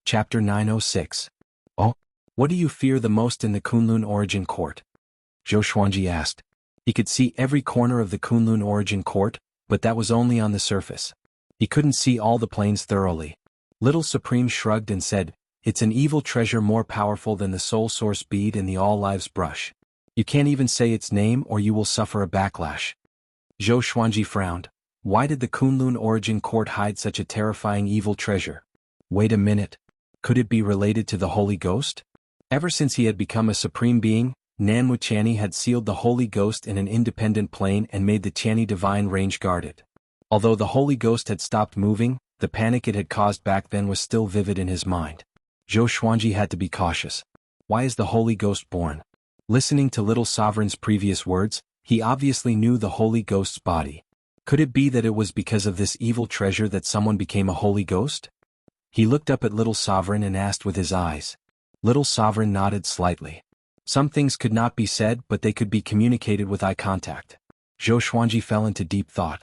Chapter 906. Oh, what do you fear the most in the Kunlun Origin Court? Zhou Xuanji asked. He could see every corner of the Kunlun Origin Court, but that was only on the surface. He couldn't see all the planes thoroughly. Little Supreme shrugged and said, "It's an evil treasure more powerful than the Soul Source bead and the All Lives brush. You can't even say its name or you will suffer a backlash." Zhou Xuanji frowned. Why did the Kunlun Origin Court hide such a terrifying evil treasure? Wait a minute. Could it be related to the Holy Ghost? Ever since he had become a supreme being, Nanwu Channy had sealed the Holy Ghost in an independent plane and made the Channy divine range guard it. Although the Holy Ghost had stopped moving, the panic it had caused back then was still vivid in his mind. Zhou Xuanji had to be cautious. Why is the Holy Ghost born? Listening to Little Sovereign's previous words, he obviously knew the Holy Ghost's body. Could it be that it was because of this evil treasure that someone became a Holy Ghost? He looked up at Little Sovereign and asked with his eyes. Little Sovereign nodded slightly. Some things could not be said, but they could be communicated with eye contact. Zhou Xuanji fell into deep thought.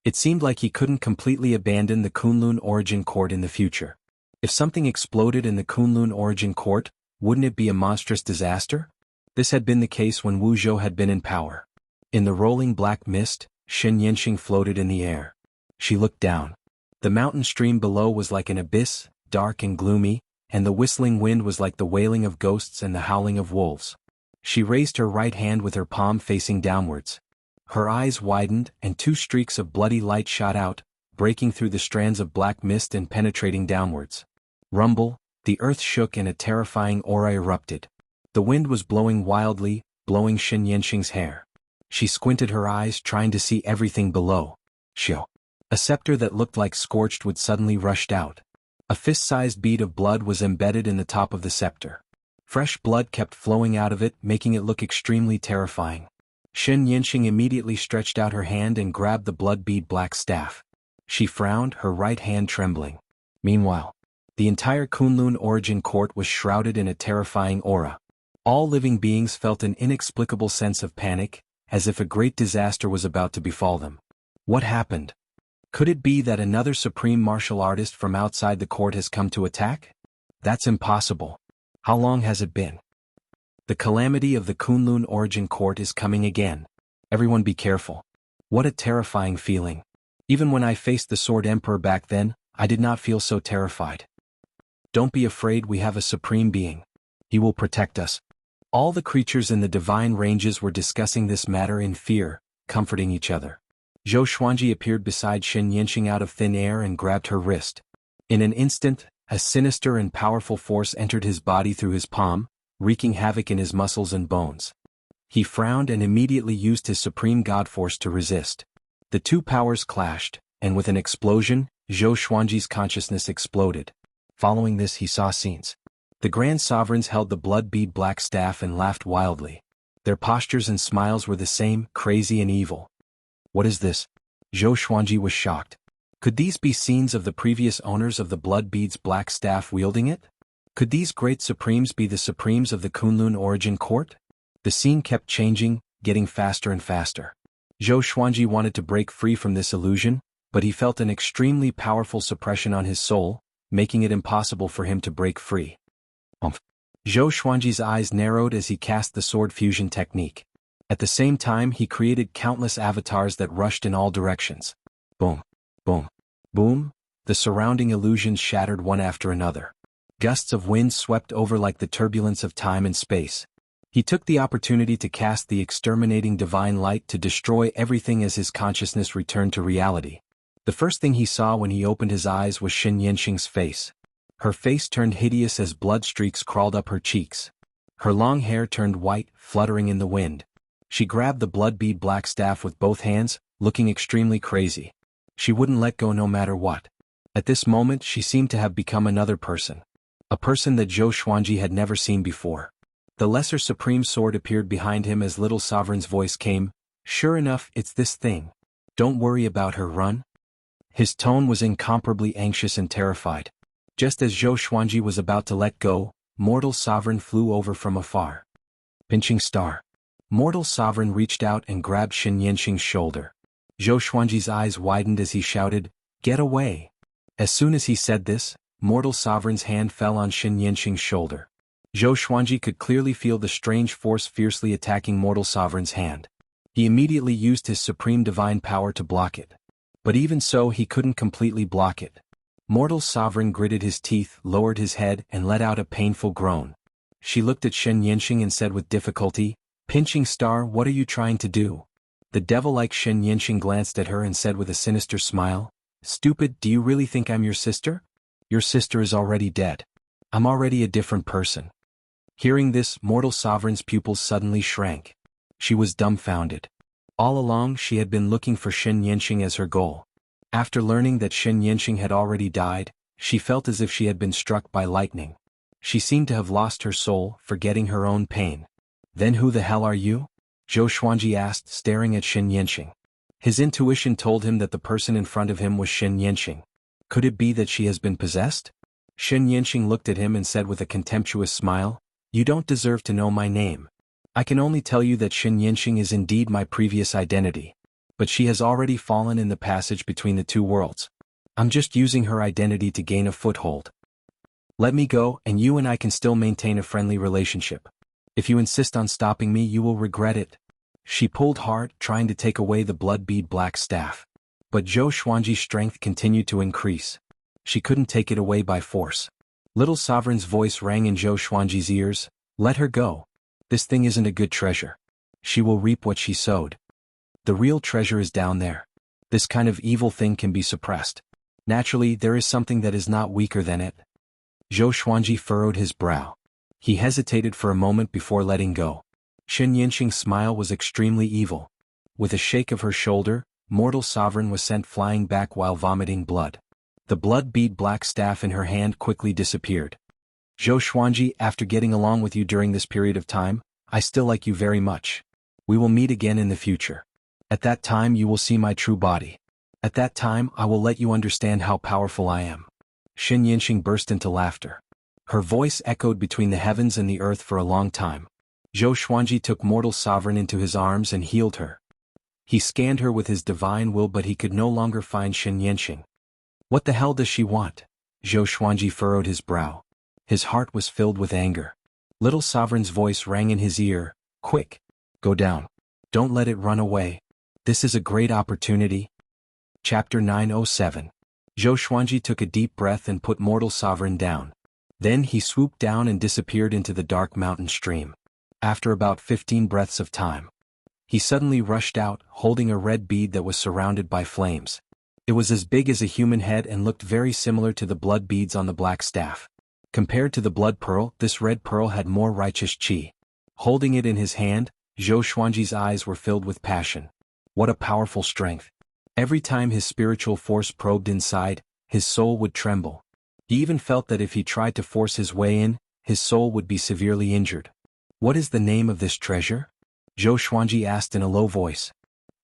It seemed like he couldn't completely abandon the Kunlun Origin Court in the future. If something exploded in the Kunlun Origin Court, wouldn't it be a monstrous disaster? This had been the case when Wu Zhou had been in power. In the rolling black mist, Shen Yanxing floated in the air. She looked down. The mountain stream below was like an abyss, dark and gloomy, and the whistling wind was like the wailing of ghosts and the howling of wolves. She raised her right hand with her palm facing downwards. Her eyes widened and two streaks of bloody light shot out, breaking through the strands of black mist and penetrating downwards. Rumble, the earth shook and a terrifying aura erupted. The wind was blowing wildly, blowing Shen Yanxing's hair. She squinted her eyes trying to see everything below. Xiao. A scepter that looked like scorched wood suddenly rushed out. A fist-sized bead of blood was embedded in the top of the scepter. Fresh blood kept flowing out of it, making it look extremely terrifying. Shen Yanxing immediately stretched out her hand and grabbed the blood bead black staff. She frowned, her right hand trembling. Meanwhile, the entire Kunlun Origin Court was shrouded in a terrifying aura. All living beings felt an inexplicable sense of panic, as if a great disaster was about to befall them. What happened? Could it be that another supreme martial artist from outside the court has come to attack? That's impossible. How long has it been? The calamity of the Kunlun Origin Court is coming again. Everyone be careful. What a terrifying feeling. Even when I faced the Sword Emperor back then, I did not feel so terrified. Don't be afraid, we have a supreme being. He will protect us. All the creatures in the divine ranges were discussing this matter in fear, comforting each other. Zhou Xuanji appeared beside Shen Yanxing out of thin air and grabbed her wrist. In an instant, a sinister and powerful force entered his body through his palm, wreaking havoc in his muscles and bones. He frowned and immediately used his supreme god force to resist. The two powers clashed, and with an explosion, Zhou Xuanji's consciousness exploded. Following this he saw scenes. The Grand Sovereigns held the blood bead black staff and laughed wildly. Their postures and smiles were the same, crazy and evil. What is this? Zhou Xuanji was shocked. Could these be scenes of the previous owners of the blood bead's black staff wielding it? Could these great supremes be the supremes of the Kunlun Origin Court? The scene kept changing, getting faster and faster. Zhou Xuanji wanted to break free from this illusion, but he felt an extremely powerful suppression on his soul, making it impossible for him to break free. Zhou Xuanji's eyes narrowed as he cast the sword fusion technique. At the same time he created countless avatars that rushed in all directions. Boom, boom, boom, the surrounding illusions shattered one after another. Gusts of wind swept over like the turbulence of time and space. He took the opportunity to cast the exterminating divine light to destroy everything as his consciousness returned to reality. The first thing he saw when he opened his eyes was Shen Yanxing's face. Her face turned hideous as blood streaks crawled up her cheeks. Her long hair turned white, fluttering in the wind. She grabbed the blood bead black staff with both hands, looking extremely crazy. She wouldn't let go no matter what. At this moment she seemed to have become another person. A person that Zhou Xuanji had never seen before. The Lesser Supreme Sword appeared behind him as Little Sovereign's voice came. Sure enough, it's this thing. Don't worry about her, run. His tone was incomparably anxious and terrified. Just as Zhou Xuanji was about to let go, Mortal Sovereign flew over from afar. Pinching star. Mortal Sovereign reached out and grabbed Shen Yanxing's shoulder. Zhou Xuanji's eyes widened as he shouted, "Get away!" As soon as he said this, Mortal Sovereign's hand fell on Shen Yanqing's shoulder. Zhou Xuanji could clearly feel the strange force fiercely attacking Mortal Sovereign's hand. He immediately used his supreme divine power to block it. But even so, he couldn't completely block it. Mortal Sovereign gritted his teeth, lowered his head, and let out a painful groan. She looked at Shen Yanqing and said with difficulty, "Pinching Star, what are you trying to do?" The devil-like Shen Yanqing glanced at her and said with a sinister smile, "Stupid, do you really think I'm your sister? Your sister is already dead. I'm already a different person." Hearing this, Mortal Sovereign's pupils suddenly shrank. She was dumbfounded. All along she had been looking for Shen Yanqing as her goal. After learning that Shen Yanqing had already died, she felt as if she had been struck by lightning. She seemed to have lost her soul, forgetting her own pain. "Then who the hell are you?" Zhou Xuanji asked, staring at Shen Yanqing. His intuition told him that the person in front of him was Shen Yanqing. Could it be that she has been possessed? Shen Yanqing looked at him and said with a contemptuous smile, "You don't deserve to know my name. I can only tell you that Shen Yanqing is indeed my previous identity. But she has already fallen in the passage between the two worlds. I'm just using her identity to gain a foothold. Let me go, and you and I can still maintain a friendly relationship. If you insist on stopping me, you will regret it." She pulled hard, trying to take away the blood-bead black staff. But Zhou Xuanji's strength continued to increase. She couldn't take it away by force. Little Sovereign's voice rang in Zhou Xuanji's ears, "Let her go. This thing isn't a good treasure. She will reap what she sowed. The real treasure is down there. This kind of evil thing can be suppressed. Naturally, there is something that is not weaker than it." Zhou Xuanji furrowed his brow. He hesitated for a moment before letting go. Shen Yanqing's smile was extremely evil. With a shake of her shoulder, Mortal Sovereign was sent flying back while vomiting blood. The blood-bead black staff in her hand quickly disappeared. "Zhou Xuanji, after getting along with you during this period of time, I still like you very much. We will meet again in the future. At that time you will see my true body. At that time I will let you understand how powerful I am." Shen Yanqing burst into laughter. Her voice echoed between the heavens and the earth for a long time. Zhou Xuanji took Mortal Sovereign into his arms and healed her. He scanned her with his divine will, but he could no longer find Shen Yanqing. "What the hell does she want?" Zhou Xuanji furrowed his brow. His heart was filled with anger. Little Sovereign's voice rang in his ear, "Quick! Go down. Don't let it run away. This is a great opportunity." Chapter 907. Zhou Xuanji took a deep breath and put Mortal Sovereign down. Then he swooped down and disappeared into the dark mountain stream. After about 15 breaths of time, he suddenly rushed out, holding a red bead that was surrounded by flames. It was as big as a human head and looked very similar to the blood beads on the black staff. Compared to the blood pearl, this red pearl had more righteous qi. Holding it in his hand, Zhou Xuanji's eyes were filled with passion. What a powerful strength. Every time his spiritual force probed inside, his soul would tremble. He even felt that if he tried to force his way in, his soul would be severely injured. "What is the name of this treasure?" Zhou Xuanji asked in a low voice.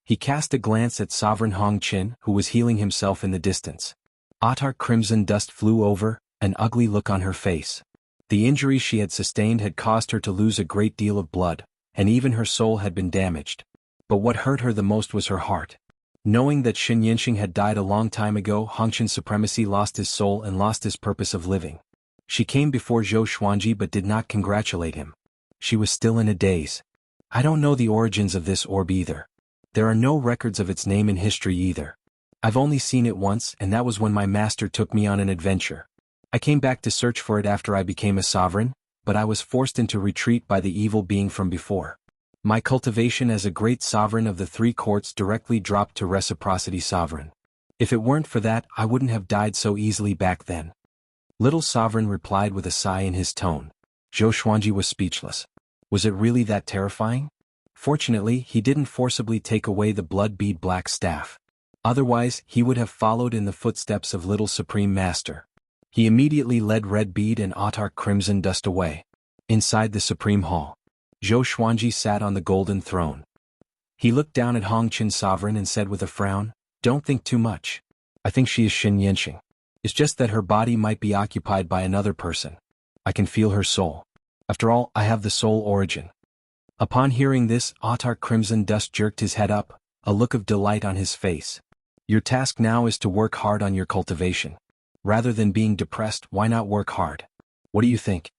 He cast a glance at Sovereign Hong Qin, who was healing himself in the distance. Autark Crimson Dust flew over, an ugly look on her face. The injuries she had sustained had caused her to lose a great deal of blood, and even her soul had been damaged. But what hurt her the most was her heart. Knowing that Shen Yanqing had died a long time ago, Hong Qin's supremacy lost his soul and lost his purpose of living. She came before Zhou Xuanji but did not congratulate him. She was still in a daze. "I don't know the origins of this orb either. There are no records of its name in history either. I've only seen it once, and that was when my master took me on an adventure. I came back to search for it after I became a sovereign, but I was forced into retreat by the evil being from before. My cultivation as a great sovereign of the three courts directly dropped to reciprocity sovereign. If it weren't for that, I wouldn't have died so easily back then." Little Sovereign replied with a sigh in his tone. Zhou Xuanji was speechless. Was it really that terrifying? Fortunately, he didn't forcibly take away the blood bead black staff. Otherwise, he would have followed in the footsteps of Little Supreme Master. He immediately led Red Bead and Autark Crimson Dust away. Inside the Supreme Hall, Zhou Xuanji sat on the golden throne. He looked down at Hong Qin Sovereign and said with a frown, "Don't think too much. I think she is Shen Yanqing. It's just that her body might be occupied by another person. I can feel her soul. After all, I have the soul origin." Upon hearing this, Autark Crimson Dust jerked his head up, a look of delight on his face. "Your task now is to work hard on your cultivation. Rather than being depressed, why not work hard? What do you think?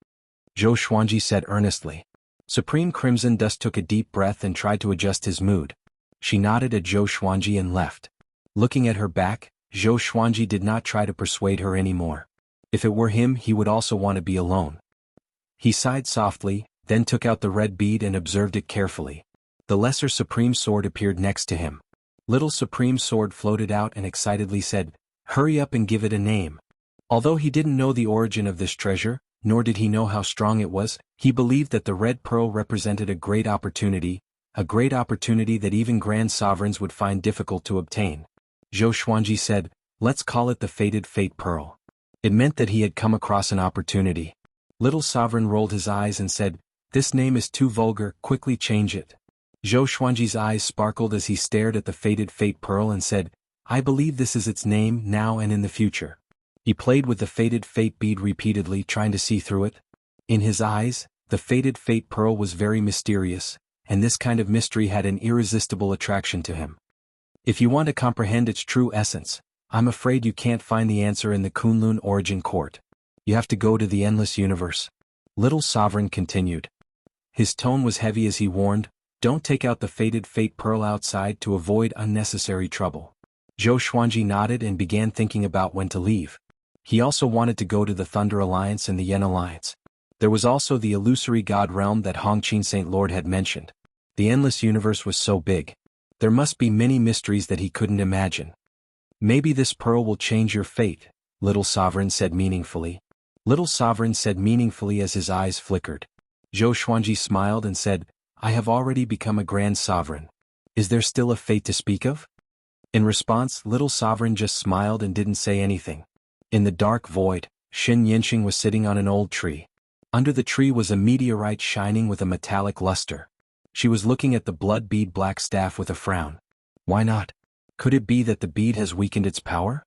Zhou Xuanji said earnestly. Supreme Crimson Dust took a deep breath and tried to adjust his mood. She nodded at Zhou Xuanji and left. Looking at her back, Zhou Xuanji did not try to persuade her anymore. If it were him, he would also want to be alone. He sighed softly, then took out the red bead and observed it carefully. The lesser Supreme Sword appeared next to him. Little Supreme Sword floated out and excitedly said, "Hurry up and give it a name." Although he didn't know the origin of this treasure, nor did he know how strong it was, he believed that the red pearl represented a great opportunity that even grand sovereigns would find difficult to obtain. Zhou Xuanji said, "Let's call it the Fated Fate Pearl." It meant that he had come across an opportunity. Little Sovereign rolled his eyes and said, "This name is too vulgar, quickly change it." Zhou Xuanji's eyes sparkled as he stared at the Fated Fate Pearl and said, "I believe this is its name now and in the future." He played with the Fated Fate bead repeatedly, trying to see through it. In his eyes, the Fated Fate Pearl was very mysterious, and this kind of mystery had an irresistible attraction to him. If you want to comprehend its true essence, I'm afraid you can't find the answer in the Kunlun Origin Court. You have to go to the Endless Universe. Little Sovereign continued. His tone was heavy as he warned, "Don't take out the Fated Fate Pearl outside to avoid unnecessary trouble." Zhou Xuanji nodded and began thinking about when to leave. He also wanted to go to the Thunder Alliance and the Yen Alliance. There was also the illusory god realm that Hongqin Saint Lord had mentioned. The Endless Universe was so big. There must be many mysteries that he couldn't imagine. "Maybe this pearl will change your fate," Little Sovereign said meaningfully. Little Sovereign said meaningfully as his eyes flickered. Zhou Xuanji smiled and said, "I have already become a grand sovereign. Is there still a fate to speak of?" In response, Little Sovereign just smiled and didn't say anything. In the dark void, Xin Yinxing was sitting on an old tree. Under the tree was a meteorite shining with a metallic luster. She was looking at the blood bead black staff with a frown. Why not? Could it be that the bead has weakened its power?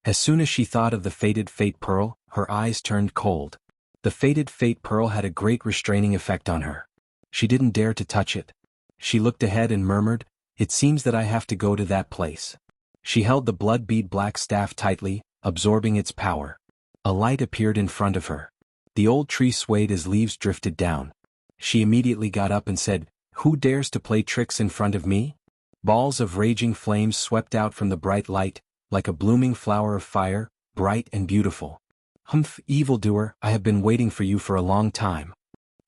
As soon as she thought of the Fated Fate Pearl, her eyes turned cold. The Fated Fate Pearl had a great restraining effect on her. She didn't dare to touch it. She looked ahead and murmured, "It seems that I have to go to that place." She held the blood bead black staff tightly, absorbing its power. A light appeared in front of her. The old tree swayed as leaves drifted down. She immediately got up and said, "Who dares to play tricks in front of me?" Balls of raging flames swept out from the bright light, like a blooming flower of fire, bright and beautiful. "Humph, evildoer, I have been waiting for you for a long time."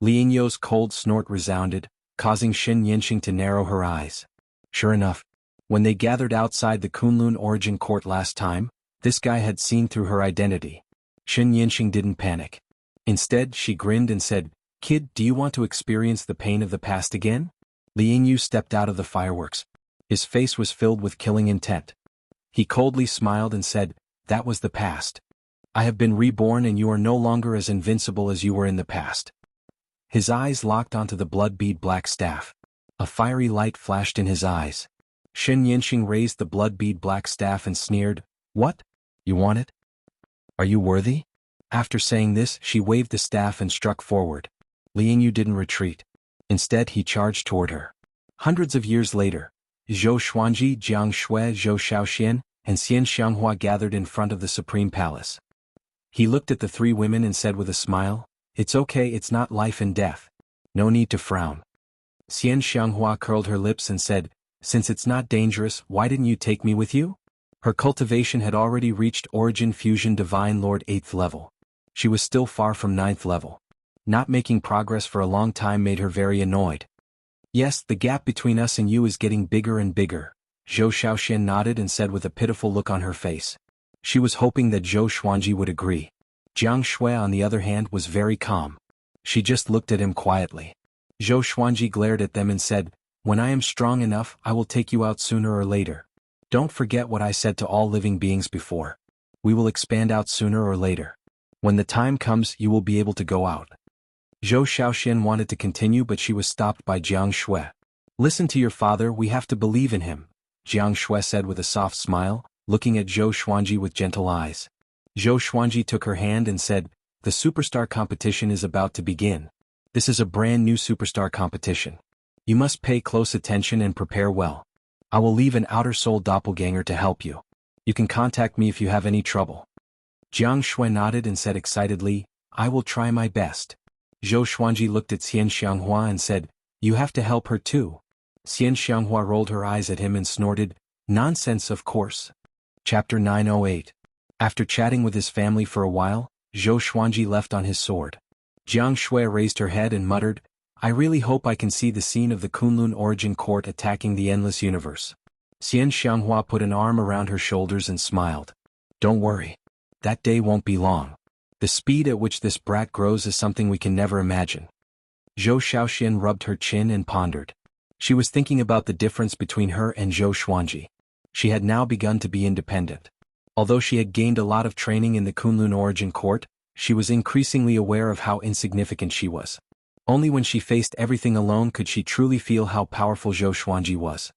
Liang You's cold snort resounded, causing Xin Yinxing to narrow her eyes. Sure enough, when they gathered outside the Kunlun Origin Court last time, this guy had seen through her identity. Xin Yinxing didn't panic. Instead, she grinned and said, "Kid, do you want to experience the pain of the past again?" Liang Yu stepped out of the fireworks. His face was filled with killing intent. He coldly smiled and said, "That was the past. I have been reborn and you are no longer as invincible as you were in the past." His eyes locked onto the blood bead black staff. A fiery light flashed in his eyes. Xin Yinxing raised the blood bead black staff and sneered, "What? You want it? Are you worthy?" After saying this, she waved the staff and struck forward. Liang Yu didn't retreat. Instead, he charged toward her. Hundreds of years later, Zhou Xuanji, Jiang Shui, Zhou Shaoxian, and Xian Xianghua gathered in front of the Supreme Palace. He looked at the three women and said with a smile, "It's okay, it's not life and death. No need to frown." Xian Xianghua curled her lips and said, "Since it's not dangerous, why didn't you take me with you?" Her cultivation had already reached Origin Fusion Divine Lord 8th level. She was still far from 9th level. Not making progress for a long time made her very annoyed. "Yes, the gap between us and you is getting bigger and bigger," Zhou Shaoxian nodded and said with a pitiful look on her face. She was hoping that Zhou Xuanji would agree. Jiang Shui, on the other hand, was very calm. She just looked at him quietly. Zhou Xuanji glared at them and said, "When I am strong enough, I will take you out sooner or later. Don't forget what I said to all living beings before. We will expand out sooner or later. When the time comes, you will be able to go out." Zhou Shaoxian wanted to continue, but she was stopped by Jiang Shui. "Listen to your father, we have to believe in him," Jiang Shui said with a soft smile, looking at Zhou Xuanji with gentle eyes. Zhou Xuanji took her hand and said, "The superstar competition is about to begin. This is a brand new superstar competition. You must pay close attention and prepare well. I will leave an outer soul doppelganger to help you. You can contact me if you have any trouble." Jiang Shui nodded and said excitedly, I will try my best. Zhou Xuanji looked at Xian Xianghua and said, you have to help her too. Xian Xianghua rolled her eyes at him and snorted, nonsense of course. Chapter 908. After chatting with his family for a while, Zhou Xuanji left on his sword. Jiang Shui raised her head and muttered, I really hope I can see the scene of the Kunlun Origin Court attacking the Endless Universe. Xian Xianghua put an arm around her shoulders and smiled. Don't worry. That day won't be long. The speed at which this brat grows is something we can never imagine. Zhou Shaoxian rubbed her chin and pondered. She was thinking about the difference between her and Zhou Xuanji. She had now begun to be independent. Although she had gained a lot of training in the Kunlun Origin Court, she was increasingly aware of how insignificant she was. Only when she faced everything alone could she truly feel how powerful Zhou Xuanji was.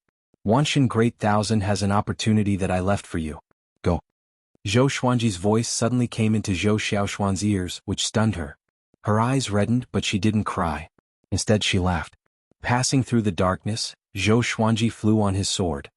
Wanshan Great Thousand has an opportunity that I left for you. Go. Zhou Xuanji's voice suddenly came into Zhou Xiaoshuan's ears, which stunned her. Her eyes reddened, but she didn't cry. Instead she laughed. Passing through the darkness, Zhou Xuanji flew on his sword.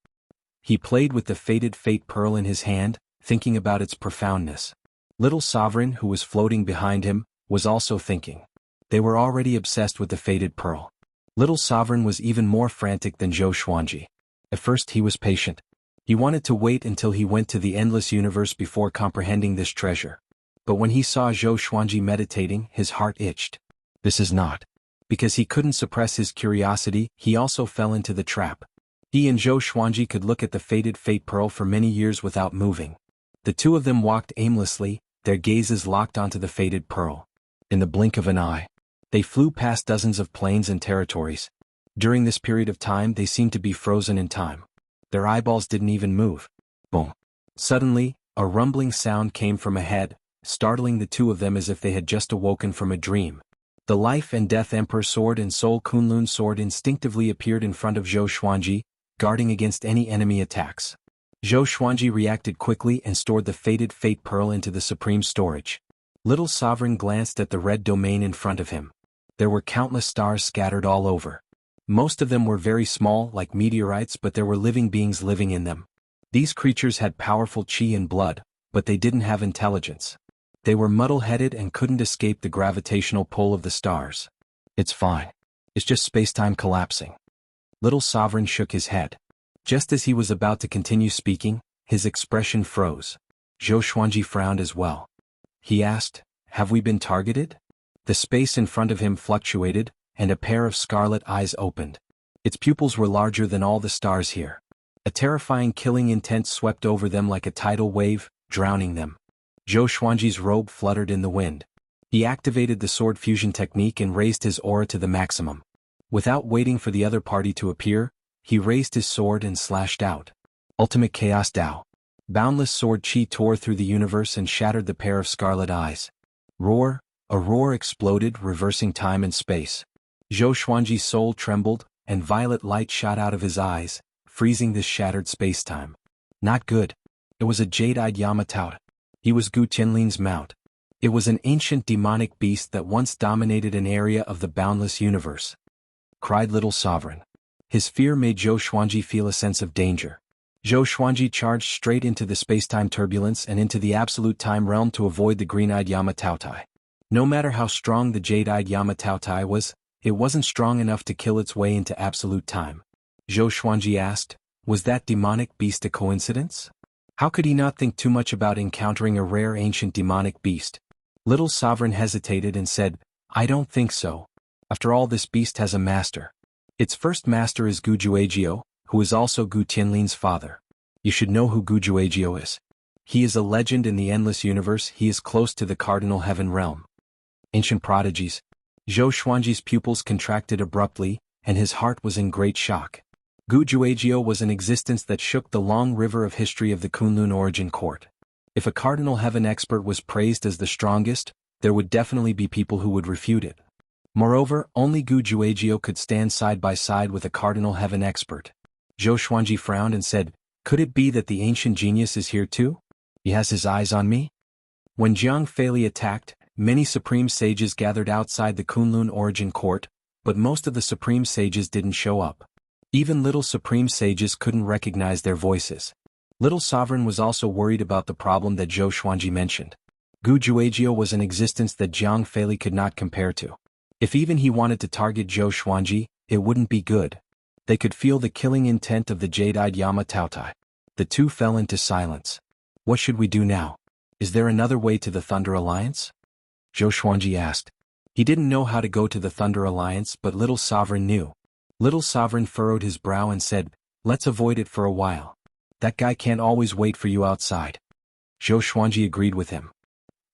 He played with the faded fate pearl in his hand, thinking about its profoundness. Little Sovereign, who was floating behind him, was also thinking. They were already obsessed with the faded pearl. Little Sovereign was even more frantic than Zhou Xuanji. At first he was patient. He wanted to wait until he went to the Endless Universe before comprehending this treasure. But when he saw Zhou Xuanji meditating, his heart itched. This is not. Because he couldn't suppress his curiosity, he also fell into the trap. He and Zhou Xuanji could look at the faded fate pearl for many years without moving. The two of them walked aimlessly, their gazes locked onto the faded pearl. In the blink of an eye, they flew past dozens of planes and territories. During this period of time they seemed to be frozen in time. Their eyeballs didn't even move. Boom. Suddenly, a rumbling sound came from ahead, startling the two of them as if they had just awoken from a dream. The Life and Death Emperor Sword and Soul Kunlun Sword instinctively appeared in front of Zhou Xuanji, guarding against any enemy attacks. Zhou Xuanji reacted quickly and stored the faded fate pearl into the supreme storage. Little Sovereign glanced at the red domain in front of him. There were countless stars scattered all over. Most of them were very small, like meteorites, but there were living beings living in them. These creatures had powerful chi and blood, but they didn't have intelligence. They were muddle-headed and couldn't escape the gravitational pull of the stars. It's fine. It's just space-time collapsing. Little Sovereign shook his head. Just as he was about to continue speaking, his expression froze. Zhou Xuanji frowned as well. He asked, have we been targeted? The space in front of him fluctuated, and a pair of scarlet eyes opened. Its pupils were larger than all the stars here. A terrifying killing intent swept over them like a tidal wave, drowning them. Zhou Xuanji's robe fluttered in the wind. He activated the sword fusion technique and raised his aura to the maximum. Without waiting for the other party to appear, he raised his sword and slashed out. Ultimate Chaos Dao. Boundless sword chi tore through the universe and shattered the pair of scarlet eyes. Roar! A roar exploded, reversing time and space. Zhou Xuanji's soul trembled, and violet light shot out of his eyes, freezing this shattered space-time. Not good. It was a jade-eyed Yamatao. He was Gu Tianlin's mount. It was an ancient demonic beast that once dominated an area of the boundless universe. Cried Little Sovereign. His fear made Zhou Xuanji feel a sense of danger. Zhou Xuanji charged straight into the space-time turbulence and into the absolute time realm to avoid the green-eyed Yamatao. No matter how strong the jade-eyed Yamatao was, it wasn't strong enough to kill its way into absolute time. Zhou Xuanji asked, was that demonic beast a coincidence? How could he not think too much about encountering a rare ancient demonic beast? Little Sovereign hesitated and said, I don't think so. After all, this beast has a master. Its first master is Gu Juejiu, who is also Gu Tianlin's father. You should know who Gu Juejiu is. He is a legend in the endless universe. He is close to the cardinal heaven realm. Ancient prodigies. Zhou Xuanji's pupils contracted abruptly, and his heart was in great shock. Gu Juejiu was an existence that shook the long river of history of the Kunlun Origin Court. If a cardinal heaven expert was praised as the strongest, there would definitely be people who would refute it. Moreover, only Gu Juejiu could stand side by side with a cardinal heaven expert. Zhou Xuanji frowned and said, could it be that the ancient genius is here too? He has his eyes on me? When Jiang Feili attacked, many supreme sages gathered outside the Kunlun Origin Court, but most of the supreme sages didn't show up. Even little supreme sages couldn't recognize their voices. Little Sovereign was also worried about the problem that Zhou Xuanji mentioned. Gu Juejiao was an existence that Jiang Feili could not compare to. If even he wanted to target Zhou Xuanji, it wouldn't be good. They could feel the killing intent of the jade-eyed Yama Taotai. The two fell into silence. What should we do now? Is there another way to the Thunder Alliance? Zhou Xuanji asked. He didn't know how to go to the Thunder Alliance, but Little Sovereign knew. Little Sovereign furrowed his brow and said, let's avoid it for a while. That guy can't always wait for you outside. Zhou Xuanji agreed with him.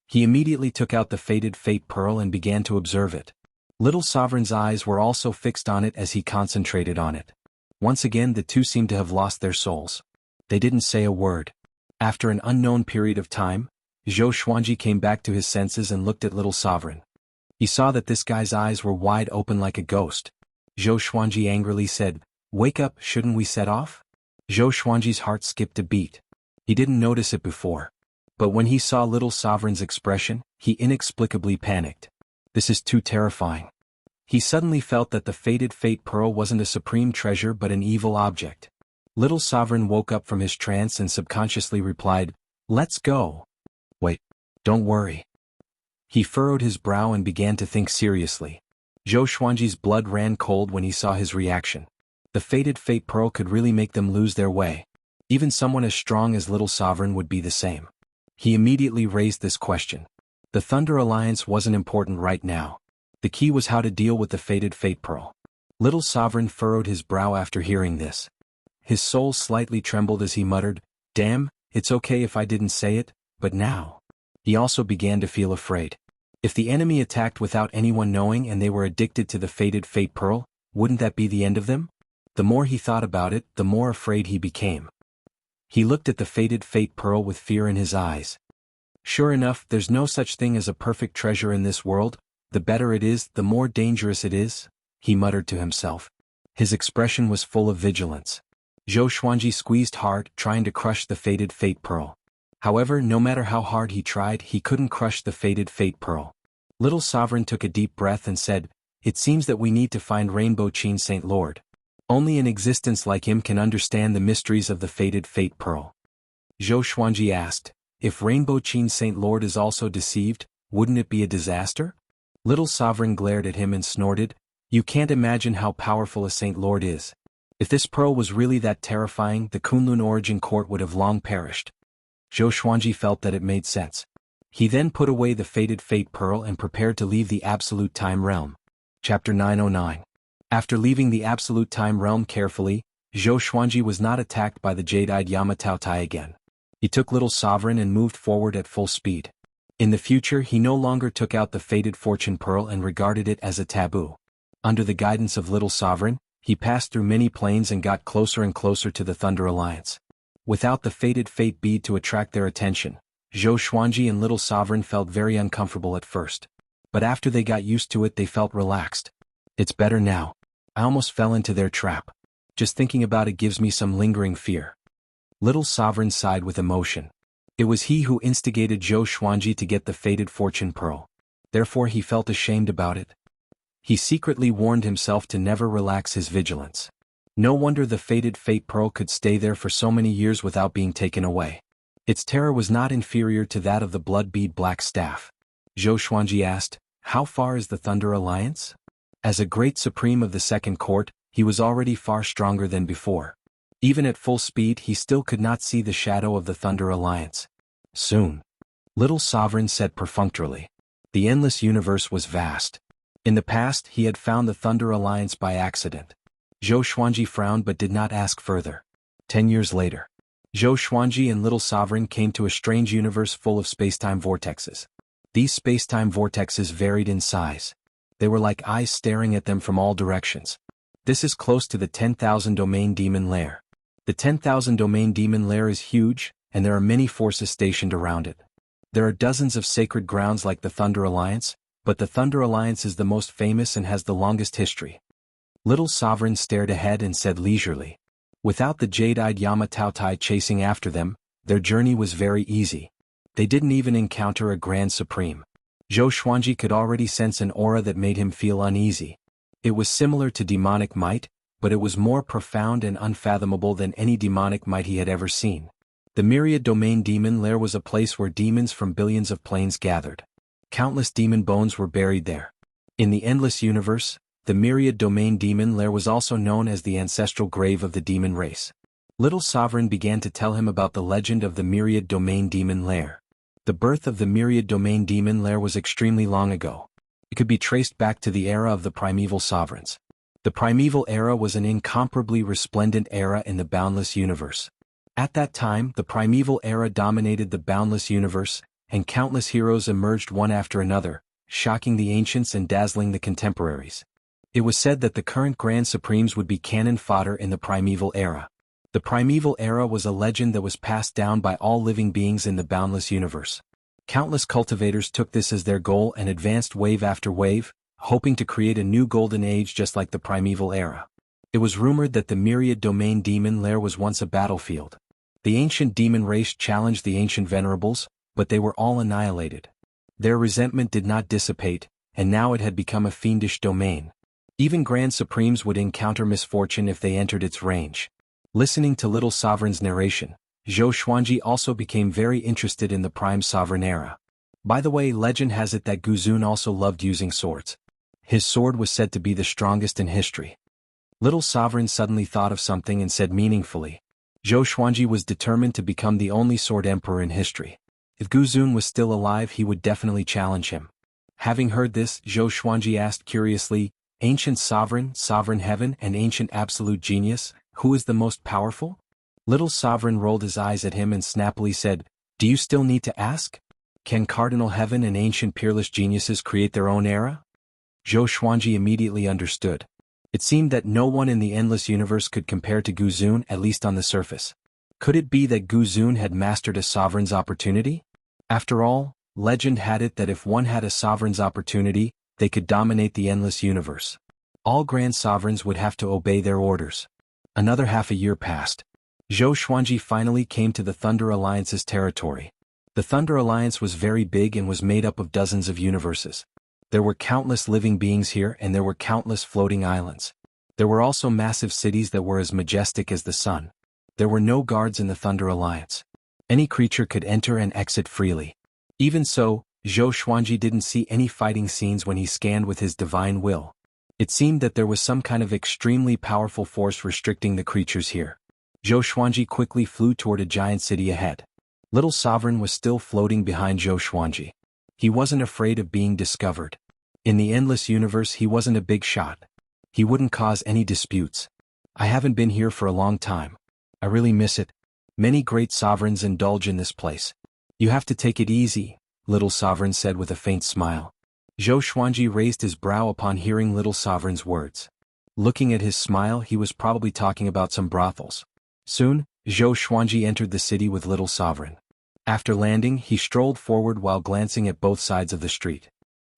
He immediately took out the faded fate pearl and began to observe it. Little Sovereign's eyes were also fixed on it as he concentrated on it. Once again the two seemed to have lost their souls. They didn't say a word. After an unknown period of time, Zhou Xuanji came back to his senses and looked at Little Sovereign. He saw that this guy's eyes were wide open like a ghost. Zhou Xuanji angrily said, wake up, shouldn't we set off? Zhou Xuanji's heart skipped a beat. He didn't notice it before. But when he saw Little Sovereign's expression, he inexplicably panicked. This is too terrifying. He suddenly felt that the faded fate pearl wasn't a supreme treasure but an evil object. Little Sovereign woke up from his trance and subconsciously replied, let's go. Wait, don't worry. He furrowed his brow and began to think seriously. Zhou Xuanji's blood ran cold when he saw his reaction. The faded fate pearl could really make them lose their way. Even someone as strong as Little Sovereign would be the same. He immediately raised this question. The Thunder Alliance wasn't important right now. The key was how to deal with the faded fate pearl. Little Sovereign furrowed his brow after hearing this. His soul slightly trembled as he muttered, damn, it's okay if I didn't say it, but now. He also began to feel afraid. If the enemy attacked without anyone knowing and they were addicted to the faded fate pearl, wouldn't that be the end of them? The more he thought about it, the more afraid he became. He looked at the faded fate pearl with fear in his eyes. Sure enough, there's no such thing as a perfect treasure in this world. The better it is, the more dangerous it is, he muttered to himself. His expression was full of vigilance. Zhou Xuanji squeezed hard, trying to crush the faded fate pearl. However, no matter how hard he tried, he couldn't crush the faded fate pearl. Little Sovereign took a deep breath and said, it seems that we need to find Rainbow Chin Saint Lord. Only an existence like him can understand the mysteries of the faded fate pearl. Zhou Xuanji asked, if Rainbow Chin Saint Lord is also deceived, wouldn't it be a disaster? Little Sovereign glared at him and snorted, you can't imagine how powerful a Saint Lord is. If this pearl was really that terrifying, the Kunlun Origin Court would have long perished. Zhou Xuanji felt that it made sense. He then put away the faded fate pearl and prepared to leave the Absolute Time Realm. Chapter 909. After leaving the Absolute Time Realm carefully, Zhou Xuanji was not attacked by the jade-eyed Yama Taotai again. He took Little Sovereign and moved forward at full speed. In the future he no longer took out the faded fortune pearl and regarded it as a taboo. Under the guidance of Little Sovereign, he passed through many planes and got closer and closer to the Thunder Alliance. Without the faded fate bead to attract their attention, Zhou Xuanji and Little Sovereign felt very uncomfortable at first. But after they got used to it they felt relaxed. It's better now. I almost fell into their trap. Just thinking about it gives me some lingering fear. Little Sovereign sighed with emotion. It was he who instigated Zhou Xuanji to get the faded fortune pearl. Therefore he felt ashamed about it. He secretly warned himself to never relax his vigilance. No wonder the faded fate pearl could stay there for so many years without being taken away. Its terror was not inferior to that of the blood bead black staff. Zhou Xuanji asked, how far is the Thunder Alliance? As a great supreme of the Second Court, he was already far stronger than before. Even at full speed he still could not see the shadow of the Thunder Alliance. Soon. Little Sovereign said perfunctorily. The endless universe was vast. In the past he had found the Thunder Alliance by accident. Zhou Xuanji frowned but did not ask further. 10 years later. Zhou Xuanji and Little Sovereign came to a strange universe full of spacetime vortexes. These spacetime vortexes varied in size. They were like eyes staring at them from all directions. This is close to the 10,000 domain demon lair. The 10,000 domain demon lair is huge, and there are many forces stationed around it. There are dozens of sacred grounds like the Thunder Alliance, but the Thunder Alliance is the most famous and has the longest history. Little Sovereign stared ahead and said leisurely. Without the jade-eyed Yama Taotai chasing after them, their journey was very easy. They didn't even encounter a Grand Supreme. Zhou Xuanji could already sense an aura that made him feel uneasy. It was similar to demonic might, but it was more profound and unfathomable than any demonic might he had ever seen. The Myriad Domain Demon Lair was a place where demons from billions of planes gathered. Countless demon bones were buried there. In the endless universe, the Myriad Domain Demon Lair was also known as the ancestral grave of the demon race. Little Sovereign began to tell him about the legend of the Myriad Domain Demon Lair. The birth of the Myriad Domain Demon Lair was extremely long ago. It could be traced back to the era of the primeval sovereigns. The primeval era was an incomparably resplendent era in the boundless universe. At that time, the primeval era dominated the boundless universe, and countless heroes emerged one after another, shocking the ancients and dazzling the contemporaries. It was said that the current Grand Supremes would be cannon fodder in the primeval era. The primeval era was a legend that was passed down by all living beings in the boundless universe. Countless cultivators took this as their goal and advanced wave after wave, hoping to create a new golden age just like the primeval era. It was rumored that the Myriad Domain Demon Lair was once a battlefield. The ancient demon race challenged the ancient venerables, but they were all annihilated. Their resentment did not dissipate, and now it had become a fiendish domain. Even Grand Supremes would encounter misfortune if they entered its range. Listening to Little Sovereign's narration, Zhou Xuanji also became very interested in the Prime Sovereign era. By the way, legend has it that Guzun also loved using swords. His sword was said to be the strongest in history. Little Sovereign suddenly thought of something and said meaningfully, Zhou Xuanji was determined to become the only sword emperor in history. If Guzun was still alive, he would definitely challenge him. Having heard this, Zhou Xuanji asked curiously, Ancient Sovereign, Sovereign Heaven, and Ancient Absolute Genius, who is the most powerful? Little Sovereign rolled his eyes at him and snappily said, Do you still need to ask? Can Cardinal Heaven and Ancient Peerless Geniuses create their own era? Zhou Xuanji immediately understood. It seemed that no one in the endless universe could compare to Guzun, at least on the surface. Could it be that Guzun had mastered a sovereign's opportunity? After all, legend had it that if one had a sovereign's opportunity, they could dominate the endless universe. All grand sovereigns would have to obey their orders. Another half a year passed. Zhou Xuanji finally came to the Thunder Alliance's territory. The Thunder Alliance was very big and was made up of dozens of universes. There were countless living beings here and there were countless floating islands. There were also massive cities that were as majestic as the sun. There were no guards in the Thunder Alliance. Any creature could enter and exit freely. Even so, Zhou Xuanji didn't see any fighting scenes when he scanned with his divine will. It seemed that there was some kind of extremely powerful force restricting the creatures here. Zhou Xuanji quickly flew toward a giant city ahead. Little Sovereign was still floating behind Zhou Xuanji. He wasn't afraid of being discovered. In the endless universe he wasn't a big shot. He wouldn't cause any disputes. I haven't been here for a long time. I really miss it. Many great sovereigns indulge in this place. You have to take it easy, Little Sovereign said with a faint smile. Zhou Xuanji raised his brow upon hearing Little Sovereign's words. Looking at his smile, he was probably talking about some brothels. Soon, Zhou Xuanji entered the city with Little Sovereign. After landing, he strolled forward while glancing at both sides of the street.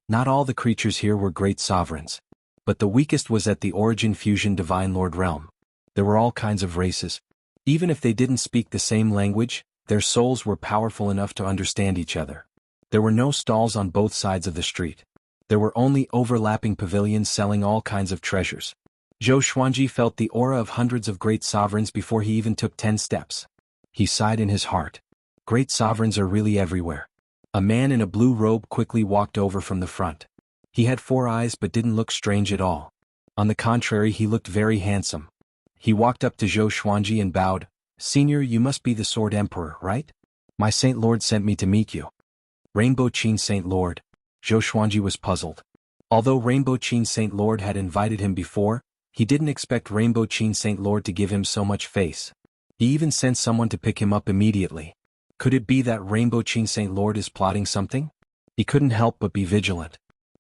Not all the creatures here were great sovereigns. But the weakest was at the Origin Fusion Divine Lord realm. There were all kinds of races. Even if they didn't speak the same language, their souls were powerful enough to understand each other. There were no stalls on both sides of the street. There were only overlapping pavilions selling all kinds of treasures. Zhou Xuanji felt the aura of hundreds of great sovereigns before he even took 10 steps. He sighed in his heart. Great sovereigns are really everywhere. A man in a blue robe quickly walked over from the front. He had 4 eyes but didn't look strange at all. On the contrary, he looked very handsome. He walked up to Zhou Xuanji and bowed. Senior, you must be the Sword Emperor, right? My Saint Lord sent me to meet you. Rainbow Chin Saint Lord. Zhou Xuanji was puzzled. Although Rainbow Chin Saint Lord had invited him before, he didn't expect Rainbow Chin Saint Lord to give him so much face. He even sent someone to pick him up immediately. Could it be that Rainbow Chin Saint Lord is plotting something? He couldn't help but be vigilant.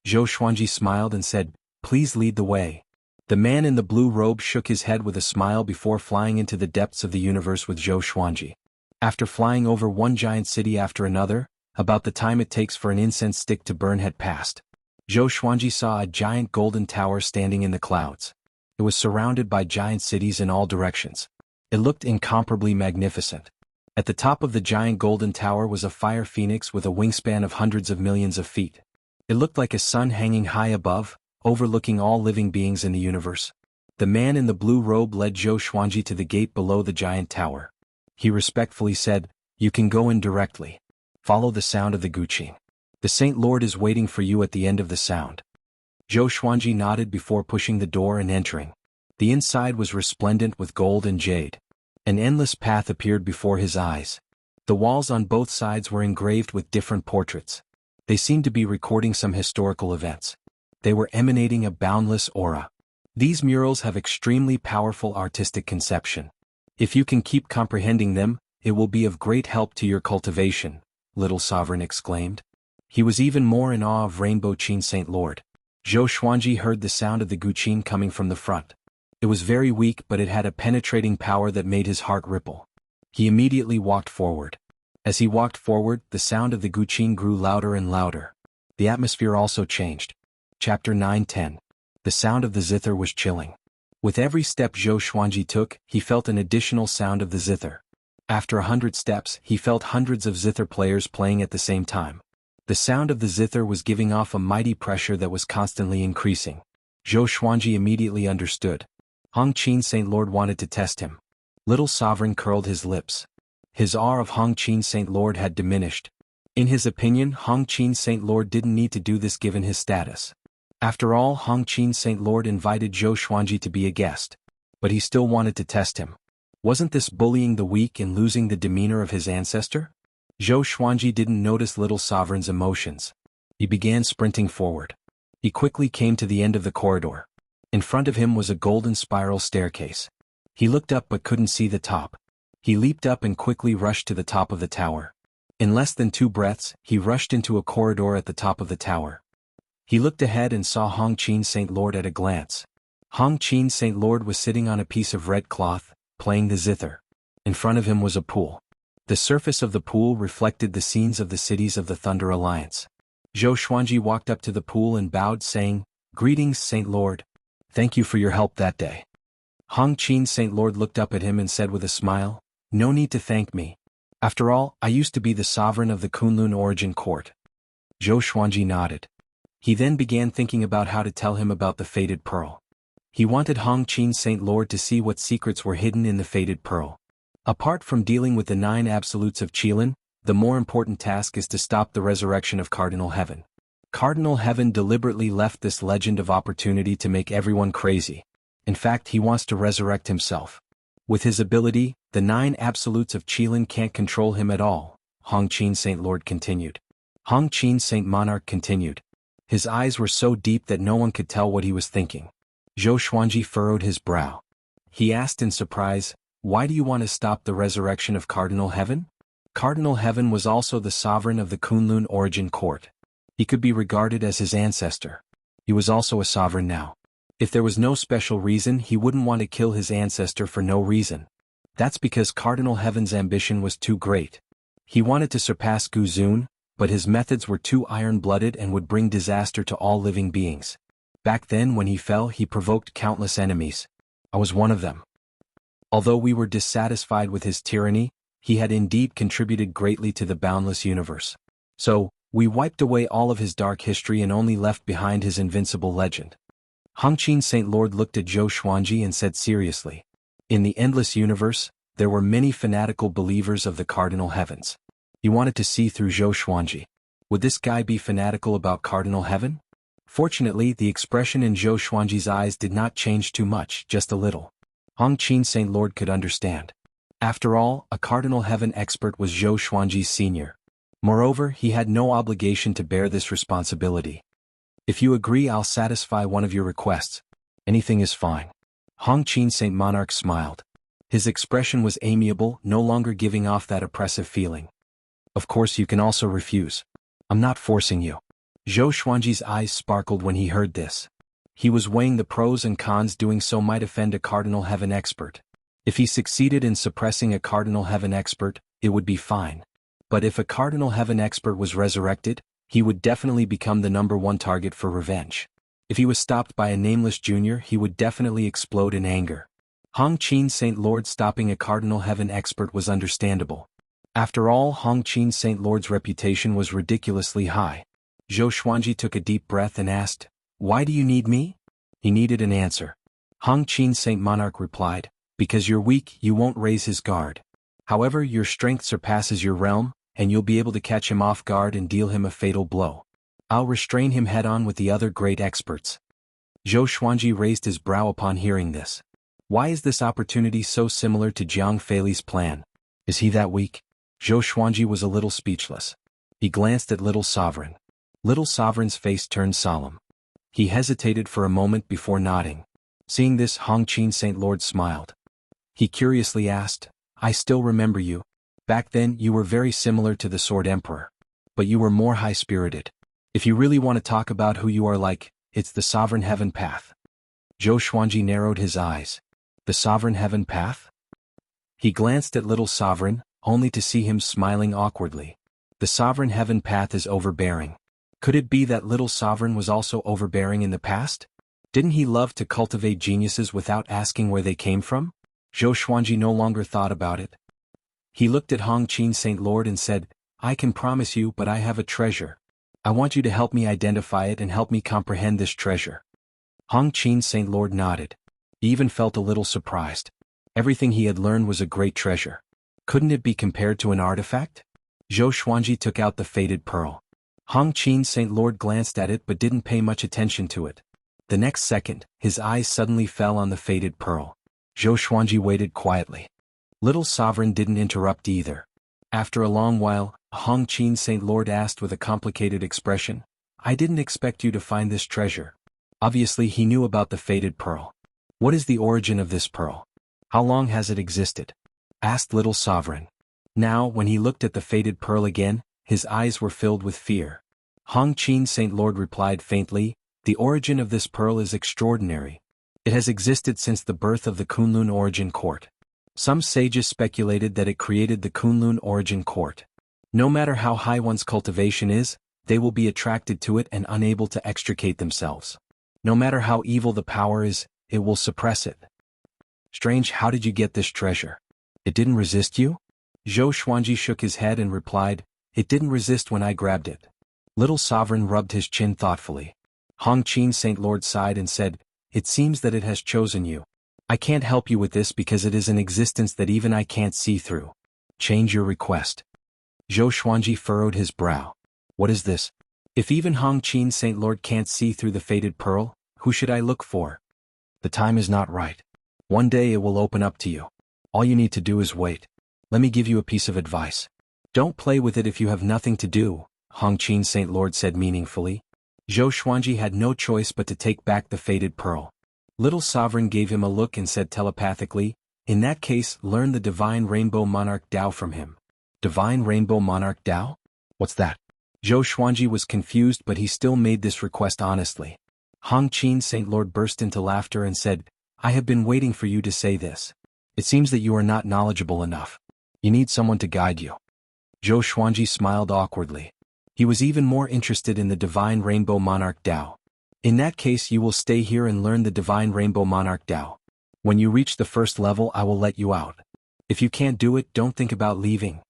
Zhou Xuanji smiled and said, Please lead the way. The man in the blue robe shook his head with a smile before flying into the depths of the universe with Zhou Xuanji. After flying over one giant city after another, about the time it takes for an incense stick to burn had passed. Zhou Xuanji saw a giant golden tower standing in the clouds. It was surrounded by giant cities in all directions. It looked incomparably magnificent. At the top of the giant golden tower was a fire phoenix with a wingspan of hundreds of millions of feet. It looked like a sun hanging high above, overlooking all living beings in the universe. The man in the blue robe led Zhou Xuanji to the gate below the giant tower. He respectfully said, "You can go in directly. Follow the sound of the guqin. The Saint Lord is waiting for you at the end of the sound." Zhou Xuanji nodded before pushing the door and entering. The inside was resplendent with gold and jade. An endless path appeared before his eyes. The walls on both sides were engraved with different portraits. They seemed to be recording some historical events. They were emanating a boundless aura. These murals have extremely powerful artistic conception. If you can keep comprehending them, it will be of great help to your cultivation, little sovereign exclaimed. He was even more in awe of Rainbow Qin Saint Lord. Zhou Xuanji heard the sound of the guqin coming from the front. It was very weak, but it had a penetrating power that made his heart ripple. He immediately walked forward. As he walked forward, the sound of the guqin grew louder and louder. The atmosphere also changed. Chapter 9-10. The sound of the zither was chilling. With every step Zhou Xuanji took, he felt an additional sound of the zither. After 100 steps, he felt hundreds of zither players playing at the same time. The sound of the zither was giving off a mighty pressure that was constantly increasing. Zhou Xuanji immediately understood. Hong Qin Saint Lord wanted to test him. Little Sovereign curled his lips. His awe of Hong Qin Saint Lord had diminished. In his opinion, Hong Qin Saint Lord didn't need to do this given his status. After all, Hong Qin Saint Lord invited Zhou Xuanji to be a guest. But he still wanted to test him. Wasn't this bullying the weak and losing the demeanor of his ancestor? Zhou Xuanji didn't notice Little Sovereign's emotions. He began sprinting forward. He quickly came to the end of the corridor. In front of him was a golden spiral staircase. He looked up but couldn't see the top. He leaped up and quickly rushed to the top of the tower. In less than 2 breaths, he rushed into a corridor at the top of the tower. He looked ahead and saw Hong Qin Saint Lord at a glance. Hong Qin Saint Lord was sitting on a piece of red cloth, playing the zither. In front of him was a pool. The surface of the pool reflected the scenes of the cities of the Thunder Alliance. Zhou Xuanji walked up to the pool and bowed, saying, "Greetings, Saint Lord. Thank you for your help that day." Hong Qin Saint Lord looked up at him and said with a smile, "No need to thank me. After all, I used to be the sovereign of the Kunlun Origin Court." Zhou Xuanji nodded. He then began thinking about how to tell him about the Fated Pearl. He wanted Hong Qin Saint Lord to see what secrets were hidden in the Fated Pearl. Apart from dealing with the 9 absolutes of Qilin, the more important task is to stop the resurrection of Cardinal Heaven. Cardinal Heaven deliberately left this legend of opportunity to make everyone crazy. In fact, he wants to resurrect himself. With his ability, the 9 absolutes of Qilin can't control him at all, Hong Qin Saint Lord continued. Hong Qin Saint Monarch continued. His eyes were so deep that no one could tell what he was thinking. Zhou Xuanji furrowed his brow. He asked in surprise, "Why do you want to stop the resurrection of Cardinal Heaven?" Cardinal Heaven was also the sovereign of the Kunlun Origin Court. He could be regarded as his ancestor. He was also a sovereign now. If there was no special reason, he wouldn't want to kill his ancestor for no reason. That's because Cardinal Heaven's ambition was too great. He wanted to surpass Gu Zun, but his methods were too iron-blooded and would bring disaster to all living beings. Back then when he fell, he provoked countless enemies. I was one of them. Although we were dissatisfied with his tyranny, he had indeed contributed greatly to the boundless universe. So, we wiped away all of his dark history and only left behind his invincible legend. Hong Qin Saint Lord looked at Zhou Xuanji and said seriously, "In the endless universe, there were many fanatical believers of the Cardinal Heavens." He wanted to see through Zhou Xuanji. Would this guy be fanatical about Cardinal Heaven? Fortunately, the expression in Zhou Xuanji's eyes did not change too much, just a little. Hong Qin Saint Lord could understand. After all, a Cardinal Heaven expert was Zhou Xuanji's senior. Moreover, he had no obligation to bear this responsibility. "If you agree, I'll satisfy one of your requests. Anything is fine." Hong Qin Saint Monarch smiled. His expression was amiable, no longer giving off that oppressive feeling. "Of course you can also refuse. I'm not forcing you." Zhou Xuanji's eyes sparkled when he heard this. He was weighing the pros and cons. Doing so might offend a Cardinal Heaven expert. If he succeeded in suppressing a Cardinal Heaven expert, it would be fine. But if a Cardinal Heaven expert was resurrected, he would definitely become the #1 target for revenge. If he was stopped by a nameless junior, he would definitely explode in anger. Hong Qin Saint Lord stopping a Cardinal Heaven expert was understandable. After all, Hong Qin Saint Lord's reputation was ridiculously high. Zhou Xuanji took a deep breath and asked, "Why do you need me?" He needed an answer. Hong Qin Saint Monarch replied, "Because you're weak, you won't raise his guard. However, your strength surpasses your realm, and you'll be able to catch him off guard and deal him a fatal blow. I'll restrain him head-on with the other great experts." Zhou Xuanji raised his brow upon hearing this. Why is this opportunity so similar to Jiang Feili's plan? Is he that weak? Zhou Xuanji was a little speechless. He glanced at Little Sovereign. Little Sovereign's face turned solemn. He hesitated for a moment before nodding. Seeing this, Hong Qin Saint Lord smiled. He curiously asked, "I still remember you. Back then you were very similar to the Sword Emperor. But you were more high-spirited. If you really want to talk about who you are like, it's the Sovereign Heaven Path." Zhou Xuanji narrowed his eyes. The Sovereign Heaven Path? He glanced at Little Sovereign, only to see him smiling awkwardly. The Sovereign Heaven Path is overbearing. Could it be that Little Sovereign was also overbearing in the past? Didn't he love to cultivate geniuses without asking where they came from? Zhou Xuanji no longer thought about it. He looked at Hong Qin Saint Lord and said, "I can promise you, but I have a treasure. I want you to help me identify it and help me comprehend this treasure." Hong Qin Saint Lord nodded. He even felt a little surprised. Everything he had learned was a great treasure. Couldn't it be compared to an artifact? Zhou Xuanji took out the faded pearl. Hong Qin Saint Lord glanced at it but didn't pay much attention to it. The next second, his eyes suddenly fell on the faded pearl. Zhou Xuanji waited quietly. Little Sovereign didn't interrupt either. After a long while, Hong Qin Saint Lord asked with a complicated expression, "I didn't expect you to find this treasure." Obviously he knew about the faded pearl. "What is the origin of this pearl? How long has it existed?" asked Little Sovereign. Now, when he looked at the faded pearl again, his eyes were filled with fear. Hong Qin Saint Lord replied faintly, "The origin of this pearl is extraordinary. It has existed since the birth of the Kunlun Origin Court. Some sages speculated that it created the Kunlun Origin Court. No matter how high one's cultivation is, they will be attracted to it and unable to extricate themselves. No matter how evil the power is, it will suppress it." "Strange, how did you get this treasure? It didn't resist you?" Zhou Xuanji shook his head and replied, "It didn't resist when I grabbed it." Little Sovereign rubbed his chin thoughtfully. Hong Qin Saint Lord sighed and said, "It seems that it has chosen you. I can't help you with this because it is an existence that even I can't see through. Change your request." Zhou Xuanji furrowed his brow. "What is this? If even Hong Qin Saint Lord can't see through the faded pearl, who should I look for? The time is not right. One day it will open up to you. All you need to do is wait. Let me give you a piece of advice. Don't play with it if you have nothing to do," Hong Qin Saint Lord said meaningfully. Zhou Xuanji had no choice but to take back the faded pearl. Little Sovereign gave him a look and said telepathically, "In that case, learn the Divine Rainbow Monarch Dao from him." Divine Rainbow Monarch Dao? What's that? Zhou Xuanji was confused, but he still made this request honestly. Hong Qin Saint Lord burst into laughter and said, "I have been waiting for you to say this. It seems that you are not knowledgeable enough. You need someone to guide you." Zhou Xuanji smiled awkwardly. He was even more interested in the Divine Rainbow Monarch Dao. "In that case, you will stay here and learn the Divine Rainbow Monarch Dao. When you reach the first level, I will let you out. If you can't do it, don't think about leaving."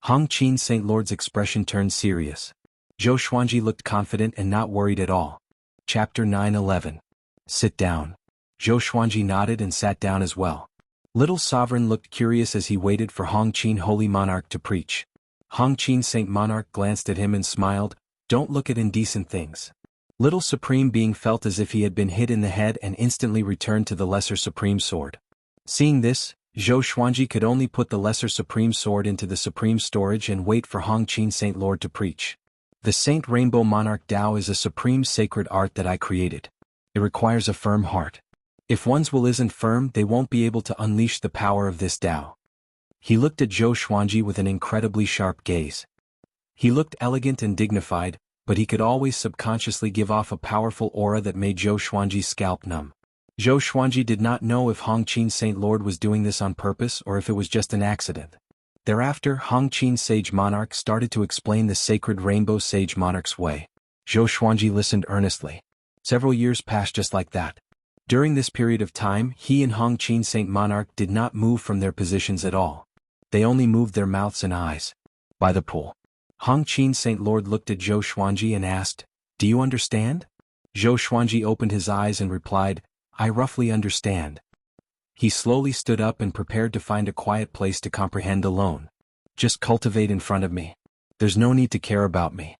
Hong Qin Saint Lord's expression turned serious. Zhou Xuanji looked confident and not worried at all. Chapter 9:11. Sit down. Zhou Xuanji nodded and sat down as well. Little Sovereign looked curious as he waited for Hong Qin Holy Monarch to preach. Hong Qin Saint Monarch glanced at him and smiled, "Don't look at indecent things." Little Supreme Being felt as if he had been hit in the head and instantly returned to the Lesser Supreme Sword. Seeing this, Zhou Xuanji could only put the Lesser Supreme Sword into the Supreme Storage and wait for Hong Qin Saint Lord to preach. "The Saint Rainbow Monarch Dao is a supreme sacred art that I created. It requires a firm heart. If one's will isn't firm, they won't be able to unleash the power of this Dao." He looked at Zhou Xuanji with an incredibly sharp gaze. He looked elegant and dignified, but he could always subconsciously give off a powerful aura that made Zhou Xuanji's scalp numb. Zhou Xuanji did not know if Hong Qin Saint Lord was doing this on purpose or if it was just an accident. Thereafter, Hong Qin Sage Monarch started to explain the sacred Rainbow Sage Monarch's way. Zhou Xuanji listened earnestly. Several years passed just like that. During this period of time, he and Hong Qin Saint Monarch did not move from their positions at all. They only moved their mouths and eyes. By the pool. Hong Qin Saint Lord looked at Zhou Xuanji and asked, "Do you understand?" Zhou Xuanji opened his eyes and replied, "I roughly understand." He slowly stood up and prepared to find a quiet place to comprehend alone. Just cultivate in front of me. There's no need to care about me.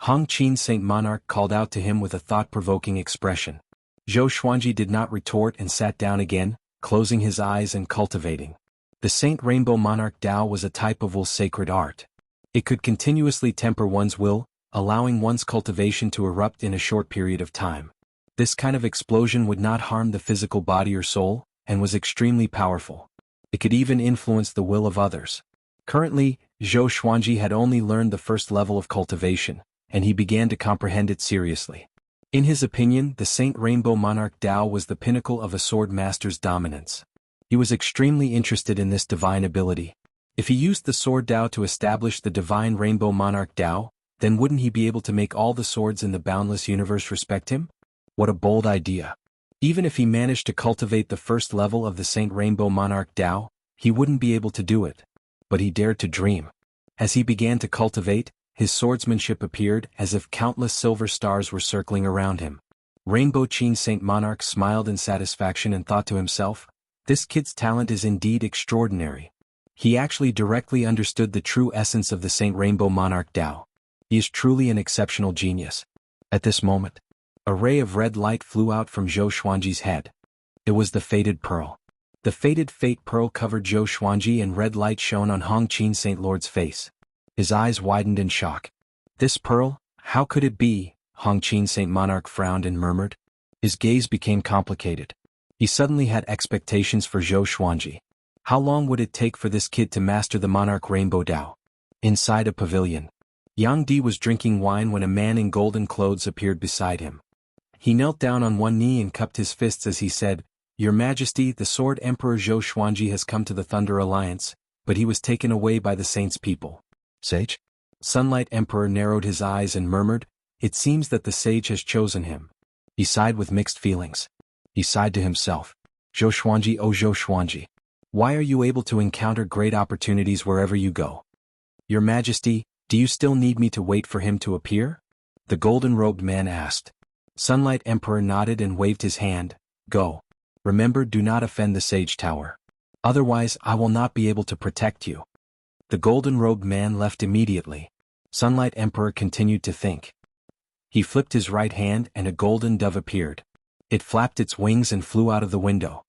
Hong Qin Saint Monarch called out to him with a thought-provoking expression. Zhou Xuanji did not retort and sat down again, closing his eyes and cultivating. The Saint Rainbow Monarch Dao was a type of Wu's sacred art. It could continuously temper one's will, allowing one's cultivation to erupt in a short period of time. This kind of explosion would not harm the physical body or soul, and was extremely powerful. It could even influence the will of others. Currently, Zhou Xuanji had only learned the first level of cultivation, and he began to comprehend it seriously. In his opinion, the Saint Rainbow Monarch Dao was the pinnacle of a sword master's dominance. He was extremely interested in this divine ability. If he used the sword Dao to establish the divine Rainbow Monarch Dao, then wouldn't he be able to make all the swords in the boundless universe respect him? What a bold idea. Even if he managed to cultivate the first level of the Saint Rainbow Monarch Dao, he wouldn't be able to do it. But he dared to dream. As he began to cultivate, his swordsmanship appeared as if countless silver stars were circling around him. Rainbow Qin Saint Monarch smiled in satisfaction and thought to himself, this kid's talent is indeed extraordinary. He actually directly understood the true essence of the Saint Rainbow Monarch Dao. He is truly an exceptional genius. At this moment, a ray of red light flew out from Zhou Xuanji's head. It was the Fated Pearl. The Fated Fate Pearl covered Zhou Xuanji and red light shone on Hong Qin Saint Lord's face. His eyes widened in shock. This pearl, how could it be? Hong Qin Saint Monarch frowned and murmured. His gaze became complicated. He suddenly had expectations for Zhou Xuanji. How long would it take for this kid to master the Monarch Rainbow Dao? Inside a pavilion, Yang Di was drinking wine when a man in golden clothes appeared beside him. He knelt down on one knee and cupped his fists as he said, Your Majesty, the Sword Emperor Zhou Xuanji has come to the Thunder Alliance, but he was taken away by the Saint's people. Sage? Sunlight Emperor narrowed his eyes and murmured, It seems that the sage has chosen him. He sighed with mixed feelings. He sighed to himself. Zhou Xuanji, oh Zhou Xuanji. Why are you able to encounter great opportunities wherever you go? Your Majesty, do you still need me to wait for him to appear? The golden-robed man asked. Sunlight Emperor nodded and waved his hand. Go. Remember, do not offend the Sage Tower. Otherwise, I will not be able to protect you. The golden-robed man left immediately. Sunlight Emperor continued to think. He flipped his right hand and a golden dove appeared. It flapped its wings and flew out of the window.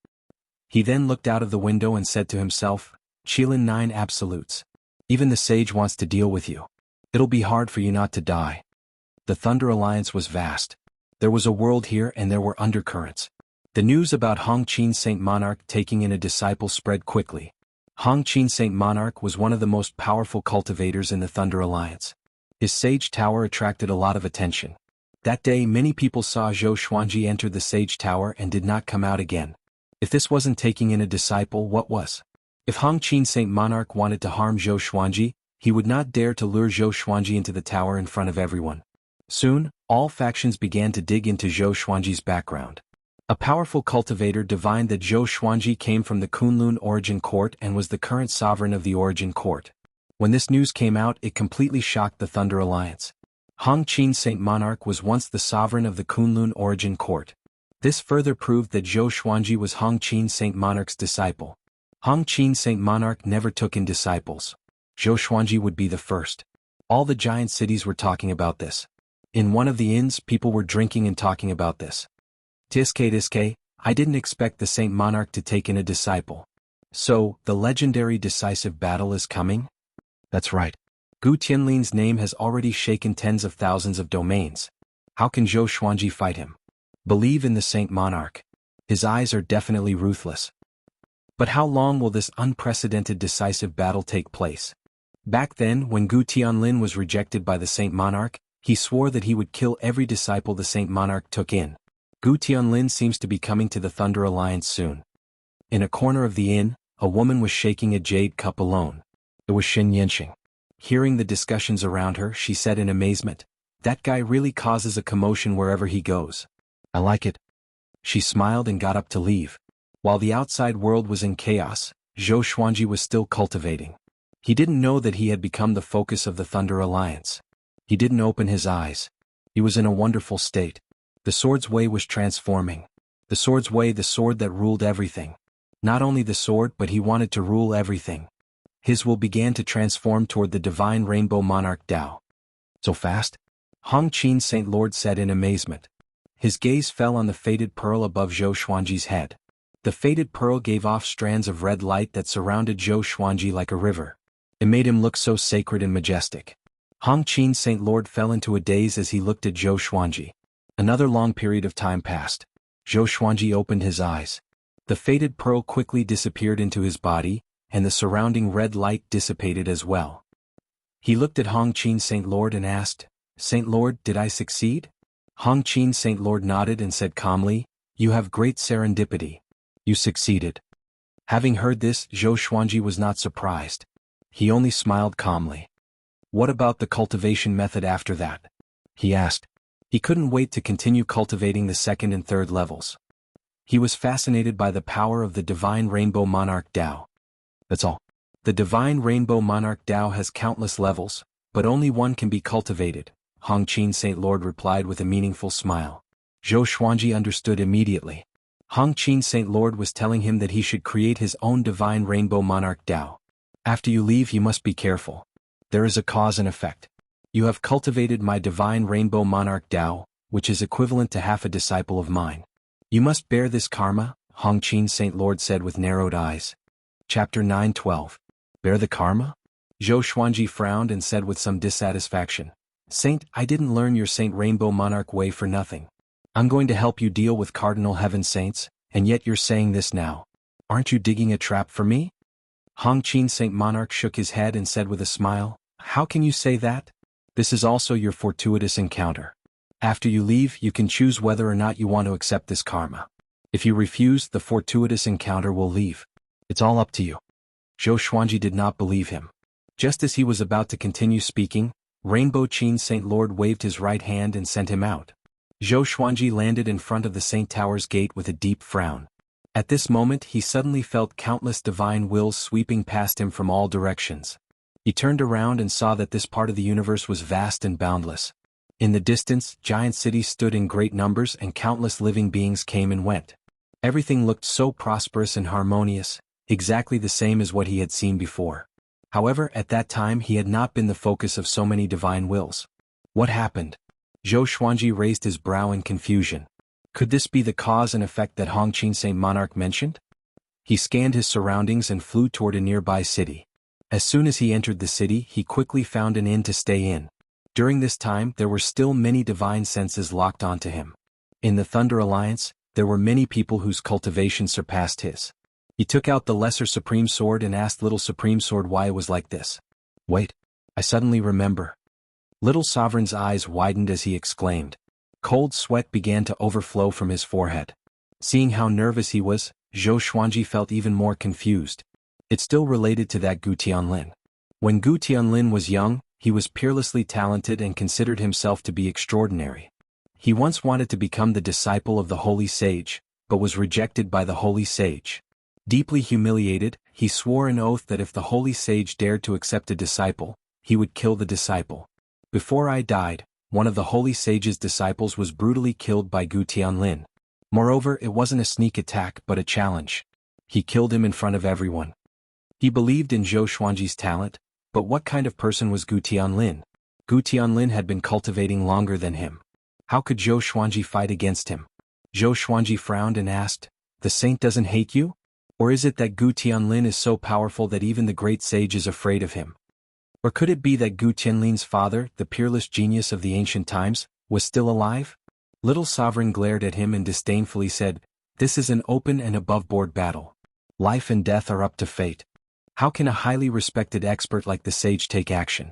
He then looked out of the window and said to himself, Qilin 9 absolutes. Even the sage wants to deal with you. It'll be hard for you not to die. The Thunder Alliance was vast. There was a world here and there were undercurrents. The news about Hong Qin Saint Monarch taking in a disciple spread quickly. Hong Qin Saint Monarch was one of the most powerful cultivators in the Thunder Alliance. His Sage Tower attracted a lot of attention. That day many people saw Zhou Xuanji enter the Sage Tower and did not come out again. If this wasn't taking in a disciple, what was? If Hong Qin Saint Monarch wanted to harm Zhou Xuanji, he would not dare to lure Zhou Xuanji into the tower in front of everyone. Soon, all factions began to dig into Zhou Xuanji's background. A powerful cultivator divined that Zhou Xuanji came from the Kunlun Origin Court and was the current sovereign of the Origin Court. When this news came out, it completely shocked the Thunder Alliance. Hong Qin Saint Monarch was once the sovereign of the Kunlun Origin Court. This further proved that Zhou Xuanji was Hong Qin Saint Monarch's disciple. Hong Qin Saint Monarch never took in disciples. Zhou Xuanji would be the first. All the giant cities were talking about this. In one of the inns, people were drinking and talking about this. Tiske, I didn't expect the Saint Monarch to take in a disciple. So, the legendary decisive battle is coming? That's right. Gu Tianlin's name has already shaken tens of thousands of domains. How can Zhou Xuanji fight him? Believe in the Saint Monarch. His eyes are definitely ruthless. But how long will this unprecedented decisive battle take place? Back then, when Gu Tianlin was rejected by the Saint Monarch, he swore that he would kill every disciple the Saint Monarch took in. Gu Tianlin seems to be coming to the Thunder Alliance soon. In a corner of the inn, a woman was shaking a jade cup alone. It was Xin Yanxing. Hearing the discussions around her, she said in amazement, That guy really causes a commotion wherever he goes. I like it. She smiled and got up to leave. While the outside world was in chaos, Zhou Xuanji was still cultivating. He didn't know that he had become the focus of the Thunder Alliance. He didn't open his eyes. He was in a wonderful state. The sword's way was transforming. The sword's way, the sword that ruled everything. Not only the sword but he wanted to rule everything. His will began to transform toward the divine rainbow monarch Tao. So fast? Hong Qin Saint Lord said in amazement. His gaze fell on the faded pearl above Zhou Xuanji's head. The faded pearl gave off strands of red light that surrounded Zhou Xuanji like a river. It made him look so sacred and majestic. Hong Qin Saint Lord fell into a daze as he looked at Zhou Xuanji. Another long period of time passed. Zhou Xuanji opened his eyes. The faded pearl quickly disappeared into his body, and the surrounding red light dissipated as well. He looked at Hong Qin Saint Lord and asked, "Saint Lord, did I succeed?" Hong Qin Saint Lord nodded and said calmly, "You have great serendipity. You succeeded." Having heard this, Zhou Xuanji was not surprised. He only smiled calmly. "What about the cultivation method after that?" he asked. He couldn't wait to continue cultivating the second and third levels. He was fascinated by the power of the divine rainbow monarch Tao. That's all. The divine rainbow monarch Tao has countless levels, but only one can be cultivated, Hong Qin Saint Lord replied with a meaningful smile. Zhou Xuanji understood immediately. Hong Qin Saint Lord was telling him that he should create his own divine rainbow monarch Tao. After you leave you must be careful. There is a cause and effect. You have cultivated my divine rainbow monarch Tao, which is equivalent to half a disciple of mine. You must bear this karma, Hong Qin Saint Lord said with narrowed eyes. Chapter 9:12. Bear the karma? Zhou Xuanji frowned and said with some dissatisfaction. Saint, I didn't learn your Saint Rainbow Monarch way for nothing. I'm going to help you deal with Cardinal Heaven Saints, and yet you're saying this now. Aren't you digging a trap for me? Hong Qin Saint Monarch shook his head and said with a smile, How can you say that? This is also your fortuitous encounter. After you leave, you can choose whether or not you want to accept this karma. If you refuse, the fortuitous encounter will leave. It's all up to you. Zhou Xuanji did not believe him. Just as he was about to continue speaking, Rainbow Qin Saint Lord waved his right hand and sent him out. Zhou Xuanji landed in front of the Saint Tower's gate with a deep frown. At this moment he suddenly felt countless divine wills sweeping past him from all directions. He turned around and saw that this part of the universe was vast and boundless. In the distance, giant cities stood in great numbers and countless living beings came and went. Everything looked so prosperous and harmonious, exactly the same as what he had seen before. However, at that time he had not been the focus of so many divine wills. What happened? Zhou Xuanji raised his brow in confusion. Could this be the cause and effect that Hong Qin Saint Monarch mentioned? He scanned his surroundings and flew toward a nearby city. As soon as he entered the city, he quickly found an inn to stay in. During this time, there were still many divine senses locked onto him. In the Thunder Alliance, there were many people whose cultivation surpassed his. He took out the Lesser Supreme Sword and asked Little Supreme Sword why it was like this. Wait, I suddenly remember. Little Sovereign's eyes widened as he exclaimed. Cold sweat began to overflow from his forehead. Seeing how nervous he was, Zhou Xuanji felt even more confused. It still related to that Gu Tianlin. When Gu Tianlin was young, he was peerlessly talented and considered himself to be extraordinary. He once wanted to become the disciple of the Holy Sage, but was rejected by the Holy Sage. Deeply humiliated, he swore an oath that if the Holy Sage dared to accept a disciple, he would kill the disciple. Before I died, one of the Holy Sage's disciples was brutally killed by Gu Tianlin. Moreover, it wasn't a sneak attack but a challenge. He killed him in front of everyone. He believed in Zhou Xuanji's talent, but what kind of person was Gu Tianlin? Gu Tianlin had been cultivating longer than him. How could Zhou Xuanji fight against him? Zhou Xuanji frowned and asked, The saint doesn't hate you? Or is it that Gu Tianlin is so powerful that even the great sage is afraid of him? Or could it be that Gu Tianlin's father, the peerless genius of the ancient times, was still alive? Little Sovereign glared at him and disdainfully said, This is an open and above-board battle. Life and death are up to fate. How can a highly respected expert like the sage take action?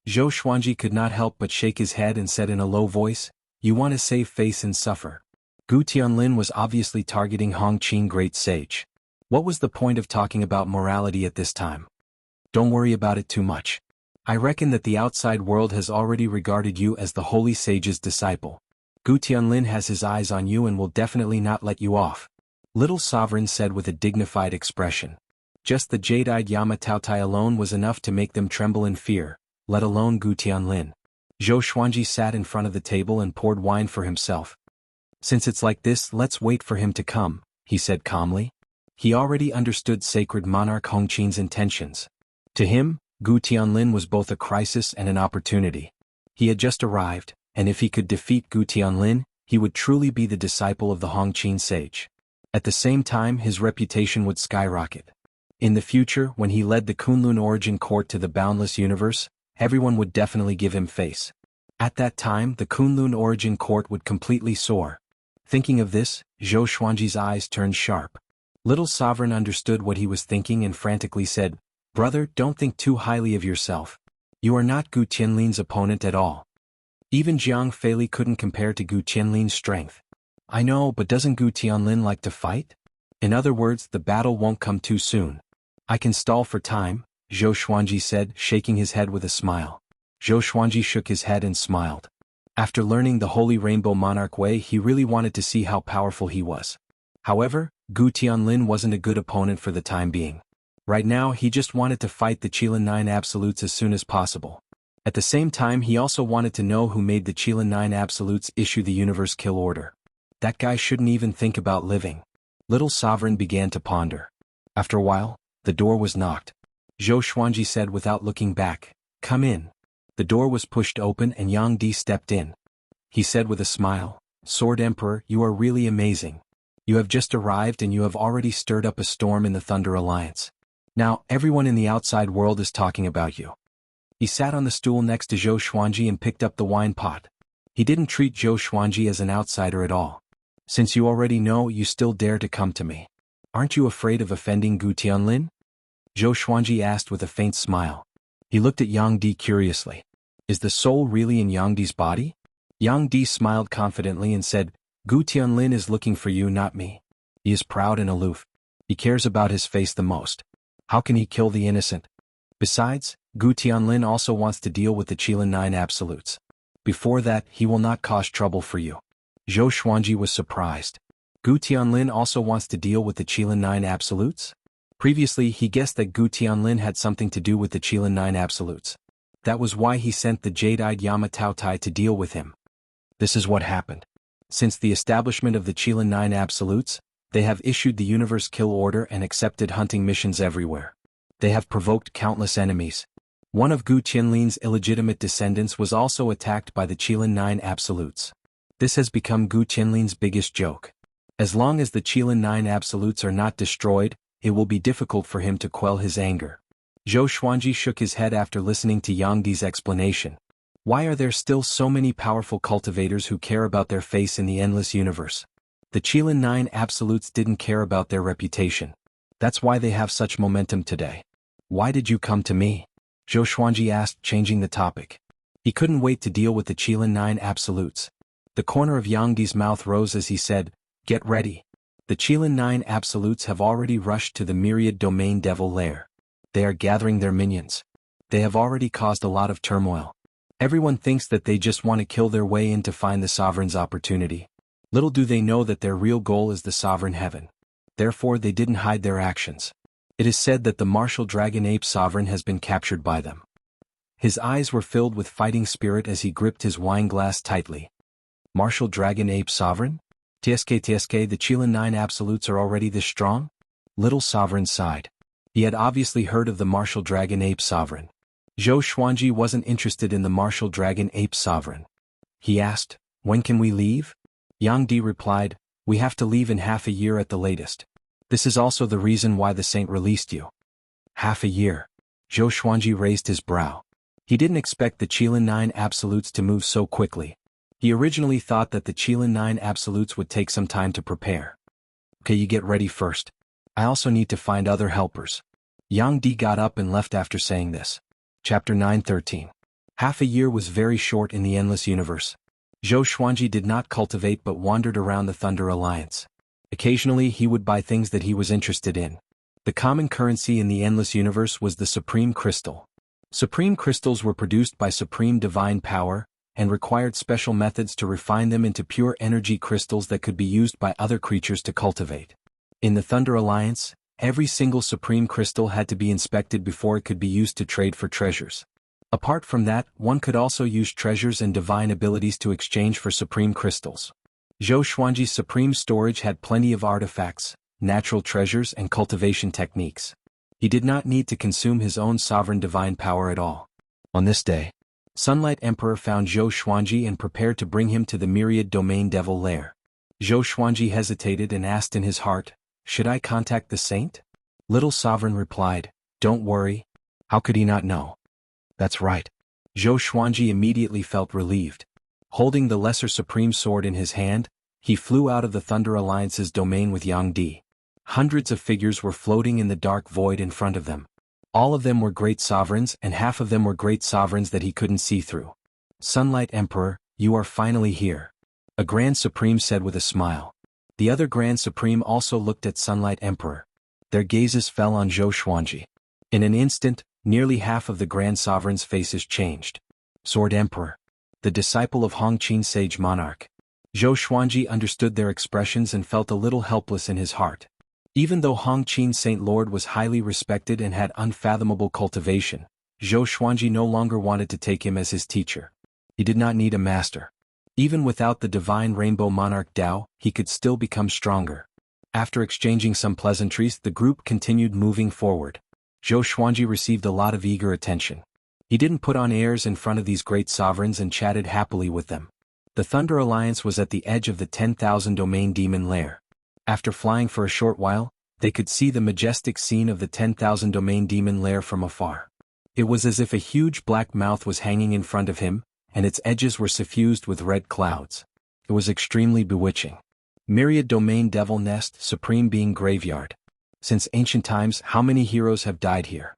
Zhou Xuanji could not help but shake his head and said in a low voice, You want to save face and suffer. Gu Tianlin was obviously targeting Hong Qin Great Sage. What was the point of talking about morality at this time? Don't worry about it too much. I reckon that the outside world has already regarded you as the Holy Sage's disciple. Gu Tianlin has his eyes on you and will definitely not let you off. Little Sovereign said with a dignified expression. Just the jade-eyed Yama Taotai alone was enough to make them tremble in fear, let alone Gu Tianlin. Zhou Xuanji sat in front of the table and poured wine for himself. Since it's like this, let's wait for him to come, he said calmly. He already understood sacred monarch Hongqin's intentions. To him, Gu Tianlin was both a crisis and an opportunity. He had just arrived, and if he could defeat Gu Tianlin, he would truly be the disciple of the Hongqin sage. At the same time, his reputation would skyrocket. In the future, when he led the Kunlun origin court to the boundless universe, everyone would definitely give him face. At that time, the Kunlun origin court would completely soar. Thinking of this, Zhou Xuanji's eyes turned sharp. Little Sovereign understood what he was thinking and frantically said, "Brother, don't think too highly of yourself. You are not Gu Tianlin's opponent at all. Even Jiang Feili couldn't compare to Gu Tianlin's strength." "I know, but doesn't Gu Tianlin like to fight? In other words, the battle won't come too soon." "I can stall for time," Zhou Xuanji said, shaking his head with a smile. Zhou Xuanji shook his head and smiled. After learning the Holy Rainbow Monarch way, he really wanted to see how powerful he was. However, Gu Tianlin wasn't a good opponent for the time being. Right now, he just wanted to fight the Qilin 9 Absolutes as soon as possible. At the same time, he also wanted to know who made the Qilin 9 Absolutes issue the Universe Kill Order. That guy shouldn't even think about living. Little Sovereign began to ponder. After a while, the door was knocked. Zhou Xuanji said without looking back, "Come in." The door was pushed open and Yang Di stepped in. He said with a smile, "Sword Emperor, you are really amazing. You have just arrived and you have already stirred up a storm in the Thunder Alliance. Now, everyone in the outside world is talking about you." He sat on the stool next to Zhou Xuanji and picked up the wine pot. He didn't treat Zhou Xuanji as an outsider at all. "Since you already know, you still dare to come to me. Aren't you afraid of offending Gu Tianlin?" Zhou Xuanji asked with a faint smile. He looked at Yang Di curiously. "Is the soul really in Yang Di's body?" Yang Di smiled confidently and said, "Gu Tianlin is looking for you, not me. He is proud and aloof. He cares about his face the most. How can he kill the innocent? Besides, Gu Tianlin also wants to deal with the Qilin 9 Absolutes. Before that, he will not cause trouble for you." Zhou Xuanji was surprised. Gu Tianlin also wants to deal with the Qilin 9 Absolutes? Previously, he guessed that Gu Tianlin had something to do with the Qilin 9 Absolutes. That was why he sent the jade-eyed Yama Taotai to deal with him. This is what happened. Since the establishment of the Qilin 9 Absolutes, they have issued the Universe Kill Order and accepted hunting missions everywhere. They have provoked countless enemies. One of Gu Tianlin's illegitimate descendants was also attacked by the Qilin 9 Absolutes. This has become Gu Tianlin's biggest joke. As long as the Qilin 9 Absolutes are not destroyed, it will be difficult for him to quell his anger. Zhou Xuanji shook his head after listening to Yang Di's explanation. Why are there still so many powerful cultivators who care about their face in the endless universe? The Qilin 9 Absolutes didn't care about their reputation. That's why they have such momentum today. "Why did you come to me?" Zhou Xuanji asked, changing the topic. He couldn't wait to deal with the Qilin 9 Absolutes. The corner of Yang Di's mouth rose as he said, "Get ready. The Qilin 9 Absolutes have already rushed to the Myriad Domain Devil Lair. They are gathering their minions. They have already caused a lot of turmoil. Everyone thinks that they just want to kill their way in to find the Sovereign's opportunity. Little do they know that their real goal is the Sovereign Heaven. Therefore they didn't hide their actions. It is said that the martial dragon ape Sovereign has been captured by them." His eyes were filled with fighting spirit as he gripped his wine glass tightly. "Martial dragon ape Sovereign? TSK, the Qilin 9 Absolutes are already this strong?" Little Sovereign sighed. He had obviously heard of the martial dragon ape Sovereign. Zhou Xuanji wasn't interested in the martial dragon ape Sovereign. He asked, "When can we leave?" Yang Di replied, "We have to leave in half a year at the latest. This is also the reason why the saint released you." "Half a year?" Zhou Xuanji raised his brow. He didn't expect the Qilin 9 Absolutes to move so quickly. He originally thought that the Qilin 9 Absolutes would take some time to prepare. "Okay, you get ready first. I also need to find other helpers." Yang Di got up and left after saying this. Chapter 9:13. Half a year was very short in the endless universe. Zhou Xuanji did not cultivate but wandered around the Thunder Alliance. Occasionally he would buy things that he was interested in. The common currency in the endless universe was the Supreme Crystal. Supreme Crystals were produced by Supreme Divine Power, and required special methods to refine them into pure energy crystals that could be used by other creatures to cultivate. In the Thunder Alliance, every single Supreme Crystal had to be inspected before it could be used to trade for treasures. Apart from that, one could also use treasures and divine abilities to exchange for Supreme Crystals. Zhou Xuanji's Supreme Storage had plenty of artifacts, natural treasures and cultivation techniques. He did not need to consume his own sovereign divine power at all. On this day, Sunlight Emperor found Zhou Xuanji and prepared to bring him to the Myriad Domain Devil Lair. Zhou Xuanji hesitated and asked in his heart, "Should I contact the saint?" Little Sovereign replied, "Don't worry." How could he not know? That's right. Zhou Xuanji immediately felt relieved. Holding the Lesser Supreme Sword in his hand, he flew out of the Thunder Alliance's domain with Yang Di. Hundreds of figures were floating in the dark void in front of them. All of them were great sovereigns, and half of them were great sovereigns that he couldn't see through. "Sunlight Emperor, you are finally here," a Grand Supreme said with a smile. The other Grand Supreme also looked at Sunlight Emperor. Their gazes fell on Zhou Xuanji. In an instant, nearly half of the Grand Sovereign's faces changed. Sword Emperor, the disciple of Hongqin Sage Monarch. Zhou Xuanji understood their expressions and felt a little helpless in his heart. Even though Hongqin Saint Lord was highly respected and had unfathomable cultivation, Zhou Xuanji no longer wanted to take him as his teacher. He did not need a master. Even without the divine Rainbow Monarch Dao, he could still become stronger. After exchanging some pleasantries, the group continued moving forward. Zhou Xuanji received a lot of eager attention. He didn't put on airs in front of these great sovereigns and chatted happily with them. The Thunder Alliance was at the edge of the 10,000 Domain Demon Lair. After flying for a short while, they could see the majestic scene of the 10,000 Domain Demon Lair from afar. It was as if a huge black mouth was hanging in front of him, and its edges were suffused with red clouds. It was extremely bewitching. Myriad Domain Devil Nest, Supreme Being Graveyard. Since ancient times, how many heroes have died here?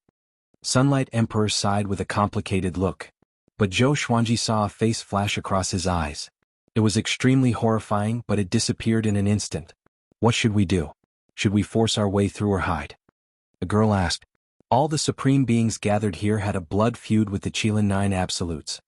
Sunlight Emperor sighed with a complicated look. But Zhou Xuanji saw a face flash across his eyes. It was extremely horrifying, but it disappeared in an instant. What should we do? Should we force our way through or hide? A girl asked. All the supreme beings gathered here had a blood feud with the Qilin 9 Absolutes.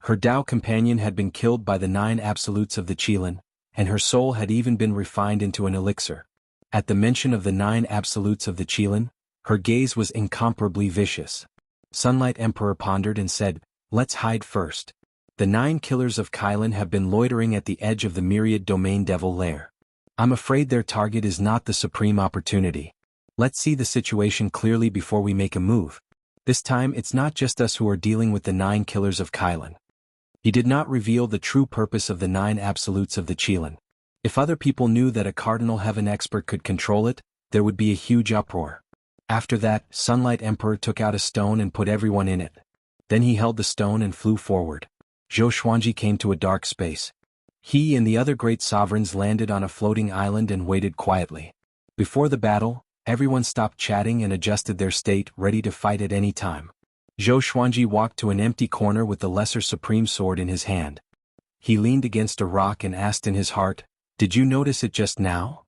Her Dao companion had been killed by the 9 Absolutes of the Qilin, and her soul had even been refined into an elixir. At the mention of the 9 Absolutes of the Qilin, her gaze was incomparably vicious. Sunlight Emperor pondered and said, "Let's hide first. The 9 killers of Qilin have been loitering at the edge of the Myriad Domain Devil Lair. I'm afraid their target is not the supreme opportunity. Let's see the situation clearly before we make a move. This time it's not just us who are dealing with the 9 killers of Qilin." He did not reveal the true purpose of the 9 Absolutes of the Qilin. If other people knew that a Cardinal Heaven expert could control it, there would be a huge uproar. After that, Sunlight Emperor took out a stone and put everyone in it. Then he held the stone and flew forward. Zhou Xuanji came to a dark space. He and the other great sovereigns landed on a floating island and waited quietly. Before the battle, everyone stopped chatting and adjusted their state, ready to fight at any time. Zhou Xuanji walked to an empty corner with the Lesser Supreme Sword in his hand. He leaned against a rock and asked in his heart, "Did you notice it just now?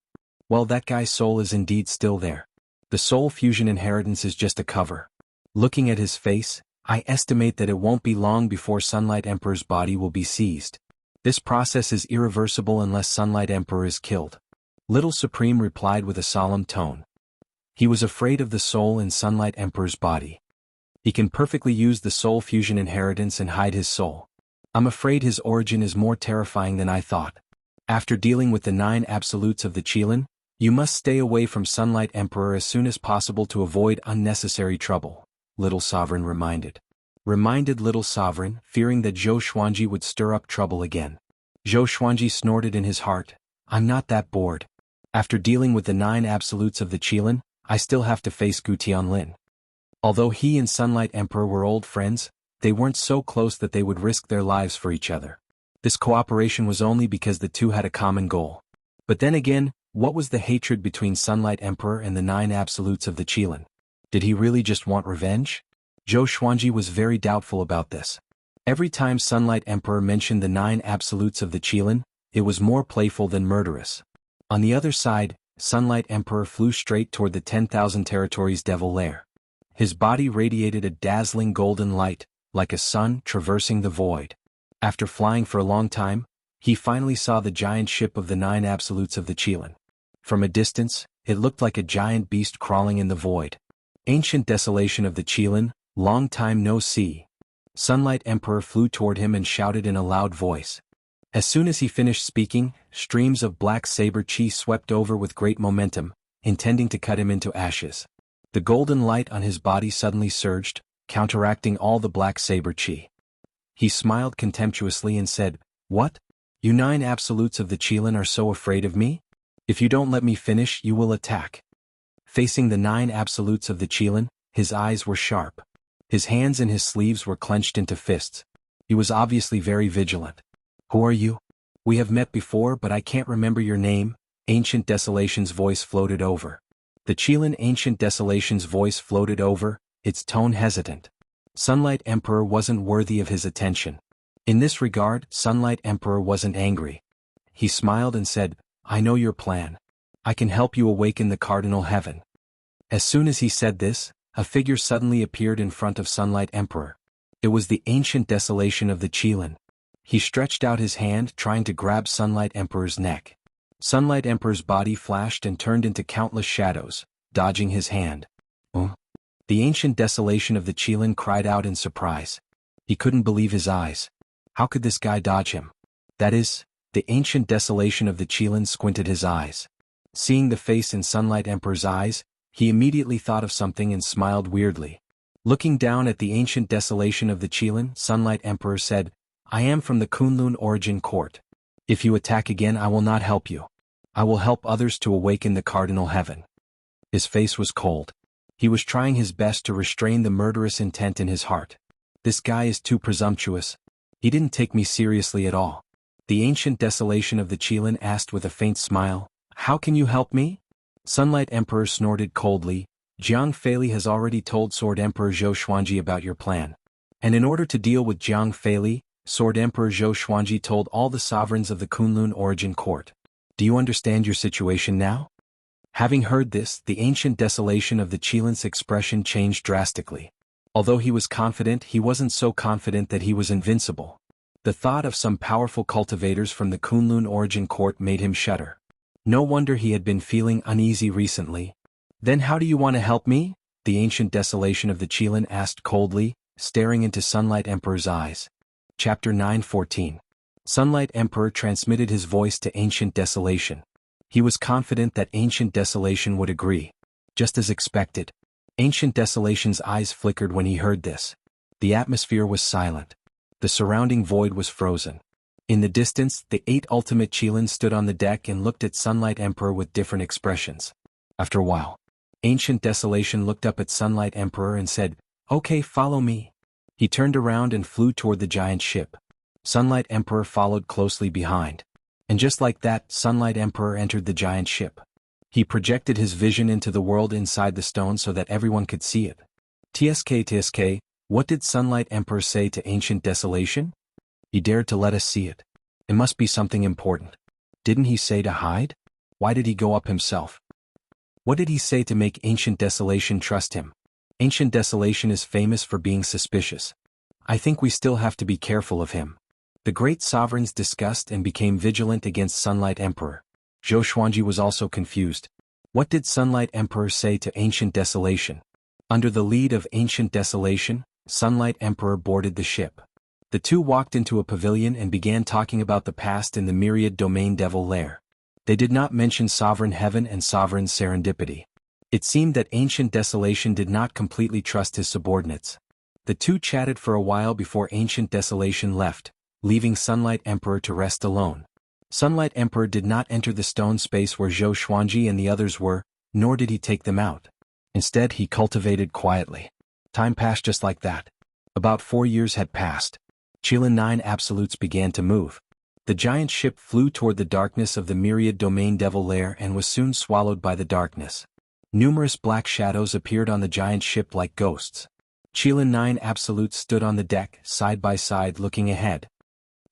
Well, that guy's soul is indeed still there. The soul fusion inheritance is just a cover." Looking at his face, I estimate that it won't be long before Sunlight Emperor's body will be seized. This process is irreversible unless Sunlight Emperor is killed. Little Supreme replied with a solemn tone. He was afraid of the soul in Sunlight Emperor's body. He can perfectly use the soul fusion inheritance and hide his soul. I'm afraid his origin is more terrifying than I thought. After dealing with the 9 Absolutes of the Qilin, you must stay away from Sunlight Emperor as soon as possible to avoid unnecessary trouble, Little Sovereign reminded. Little Sovereign, fearing that Zhou Xuanji would stir up trouble again. Zhou Xuanji snorted in his heart, "I'm not that bored. After dealing with the 9 Absolutes of the Qilin, I still have to face Gu Tianlin." Although he and Sunlight Emperor were old friends, they weren't so close that they would risk their lives for each other. This cooperation was only because the two had a common goal. But then again, what was the hatred between Sunlight Emperor and the 9 Absolutes of the Qilin? Did he really just want revenge? Zhou Xuanji was very doubtful about this. Every time Sunlight Emperor mentioned the 9 Absolutes of the Qilin, it was more playful than murderous. On the other side, Sunlight Emperor flew straight toward the 10,000 Territories Devil Lair. His body radiated a dazzling golden light, like a sun traversing the void. After flying for a long time, he finally saw the giant ship of the 9 Absolutes of the Qilin. From a distance, it looked like a giant beast crawling in the void. Ancient desolation of the Qilin, long time no see. Sunlight Emperor flew toward him and shouted in a loud voice. As soon as he finished speaking, streams of black saber chi swept over with great momentum, intending to cut him into ashes. The golden light on his body suddenly surged, counteracting all the black saber chi. He smiled contemptuously and said, "What? You 9 absolutes of the Qilin are so afraid of me? If you don't let me finish, you will attack." Facing the 9 absolutes of the Qilin, his eyes were sharp. His hands and his sleeves were clenched into fists. He was obviously very vigilant. "Who are you? We have met before, but I can't remember your name." Ancient Desolation's voice floated over. The Qilin Ancient Desolation's voice floated over, its tone hesitant. Sunlight Emperor wasn't worthy of his attention. In this regard, Sunlight Emperor wasn't angry. He smiled and said, "I know your plan. I can help you awaken the cardinal heaven." As soon as he said this, a figure suddenly appeared in front of Sunlight Emperor. It was the Ancient Desolation of the Qilin. He stretched out his hand trying to grab Sunlight Emperor's neck. Sunlight Emperor's body flashed and turned into countless shadows, dodging his hand. "Oh?" The Ancient Desolation of the Qilin cried out in surprise. He couldn't believe his eyes. How could this guy dodge him? That is, the Ancient Desolation of the Qilin squinted his eyes. Seeing the face in Sunlight Emperor's eyes, he immediately thought of something and smiled weirdly. Looking down at the Ancient Desolation of the Qilin, Sunlight Emperor said, "I am from the Kunlun Origin Court. If you attack again, I will not help you. I will help others to awaken the cardinal heaven." His face was cold. He was trying his best to restrain the murderous intent in his heart. This guy is too presumptuous. He didn't take me seriously at all. The Ancient Desolation of the Qilin asked with a faint smile, "How can you help me?" Sunlight Emperor snorted coldly, "Jiang Feili has already told Sword Emperor Zhou Xuanji about your plan. And in order to deal with Jiang Feili, Sword Emperor Zhou Xuanji told all the sovereigns of the Kunlun Origin Court. Do you understand your situation now?" Having heard this, the Ancient Desolation of the Qilin's expression changed drastically. Although he was confident, he wasn't so confident that he was invincible. The thought of some powerful cultivators from the Kunlun Origin Court made him shudder. No wonder he had been feeling uneasy recently. "Then how do you want to help me?" the Ancient Desolation of the Qilin asked coldly, staring into Sunlight Emperor's eyes. Chapter 9:14. Sunlight Emperor transmitted his voice to Ancient Desolation. He was confident that Ancient Desolation would agree. Just as expected, Ancient Desolation's eyes flickered when he heard this. The atmosphere was silent. The surrounding void was frozen. In the distance, the 8 ultimate Qilin stood on the deck and looked at Sunlight Emperor with different expressions. After a while, Ancient Desolation looked up at Sunlight Emperor and said, "Okay, follow me." He turned around and flew toward the giant ship. Sunlight Emperor followed closely behind. And just like that, Sunlight Emperor entered the giant ship. He projected his vision into the world inside the stone so that everyone could see it. TSK, what did Sunlight Emperor say to Ancient Desolation? He dared to let us see it. It must be something important. Didn't he say to hide? Why did he go up himself? What did he say to make Ancient Desolation trust him? Ancient Desolation is famous for being suspicious. I think we still have to be careful of him. The great sovereigns discussed and became vigilant against Sunlight Emperor. Zhou Xuanji was also confused. What did Sunlight Emperor say to Ancient Desolation? Under the lead of Ancient Desolation, Sunlight Emperor boarded the ship. The two walked into a pavilion and began talking about the past in the myriad domain devil lair. They did not mention Sovereign Heaven and Sovereign Serendipity. It seemed that Ancient Desolation did not completely trust his subordinates. The two chatted for a while before Ancient Desolation left, leaving Sunlight Emperor to rest alone. Sunlight Emperor did not enter the stone space where Zhou Xuanji and the others were, nor did he take them out. Instead, he cultivated quietly. Time passed just like that. About 4 years had passed. Qilin 9 absolutes began to move. The giant ship flew toward the darkness of the myriad domain devil lair and was soon swallowed by the darkness. Numerous black shadows appeared on the giant ship like ghosts. Qilin 9 absolutes stood on the deck, side by side looking ahead.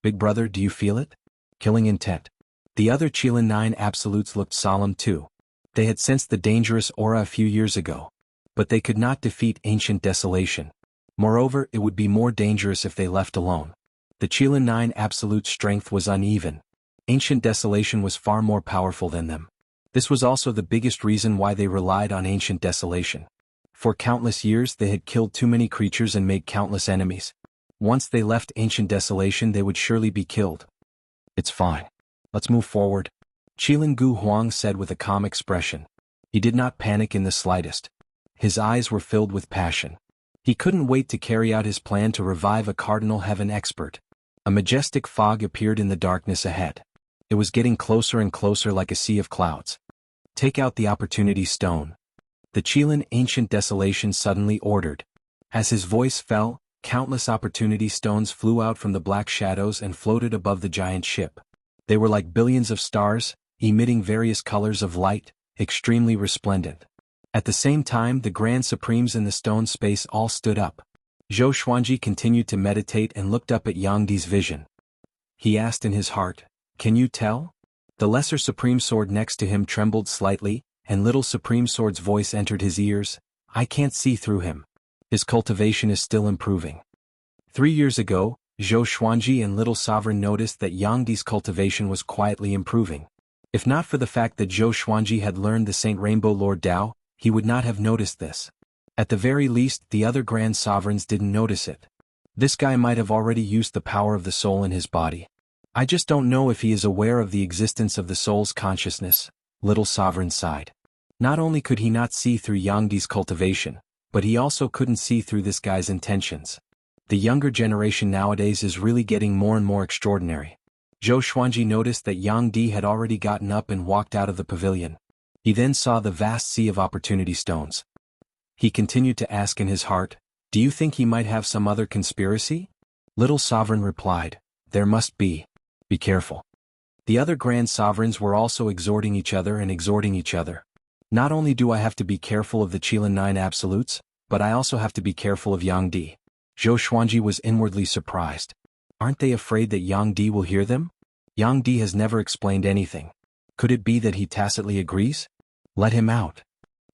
"Big brother, do you feel it? Killing intent." The other Qilin 9 absolutes looked solemn too. They had sensed the dangerous aura a few years ago. But they could not defeat Ancient Desolation. Moreover, it would be more dangerous if they left alone. The Qilin 9 absolute strength was uneven. Ancient Desolation was far more powerful than them. This was also the biggest reason why they relied on Ancient Desolation. For countless years they had killed too many creatures and made countless enemies. Once they left Ancient Desolation they would surely be killed. "It's fine. Let's move forward," Qilin Gu Huang said with a calm expression. He did not panic in the slightest. His eyes were filled with passion. He couldn't wait to carry out his plan to revive a Cardinal Heaven expert. A majestic fog appeared in the darkness ahead. It was getting closer and closer like a sea of clouds. Take out the Opportunity Stone. The Qilin Ancient Desolation suddenly ordered. As his voice fell, countless Opportunity Stones flew out from the black shadows and floated above the giant ship. They were like billions of stars, emitting various colors of light, extremely resplendent. At the same time, the Grand Supremes in the stone space all stood up. Zhou Xuanji continued to meditate and looked up at Yang Di's vision. He asked in his heart, "Can you tell?" The Lesser Supreme Sword next to him trembled slightly, and Little Supreme Sword's voice entered his ears. "I can't see through him. His cultivation is still improving." 3 years ago, Zhou Xuanji and Little Sovereign noticed that Yang Di's cultivation was quietly improving. If not for the fact that Zhou Xuanji had learned the Saint Rainbow Lord Dao, he would not have noticed this. At the very least, the other Grand Sovereigns didn't notice it. This guy might have already used the power of the soul in his body. I just don't know if he is aware of the existence of the soul's consciousness, Little Sovereign sighed. Not only could he not see through Yang Di's cultivation, but he also couldn't see through this guy's intentions. The younger generation nowadays is really getting more and more extraordinary. Zhou Xuanji noticed that Yang Di had already gotten up and walked out of the pavilion. He then saw the vast sea of Opportunity Stones. He continued to ask in his heart, "Do you think he might have some other conspiracy?" Little Sovereign replied, "There must be. Be careful." The other Grand Sovereigns were also exhorting each other and exhorting each other. Not only do I have to be careful of the Qilin 9 Absolutes, but I also have to be careful of Yang Di. Zhou Xuanji was inwardly surprised. Aren't they afraid that Yang Di will hear them? Yang Di has never explained anything. Could it be that he tacitly agrees? Let him out.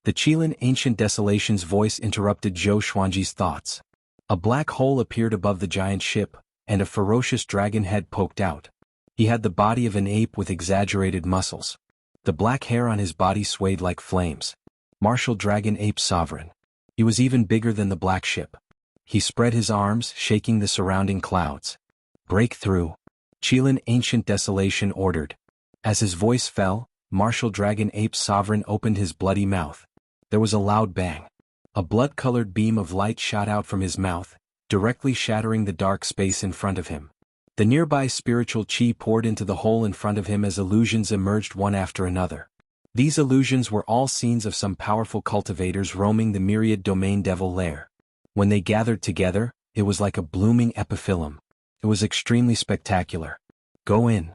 The Qilin Ancient Desolation's voice interrupted Zhou Xuanji's thoughts. A black hole appeared above the giant ship, and a ferocious dragon head poked out. He had the body of an ape with exaggerated muscles. The black hair on his body swayed like flames. Martial Dragon Ape Sovereign. He was even bigger than the black ship. He spread his arms, shaking the surrounding clouds. "Break through." Qilin Ancient Desolation ordered. As his voice fell, Martial Dragon Ape Sovereign opened his bloody mouth. There was a loud bang. A blood-colored beam of light shot out from his mouth, directly shattering the dark space in front of him. The nearby spiritual chi poured into the hole in front of him as illusions emerged one after another. These illusions were all scenes of some powerful cultivators roaming the myriad domain devil lair. When they gathered together, it was like a blooming epiphyllum. It was extremely spectacular. "Go in."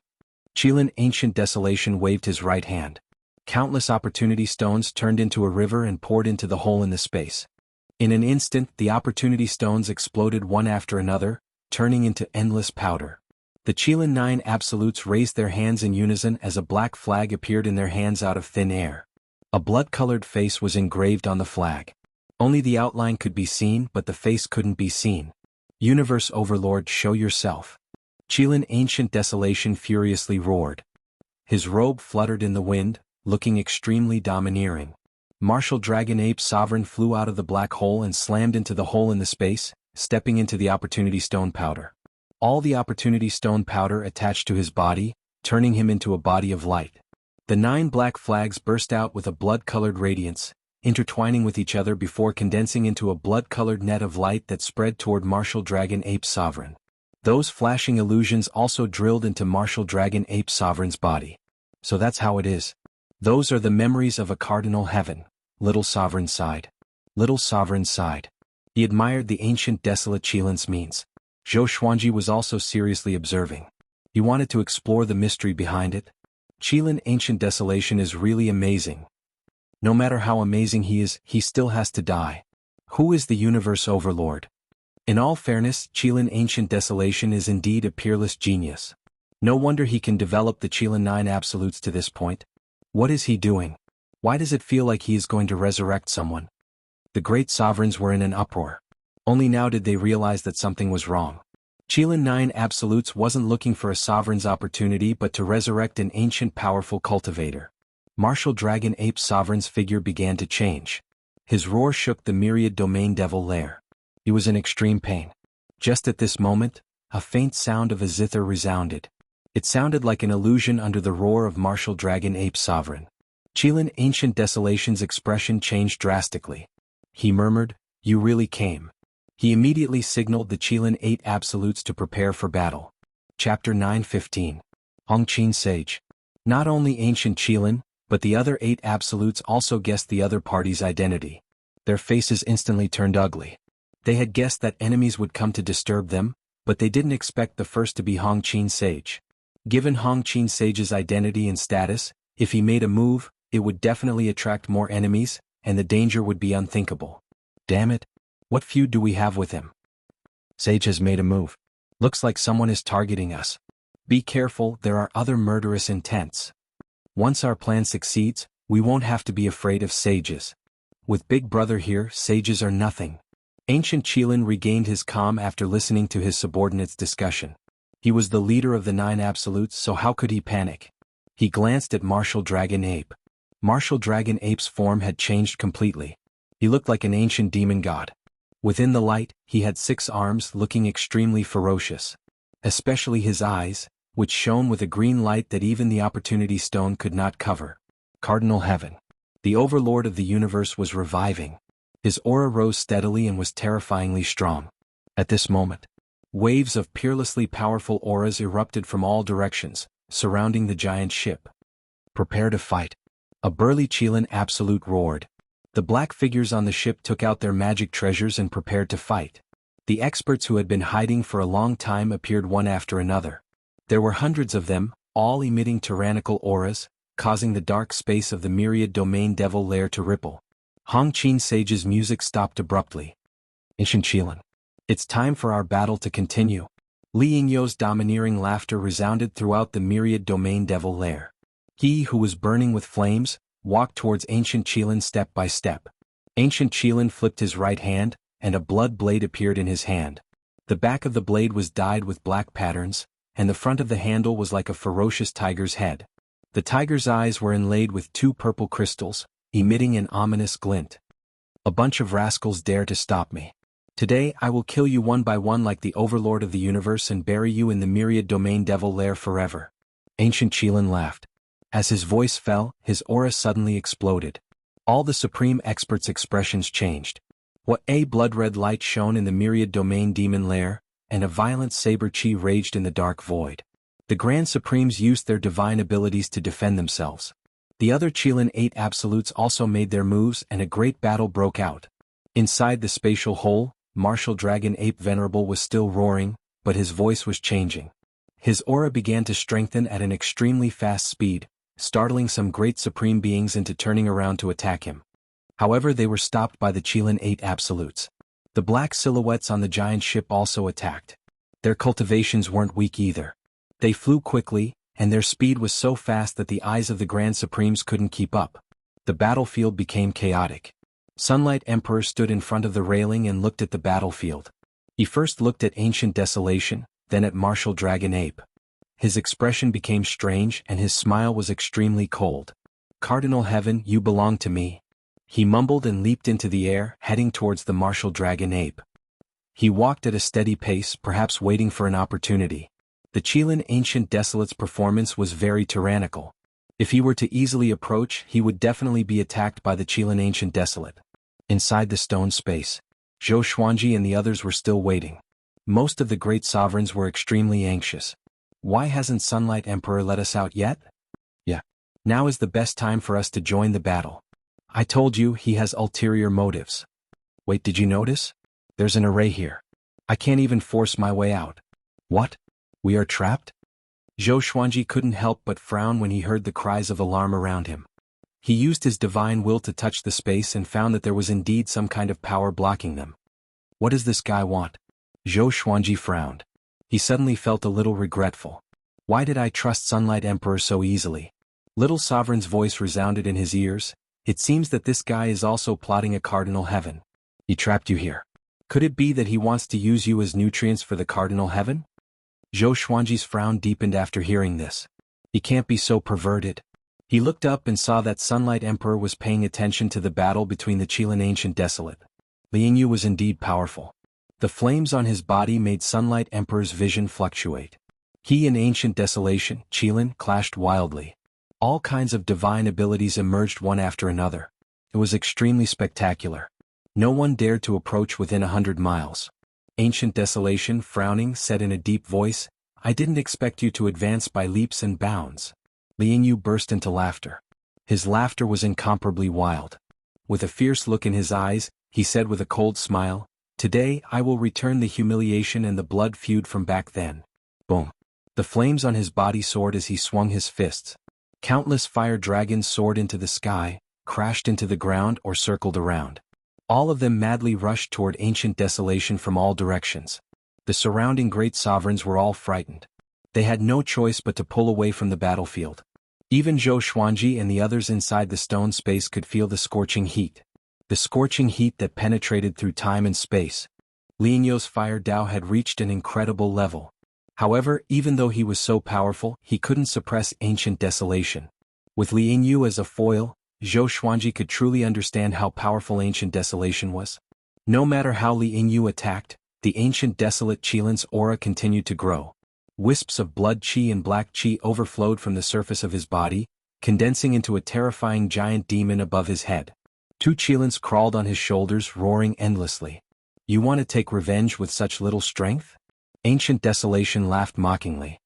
Qilin Ancient Desolation waved his right hand. Countless Opportunity Stones turned into a river and poured into the hole in the space. In an instant, the Opportunity Stones exploded one after another, turning into endless powder. The Qilin 9 Absolutes raised their hands in unison as a black flag appeared in their hands out of thin air. A blood-colored face was engraved on the flag. Only the outline could be seen, but the face couldn't be seen. "Universe Overlord, show yourself." Qilin Ancient Desolation furiously roared. His robe fluttered in the wind, looking extremely domineering. Martial Dragon Ape Sovereign flew out of the black hole and slammed into the hole in the space, stepping into the Opportunity Stone powder. All the Opportunity Stone powder attached to his body, turning him into a body of light. The 9 black flags burst out with a blood-colored radiance, intertwining with each other before condensing into a blood-colored net of light that spread toward Martial Dragon Ape Sovereign. Those flashing illusions also drilled into Martial Dragon Ape Sovereign's body. "So that's how it is. Those are the memories of a Cardinal Heaven," Little Sovereign sighed. Little Sovereign sighed. He admired the ancient desolate Qilin's means. Zhou Xuanji was also seriously observing. He wanted to explore the mystery behind it. Qilin Ancient Desolation is really amazing. No matter how amazing he is, he still has to die. Who is the Universe Overlord? In all fairness, Qilin Ancient Desolation is indeed a peerless genius. No wonder he can develop the Qilin 9 Absolutes to this point. What is he doing? Why does it feel like he is going to resurrect someone? The great sovereigns were in an uproar. Only now did they realize that something was wrong. Qilin 9 Absolutes wasn't looking for a sovereign's opportunity but to resurrect an ancient powerful cultivator. Martial Dragon Ape Sovereign's figure began to change. His roar shook the myriad domain devil lair. He was in extreme pain. Just at this moment, a faint sound of a zither resounded. It sounded like an illusion under the roar of Martial Dragon Ape Sovereign. Qilin Ancient Desolation's expression changed drastically. He murmured, "You really came." He immediately signaled the Qilin 8 Absolutes to prepare for battle. Chapter 9:15. Hongqin Sage. Not only Ancient Qilin, but the other 8 Absolutes also guessed the other party's identity. Their faces instantly turned ugly. They had guessed that enemies would come to disturb them, but they didn't expect the first to be Hongqin Sage. Given Hongqin Sage's identity and status, if he made a move, it would definitely attract more enemies, and the danger would be unthinkable. Damn it! What feud do we have with him? Sage has made a move. Looks like someone is targeting us. Be careful, there are other murderous intents. Once our plan succeeds, we won't have to be afraid of sages. With Big Brother here, sages are nothing. Ancient Qilin regained his calm after listening to his subordinates' discussion. He was the leader of the 9 Absolutes, so how could he panic? He glanced at Martial Dragon Ape. Martial Dragon Ape's form had changed completely. He looked like an ancient demon god. Within the light, he had 6 arms looking extremely ferocious. Especially his eyes, which shone with a green light that even the Opportunity Stone could not cover. Cardinal Heaven. The Overlord of the universe was reviving. His aura rose steadily and was terrifyingly strong. At this moment, waves of peerlessly powerful auras erupted from all directions, surrounding the giant ship. Prepare to fight. A burly Qilin Absolute roared. The black figures on the ship took out their magic treasures and prepared to fight. The experts who had been hiding for a long time appeared one after another. There were hundreds of them, all emitting tyrannical auras, causing the dark space of the myriad domain devil lair to ripple. Hongqin Sage's music stopped abruptly. Ancient Qilin. It's time for our battle to continue. Li Yingyo's domineering laughter resounded throughout the myriad domain devil lair. He who was burning with flames, walked towards Ancient Qilin step by step. Ancient Qilin flipped his right hand, and a blood blade appeared in his hand. The back of the blade was dyed with black patterns, and the front of the handle was like a ferocious tiger's head. The tiger's eyes were inlaid with 2 purple crystals, emitting an ominous glint. A bunch of rascals dare to stop me. Today I will kill you one by one like the Overlord of the universe and bury you in the myriad domain devil lair forever. Ancient Qilin laughed. As his voice fell, his aura suddenly exploded. All the Supreme Experts' expressions changed. What a blood-red light shone in the myriad domain demon lair, and a violent saber chi raged in the dark void. The Grand Supremes used their divine abilities to defend themselves. The other Qilin 8 Absolutes also made their moves and a great battle broke out. Inside the spatial hole, Martial Dragon Ape Venerable was still roaring, but his voice was changing. His aura began to strengthen at an extremely fast speed, startling some great supreme beings into turning around to attack him. However, they were stopped by the Qilin 8 Absolutes. The black silhouettes on the giant ship also attacked. Their cultivations weren't weak either. They flew quickly, and their speed was so fast that the eyes of the Grand Supremes couldn't keep up. The battlefield became chaotic. Sunlight Emperor stood in front of the railing and looked at the battlefield. He first looked at Ancient Desolation, then at Martial Dragon Ape. His expression became strange and his smile was extremely cold. Cardinal Heaven, you belong to me. He mumbled and leaped into the air, heading towards the Martial Dragon Ape. He walked at a steady pace, perhaps waiting for an opportunity. The Qilin Ancient Desolate's performance was very tyrannical. If he were to easily approach, he would definitely be attacked by the Qilin Ancient Desolate. Inside the stone space, Zhou Xuanji and the others were still waiting. Most of the great sovereigns were extremely anxious. Why hasn't Sunlight Emperor let us out yet? Yeah. Now is the best time for us to join the battle. I told you he has ulterior motives. Wait, did you notice? There's an array here. I can't even force my way out. What? We are trapped? Zhou Xuanji couldn't help but frown when he heard the cries of alarm around him. He used his divine will to touch the space and found that there was indeed some kind of power blocking them. What does this guy want? Zhou Xuanji frowned. He suddenly felt a little regretful. Why did I trust Sunlight Emperor so easily? Little Sovereign's voice resounded in his ears. It seems that this guy is also plotting a Cardinal Heaven. He trapped you here. Could it be that he wants to use you as nutrients for the Cardinal Heaven? Zhou Xuanji's frown deepened after hearing this. He can't be so perverted. He looked up and saw that Sunlight Emperor was paying attention to the battle between the Qilin Ancient Desolate. Li Yingyu was indeed powerful. The flames on his body made Sunlight Emperor's vision fluctuate. He and Ancient Desolation, Qilin, clashed wildly. All kinds of divine abilities emerged one after another. It was extremely spectacular. No one dared to approach within 100 miles. Ancient Desolation, frowning, said in a deep voice, "I didn't expect you to advance by leaps and bounds." Lian Yu burst into laughter. His laughter was incomparably wild. With a fierce look in his eyes, he said with a cold smile, "Today I will return the humiliation and the blood feud from back then." Boom. The flames on his body soared as he swung his fists. Countless fire dragons soared into the sky, crashed into the ground or circled around. All of them madly rushed toward Ancient Desolation from all directions. The surrounding great sovereigns were all frightened. They had no choice but to pull away from the battlefield. Even Zhou Xuanji and the others inside the stone space could feel the scorching heat. The scorching heat that penetrated through time and space. Lian Yu's fire Dao had reached an incredible level. However, even though he was so powerful, he couldn't suppress Ancient Desolation. With Lian Yu as a foil, Zhou Xuanji could truly understand how powerful Ancient Desolation was. No matter how Lian Yu attacked, the ancient desolate Qilin's aura continued to grow. Wisps of blood qi and black qi overflowed from the surface of his body, condensing into a terrifying giant demon above his head. Two Qilins crawled on his shoulders, roaring endlessly. "You want to take revenge with such little strength?" Ancient Desolation laughed mockingly.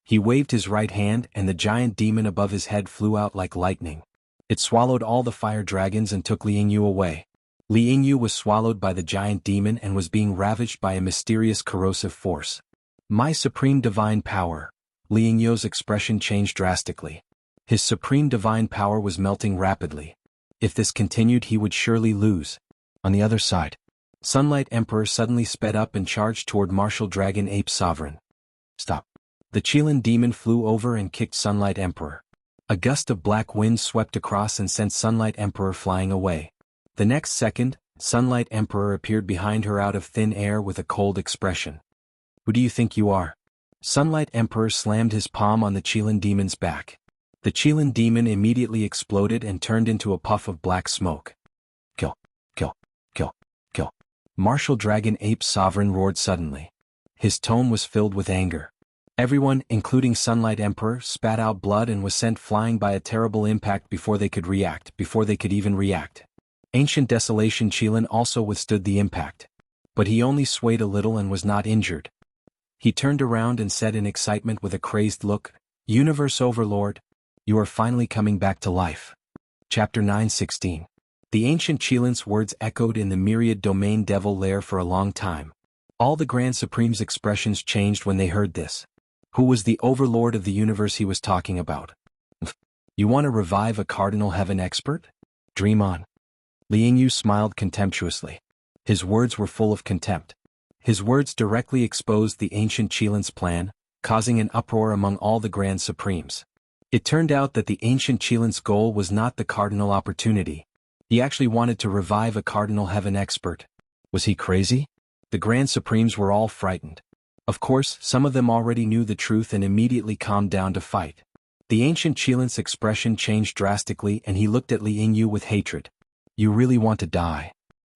He waved his right hand and the giant demon above his head flew out like lightning. It swallowed all the fire dragons and took Lian Yu away. Lian Yu was swallowed by the giant demon and was being ravaged by a mysterious corrosive force. "My supreme divine power." Lian Yu's expression changed drastically. His supreme divine power was melting rapidly. If this continued, he would surely lose. On the other side, Sunlight Emperor suddenly sped up and charged toward Martial Dragon Ape Sovereign. "Stop." The Qilin demon flew over and kicked Sunlight Emperor. A gust of black wind swept across and sent Sunlight Emperor flying away. The next second, Sunlight Emperor appeared behind her out of thin air with a cold expression. "Who do you think you are?" Sunlight Emperor slammed his palm on the Qilin demon's back. The Qilin demon immediately exploded and turned into a puff of black smoke. "Kill, kill, kill, kill." Martial Dragon Ape Sovereign roared suddenly. His tone was filled with anger. Everyone, including Sunlight Emperor, spat out blood and was sent flying by a terrible impact before they could even react. Ancient Desolation Qilin also withstood the impact. But he only swayed a little and was not injured. He turned around and said in excitement with a crazed look, "Universe Overlord, you are finally coming back to life." Chapter 9:16. The ancient Qilin's words echoed in the myriad domain devil lair for a long time. All the Grand Supreme's expressions changed when they heard this. Who was the overlord of the universe he was talking about? "You want to revive a Cardinal Heaven expert? Dream on." Lian Yu smiled contemptuously. His words were full of contempt. His words directly exposed the ancient Qilin's plan, causing an uproar among all the Grand Supremes. It turned out that the ancient Qilin's goal was not the cardinal opportunity. He actually wanted to revive a Cardinal Heaven expert. Was he crazy? The Grand Supremes were all frightened. Of course, some of them already knew the truth and immediately calmed down to fight. The ancient Qilin's expression changed drastically and he looked at Lian Yu with hatred. "You really want to die?"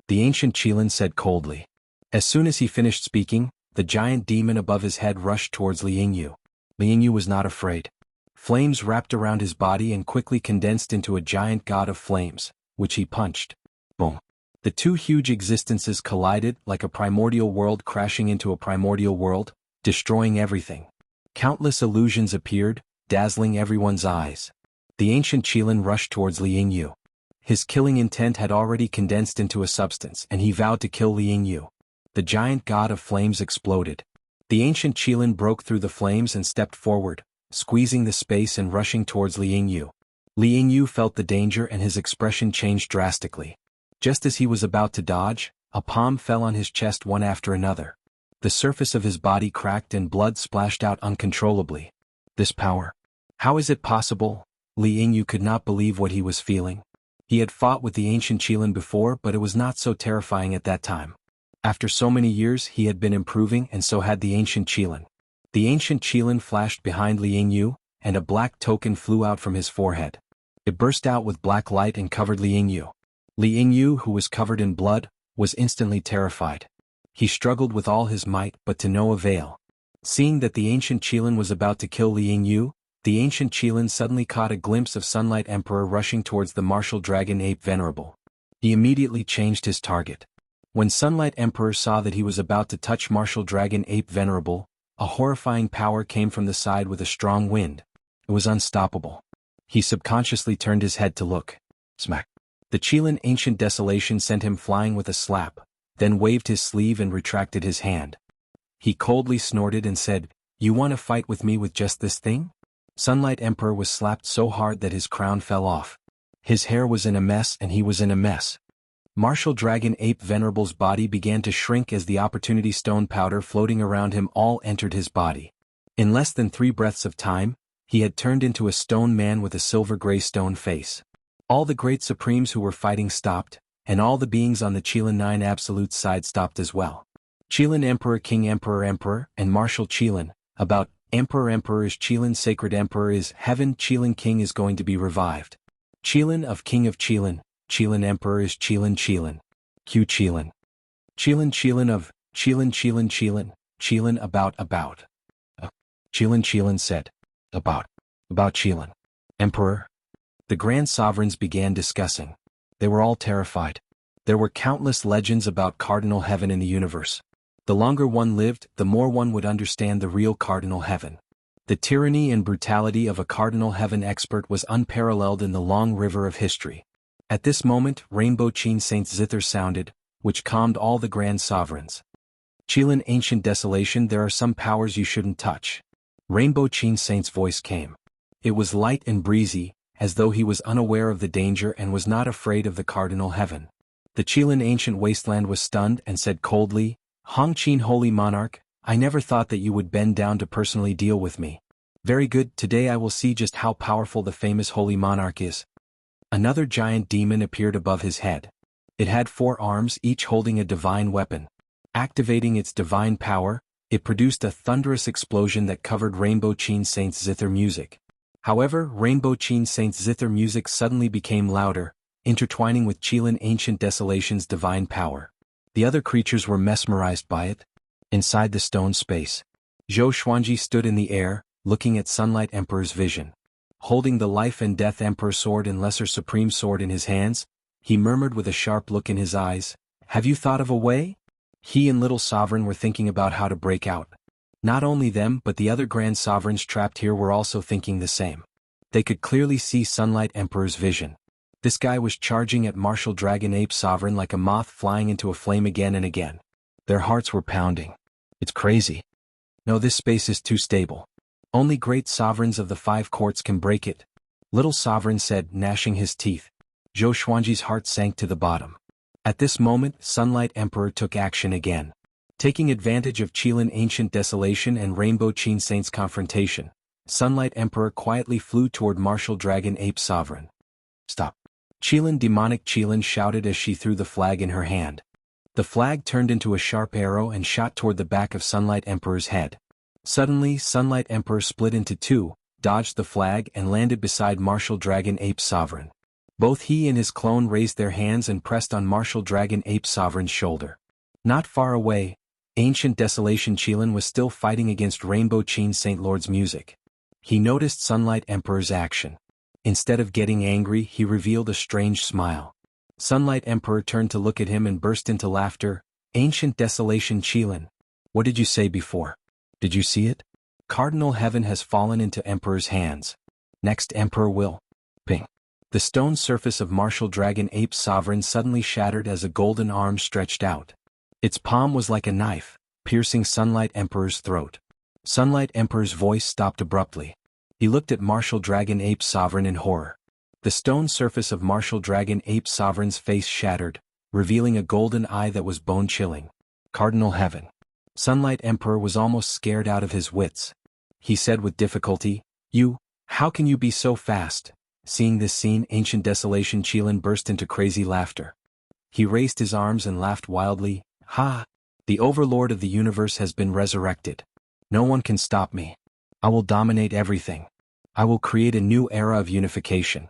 The ancient Qilin said coldly. As soon as he finished speaking, the giant demon above his head rushed towards Lian Yu. Lian Yu was not afraid. Flames wrapped around his body and quickly condensed into a giant god of flames, which he punched. Boom. The two huge existences collided like a primordial world crashing into a primordial world, destroying everything. Countless illusions appeared, dazzling everyone's eyes. The ancient Qilin rushed towards Lian Yu. His killing intent had already condensed into a substance and he vowed to kill Lian Yu. The giant god of flames exploded. The ancient Qilin broke through the flames and stepped forward, squeezing the space and rushing towards Lian Yu. Lian Yu felt the danger and his expression changed drastically. Just as he was about to dodge, a palm fell on his chest one after another. The surface of his body cracked and blood splashed out uncontrollably. This power. How is it possible? Lian Yu could not believe what he was feeling. He had fought with the ancient Qilin before, but it was not so terrifying at that time. After so many years he had been improving and so had the ancient Qilin. The ancient Qilin flashed behind Lian Yu, and a black token flew out from his forehead. It burst out with black light and covered Lian Yu. Lian Yu, who was covered in blood, was instantly terrified. He struggled with all his might but to no avail. Seeing that the ancient Qilin was about to kill Lian Yu, The ancient Qilin suddenly caught a glimpse of Sunlight Emperor rushing towards the martial dragon ape Venerable. He immediately changed his target. When Sunlight Emperor saw that he was about to touch martial dragon ape Venerable, a horrifying power came from the side with a strong wind. It was unstoppable. He subconsciously turned his head to look. Smack. The Qilin Ancient Desolation sent him flying with a slap, then waved his sleeve and retracted his hand. He coldly snorted and said, "You want to fight with me with just this thing?" Sunlight Emperor was slapped so hard that his crown fell off. His hair was in a mess and he was in a mess. Martial Dragon Ape Venerable's body began to shrink as the Opportunity Stone powder floating around him all entered his body. In less than 3 breaths of time, he had turned into a stone man with a silver-gray stone face. All the great supremes who were fighting stopped, and all the beings on the Qilin 9 Absolute side stopped as well. Qilin Emperor King Emperor Emperor and Martial Qilin, about Emperor Emperor is Qilin Sacred Emperor is Heaven Qilin King is going to be revived. Qilin of King of Qilin, Qilin Emperor is Qilin Qilin. Q Qilin. Qilin Qilin of Qilin Qilin Qilin, Qilin about. Qilin Qilin said. About Qilin. Emperor. The Grand Sovereigns began discussing. They were all terrified. There were countless legends about Cardinal Heaven in the universe. The longer one lived, the more one would understand the real Cardinal Heaven. The tyranny and brutality of a Cardinal Heaven expert was unparalleled in the long river of history. At this moment, Rainbow Qin Saint's zither sounded, which calmed all the Grand Sovereigns. Qilin Ancient Desolation, there are some powers you shouldn't touch. Rainbow Qin Saint's voice came. It was light and breezy, as though he was unaware of the danger and was not afraid of the Cardinal Heaven. The Qilin Ancient Wasteland was stunned and said coldly, "Hong Qin Holy Monarch, I never thought that you would bend down to personally deal with me. Very good, today I will see just how powerful the famous Holy Monarch is." Another giant demon appeared above his head. It had 4 arms, each holding a divine weapon. Activating its divine power, it produced a thunderous explosion that covered Rainbow Qin Saint's zither music. However, Rainbow Qin Saint's zither music suddenly became louder, intertwining with Qilin Ancient Desolation's divine power. The other creatures were mesmerized by it. Inside the stone space, Zhou Xuanji stood in the air, looking at Sunlight Emperor's vision. Holding the Life and Death Emperor sword and Lesser Supreme sword in his hands, he murmured with a sharp look in his eyes, "Have you thought of a way?" He and Little Sovereign were thinking about how to break out. Not only them but the other Grand Sovereigns trapped here were also thinking the same. They could clearly see Sunlight Emperor's vision. This guy was charging at Martial Dragon Ape Sovereign like a moth flying into a flame again and again. Their hearts were pounding. It's crazy. No, this space is too stable. Only great sovereigns of the 5 courts can break it. Little Sovereign said, gnashing his teeth. Zhou Xuanji's heart sank to the bottom. At this moment, Sunlight Emperor took action again. Taking advantage of Qilin Ancient Desolation and Rainbow Qin Saint's confrontation, Sunlight Emperor quietly flew toward Martial Dragon Ape Sovereign. Stop. Qilin Demonic Qilin shouted as she threw the flag in her hand. The flag turned into a sharp arrow and shot toward the back of Sunlight Emperor's head. Suddenly, Sunlight Emperor split into 2, dodged the flag and landed beside Martial Dragon Ape Sovereign. Both he and his clone raised their hands and pressed on Martial Dragon Ape Sovereign's shoulder. Not far away, Ancient Desolation Qilin was still fighting against Rainbow Qin Saint Lord's music. He noticed Sunlight Emperor's action. Instead of getting angry, he revealed a strange smile. Sunlight Emperor turned to look at him and burst into laughter. Ancient Desolation Qilin. What did you say before? Did you see it? Cardinal Heaven has fallen into Emperor's hands. Next Emperor will. Ping. The stone surface of Martial Dragon Ape Sovereign suddenly shattered as a golden arm stretched out. Its palm was like a knife, piercing Sunlight Emperor's throat. Sunlight Emperor's voice stopped abruptly. He looked at Martial Dragon Ape Sovereign in horror. The stone surface of Martial Dragon Ape Sovereign's face shattered, revealing a golden eye that was bone-chilling. Cardinal Heaven. Sunlight Emperor was almost scared out of his wits. He said with difficulty, how can you be so fast?" Seeing this scene, Ancient Desolation Qilin burst into crazy laughter. He raised his arms and laughed wildly, "Ha! The Overlord of the universe has been resurrected. No one can stop me. I will dominate everything. I will create a new era of unification."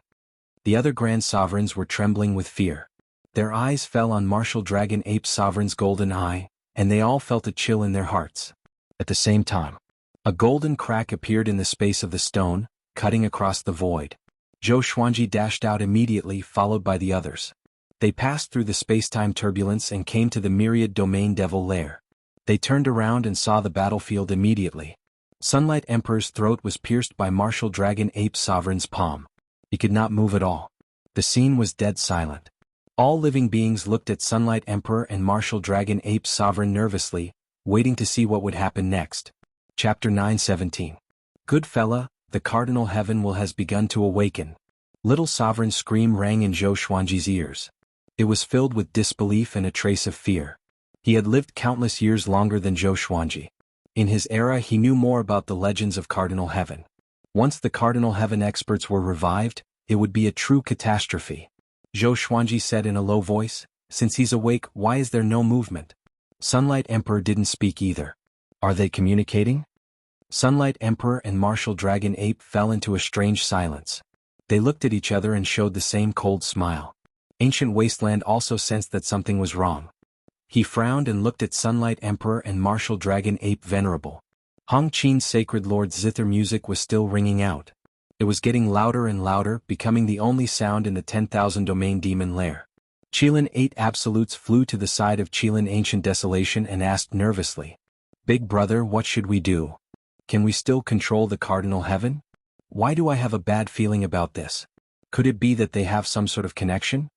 The other Grand Sovereigns were trembling with fear. Their eyes fell on Martial Dragon Ape Sovereign's golden eye, and they all felt a chill in their hearts. At the same time, a golden crack appeared in the space of the stone, cutting across the void. Zhou Xuanji dashed out immediately, followed by the others. They passed through the space-time turbulence and came to the myriad domain devil lair. They turned around and saw the battlefield immediately. Sunlight Emperor's throat was pierced by Martial Dragon Ape Sovereign's palm. He could not move at all. The scene was dead silent. All living beings looked at Sunlight Emperor and Martial Dragon Ape Sovereign nervously, waiting to see what would happen next. Chapter 9:17. Good fella, the Cardinal Heaven will has begun to awaken. Little Sovereign's scream rang in Zhou Xuanji's ears. It was filled with disbelief and a trace of fear. He had lived countless years longer than Zhou Xuanji. In his era he knew more about the legends of Cardinal Heaven. Once the Cardinal Heaven experts were revived, it would be a true catastrophe. Zhou Xuanji said in a low voice, "Since he's awake, why is there no movement?" Sunlight Emperor didn't speak either. Are they communicating? Sunlight Emperor and Martial Dragon Ape fell into a strange silence. They looked at each other and showed the same cold smile. Ancient Wasteland also sensed that something was wrong. He frowned and looked at Sunlight Emperor and Martial Dragon Ape Venerable. Hong Qin's Sacred Lord's zither music was still ringing out. It was getting louder and louder, becoming the only sound in the 10,000 domain demon lair. Qilin 8 Absolutes flew to the side of Qilin Ancient Desolation and asked nervously, "Big brother, what should we do? Can we still control the Cardinal Heaven? Why do I have a bad feeling about this? Could it be that they have some sort of connection?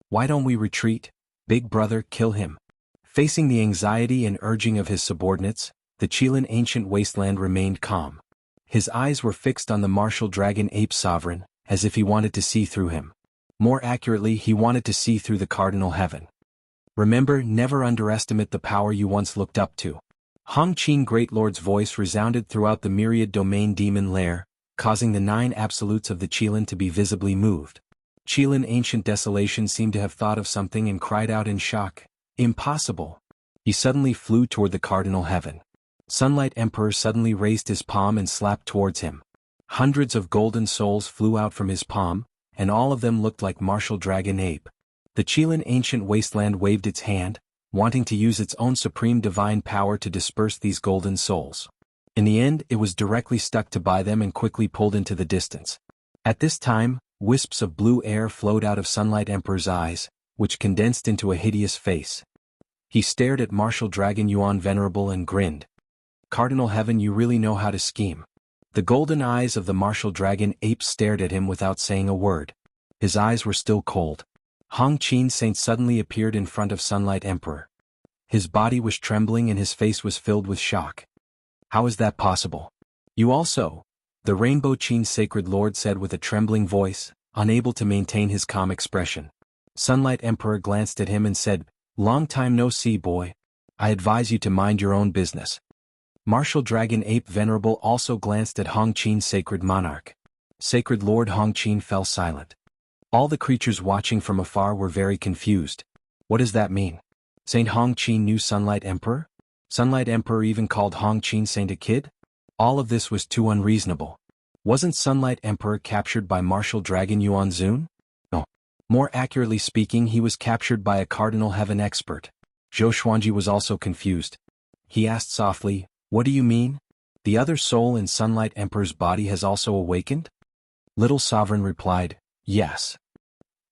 Why don't we retreat? Big brother, kill him." Facing the anxiety and urging of his subordinates, the Qilin Ancient Wasteland remained calm. His eyes were fixed on the Martial Dragon Ape Sovereign, as if he wanted to see through him. More accurately, he wanted to see through the Cardinal Heaven. Remember, never underestimate the power you once looked up to. Hong Qin Great Lord's voice resounded throughout the myriad domain demon lair, causing the 9 absolutes of the Qilin to be visibly moved. Qilin Ancient Desolation seemed to have thought of something and cried out in shock, "Impossible!" He suddenly flew toward the Cardinal Heaven. Sunlight Emperor suddenly raised his palm and slapped towards him. Hundreds of golden souls flew out from his palm, and all of them looked like Martial Dragon Ape. The Qilin Ancient Wasteland waved its hand, wanting to use its own supreme divine power to disperse these golden souls. In the end, it was directly stuck to by them and quickly pulled into the distance. At this time, wisps of blue air flowed out of Sunlight Emperor's eyes, which condensed into a hideous face. He stared at Martial Dragon Yuan Venerable and grinned. "Cardinal Heaven, you really know how to scheme." The golden eyes of the Martial Dragon Ape stared at him without saying a word. His eyes were still cold. Hong Qin Saint suddenly appeared in front of Sunlight Emperor. His body was trembling and his face was filled with shock. "How is that possible? You also?" The Rainbow Qin Sacred Lord said with a trembling voice, unable to maintain his calm expression. Sunlight Emperor glanced at him and said, "Long time no see, boy. I advise you to mind your own business." Martial Dragon Ape Venerable also glanced at Hong Qin Sacred Monarch. Sacred Lord Hong Qin fell silent. All the creatures watching from afar were very confused. What does that mean? Saint Hong Qin knew Sunlight Emperor? Sunlight Emperor even called Hong Qin Saint a kid? All of this was too unreasonable. Wasn't Sunlight Emperor captured by Martial Dragon Yuan Zun? No. More accurately speaking, he was captured by a Cardinal Heaven expert. Zhou Xuanji was also confused. He asked softly, "What do you mean? The other soul in Sunlight Emperor's body has also awakened?" Little Sovereign replied, "Yes."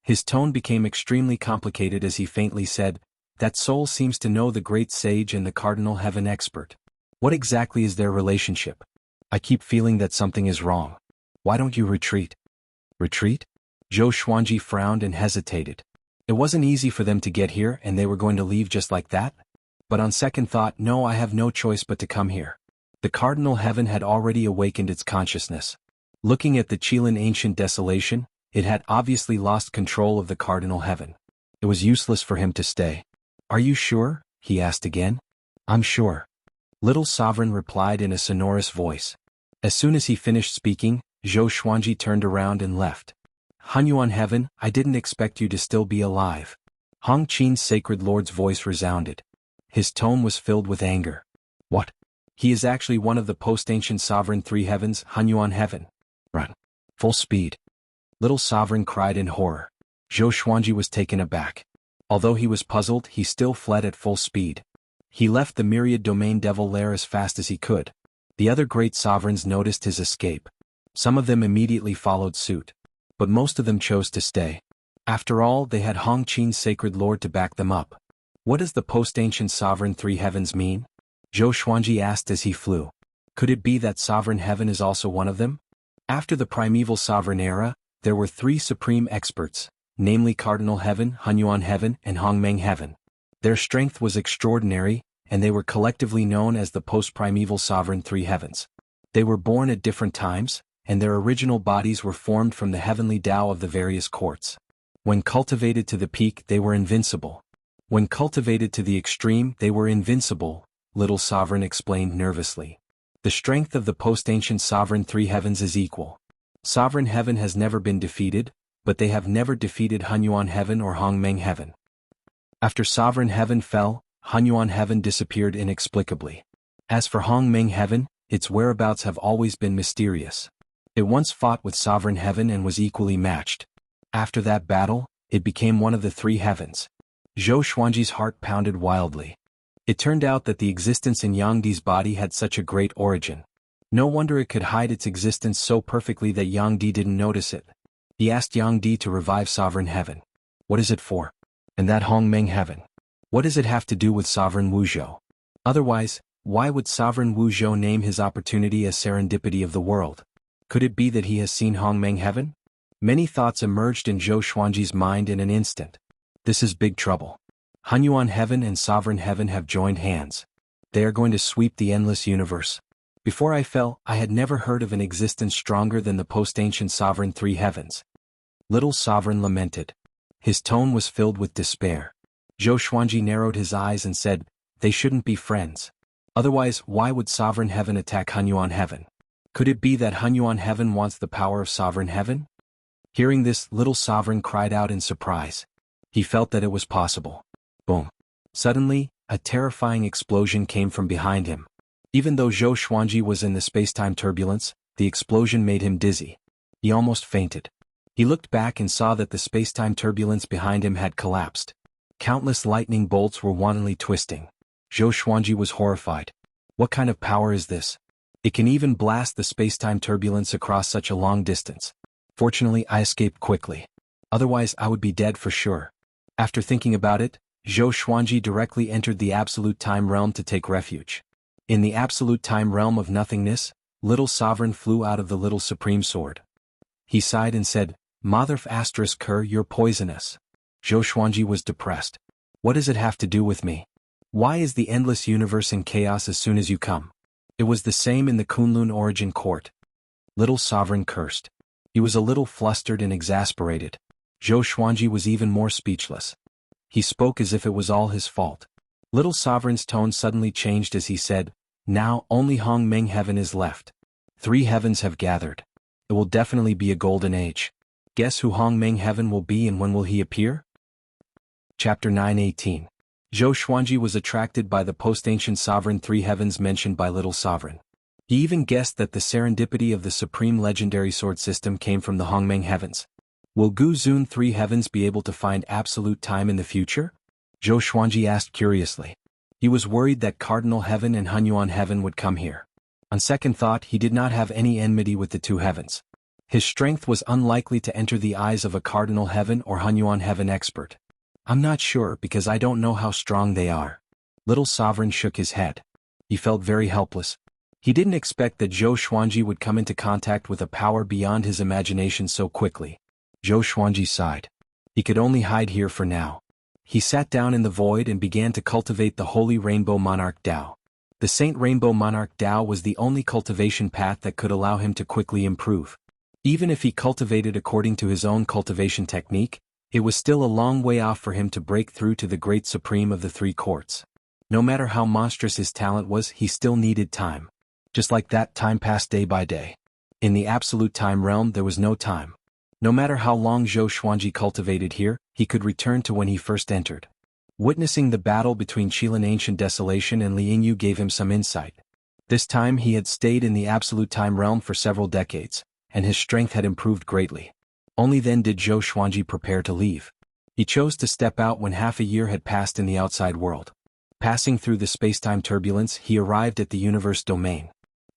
His tone became extremely complicated as he faintly said, "That soul seems to know the great sage and the Cardinal Heaven expert. What exactly is their relationship? I keep feeling that something is wrong. Why don't you retreat?" "Retreat?" Zhou Xuanji frowned and hesitated. It wasn't easy for them to get here and they were going to leave just like that? But on second thought, no, I have no choice but to come here. The Cardinal Heaven had already awakened its consciousness. Looking at the Qilin Ancient Desolation, it had obviously lost control of the Cardinal Heaven. It was useless for him to stay. "Are you sure?" he asked again. "I'm sure." Little Sovereign replied in a sonorous voice. As soon as he finished speaking, Zhou Xuanji turned around and left. "Hunyuan Heaven, I didn't expect you to still be alive." Hong Qin's Sacred Lord's voice resounded. His tone was filled with anger. "What? He is actually one of the post-ancient Sovereign Three Heavens, Hunyuan Heaven. Run. Full speed." Little Sovereign cried in horror. Zhou Xuanji was taken aback. Although he was puzzled, he still fled at full speed. He left the myriad domain devil lair as fast as he could. The other great sovereigns noticed his escape. Some of them immediately followed suit. But most of them chose to stay. After all, they had Hongqin's sacred lord to back them up. What does the post-ancient sovereign three heavens mean? Zhou Xuanji asked as he flew. Could it be that sovereign heaven is also one of them? After the primeval sovereign era, there were three supreme experts, namely Cardinal Heaven, Hunyuan Heaven, and Hongmeng Heaven. Their strength was extraordinary, and they were collectively known as the post-primeval sovereign three heavens. They were born at different times, and their original bodies were formed from the heavenly Tao of the various courts. When cultivated to the peak, they were invincible. When cultivated to the extreme, they were invincible, Little Sovereign explained nervously. The strength of the post-ancient sovereign three heavens is equal. Sovereign Heaven has never been defeated, but they have never defeated Hunyuan Heaven or Hongmeng Heaven. After Sovereign Heaven fell, Hunyuan Heaven disappeared inexplicably. As for Hongmeng Heaven, its whereabouts have always been mysterious. It once fought with Sovereign Heaven and was equally matched. After that battle, it became one of the three heavens. Zhou Xuanji's heart pounded wildly. It turned out that the existence in Yangdi's body had such a great origin. No wonder it could hide its existence so perfectly that Yangdi didn't notice it. He asked Yangdi to revive Sovereign Heaven. What is it for? And that Hongmeng Heaven? What does it have to do with Sovereign Wuzhou? Otherwise, why would Sovereign Wuzhou name his opportunity as serendipity of the world? Could it be that he has seen Hongmeng Heaven? Many thoughts emerged in Zhou Xuanji's mind in an instant. This is big trouble. Hunyuan Heaven and Sovereign Heaven have joined hands. They are going to sweep the endless universe. Before I fell, I had never heard of an existence stronger than the post-ancient sovereign three heavens. Little Sovereign lamented. His tone was filled with despair. Zhou Xuanji narrowed his eyes and said, they shouldn't be friends. Otherwise, why would Sovereign Heaven attack Hunyuan Heaven? Could it be that Hunyuan Heaven wants the power of Sovereign Heaven? Hearing this, Little Sovereign cried out in surprise. He felt that it was possible. Boom. Suddenly, a terrifying explosion came from behind him. Even though Zhou Xuanji was in the space-time turbulence, the explosion made him dizzy. He almost fainted. He looked back and saw that the space-time turbulence behind him had collapsed. Countless lightning bolts were wantonly twisting. Zhou Xuanji was horrified. What kind of power is this? It can even blast the space-time turbulence across such a long distance. Fortunately, I escaped quickly. Otherwise, I would be dead for sure. After thinking about it, Zhou Xuanji directly entered the absolute time realm to take refuge. In the absolute time realm of nothingness, Little Sovereign flew out of the Little Supreme Sword. He sighed and said, Motherf asterisk her, you're poisonous. Zhou Xuanji was depressed. What does it have to do with me? Why is the endless universe in chaos as soon as you come? It was the same in the Kunlun origin court. Little Sovereign cursed. He was a little flustered and exasperated. Zhou Xuanji was even more speechless. He spoke as if it was all his fault. Little Sovereign's tone suddenly changed as he said, now only Hongmeng Heaven is left. Three heavens have gathered. It will definitely be a golden age. Guess who Hongmeng Heaven will be and when will he appear? Chapter 9:18. Zhou Xuanji was attracted by the post-ancient sovereign three heavens mentioned by Little Sovereign. He even guessed that the serendipity of the supreme legendary sword system came from the Hongmeng Heavens. Will Gu Zun three heavens be able to find absolute time in the future? Zhou Xuanji asked curiously. He was worried that Cardinal Heaven and Hunyuan Heaven would come here. On second thought, he did not have any enmity with the two heavens. His strength was unlikely to enter the eyes of a Cardinal Heaven or Hunyuan Heaven expert. I'm not sure because I don't know how strong they are. Little Sovereign shook his head. He felt very helpless. He didn't expect that Zhou Xuanji would come into contact with a power beyond his imagination so quickly. Zhou Xuanji sighed. He could only hide here for now. He sat down in the void and began to cultivate the Holy Rainbow Monarch Tao. The Saint Rainbow Monarch Tao was the only cultivation path that could allow him to quickly improve. Even if he cultivated according to his own cultivation technique, it was still a long way off for him to break through to the great supreme of the three courts. No matter how monstrous his talent was, he still needed time. Just like that, time passed day by day. In the absolute time realm, there was no time. No matter how long Zhou Xuanji cultivated here, he could return to when he first entered. Witnessing the battle between Qilan Ancient Desolation and Liangyu gave him some insight. This time he had stayed in the absolute time realm for several decades, and his strength had improved greatly. Only then did Zhou Xuanji prepare to leave. He chose to step out when half a year had passed in the outside world. Passing through the space-time turbulence, he arrived at the universe domain.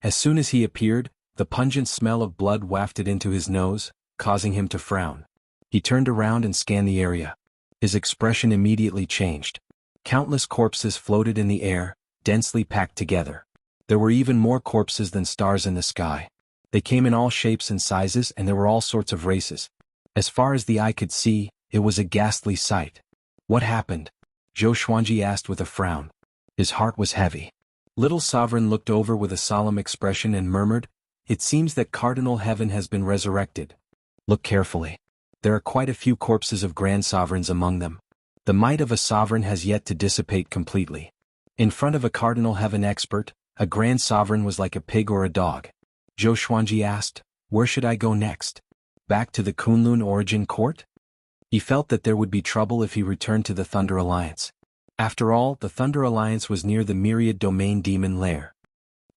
As soon as he appeared, The pungent smell of blood wafted into his nose, causing him to frown. He turned around and scanned the area. His expression immediately changed. Countless corpses floated in the air, densely packed together. There were even more corpses than stars in the sky. They came in all shapes and sizes, and there were all sorts of races. As far as the eye could see, it was a ghastly sight. What happened? Zhou Xuanji asked with a frown. His heart was heavy. Little Sovereign looked over with a solemn expression and murmured, "It seems that Cardinal Heaven has been resurrected. Look carefully. There are quite a few corpses of grand sovereigns among them. The might of a sovereign has yet to dissipate completely." In front of a Cardinal Heaven expert, a grand sovereign was like a pig or a dog. Zhou Xuanji asked, "Where should I go next? Back to the Kunlun Origin Court?" He felt that there would be trouble if he returned to the Thunder Alliance. After all, the Thunder Alliance was near the Myriad Domain Demon Lair.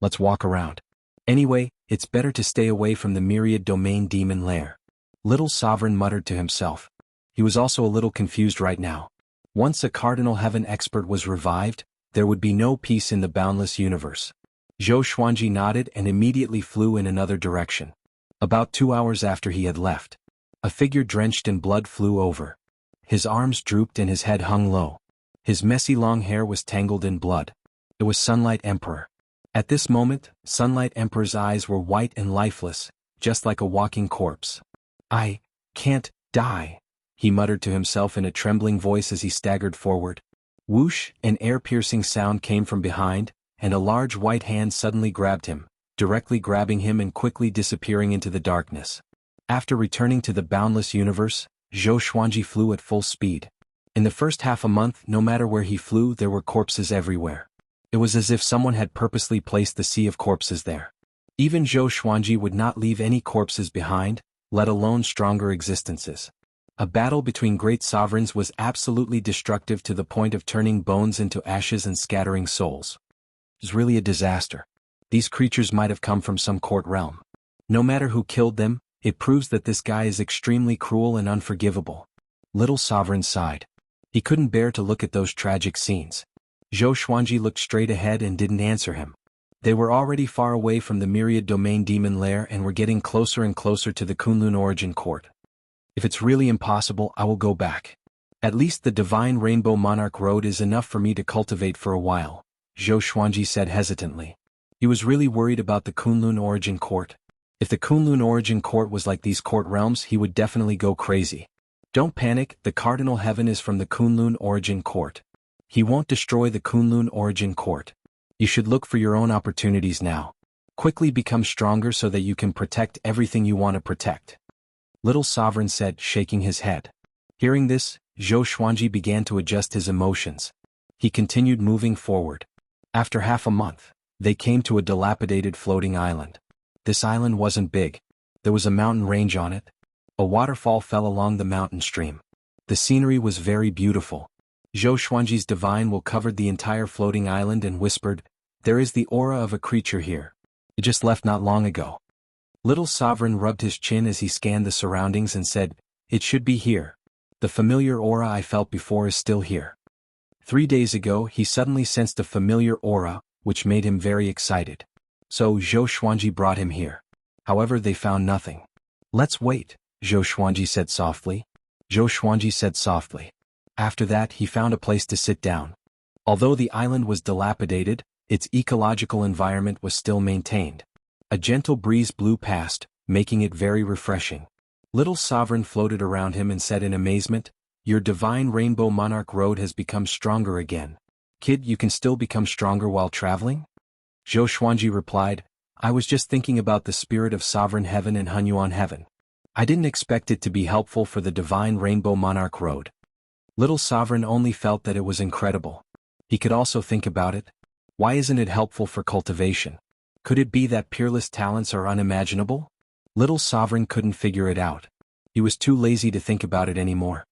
Let's walk around. Anyway, it's better to stay away from the Myriad Domain Demon Lair. Little Sovereign muttered to himself. He was also a little confused right now. Once a Cardinal Heaven expert was revived, there would be no peace in the boundless universe. Zhou Xuanji nodded and immediately flew in another direction. About 2 hours after he had left, a figure drenched in blood flew over. His arms drooped and his head hung low. His messy long hair was tangled in blood. It was Sunlight Emperor. At this moment, Sunlight Emperor's eyes were white and lifeless, just like a walking corpse. "I can't die," he muttered to himself in a trembling voice as he staggered forward. Whoosh, an air-piercing sound came from behind, and a large white hand suddenly grabbed him, directly grabbing him and quickly disappearing into the darkness. After returning to the boundless universe, Zhou Xuanji flew at full speed. In the first half a month, no matter where he flew, there were corpses everywhere. It was as if someone had purposely placed the sea of corpses there. Even Zhou Xuanji would not leave any corpses behind, let alone stronger existences. A battle between great sovereigns was absolutely destructive to the point of turning bones into ashes and scattering souls. It was really a disaster. These creatures might have come from some court realm. No matter who killed them, it proves that this guy is extremely cruel and unforgivable. Little Sovereign sighed. He couldn't bear to look at those tragic scenes. Zhou Xuanji looked straight ahead and didn't answer him. They were already far away from the Myriad Domain Demon Lair and were getting closer and closer to the Kunlun Origin Court. If it's really impossible, I will go back. At least the Divine Rainbow Monarch Road is enough for me to cultivate for a while, Zhou Xuanji said hesitantly. He was really worried about the Kunlun Origin Court. If the Kunlun Origin Court was like these court realms, he would definitely go crazy. Don't panic, the Cardinal Heaven is from the Kunlun Origin Court. He won't destroy the Kunlun Origin Court. You should look for your own opportunities now. Quickly become stronger so that you can protect everything you want to protect. Little Sovereign said, shaking his head. Hearing this, Zhou Xuanji began to adjust his emotions. He continued moving forward. After half a month, they came to a dilapidated floating island. This island wasn't big. There was a mountain range on it. A waterfall fell along the mountain stream. The scenery was very beautiful. Zhou Xuanji's divine will covered the entire floating island and whispered, "There is the aura of a creature here. It just left not long ago." Little Sovereign rubbed his chin as he scanned the surroundings and said, "It should be here. The familiar aura I felt before is still here." 3 days ago, he suddenly sensed a familiar aura, which made him very excited. So Zhou Xuanji brought him here. However, they found nothing. "Let's wait," Zhou Xuanji said softly. Zhou Xuanji said softly. After that, he found a place to sit down. Although the island was dilapidated, its ecological environment was still maintained. A gentle breeze blew past, making it very refreshing. Little Sovereign floated around him and said in amazement, "Your Divine Rainbow Monarch Road has become stronger again. Kid, you can still become stronger while traveling?" Zhou Xuanji replied, "I was just thinking about the spirit of Sovereign Heaven and Hunyuan Heaven. I didn't expect it to be helpful for the Divine Rainbow Monarch Road." Little Sovereign only felt that it was incredible. He could also think about it. Why isn't it helpful for cultivation? Could it be that peerless talents are unimaginable? Little Sovereign couldn't figure it out. He was too lazy to think about it anymore.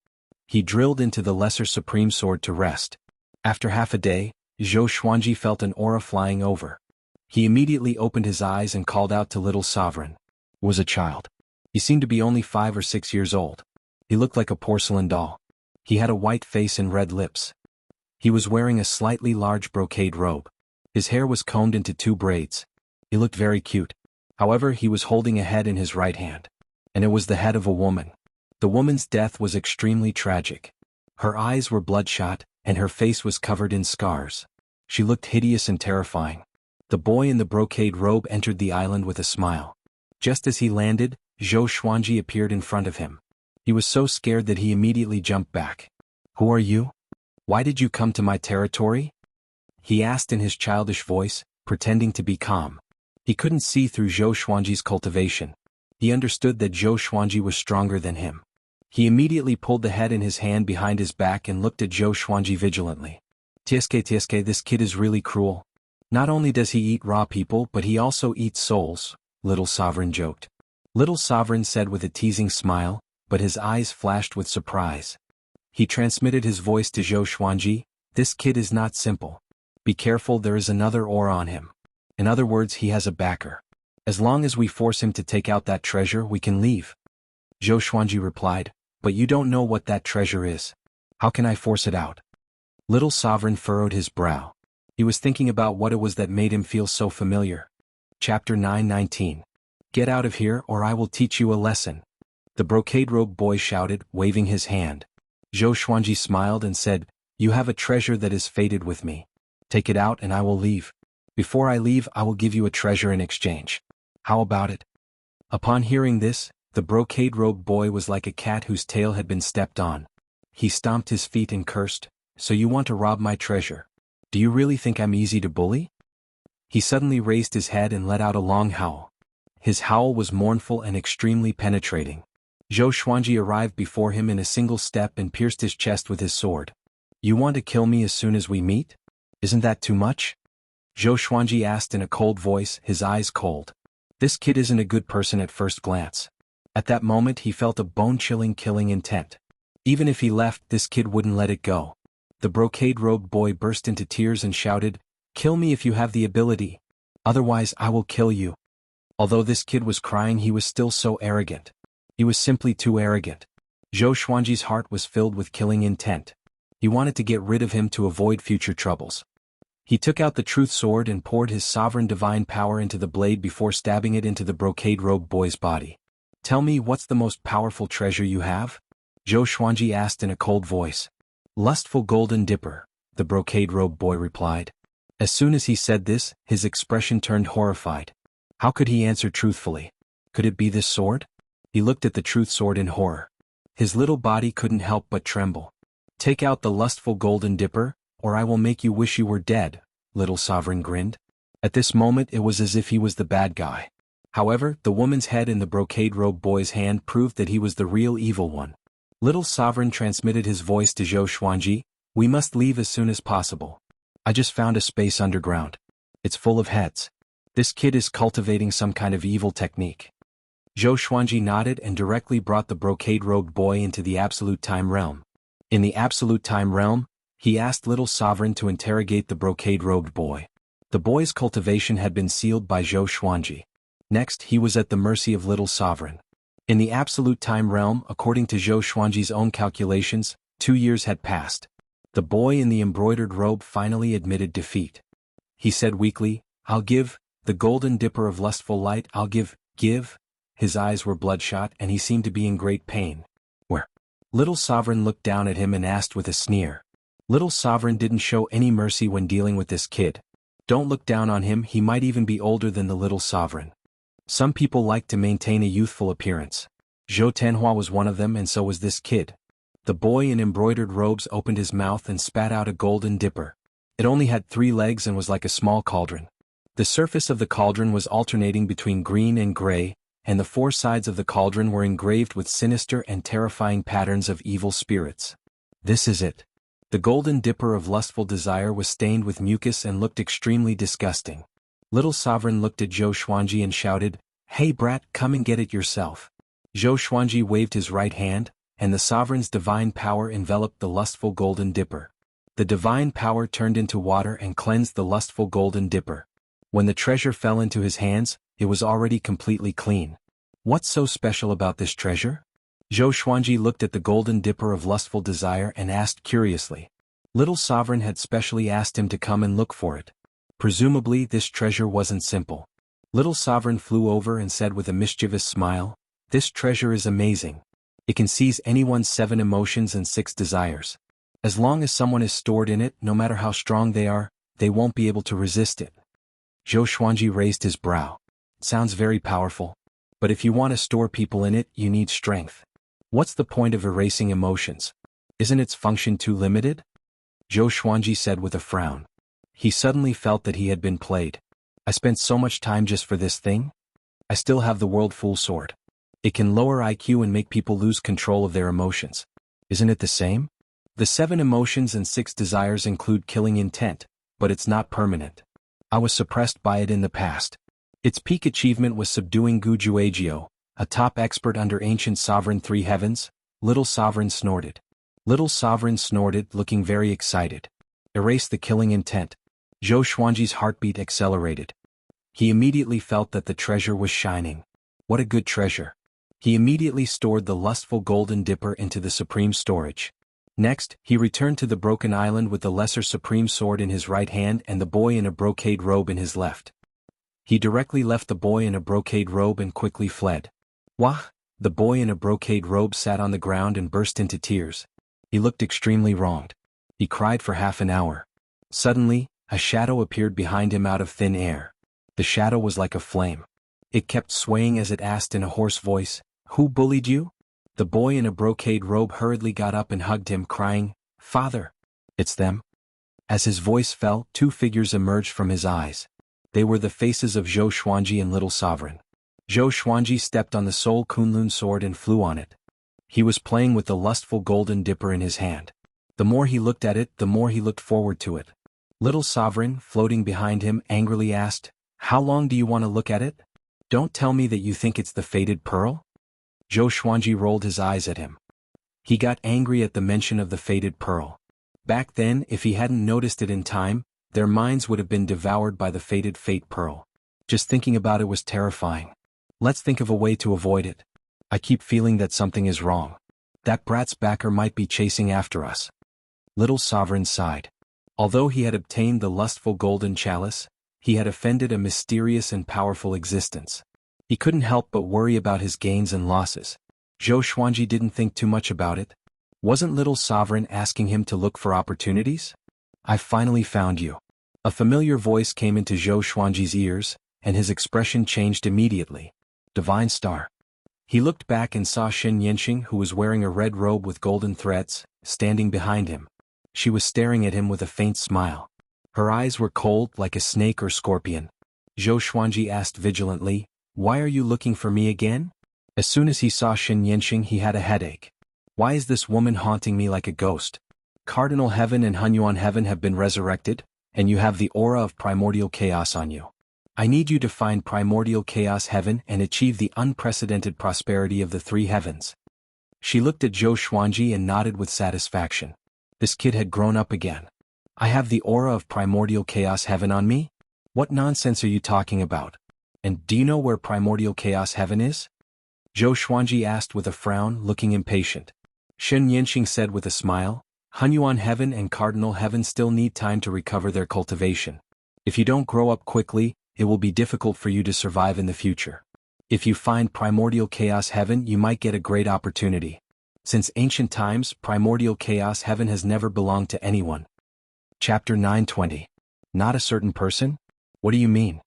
He drilled into the Lesser Supreme Sword to rest. After half a day, Zhou Xuanji felt an aura flying over. He immediately opened his eyes and called out to Little Sovereign. It was a child. He seemed to be only 5 or 6 years old. He looked like a porcelain doll. He had a white face and red lips. He was wearing a slightly large brocade robe. His hair was combed into 2 braids. He looked very cute. However, he was holding a head in his right hand. And it was the head of a woman. The woman's death was extremely tragic. Her eyes were bloodshot, and her face was covered in scars. She looked hideous and terrifying. The boy in the brocade robe entered the island with a smile. Just as he landed, Zhou Xuanji appeared in front of him. He was so scared that he immediately jumped back. "Who are you? Why did you come to my territory?" he asked in his childish voice, pretending to be calm. He couldn't see through Zhou Xuanji's cultivation. He understood that Zhou Xuanji was stronger than him. He immediately pulled the head in his hand behind his back and looked at Zhou Xuanji vigilantly. Tsk, this kid is really cruel. Not only does he eat raw people but he also eats souls, Little Sovereign joked. Little Sovereign said with a teasing smile, but his eyes flashed with surprise. He transmitted his voice to Zhou Xuanji, "This kid is not simple. Be careful, there is another aura on him. In other words, he has a backer. As long as we force him to take out that treasure, we can leave." Zhou Xuanji replied, "But you don't know what that treasure is. How can I force it out?" Little Sovereign furrowed his brow. He was thinking about what it was that made him feel so familiar. Chapter 9:19. "Get out of here or I will teach you a lesson," the brocade-robed boy shouted, waving his hand. Zhou Xuanji smiled and said, "You have a treasure that is fated with me. Take it out and I will leave. Before I leave, I will give you a treasure in exchange. How about it?" Upon hearing this, the brocade-robed boy was like a cat whose tail had been stepped on. He stomped his feet and cursed, "So you want to rob my treasure? Do you really think I'm easy to bully?" He suddenly raised his head and let out a long howl. His howl was mournful and extremely penetrating. Zhou Xuanji arrived before him in a single step and pierced his chest with his sword. "You want to kill me as soon as we meet? Isn't that too much?" Zhou Xuanji asked in a cold voice, his eyes cold. This kid isn't a good person at first glance. At that moment he felt a bone-chilling killing intent. Even if he left, this kid wouldn't let it go. The brocade-robed boy burst into tears and shouted, "Kill me if you have the ability. Otherwise I will kill you." Although this kid was crying, he was still so arrogant. He was simply too arrogant. Zhou Xuanji's heart was filled with killing intent. He wanted to get rid of him to avoid future troubles. He took out the truth sword and poured his sovereign divine power into the blade before stabbing it into the brocade-robed boy's body. "Tell me, what's the most powerful treasure you have?" Zhou Xuanji asked in a cold voice. "Lustful golden dipper," the brocade-robed boy replied. As soon as he said this, his expression turned horrified. How could he answer truthfully? Could it be this sword? He looked at the truth sword in horror. His little body couldn't help but tremble. "Take out the lustful golden dipper, or I will make you wish you were dead," Little Sovereign grinned. At this moment it was as if he was the bad guy. However, the woman's head in the brocade-robed boy's hand proved that he was the real evil one. Little Sovereign transmitted his voice to Zhou Xuanji, "We must leave as soon as possible. I just found a space underground. It's full of heads. This kid is cultivating some kind of evil technique." Zhou Xuanji nodded and directly brought the brocade-robed boy into the Absolute Time Realm. In the Absolute Time Realm, he asked Little Sovereign to interrogate the brocade-robed boy. The boy's cultivation had been sealed by Zhou Xuanji. Next, he was at the mercy of Little Sovereign. In the Absolute Time Realm, according to Zhou Xuanji's own calculations, 2 years had passed. The boy in the embroidered robe finally admitted defeat. He said weakly, "I'll give, the golden dipper of lustful light, I'll give. His eyes were bloodshot and he seemed to be in great pain. "Where?" Little Sovereign looked down at him and asked with a sneer. Little Sovereign didn't show any mercy when dealing with this kid. Don't look down on him, he might even be older than the Little Sovereign. Some people like to maintain a youthful appearance. Zhou Tenhua was one of them, and so was this kid. The boy in embroidered robes opened his mouth and spat out a golden dipper. It only had 3 legs and was like a small cauldron. The surface of the cauldron was alternating between green and gray, and the 4 sides of the cauldron were engraved with sinister and terrifying patterns of evil spirits. This is it. The golden dipper of lustful desire was stained with mucus and looked extremely disgusting. Little Sovereign looked at Zhou Xuanji and shouted, "Hey brat, come and get it yourself." Zhou Xuanji waved his right hand, and the Sovereign's divine power enveloped the lustful golden dipper. The divine power turned into water and cleansed the lustful golden dipper. When the treasure fell into his hands, it was already completely clean. What's so special about this treasure? Zhou Xuanji looked at the golden dipper of lustful desire and asked curiously. Little Sovereign had specially asked him to come and look for it. Presumably this treasure wasn't simple. Little Sovereign flew over and said with a mischievous smile, "This treasure is amazing. It can seize anyone's 7 emotions and 6 desires. As long as someone is stored in it, no matter how strong they are, they won't be able to resist it." Zhou Xuanji raised his brow. "Sounds very powerful. But if you want to store people in it, you need strength. What's the point of erasing emotions? Isn't its function too limited?" Zhou Xuanji said with a frown. He suddenly felt that he had been played. "I spent so much time just for this thing? I still have the World Fool Sword. It can lower IQ and make people lose control of their emotions. Isn't it the same? The 7 emotions and 6 desires include killing intent, but it's not permanent. I was suppressed by it in the past. Its peak achievement was subduing Gu Juejiu, a top expert under ancient sovereign 3 heavens." Little Sovereign snorted. Little Sovereign snorted, looking very excited. "Erase the killing intent." Zhou Xuanji's heartbeat accelerated. He immediately felt that the treasure was shining. What a good treasure. He immediately stored the lustful golden dipper into the supreme storage. Next, he returned to the broken island with the lesser supreme sword in his right hand and the boy in a brocade robe in his left. He directly left the boy in a brocade robe and quickly fled. Wah! The boy in a brocade robe sat on the ground and burst into tears. He looked extremely wronged. He cried for half an hour. Suddenly, a shadow appeared behind him out of thin air. The shadow was like a flame. It kept swaying as it asked in a hoarse voice, "Who bullied you?" The boy in a brocade robe hurriedly got up and hugged him, crying, "Father! It's them." As his voice fell, 2 figures emerged from his eyes. They were the faces of Zhou Xuanji and Little Sovereign. Zhou Xuanji stepped on the Soul Kunlun sword and flew on it. He was playing with the lustful golden dipper in his hand. The more he looked at it, the more he looked forward to it. Little Sovereign, floating behind him, angrily asked, "How long do you want to look at it? Don't tell me that you think it's the fated pearl?" Zhou Xuanji rolled his eyes at him. He got angry at the mention of the fated pearl. Back then, if he hadn't noticed it in time, their minds would have been devoured by the fated fate pearl. Just thinking about it was terrifying. Let's think of a way to avoid it. I keep feeling that something is wrong. That brat's backer might be chasing after us. Little Sovereign sighed. Although he had obtained the lustful golden chalice, he had offended a mysterious and powerful existence. He couldn't help but worry about his gains and losses. Zhou Xuanji didn't think too much about it. Wasn't Little Sovereign asking him to look for opportunities? "I finally found you." A familiar voice came into Zhou Xuanji's ears, and his expression changed immediately. "Divine Star." He looked back and saw Shen Yanxing, who was wearing a red robe with golden threads, standing behind him. She was staring at him with a faint smile. Her eyes were cold like a snake or scorpion. Zhou Xuanji asked vigilantly, "Why are you looking for me again?" As soon as he saw Shen Yanxing, he had a headache. "Why is this woman haunting me like a ghost? Cardinal Heaven and Hunyuan Heaven have been resurrected, and you have the aura of primordial chaos on you. I need you to find primordial chaos heaven and achieve the unprecedented prosperity of the 3 heavens." She looked at Zhou Xuanji and nodded with satisfaction. This kid had grown up again. "I have the aura of primordial chaos heaven on me? What nonsense are you talking about? And do you know where primordial chaos heaven is?" Zhou Xuanji asked with a frown, looking impatient. Shen Yanxing said with a smile, "Hunyuan Heaven and Cardinal Heaven still need time to recover their cultivation. If you don't grow up quickly, it will be difficult for you to survive in the future. If you find primordial chaos heaven, you might get a great opportunity. Since ancient times, primordial chaos heaven has never belonged to anyone." Chapter 920. Not a certain person? What do you mean?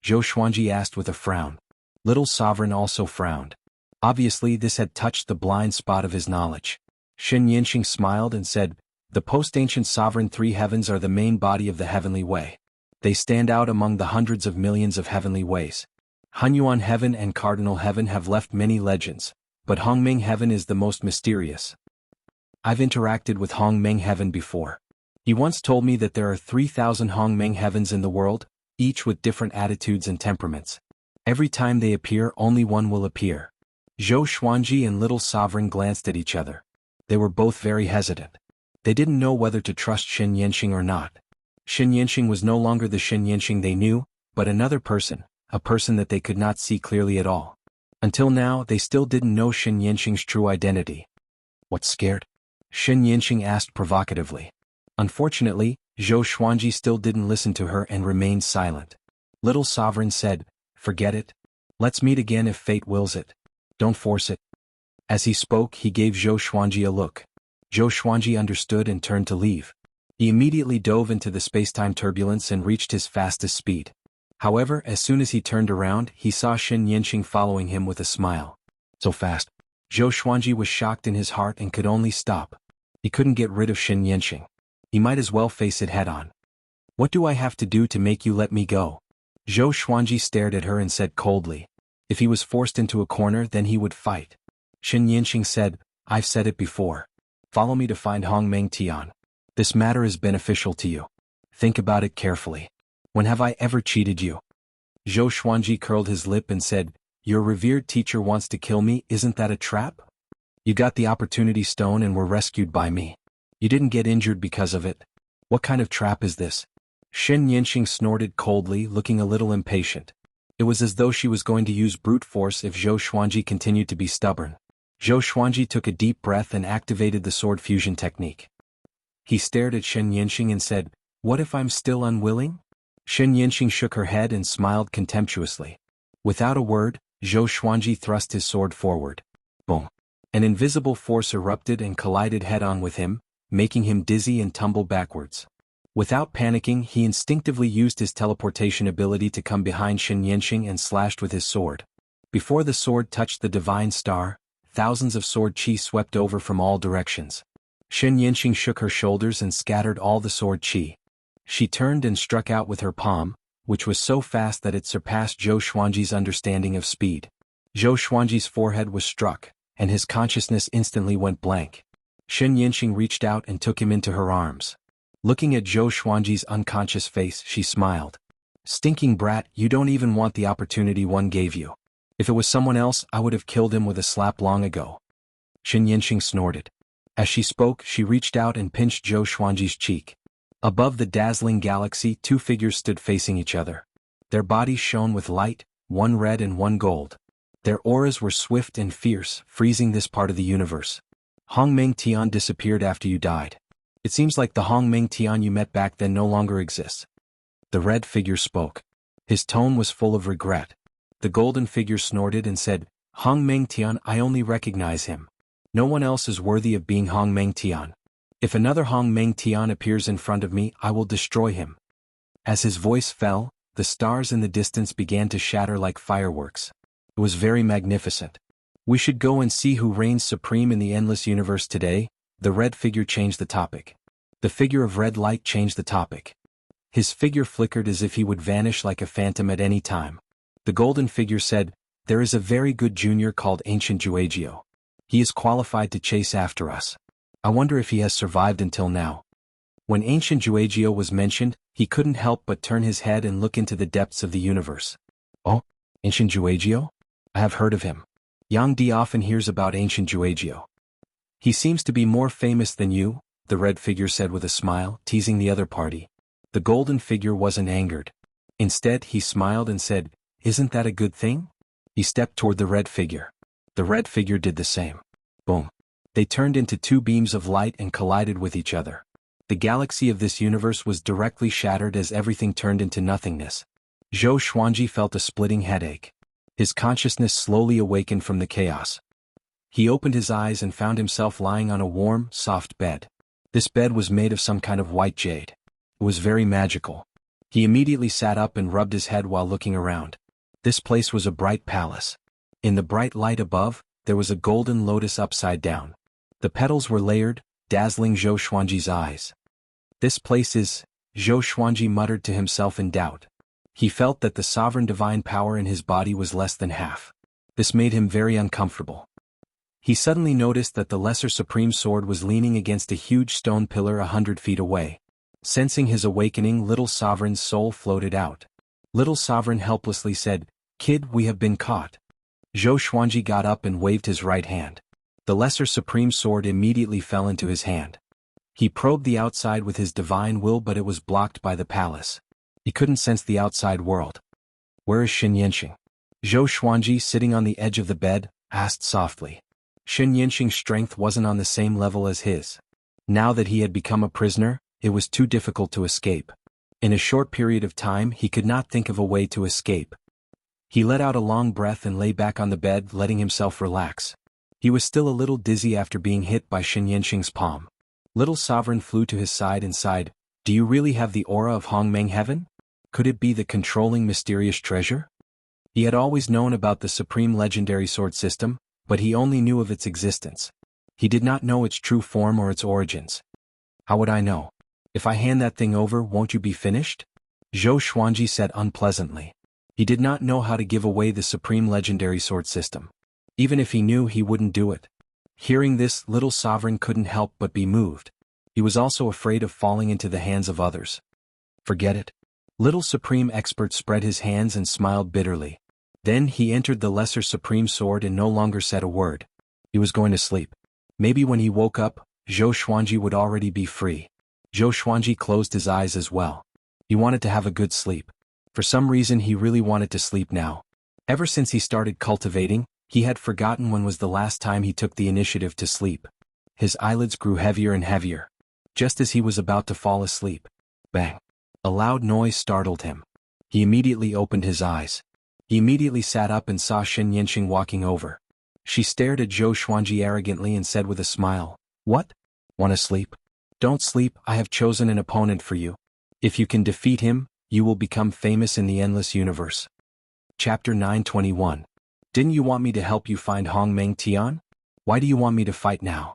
Zhou Xuanji asked with a frown. Little Sovereign also frowned. Obviously this had touched the blind spot of his knowledge. Shen Yanxing smiled and said, "The post-ancient sovereign 3 heavens are the main body of the heavenly way. They stand out among the hundreds of millions of heavenly ways. Hunyuan Heaven and Cardinal Heaven have left many legends, but Hongmeng Heaven is the most mysterious. I've interacted with Hongmeng Heaven before. He once told me that there are 3,000 Hongmeng Heavens in the world, each with different attitudes and temperaments. Every time they appear, only one will appear." Zhou Xuanji and Little Sovereign glanced at each other. They were both very hesitant. They didn't know whether to trust Shen Yanxing or not. Shen Yanxing was no longer the Shen Yanxing they knew, but another person, a person that they could not see clearly at all. Until now, they still didn't know Shen Yanxing's true identity. "What's scared?" Shen Yanxing asked provocatively. Unfortunately, Zhou Xuanji still didn't listen to her and remained silent. Little Sovereign said, Forget it. Let's meet again if fate wills it. Don't force it. As he spoke, he gave Zhou Xuanji a look. Zhou Xuanji understood and turned to leave. He immediately dove into the spacetime turbulence and reached his fastest speed. However, as soon as he turned around, he saw Shen Yanqing following him with a smile. So fast. Zhou Xuanji was shocked in his heart and could only stop. He couldn't get rid of Shen Yanqing. He might as well face it head-on. What do I have to do to make you let me go? Zhou Xuanji stared at her and said coldly. If he was forced into a corner, then he would fight. Shen Yanqing said, I've said it before. Follow me to find Hongmeng Tian. This matter is beneficial to you. Think about it carefully. When have I ever cheated you? Zhou Xuanji curled his lip and said, Your revered teacher wants to kill me, isn't that a trap? You got the opportunity stone and were rescued by me. You didn't get injured because of it. What kind of trap is this? Shen Yanqing snorted coldly, looking a little impatient. It was as though she was going to use brute force if Zhou Xuanji continued to be stubborn. Zhou Xuanji took a deep breath and activated the sword fusion technique. He stared at Shen Yanqing and said, What if I'm still unwilling? Shen Yanqing shook her head and smiled contemptuously. Without a word, Zhou Xuanji thrust his sword forward. Boom. An invisible force erupted and collided head-on with him, making him dizzy and tumble backwards. Without panicking, he instinctively used his teleportation ability to come behind Shen Yanqing and slashed with his sword. Before the sword touched the divine star, thousands of sword chi swept over from all directions. Shen Yanqing shook her shoulders and scattered all the sword chi. She turned and struck out with her palm, which was so fast that it surpassed Zhou Xuanji's understanding of speed. Zhou Xuanji's forehead was struck, and his consciousness instantly went blank. Shen Yanqing reached out and took him into her arms. Looking at Zhou Xuanji's unconscious face, she smiled. Stinking brat, you don't even want the opportunity one gave you. If it was someone else, I would have killed him with a slap long ago. Shen Yanqing snorted. As she spoke, she reached out and pinched Zhou Xuanji's cheek. Above the dazzling galaxy, two figures stood facing each other. Their bodies shone with light, one red and one gold. Their auras were swift and fierce, freezing this part of the universe. Hongmeng Tian disappeared after you died. It seems like the Hongmeng Tian you met back then no longer exists. The red figure spoke. His tone was full of regret. The golden figure snorted and said, Hongmeng Tian, I only recognize him. No one else is worthy of being Hongmeng Tian. If another Hongmeng Tian appears in front of me, I will destroy him. As his voice fell, the stars in the distance began to shatter like fireworks. It was very magnificent. We should go and see who reigns supreme in the endless universe today. The red figure changed the topic. The figure of red light changed the topic. His figure flickered as if he would vanish like a phantom at any time. The golden figure said, There is a very good junior called Ancient Juegio. He is qualified to chase after us. I wonder if he has survived until now. When Ancient Juegio was mentioned, he couldn't help but turn his head and look into the depths of the universe. Oh, Ancient Juegio? I have heard of him. Yang Di often hears about Ancient Juegio. He seems to be more famous than you, the red figure said with a smile, teasing the other party. The golden figure wasn't angered. Instead, he smiled and said, Isn't that a good thing? He stepped toward the red figure. The red figure did the same. Boom. They turned into two beams of light and collided with each other. The galaxy of this universe was directly shattered as everything turned into nothingness. Zhou Xuanji felt a splitting headache. His consciousness slowly awakened from the chaos. He opened his eyes and found himself lying on a warm, soft bed. This bed was made of some kind of white jade. It was very magical. He immediately sat up and rubbed his head while looking around. This place was a bright palace. In the bright light above, there was a golden lotus upside down. The petals were layered, dazzling Zhou Xuanji's eyes. This place is, Zhou Xuanji muttered to himself in doubt. He felt that the sovereign divine power in his body was less than half. This made him very uncomfortable. He suddenly noticed that the lesser supreme sword was leaning against a huge stone pillar 100 feet away. Sensing his awakening, Little Sovereign's soul floated out. Little Sovereign helplessly said, Kid, we have been caught. Zhou Xuanji got up and waved his right hand. The lesser supreme sword immediately fell into his hand. He probed the outside with his divine will, but it was blocked by the palace. He couldn't sense the outside world. Where is Shen Yanqing? Zhou Xuanji, sitting on the edge of the bed, asked softly. Shen Yanqing's strength wasn't on the same level as his. Now that he had become a prisoner, it was too difficult to escape. In a short period of time, he could not think of a way to escape. He let out a long breath and lay back on the bed, letting himself relax. He was still a little dizzy after being hit by Shen Yanqing's palm. Little Sovereign flew to his side and sighed, "Do you really have the aura of Hongmeng Heaven? Could it be the controlling mysterious treasure?" He had always known about the supreme legendary sword system, but he only knew of its existence. He did not know its true form or its origins. "How would I know? If I hand that thing over, won't you be finished?" Zhou Xuanji said unpleasantly. He did not know how to give away the supreme legendary sword system. Even if he knew, he wouldn't do it. Hearing this, Little Sovereign couldn't help but be moved. He was also afraid of falling into the hands of others. "Forget it." Little Supreme Expert spread his hands and smiled bitterly. Then he entered the Lesser Supreme Sword and no longer said a word. He was going to sleep. Maybe when he woke up, Zhou Xuanji would already be free. Zhou Xuanji closed his eyes as well. He wanted to have a good sleep. For some reason he really wanted to sleep now. Ever since he started cultivating, he had forgotten when was the last time he took the initiative to sleep. His eyelids grew heavier and heavier. Just as he was about to fall asleep. Bang! A loud noise startled him. He immediately opened his eyes. He immediately sat up and saw Shen Yanqing walking over. She stared at Zhou Xuanji arrogantly and said with a smile, "What? Want to sleep? Don't sleep, I have chosen an opponent for you. If you can defeat him, you will become famous in the endless universe." Chapter 921. Didn't you want me to help you find Hongmeng Tian? Why do you want me to fight now?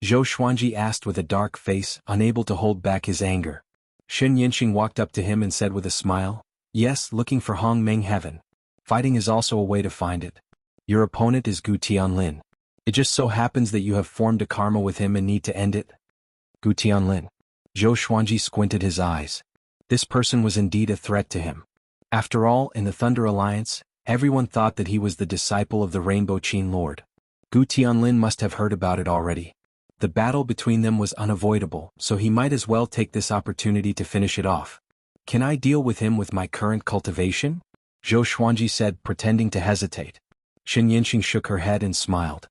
Zhou Xuanji asked with a dark face, unable to hold back his anger. Shen Yanqing walked up to him and said with a smile, "Yes, looking for Hongmeng Heaven. Fighting is also a way to find it. Your opponent is Gu Tianlin. It just so happens that you have formed a karma with him and need to end it." Gu Tianlin. Zhou Xuanji squinted his eyes. This person was indeed a threat to him. After all, in the Thunder Alliance, everyone thought that he was the disciple of the Rainbow Qin Lord. Gu Tianlin must have heard about it already. The battle between them was unavoidable, so he might as well take this opportunity to finish it off. "Can I deal with him with my current cultivation?" Zhou Xuanji said, pretending to hesitate. Shen Yanqing shook her head and smiled.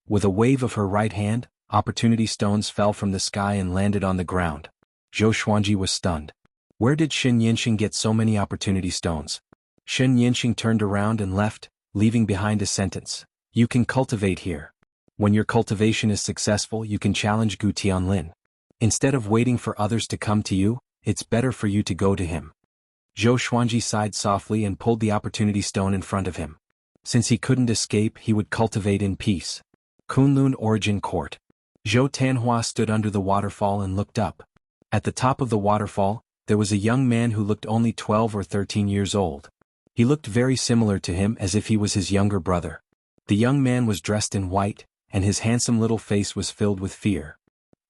With a wave of her right hand, opportunity stones fell from the sky and landed on the ground. Zhou Xuanji was stunned. Where did Shen Yanqing get so many opportunity stones? Shen Yanqing turned around and left, leaving behind a sentence. "You can cultivate here. When your cultivation is successful, you can challenge Gu Tianlin. Instead of waiting for others to come to you, it's better for you to go to him." Zhou Xuanji sighed softly and pulled the opportunity stone in front of him. Since he couldn't escape, he would cultivate in peace. Kunlun Origin Court. Zhou Tanhua stood under the waterfall and looked up. At the top of the waterfall, there was a young man who looked only 12 or 13 years old. He looked very similar to him, as if he was his younger brother. The young man was dressed in white, and his handsome little face was filled with fear.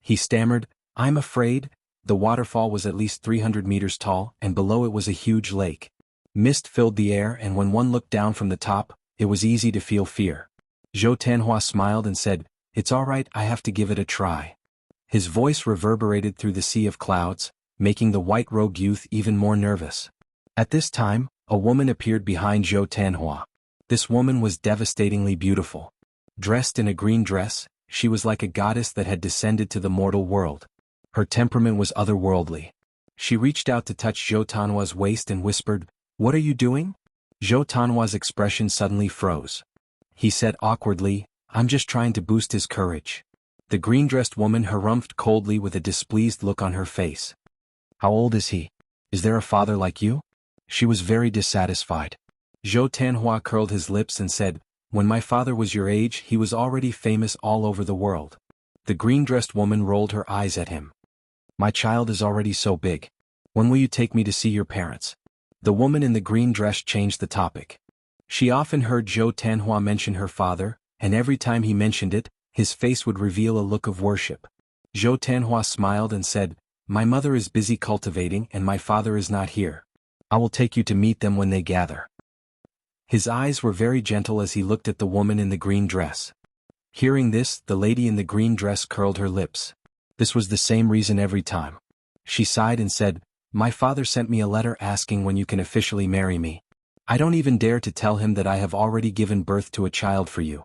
He stammered, "I'm afraid." The waterfall was at least 300 meters tall, and below it was a huge lake. Mist filled the air, and when one looked down from the top, it was easy to feel fear. Zhou Tanhua smiled and said, "It's all right, I have to give it a try." His voice reverberated through the sea of clouds, making the white-robed youth even more nervous. At this time, a woman appeared behind Zhou Tanhua. This woman was devastatingly beautiful. Dressed in a green dress, she was like a goddess that had descended to the mortal world. Her temperament was otherworldly. She reached out to touch Zhou Tanhua's waist and whispered, "What are you doing?" Zhou Tanhua's expression suddenly froze. He said awkwardly, "I'm just trying to boost his courage." The green-dressed woman harumphed coldly with a displeased look on her face. "How old is he? Is there a father like you?" She was very dissatisfied. Zhou Tanhua curled his lips and said, "When my father was your age, he was already famous all over the world." The green-dressed woman rolled her eyes at him. "My child is already so big. When will you take me to see your parents?" The woman in the green dress changed the topic. She often heard Zhou Tanhua mention her father, and every time he mentioned it, his face would reveal a look of worship. Zhou Tanhua smiled and said, "My mother is busy cultivating and my father is not here. I will take you to meet them when they gather." His eyes were very gentle as he looked at the woman in the green dress. Hearing this, the lady in the green dress curled her lips. This was the same reason every time. She sighed and said, "My father sent me a letter asking when you can officially marry me. I don't even dare to tell him that I have already given birth to a child for you.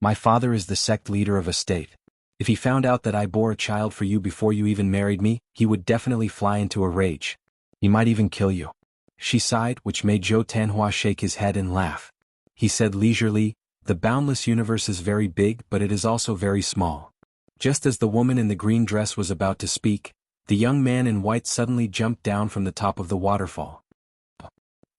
My father is the sect leader of a state. If he found out that I bore a child for you before you even married me, he would definitely fly into a rage. He might even kill you." She sighed, which made Zhou Tanhua shake his head and laugh. He said leisurely, "The boundless universe is very big, but it is also very small." Just as the woman in the green dress was about to speak, the young man in white suddenly jumped down from the top of the waterfall.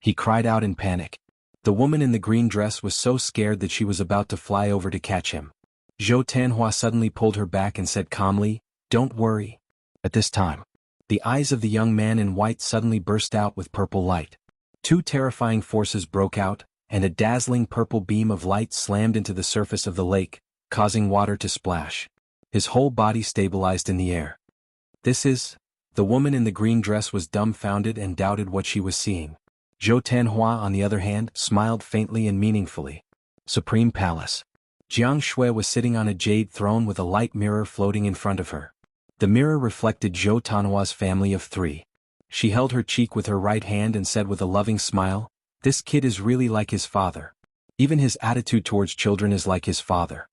He cried out in panic. The woman in the green dress was so scared that she was about to fly over to catch him. Zhou Tanhua suddenly pulled her back and said calmly, "Don't worry." At this time, the eyes of the young man in white suddenly burst out with purple light. Two terrifying forces broke out, and a dazzling purple beam of light slammed into the surface of the lake, causing water to splash. His whole body stabilized in the air. The woman in the green dress was dumbfounded and doubted what she was seeing. Zhou Tanhua, on the other hand, smiled faintly and meaningfully. Supreme Palace. Jiang Shui was sitting on a jade throne with a light mirror floating in front of her. The mirror reflected Zhou Tanhua's family of 3. She held her cheek with her right hand and said with a loving smile, "This kid is really like his father. Even his attitude towards children is like his father."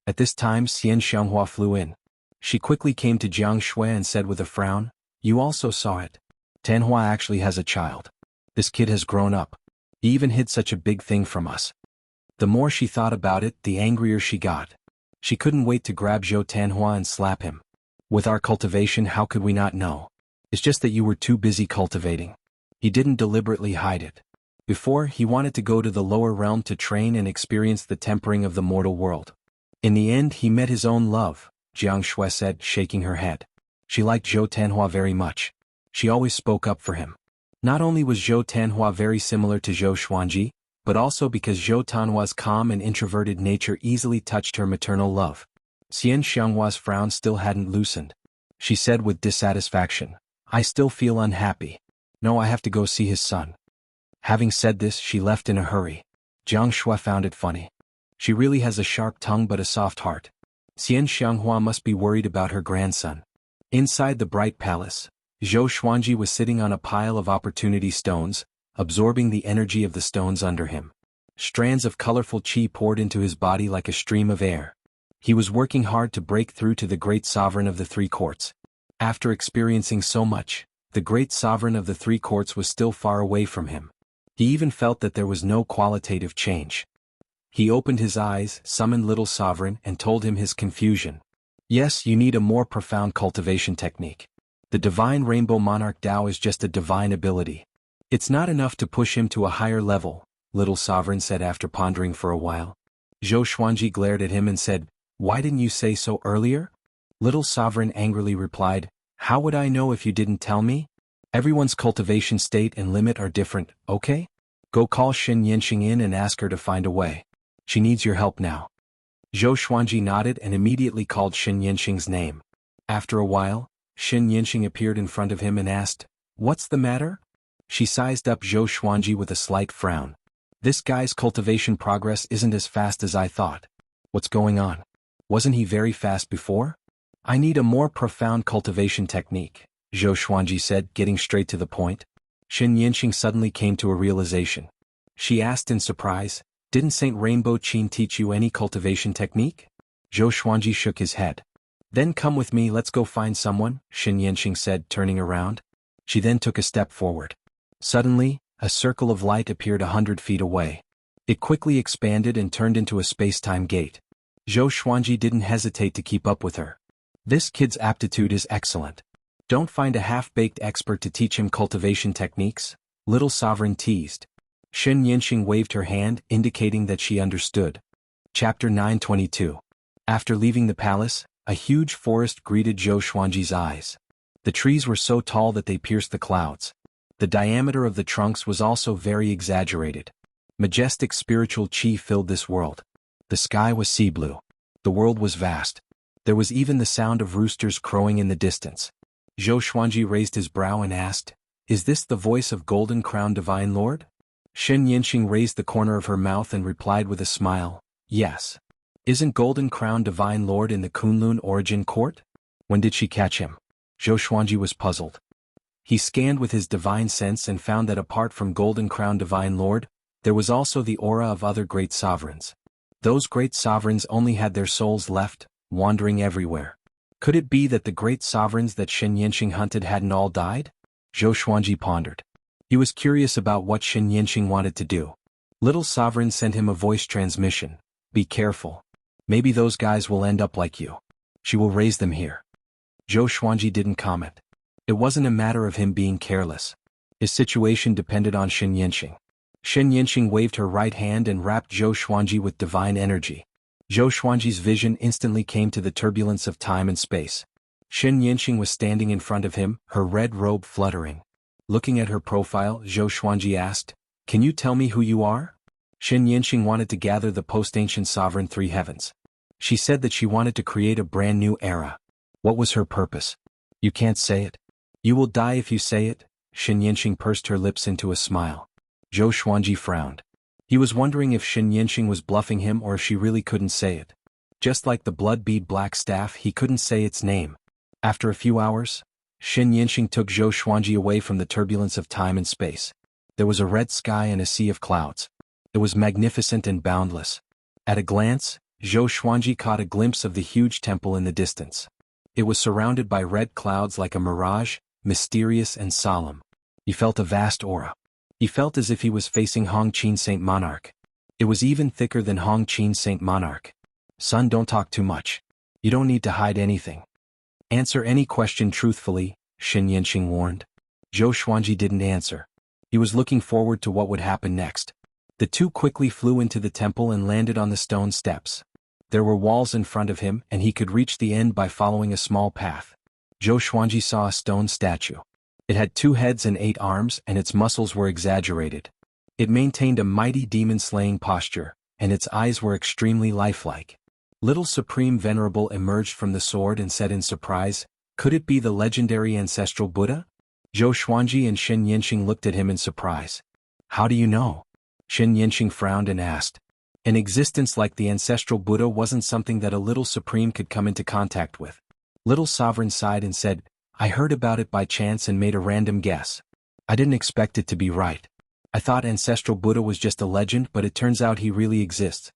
At this time Xian Xianghua flew in. She quickly came to Jiang Shui and said with a frown, "You also saw it. Tanhua actually has a child. This kid has grown up. He even hid such a big thing from us." The more she thought about it, the angrier she got. She couldn't wait to grab Zhou Tanhua and slap him. "With our cultivation, how could we not know? It's just that you were too busy cultivating. He didn't deliberately hide it. Before, he wanted to go to the lower realm to train and experience the tempering of the mortal world. In the end, he met his own love," Jiang Shui said, shaking her head. She liked Zhou Tanhua very much. She always spoke up for him. Not only was Zhou Tanhua very similar to Zhou Xuanji, but also because Zhou Tanhua's calm and introverted nature easily touched her maternal love. Xian Xianghua's frown still hadn't loosened. She said with dissatisfaction, "I still feel unhappy. No, I have to go see his son." Having said this, she left in a hurry. Jiang Shui found it funny. She really has a sharp tongue but a soft heart. Xian Xianghua must be worried about her grandson. Inside the bright palace, Zhou Xuanji was sitting on a pile of opportunity stones, absorbing the energy of the stones under him. Strands of colorful qi poured into his body like a stream of air. He was working hard to break through to the great sovereign of the 3 courts. After experiencing so much, the great sovereign of the 3 courts was still far away from him. He even felt that there was no qualitative change. He opened his eyes, summoned little sovereign, and told him his confusion. "Yes, you need a more profound cultivation technique. The divine rainbow monarch Dao is just a divine ability. It's not enough to push him to a higher level," little sovereign said after pondering for a while. Zhou Xuanji glared at him and said, "Why didn't you say so earlier?" Little sovereign angrily replied, "How would I know if you didn't tell me? Everyone's cultivation state and limit are different, okay? Go call Shen Yanxing in and ask her to find a way. She needs your help now." Zhou Xuanji nodded and immediately called Shen Yanxing's name. After a while, Shen Yanxing appeared in front of him and asked, "What's the matter?" She sized up Zhou Xuanji with a slight frown. "This guy's cultivation progress isn't as fast as I thought. What's going on? Wasn't he very fast before?" "I need a more profound cultivation technique," Zhou Xuanji said, getting straight to the point. Shen Yanxing suddenly came to a realization. She asked in surprise, "Didn't Saint Rainbow Qin teach you any cultivation technique?" Zhou Xuanji shook his head. "Then come with me, let's go find someone," Shen Yanxing said, turning around. She then took a step forward. Suddenly, a circle of light appeared 100 feet away. It quickly expanded and turned into a space-time gate. Zhou Xuanji didn't hesitate to keep up with her. "This kid's aptitude is excellent. Don't find a half-baked expert to teach him cultivation techniques," little sovereign teased. Shen Yanxing waved her hand, indicating that she understood. Chapter 922. After leaving the palace, a huge forest greeted Zhou Xuanji's eyes. The trees were so tall that they pierced the clouds. The diameter of the trunks was also very exaggerated. Majestic spiritual qi filled this world. The sky was sea blue. The world was vast. There was even the sound of roosters crowing in the distance. Zhou Xuanji raised his brow and asked, "Is this the voice of Golden Crown Divine Lord?" Shen Yanxing raised the corner of her mouth and replied with a smile, "Yes. Isn't Golden Crown Divine Lord in the Kunlun Origin Court? When did she catch him?" Zhou Xuanji was puzzled. He scanned with his divine sense and found that apart from Golden Crown Divine Lord, there was also the aura of other great sovereigns. Those great sovereigns only had their souls left, wandering everywhere. Could it be that the great sovereigns that Shen Yanxing hunted hadn't all died? Zhou Xuanji pondered. He was curious about what Shen Yanqing wanted to do. Little Sovereign sent him a voice transmission. Be careful. Maybe those guys will end up like you. She will raise them here. Zhou Xuanji didn't comment. It wasn't a matter of him being careless. His situation depended on Shen Yanqing. Shen Yanqing waved her right hand and wrapped Zhou Xuanji with divine energy. Zhou Xuanji's vision instantly came to the turbulence of time and space. Shen Yanqing was standing in front of him, her red robe fluttering. Looking at her profile, Zhou Xuanji asked, "Can you tell me who you are?" Shen Yanqing wanted to gather the post-ancient sovereign three heavens. She said that she wanted to create a brand new era. What was her purpose? You can't say it. You will die if you say it. Shen Yanqing pursed her lips into a smile. Zhou Xuanji frowned. He was wondering if Shen Yanqing was bluffing him or if she really couldn't say it. Just like the blood bead black staff, he couldn't say its name. After a few hours, Shen Yanqing took Zhou Xuanji away from the turbulence of time and space. There was a red sky and a sea of clouds. It was magnificent and boundless. At a glance, Zhou Xuanji caught a glimpse of the huge temple in the distance. It was surrounded by red clouds like a mirage, mysterious and solemn. He felt a vast aura. He felt as if he was facing Hongqin Saint Monarch. It was even thicker than Hongqin Saint Monarch. Son, don't talk too much. You don't need to hide anything. Answer any question truthfully, Shen Yanqing warned. Zhou Xuanji didn't answer. He was looking forward to what would happen next. The two quickly flew into the temple and landed on the stone steps. There were walls in front of him and he could reach the end by following a small path. Zhou Xuanji saw a stone statue. It had 2 heads and 8 arms and its muscles were exaggerated. It maintained a mighty demon-slaying posture, and its eyes were extremely lifelike. Little Supreme Venerable emerged from the sword and said in surprise, "Could it be the legendary ancestral Buddha?" Zhou Xuanji and Shen Yanqing looked at him in surprise. "How do you know?" Shen Yanqing frowned and asked. An existence like the ancestral Buddha wasn't something that a Little Supreme could come into contact with. Little Sovereign sighed and said, "I heard about it by chance and made a random guess. I didn't expect it to be right. I thought ancestral Buddha was just a legend, but it turns out he really exists."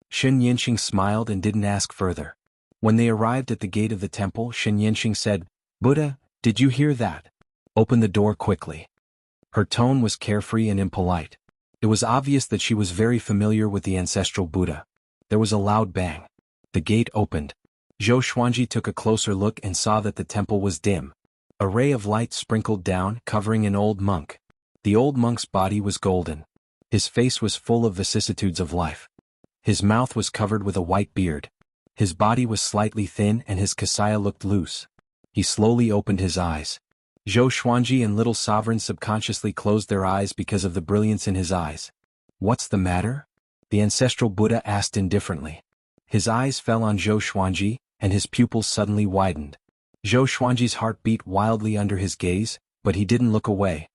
Shen Yanqing smiled and didn't ask further. When they arrived at the gate of the temple, Shen Yanqing said, "Buddha, did you hear that? Open the door quickly." Her tone was carefree and impolite. It was obvious that she was very familiar with the ancestral Buddha. There was a loud bang. The gate opened. Zhou Xuanji took a closer look and saw that the temple was dim. A ray of light sprinkled down, covering an old monk. The old monk's body was golden. His face was full of vicissitudes of life. His mouth was covered with a white beard. His body was slightly thin and his kasaya looked loose. He slowly opened his eyes. Zhou Xuanji and Little Sovereign subconsciously closed their eyes because of the brilliance in his eyes. "What's the matter?" the ancestral Buddha asked indifferently. His eyes fell on Zhou Xuanji, and his pupils suddenly widened. Zhou Xuanji's heart beat wildly under his gaze, but he didn't look away.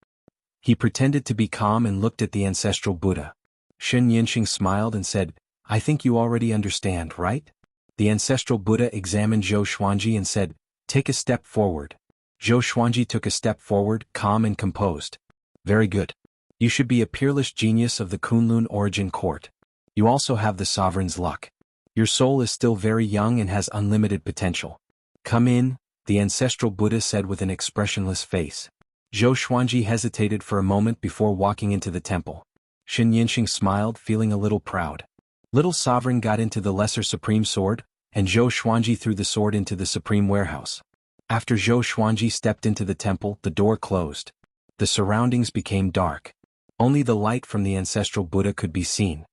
He pretended to be calm and looked at the ancestral Buddha. Shen Yanqing smiled and said, "I think you already understand, right?" The ancestral Buddha examined Zhou Xuanji and said, "Take a step forward." Zhou Xuanji took a step forward, calm and composed. "Very good. You should be a peerless genius of the Kunlun origin court. You also have the sovereign's luck. Your soul is still very young and has unlimited potential. Come in," the ancestral Buddha said with an expressionless face. Zhou Xuanji hesitated for a moment before walking into the temple. Shen Yanqing smiled, feeling a little proud. Little Sovereign got into the lesser supreme sword, and Zhou Xuanji threw the sword into the supreme warehouse. After Zhou Xuanji stepped into the temple, the door closed. The surroundings became dark. Only the light from the ancestral Buddha could be seen.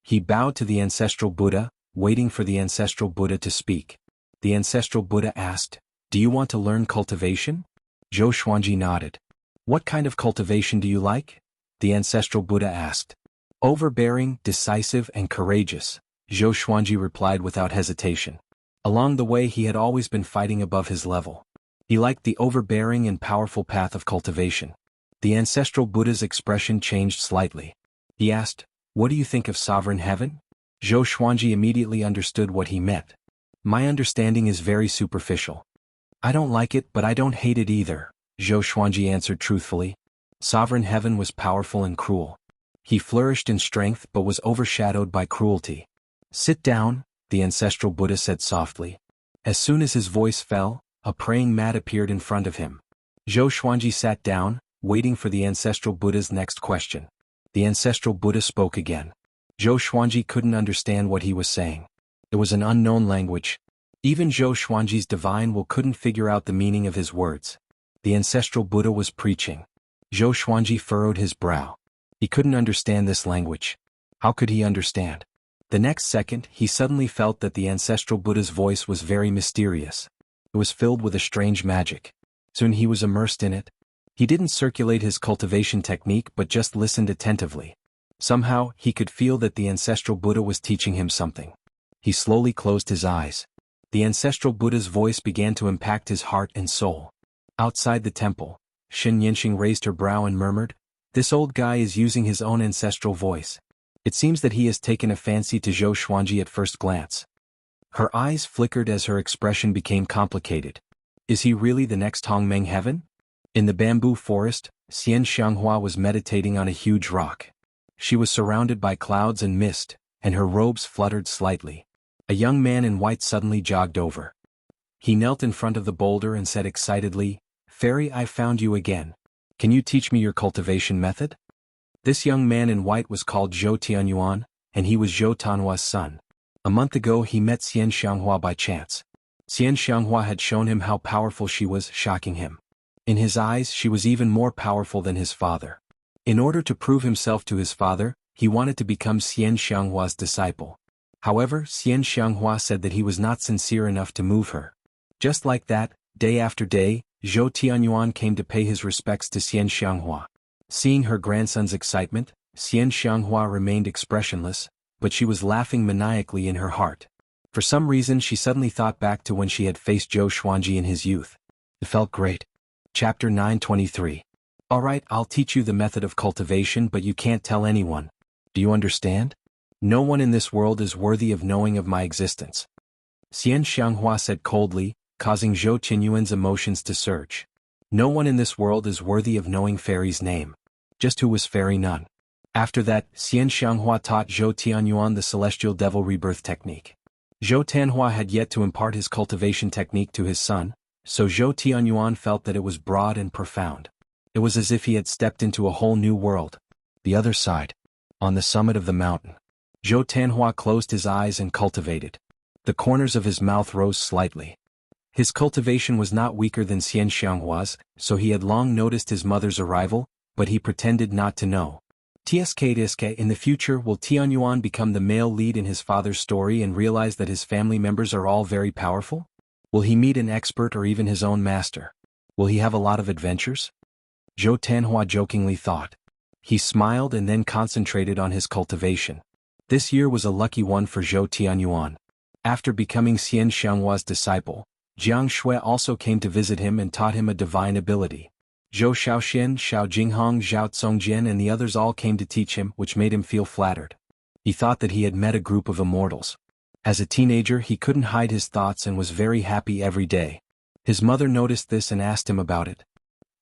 He bowed to the ancestral Buddha, waiting for the ancestral Buddha to speak. The ancestral Buddha asked, "Do you want to learn cultivation?" Zhou Xuanji nodded. "What kind of cultivation do you like?" the ancestral Buddha asked. "Overbearing, decisive and courageous," Zhou Xuanji replied without hesitation. Along the way he had always been fighting above his level. He liked the overbearing and powerful path of cultivation. The ancestral Buddha's expression changed slightly. He asked, "What do you think of sovereign heaven?" Zhou Xuanji immediately understood what he meant. "My understanding is very superficial. I don't like it, but I don't hate it either," Zhou Xuanji answered truthfully. Sovereign heaven was powerful and cruel. He flourished in strength but was overshadowed by cruelty. "Sit down," the ancestral Buddha said softly. As soon as his voice fell, a praying mat appeared in front of him. Zhou Xuanji sat down, waiting for the ancestral Buddha's next question. The ancestral Buddha spoke again. Zhou Xuanji couldn't understand what he was saying. It was an unknown language. Even Zhou Xuanji's divine will couldn't figure out the meaning of his words. The ancestral Buddha was preaching. Zhou Xuanji furrowed his brow. He couldn't understand this language. How could he understand? The next second, he suddenly felt that the ancestral Buddha's voice was very mysterious. It was filled with a strange magic. Soon he was immersed in it. He didn't circulate his cultivation technique but just listened attentively. Somehow, he could feel that the ancestral Buddha was teaching him something. He slowly closed his eyes. The ancestral Buddha's voice began to impact his heart and soul. Outside the temple, Xin Yanqing raised her brow and murmured, "This old guy is using his own ancestral voice. It seems that he has taken a fancy to Zhou Xuanji at first glance." Her eyes flickered as her expression became complicated. Is he really the next Hongmeng heaven? In the bamboo forest, Xian Xianghua was meditating on a huge rock. She was surrounded by clouds and mist, and her robes fluttered slightly. A young man in white suddenly jogged over. He knelt in front of the boulder and said excitedly, "Fairy, I found you again. Can you teach me your cultivation method?" This young man in white was called Zhou Tianyuan, and he was Zhou Tanhua's son. A month ago he met Xian Xianghua by chance. Xian Xianghua had shown him how powerful she was, shocking him. In his eyes she was even more powerful than his father. In order to prove himself to his father, he wanted to become Xian Xianghua's disciple. However, Xian Xianghua said that he was not sincere enough to move her. Just like that, day after day, Zhou Tianyuan came to pay his respects to Xian Xianghua. Seeing her grandson's excitement, Xian Xianghua remained expressionless, but she was laughing maniacally in her heart. For some reason she suddenly thought back to when she had faced Zhou Xuanji in his youth. It felt great. Chapter 923. Alright, I'll teach you the method of cultivation, but you can't tell anyone. Do you understand? No one in this world is worthy of knowing of my existence. Xian Xianghua said coldly, causing Zhou Tianyuan's emotions to surge. No one in this world is worthy of knowing Fairy's name. Just who was Fairy? None. After that, Xian Xianghua taught Zhou Tianyuan the celestial devil rebirth technique. Zhou Tanhua had yet to impart his cultivation technique to his son, so Zhou Tianyuan felt that it was broad and profound. It was as if he had stepped into a whole new world. The other side. On the summit of the mountain. Zhou Tanhua closed his eyes and cultivated. The corners of his mouth rose slightly. His cultivation was not weaker than Xian Xianghua's, so he had long noticed his mother's arrival, but he pretended not to know. TSK in the future will Tianyuan become the male lead in his father's story and realize that his family members are all very powerful? Will he meet an expert or even his own master? Will he have a lot of adventures? Zhou Tanhua jokingly thought. He smiled and then concentrated on his cultivation. This year was a lucky one for Zhou Tianyuan. After becoming Xian Xianghua's disciple, Jiang Shui also came to visit him and taught him a divine ability. Zhou Shaoxian, Xiao Jinghong, Zhao Tsongjian and the others all came to teach him, which made him feel flattered. He thought that he had met a group of immortals. As a teenager he couldn't hide his thoughts and was very happy every day. His mother noticed this and asked him about it.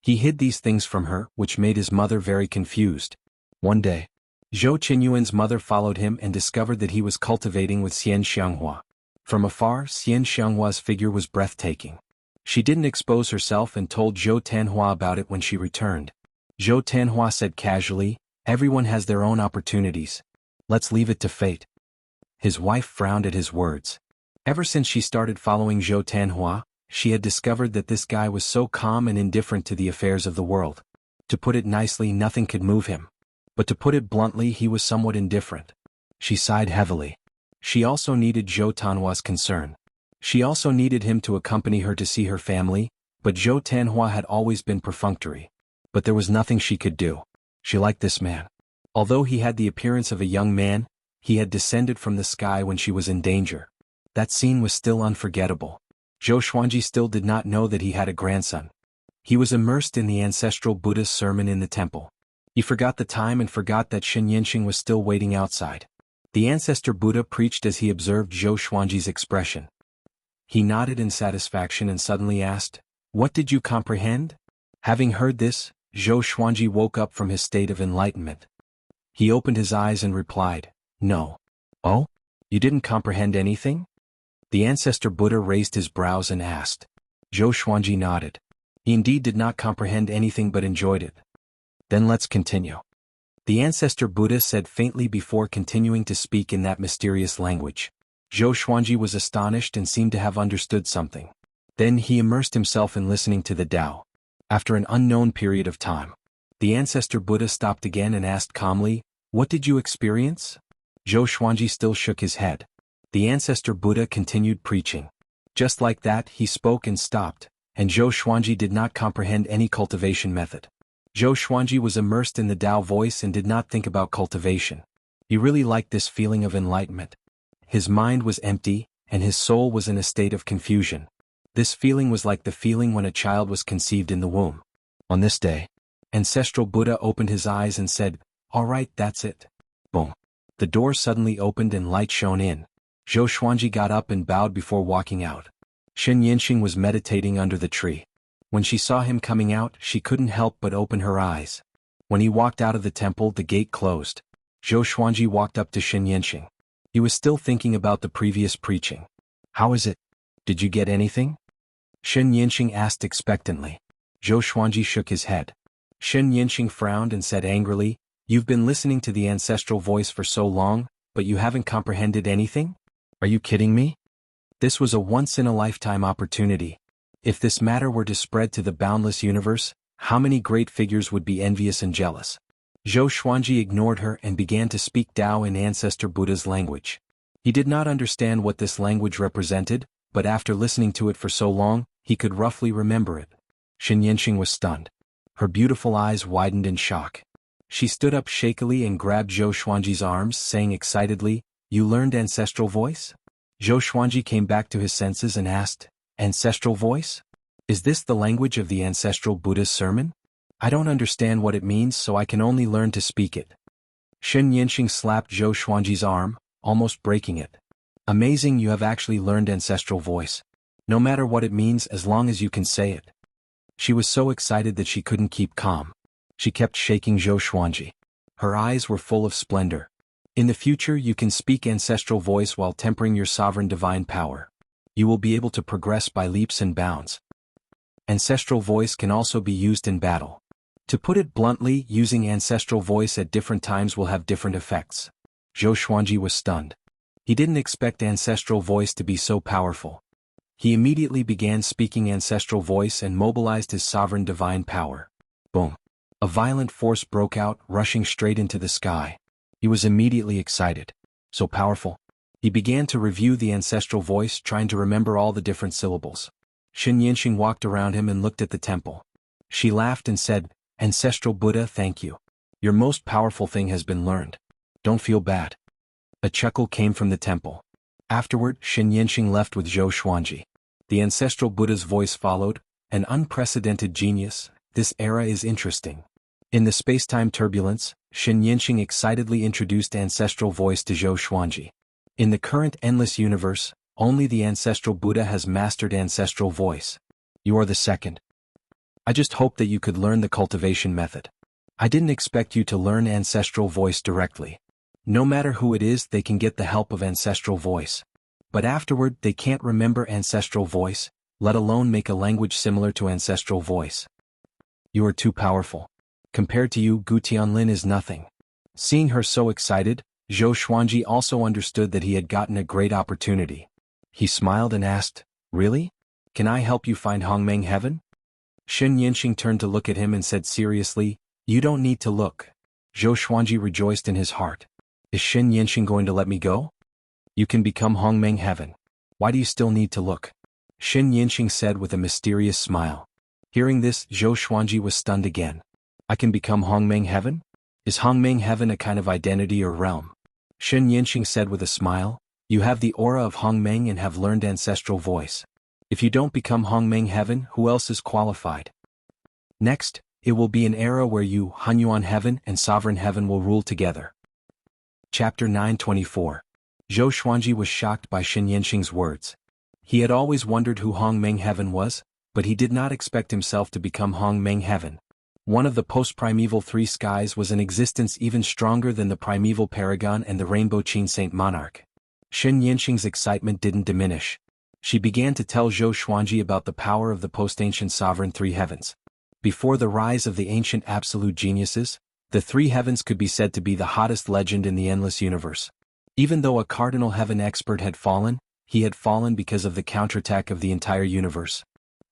He hid these things from her, which made his mother very confused. One day, Zhou Qinyuan's mother followed him and discovered that he was cultivating with Xian Xianghua. From afar, Xian Xianghua's figure was breathtaking. She didn't expose herself and told Zhou Tanhua about it when she returned. Zhou Tanhua said casually, "Everyone has their own opportunities. Let's leave it to fate." His wife frowned at his words. Ever since she started following Zhou Tanhua, she had discovered that this guy was so calm and indifferent to the affairs of the world. To put it nicely, nothing could move him. But to put it bluntly, he was somewhat indifferent. She sighed heavily. She also needed Zhou Tanhua's concern. She also needed him to accompany her to see her family, but Zhou Tanhua had always been perfunctory. But there was nothing she could do. She liked this man. Although he had the appearance of a young man, he had descended from the sky when she was in danger. That scene was still unforgettable. Zhou Xuanji still did not know that he had a grandson. He was immersed in the ancestral Buddha's sermon in the temple. He forgot the time and forgot that Xin Yanqing was still waiting outside. The ancestor Buddha preached as he observed Zhou Xuanji's expression. He nodded in satisfaction and suddenly asked, "What did you comprehend?" Having heard this, Zhou Xuanji woke up from his state of enlightenment. He opened his eyes and replied, "No." "Oh? You didn't comprehend anything?" The ancestor Buddha raised his brows and asked. Zhou Xuanji nodded. He indeed did not comprehend anything but enjoyed it. Then let's continue. The ancestor Buddha said faintly before continuing to speak in that mysterious language. Zhou Xuanji was astonished and seemed to have understood something. Then he immersed himself in listening to the Tao. After an unknown period of time, the ancestor Buddha stopped again and asked calmly, "What did you experience?" Zhou Xuanji still shook his head. The ancestor Buddha continued preaching. Just like that, he spoke and stopped, and Zhou Xuanji did not comprehend any cultivation method. Zhou Xuanji was immersed in the Tao voice and did not think about cultivation. He really liked this feeling of enlightenment. His mind was empty, and his soul was in a state of confusion. This feeling was like the feeling when a child was conceived in the womb. On this day, ancestral Buddha opened his eyes and said, "All right, that's it." Boom. The door suddenly opened and light shone in. Zhou Xuanji got up and bowed before walking out. Shen Yinxing was meditating under the tree. When she saw him coming out, she couldn't help but open her eyes. When he walked out of the temple, the gate closed. Zhou Xuanji walked up to Shen Yinxing. He was still thinking about the previous preaching. "How is it? Did you get anything?" Shen Yinxing asked expectantly. Zhou Xuanji shook his head. Shen Yinxing frowned and said angrily, "You've been listening to the ancestral voice for so long, but you haven't comprehended anything? Are you kidding me? This was a once-in-a-lifetime opportunity. If this matter were to spread to the boundless universe, how many great figures would be envious and jealous?" Zhou Xuanji ignored her and began to speak Tao in ancestor Buddha's language. He did not understand what this language represented, but after listening to it for so long, he could roughly remember it. Shen Yinxing was stunned. Her beautiful eyes widened in shock. She stood up shakily and grabbed Zhou Xuanji's arms, saying excitedly, "You learned ancestral voice?" Zhou Xuanji came back to his senses and asked, "Ancestral voice? Is this the language of the ancestral Buddha's sermon? I don't understand what it means, so I can only learn to speak it." Shen Yinxing slapped Zhou Xuanji's arm, almost breaking it. "Amazing, you have actually learned ancestral voice. No matter what it means, as long as you can say it." She was so excited that she couldn't keep calm. She kept shaking Zhou Xuanji. Her eyes were full of splendor. "In the future you can speak ancestral voice while tempering your sovereign divine power. You will be able to progress by leaps and bounds. Ancestral voice can also be used in battle. To put it bluntly, using ancestral voice at different times will have different effects." Zhou Xuanji was stunned. He didn't expect ancestral voice to be so powerful. He immediately began speaking ancestral voice and mobilized his sovereign divine power. Boom. A violent force broke out, rushing straight into the sky. He was immediately excited. So powerful. He began to review the ancestral voice, trying to remember all the different syllables. Shen Yinxing walked around him and looked at the temple. She laughed and said, "Ancestral Buddha, thank you. Your most powerful thing has been learned. Don't feel bad." A chuckle came from the temple. Afterward, Shen Yinxing left with Zhou Xuanji. The ancestral Buddha's voice followed, "An unprecedented genius, this era is interesting." In the space-time turbulence, Shen Yinxing excitedly introduced ancestral voice to Zhou Xuanji. In the current endless universe, only the ancestral Buddha has mastered ancestral voice. You are the second. I just hoped that you could learn the cultivation method. I didn't expect you to learn ancestral voice directly. No matter who it is, they can get the help of ancestral voice. But afterward, they can't remember ancestral voice, let alone make a language similar to ancestral voice. You are too powerful. Compared to you, Gu Tianlin is nothing. Seeing her so excited, Zhou Xuanji also understood that he had gotten a great opportunity. He smiled and asked, "Really? Can I help you find Hongmeng Heaven?" Shen Yinxing turned to look at him and said seriously, "You don't need to look." Zhou Xuanji rejoiced in his heart. Is Shen Yinxing going to let me go? You can become Hongmeng Heaven. Why do you still need to look? Shen Yinxing said with a mysterious smile. Hearing this, Zhou Xuanji was stunned again. I can become Hongmeng Heaven? Is Hongmeng Heaven a kind of identity or realm? Shen Yinxing said with a smile, you have the aura of Hongmeng and have learned ancestral voice. If you don't become Hongmeng Heaven, who else is qualified? Next, it will be an era where you, Hanyuan Heaven and Sovereign Heaven will rule together. Chapter 924. Zhou Xuanji was shocked by Shen Yinxing's words. He had always wondered who Hongmeng Heaven was, but he did not expect himself to become Hongmeng Heaven. One of the post-primeval three skies was in existence even stronger than the primeval Paragon and the Rainbow Qin Saint Monarch. Shen Yinxing's excitement didn't diminish. She began to tell Zhou Xuanji about the power of the post-ancient sovereign three heavens. Before the rise of the ancient absolute geniuses, the three heavens could be said to be the hottest legend in the endless universe. Even though a cardinal heaven expert had fallen, he had fallen because of the counterattack of the entire universe.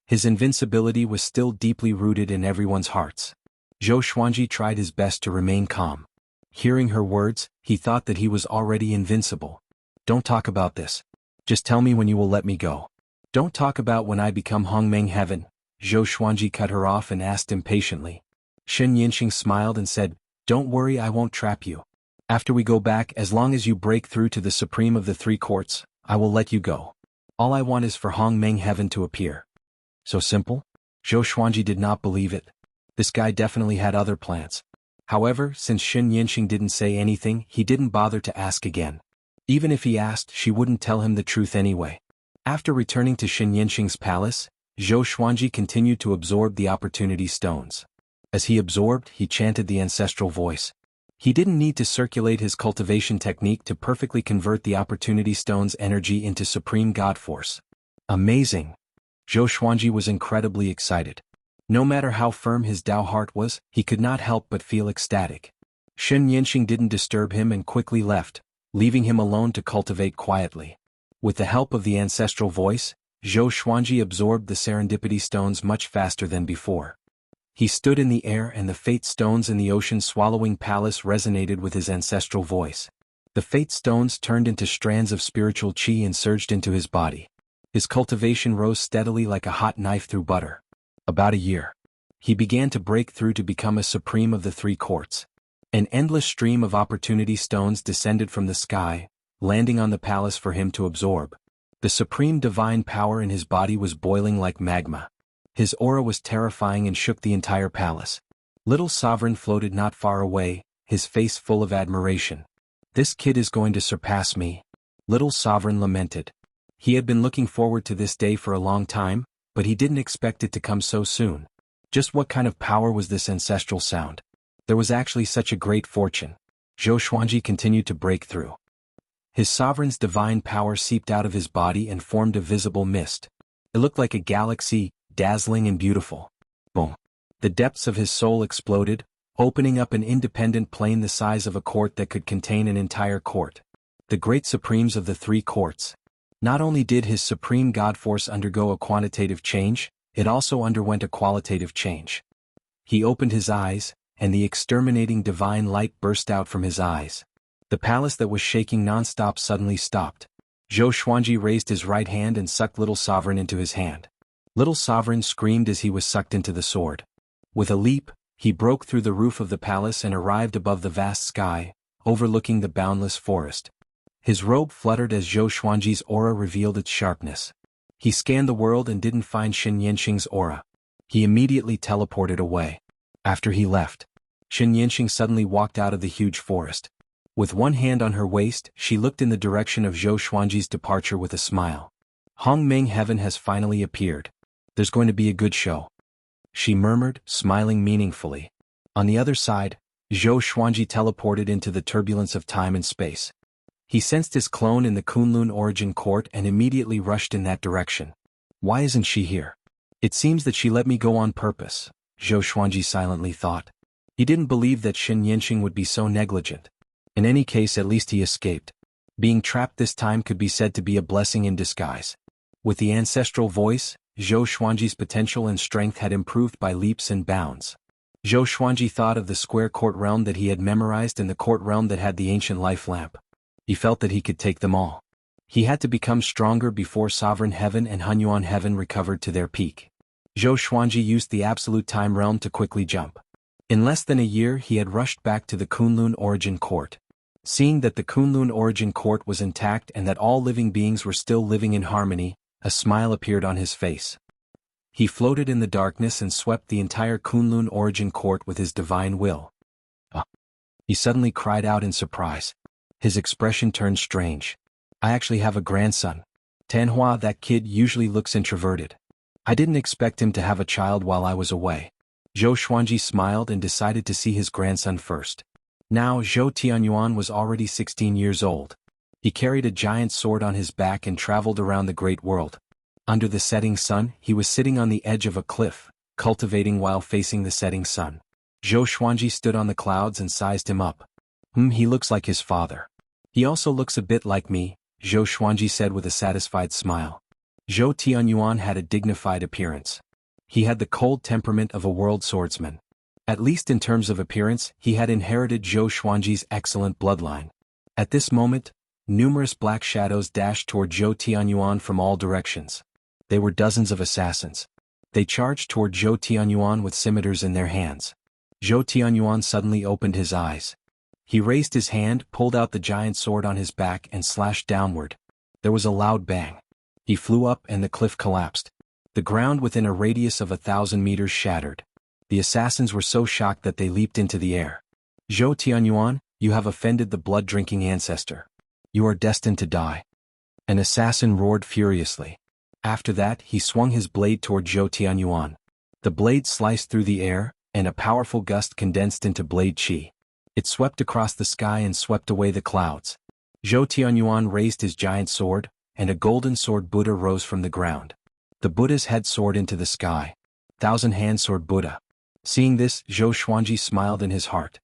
His invincibility was still deeply rooted in everyone's hearts. Zhou Xuanji tried his best to remain calm. Hearing her words, he thought that he was already invincible. Don't talk about this. Just tell me when you will let me go. Don't talk about when I become Hongmeng Heaven. Zhou Xuanji cut her off and asked impatiently. Shen Yinxing smiled and said, Don't worry, I won't trap you. After we go back, as long as you break through to the supreme of the three courts, I will let you go. All I want is for Hongmeng Heaven to appear. So simple? Zhou Xuanji did not believe it. This guy definitely had other plans. However, since Shen Yinxing didn't say anything, he didn't bother to ask again. Even if he asked, she wouldn't tell him the truth anyway. After returning to Shen Yinxing's palace, Zhou Xuanji continued to absorb the opportunity stones. As he absorbed, he chanted the ancestral voice. He didn't need to circulate his cultivation technique to perfectly convert the opportunity stone's energy into supreme god force. Amazing! Zhou Xuanji was incredibly excited. No matter how firm his Dao heart was, he could not help but feel ecstatic. Shen Yinxing didn't disturb him and quickly left, leaving him alone to cultivate quietly. With the help of the ancestral voice, Zhou Xuanji absorbed the serendipity stones much faster than before. He stood in the air and the fate stones in the ocean-swallowing palace resonated with his ancestral voice. The fate stones turned into strands of spiritual qi and surged into his body. His cultivation rose steadily like a hot knife through butter. About a year. He began to break through to become a supreme of the three courts. An endless stream of opportunity stones descended from the sky, landing on the palace for him to absorb. The supreme divine power in his body was boiling like magma. His aura was terrifying and shook the entire palace. Little Sovereign floated not far away, his face full of admiration. This kid is going to surpass me. Little Sovereign lamented. He had been looking forward to this day for a long time, but he didn't expect it to come so soon. Just what kind of power was this ancestral sound? There was actually such a great fortune. Zhou Xuanji continued to break through. His sovereign's divine power seeped out of his body and formed a visible mist. It looked like a galaxy, dazzling and beautiful. Boom. The depths of his soul exploded, opening up an independent plane the size of a court that could contain an entire court. The great supremes of the three courts. Not only did his supreme god force undergo a quantitative change, it also underwent a qualitative change. He opened his eyes, and the exterminating divine light burst out from his eyes. The palace that was shaking non-stop suddenly stopped. Zhou Xuanji raised his right hand and sucked Little Sovereign into his hand. Little Sovereign screamed as he was sucked into the sword. With a leap, he broke through the roof of the palace and arrived above the vast sky, overlooking the boundless forest. His robe fluttered as Zhou Xuanji's aura revealed its sharpness. He scanned the world and didn't find Shen Yinxing's aura. He immediately teleported away. After he left, Shen Yinxing suddenly walked out of the huge forest. With one hand on her waist, she looked in the direction of Zhou Xuanji's departure with a smile. Hongmeng Heaven has finally appeared. There's going to be a good show. She murmured, smiling meaningfully. On the other side, Zhou Xuanji teleported into the turbulence of time and space. He sensed his clone in the Kunlun origin court and immediately rushed in that direction. Why isn't she here? It seems that she let me go on purpose, Zhou Xuanji silently thought. He didn't believe that Shen Yinxing would be so negligent. In any case, at least he escaped. Being trapped this time could be said to be a blessing in disguise. With the ancestral voice, Zhou Xuanji's potential and strength had improved by leaps and bounds. Zhou Xuanji thought of the square court realm that he had memorized and the court realm that had the ancient life lamp. He felt that he could take them all. He had to become stronger before Sovereign Heaven and Hunyuan Heaven recovered to their peak. Zhou Xuanji used the absolute time realm to quickly jump. In less than a year he had rushed back to the Kunlun origin court. Seeing that the Kunlun origin court was intact and that all living beings were still living in harmony, a smile appeared on his face. He floated in the darkness and swept the entire Kunlun origin court with his divine will. He suddenly cried out in surprise. His expression turned strange. I actually have a grandson. Tanhua, that kid usually looks introverted. I didn't expect him to have a child while I was away. Zhou Xuanji smiled and decided to see his grandson first. Now Zhou Tianyuan was already 16 years old. He carried a giant sword on his back and traveled around the great world. Under the setting sun, he was sitting on the edge of a cliff, cultivating while facing the setting sun. Zhou Xuanji stood on the clouds and sized him up. He looks like his father. He also looks a bit like me, Zhou Xuanji said with a satisfied smile. Zhou Tianyuan had a dignified appearance. He had the cold temperament of a world swordsman. At least in terms of appearance, he had inherited Zhou Xuanji's excellent bloodline. At this moment, numerous black shadows dashed toward Zhou Tianyuan from all directions. They were dozens of assassins. They charged toward Zhou Tianyuan with scimitars in their hands. Zhou Tianyuan suddenly opened his eyes. He raised his hand, pulled out the giant sword on his back and slashed downward. There was a loud bang. He flew up and the cliff collapsed. The ground within a radius of 1,000 meters shattered. The assassins were so shocked that they leaped into the air. Zhou Tianyuan, you have offended the blood-drinking ancestor. You are destined to die. An assassin roared furiously. After that, he swung his blade toward Zhou Tianyuan. The blade sliced through the air, and a powerful gust condensed into blade qi. It swept across the sky and swept away the clouds. Zhou Tianyuan raised his giant sword, and a golden sword Buddha rose from the ground. The Buddha's head soared into the sky. Thousand-hand sword Buddha. Seeing this, Zhou Xuanji smiled in his heart.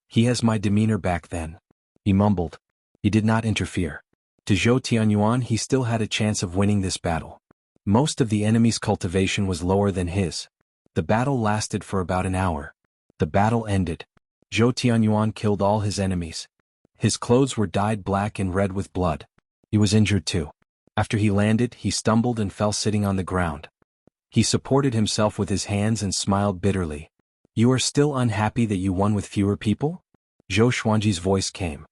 He has my demeanor back then. He mumbled. He did not interfere. To Zhou Tianyuan he still had a chance of winning this battle. Most of the enemy's cultivation was lower than his. The battle lasted for about an hour. The battle ended. Zhou Tianyuan killed all his enemies. His clothes were dyed black and red with blood. He was injured too. After he landed, he stumbled and fell sitting on the ground. He supported himself with his hands and smiled bitterly. You are still unhappy that you won with fewer people? Zhou Xuanji's voice came.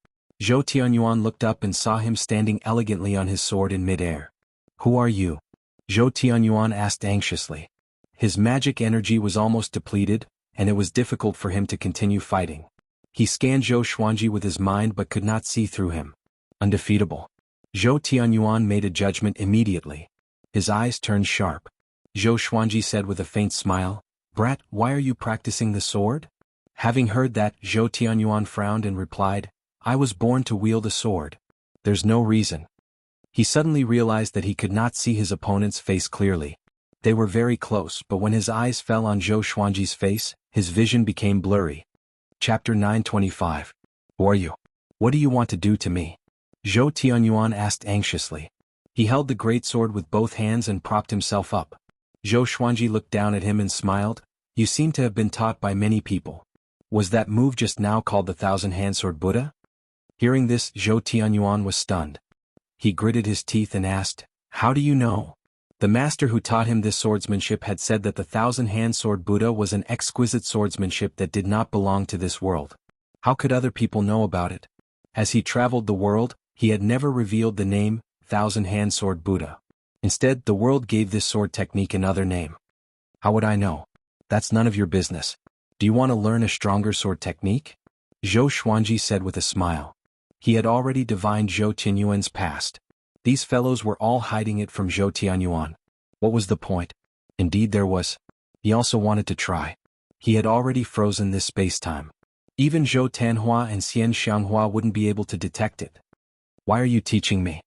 Zhou Tianyuan looked up and saw him standing elegantly on his sword in mid-air. Who are you? Zhou Tianyuan asked anxiously. His magic energy was almost depleted, and it was difficult for him to continue fighting. He scanned Zhou Xuanji with his mind but could not see through him. Undefeatable. Zhou Tianyuan made a judgment immediately. His eyes turned sharp. Zhou Xuanji said with a faint smile, Brat, why are you practicing the sword? Having heard that, Zhou Tianyuan frowned and replied, I was born to wield a sword. There's no reason. He suddenly realized that he could not see his opponent's face clearly. They were very close, but when his eyes fell on Zhou Xuanji's face, his vision became blurry. Chapter 925. Who are you? What do you want to do to me? Zhou Tianyuan asked anxiously. He held the great sword with both hands and propped himself up. Zhou Xuanji looked down at him and smiled. You seem to have been taught by many people. Was that move just now called the Thousand-Hand Sword Buddha? Hearing this, Zhou Tianyuan was stunned. He gritted his teeth and asked, How do you know? The master who taught him this swordsmanship had said that the Thousand-Hand Sword Buddha was an exquisite swordsmanship that did not belong to this world. How could other people know about it? As he traveled the world, he had never revealed the name, Thousand-Hand Sword Buddha. Instead, the world gave this sword technique another name. How would I know? That's none of your business. Do you want to learn a stronger sword technique? Zhou Xuanji said with a smile. He had already divined Zhou Tianyuan's past. These fellows were all hiding it from Zhou Tianyuan. What was the point? Indeed there was. He also wanted to try. He had already frozen this space-time. Even Zhou Tanhua and Xian Xianghua wouldn't be able to detect it. Why are you teaching me?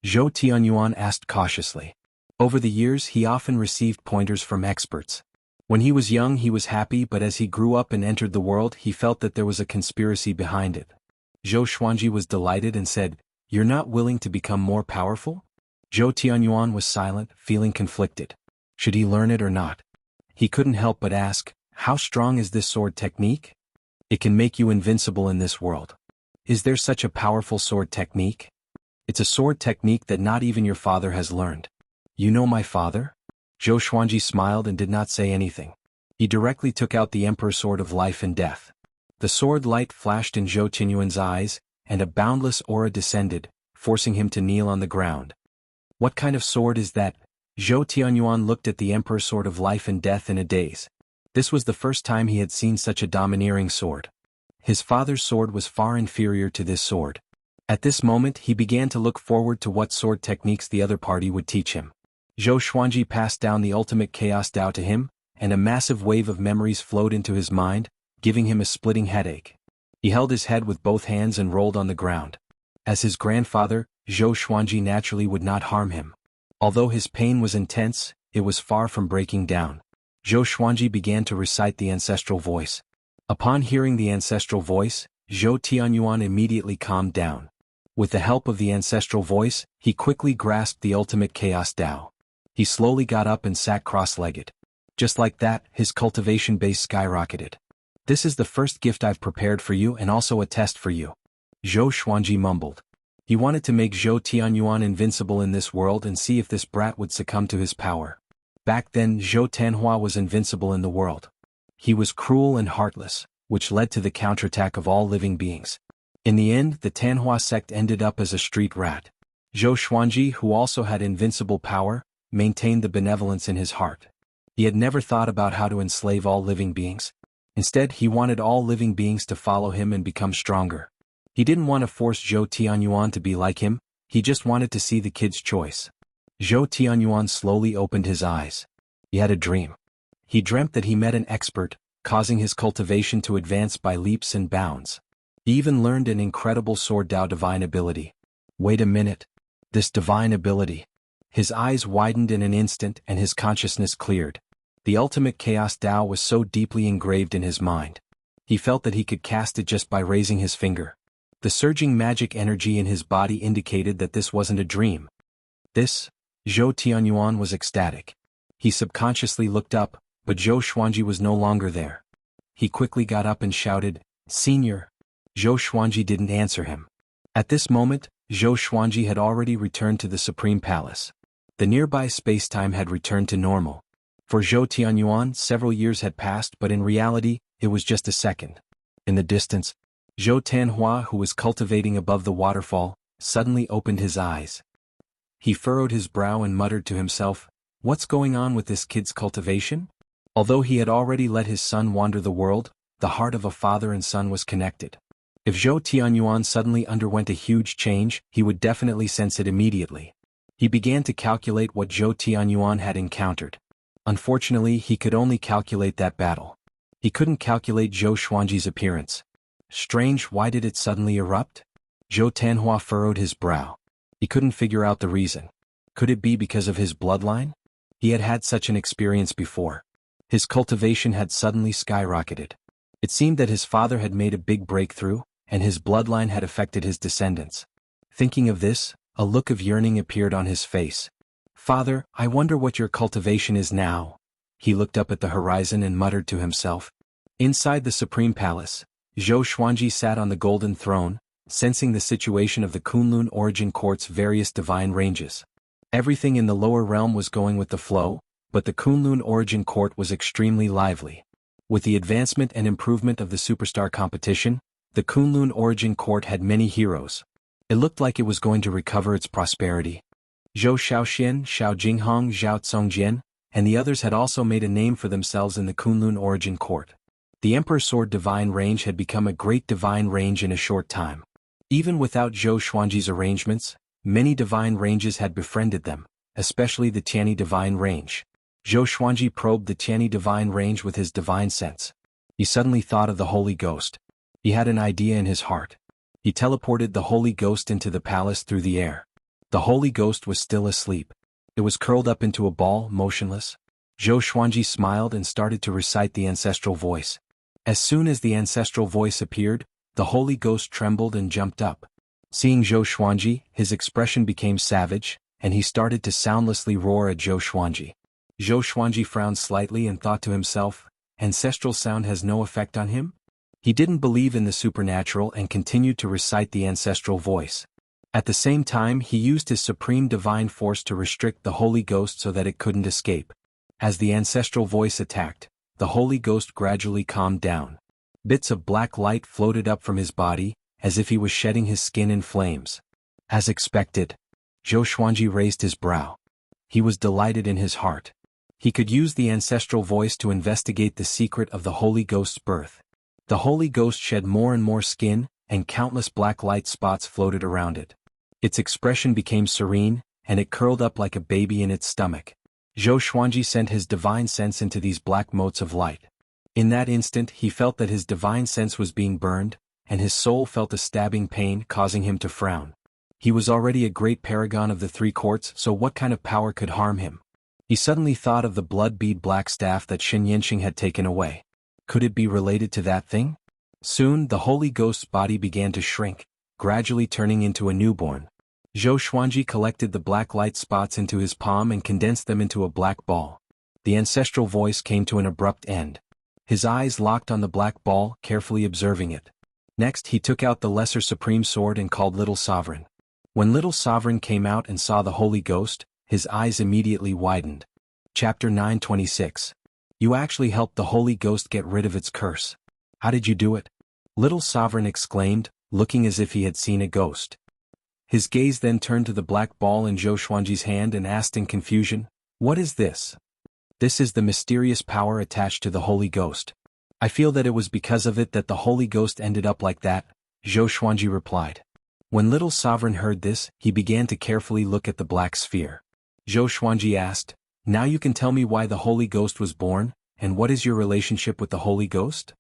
Zhou Tianyuan asked cautiously. Over the years he often received pointers from experts. When he was young he was happy, but as he grew up and entered the world he felt that there was a conspiracy behind it. Zhou Xuanji was delighted and said, You're not willing to become more powerful? Zhou Tianyuan was silent, feeling conflicted. Should he learn it or not? He couldn't help but ask, How strong is this sword technique? It can make you invincible in this world. Is there such a powerful sword technique? It's a sword technique that not even your father has learned. You know my father? Zhou Xuanji smiled and did not say anything. He directly took out the Emperor's Sword of Life and Death. The sword light flashed in Zhou Tianyuan's eyes, and a boundless aura descended, forcing him to kneel on the ground. What kind of sword is that? Zhou Tianyuan looked at the Emperor's Sword of Life and Death in a daze. This was the first time he had seen such a domineering sword. His father's sword was far inferior to this sword. At this moment he began to look forward to what sword techniques the other party would teach him. Zhou Xuanji passed down the ultimate chaos Dao to him, and a massive wave of memories flowed into his mind, giving him a splitting headache. He held his head with both hands and rolled on the ground. As his grandfather, Zhou Xuanji naturally would not harm him. Although his pain was intense, it was far from breaking down. Zhou Xuanji began to recite the ancestral voice. Upon hearing the ancestral voice, Zhou Tianyuan immediately calmed down. With the help of the ancestral voice, he quickly grasped the ultimate chaos Tao. He slowly got up and sat cross-legged. Just like that, his cultivation base skyrocketed. "This is the first gift I've prepared for you and also a test for you," Zhou Xuanji mumbled. He wanted to make Zhou Tianyuan invincible in this world and see if this brat would succumb to his power. Back then Zhou Tanhua was invincible in the world. He was cruel and heartless, which led to the counterattack of all living beings. In the end, the Tanhua sect ended up as a street rat. Zhou Xuanji, who also had invincible power, maintained the benevolence in his heart. He had never thought about how to enslave all living beings. Instead, he wanted all living beings to follow him and become stronger. He didn't want to force Zhou Tianyuan to be like him, he just wanted to see the kid's choice. Zhou Tianyuan slowly opened his eyes. He had a dream. He dreamt that he met an expert, causing his cultivation to advance by leaps and bounds. He even learned an incredible sword Dao divine ability. Wait a minute. This divine ability. His eyes widened in an instant and his consciousness cleared. The ultimate chaos Dao was so deeply engraved in his mind. He felt that he could cast it just by raising his finger. The surging magic energy in his body indicated that this wasn't a dream. Zhou Tianyuan was ecstatic. He subconsciously looked up, but Zhou Xuanji was no longer there. He quickly got up and shouted, "Senior." Zhou Xuanji didn't answer him. At this moment, Zhou Xuanji had already returned to the Supreme Palace. The nearby space-time had returned to normal. For Zhou Tianyuan, several years had passed, but in reality, it was just a second. In the distance, Zhou Tanhua, who was cultivating above the waterfall, suddenly opened his eyes. He furrowed his brow and muttered to himself, "What's going on with this kid's cultivation?" Although he had already let his son wander the world, the heart of a father and son was connected. If Zhou Tianyuan suddenly underwent a huge change, he would definitely sense it immediately. He began to calculate what Zhou Tianyuan had encountered. Unfortunately, he could only calculate that battle. He couldn't calculate Zhou Xuanji's appearance. Strange, why did it suddenly erupt? Zhou Tanhua furrowed his brow. He couldn't figure out the reason. Could it be because of his bloodline? He had had such an experience before. His cultivation had suddenly skyrocketed. It seemed that his father had made a big breakthrough, and his bloodline had affected his descendants. Thinking of this, a look of yearning appeared on his face. "Father, I wonder what your cultivation is now." He looked up at the horizon and muttered to himself. Inside the Supreme Palace, Zhou Xuanji sat on the golden throne, sensing the situation of the Kunlun Origin Court's various divine ranges. Everything in the lower realm was going with the flow, but the Kunlun Origin Court was extremely lively. With the advancement and improvement of the superstar competition, the Kunlun Origin Court had many heroes. It looked like it was going to recover its prosperity. Zhou Shaoxian, Xiao Jinghong, Zhao Tsongjian, and the others had also made a name for themselves in the Kunlun Origin Court. The Emperor's Sword Divine Range had become a great divine range in a short time. Even without Zhou Xuanji's arrangements, many divine ranges had befriended them, especially the Tianyi Divine Range. Zhou Xuanji probed the Tianyi Divine Range with his divine sense. He suddenly thought of the Holy Ghost. He had an idea in his heart. He teleported the Holy Ghost into the palace through the air. The Holy Ghost was still asleep. It was curled up into a ball, motionless. Zhou Xuanji smiled and started to recite the ancestral voice. As soon as the ancestral voice appeared, the Holy Ghost trembled and jumped up. Seeing Zhou Xuanji, his expression became savage, and he started to soundlessly roar at Zhou Xuanji. Zhou Xuanji frowned slightly and thought to himself, ancestral sound has no effect on him? He didn't believe in the supernatural and continued to recite the ancestral voice. At the same time, he used his supreme divine force to restrict the Holy Ghost so that it couldn't escape. As the ancestral voice attacked, the Holy Ghost gradually calmed down. Bits of black light floated up from his body, as if he was shedding his skin in flames. As expected, Zhou Xuanji raised his brow. He was delighted in his heart. He could use the ancestral voice to investigate the secret of the Holy Ghost's birth. The Holy Ghost shed more and more skin, and countless black light spots floated around it. Its expression became serene, and it curled up like a baby in its stomach. Zhou Xuanji sent his divine sense into these black motes of light. In that instant he felt that his divine sense was being burned, and his soul felt a stabbing pain causing him to frown. He was already a great paragon of the three courts, so what kind of power could harm him? He suddenly thought of the blood-bead black staff that Shen Yanxing had taken away. Could it be related to that thing? Soon, the holy ghost's body began to shrink, gradually turning into a newborn. Zhou Xuanji collected the black light spots into his palm and condensed them into a black ball. The ancestral voice came to an abrupt end. His eyes locked on the black ball, carefully observing it. Next, he took out the lesser supreme sword and called Little Sovereign. When Little Sovereign came out and saw the holy ghost, his eyes immediately widened. Chapter 926. You actually helped the holy ghost get rid of its curse. How did you do it? Little Sovereign exclaimed, looking as if he had seen a ghost. His gaze then turned to the black ball in Zhou Xuanji's hand and asked in confusion, "What is this?" "This is the mysterious power attached to the Holy Ghost. I feel that it was because of it that the Holy Ghost ended up like that," Zhou Xuanji replied. When Little Sovereign heard this, he began to carefully look at the black sphere. Zhou Xuanji asked, "Now you can tell me why the Holy Ghost was born, and what is your relationship with the Holy Ghost?"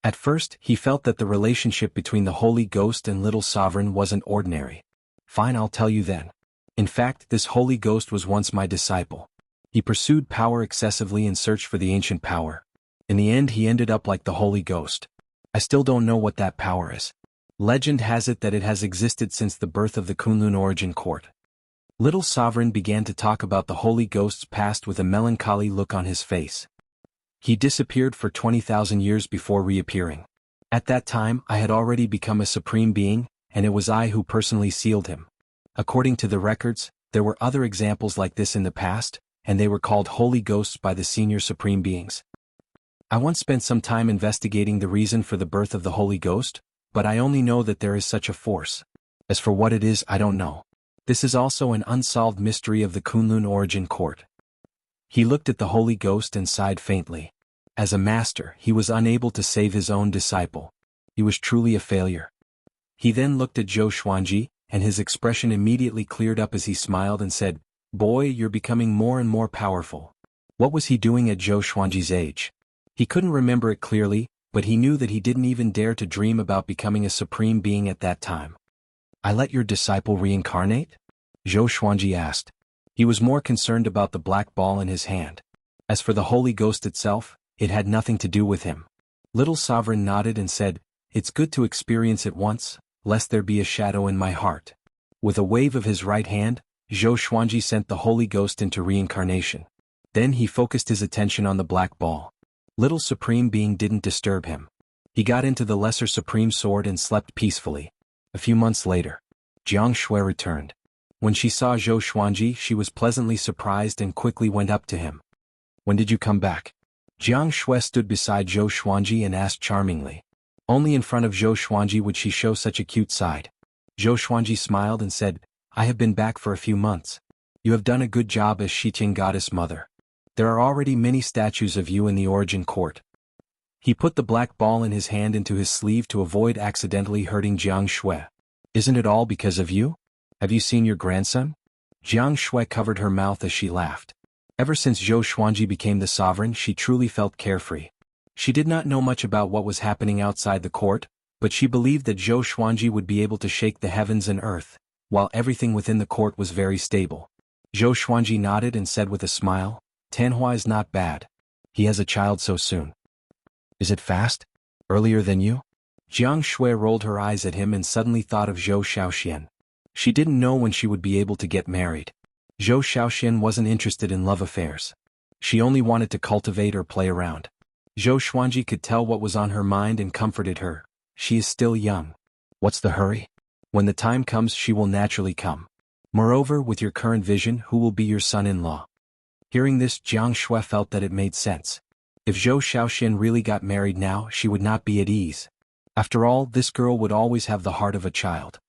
At first, he felt that the relationship between the Holy Ghost and Little Sovereign wasn't ordinary. "Fine, I'll tell you then. In fact, this Holy Ghost was once my disciple. He pursued power excessively and searched for the ancient power. In the end he ended up like the Holy Ghost. I still don't know what that power is. Legend has it that it has existed since the birth of the Kunlun origin court." Little Sovereign began to talk about the Holy Ghost's past with a melancholy look on his face. "He disappeared for 20,000 years before reappearing. At that time I had already become a supreme being, and it was I who personally sealed him. According to the records, there were other examples like this in the past, and they were called Holy Ghosts by the senior supreme beings. I once spent some time investigating the reason for the birth of the Holy Ghost, but I only know that there is such a force. As for what it is, I don't know. This is also an unsolved mystery of the Kunlun origin court." He looked at the Holy Ghost and sighed faintly. As a master, he was unable to save his own disciple. He was truly a failure. He then looked at Zhou Xuanji, and his expression immediately cleared up as he smiled and said, "Boy, you're becoming more and more powerful." What was he doing at Zhou Xuanji's age? He couldn't remember it clearly, but he knew that he didn't even dare to dream about becoming a supreme being at that time. "I let your disciple reincarnate?" Zhou Xuanji asked. He was more concerned about the black ball in his hand. As for the Holy Ghost itself, it had nothing to do with him. Little Sovereign nodded and said, "It's good to experience it once, lest there be a shadow in my heart." With a wave of his right hand, Zhou Xuanji sent the Holy Ghost into reincarnation. Then he focused his attention on the black ball. Little Supreme Being didn't disturb him. He got into the Lesser Supreme Sword and slept peacefully. A few months later, Jiang Shui returned. When she saw Zhou Xuanji, she was pleasantly surprised and quickly went up to him. "When did you come back?" Jiang Shui stood beside Zhou Xuanji and asked charmingly. Only in front of Zhou Xuanji would she show such a cute side. Zhou Xuanji smiled and said, "I have been back for a few months. You have done a good job as Shiqing Goddess Mother. There are already many statues of you in the origin court." He put the black ball in his hand into his sleeve to avoid accidentally hurting Jiang Shui. "Isn't it all because of you? Have you seen your grandson?" Jiang Shui covered her mouth as she laughed. Ever since Zhou Xuanji became the sovereign, she truly felt carefree. She did not know much about what was happening outside the court, but she believed that Zhou Xuanji would be able to shake the heavens and earth, while everything within the court was very stable. Zhou Xuanji nodded and said with a smile, "Tanhua is not bad. He has a child so soon." "Is it fast? Earlier than you?" Jiang Shui rolled her eyes at him and suddenly thought of Zhou Xiaoxian. She didn't know when she would be able to get married. Zhou Xiaoxian wasn't interested in love affairs. She only wanted to cultivate or play around. Zhou Xuanji could tell what was on her mind and comforted her. "She is still young. What's the hurry? When the time comes, she will naturally come. Moreover, with your current vision, who will be your son-in-law?" Hearing this, Jiang Shui felt that it made sense. If Zhou Xiaoxian really got married now, she would not be at ease. After all, this girl would always have the heart of a child.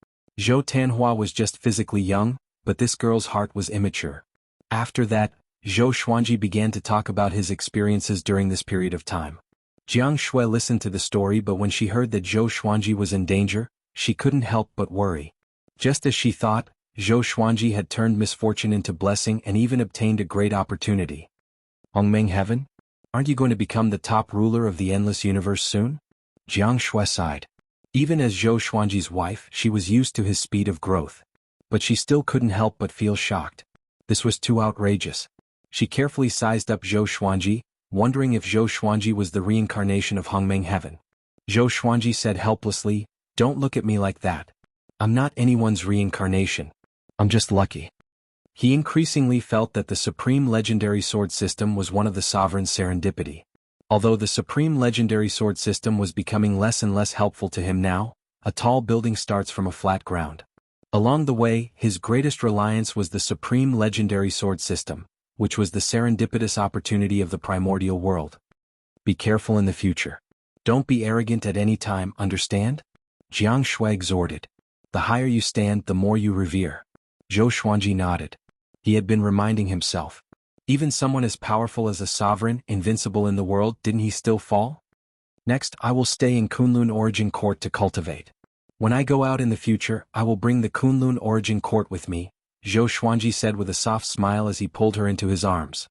Zhou Tanhua was just physically young, but this girl's heart was immature. After that, Zhou Xuanji began to talk about his experiences during this period of time. Jiang Shui listened to the story, but when she heard that Zhou Xuanji was in danger, she couldn't help but worry. Just as she thought, Zhou Xuanji had turned misfortune into blessing and even obtained a great opportunity. "Hongmeng Heaven? Aren't you going to become the top ruler of the endless universe soon?" Jiang Shui sighed. Even as Zhou Xuanji's wife, she was used to his speed of growth. But she still couldn't help but feel shocked. This was too outrageous. She carefully sized up Zhou Xuanji, wondering if Zhou Xuanji was the reincarnation of Hongmeng Heaven. Zhou Xuanji said helplessly, "Don't look at me like that. I'm not anyone's reincarnation. I'm just lucky." He increasingly felt that the Supreme Legendary Sword System was one of the sovereign's serendipity. Although the Supreme Legendary Sword System was becoming less and less helpful to him now, a tall building starts from a flat ground. Along the way, his greatest reliance was the Supreme Legendary Sword System, which was the serendipitous opportunity of the primordial world. Be careful in the future. Don't be arrogant at any time, understand? Jiang Shui exhorted. The higher you stand, the more you revere. Zhou Xuanji nodded. He had been reminding himself. Even someone as powerful as a sovereign, invincible in the world, didn't he still fall? Next, I will stay in Kunlun Origin Court to cultivate. When I go out in the future, I will bring the Kunlun Origin Court with me, Zhou Xuanji said with a soft smile as he pulled her into his arms.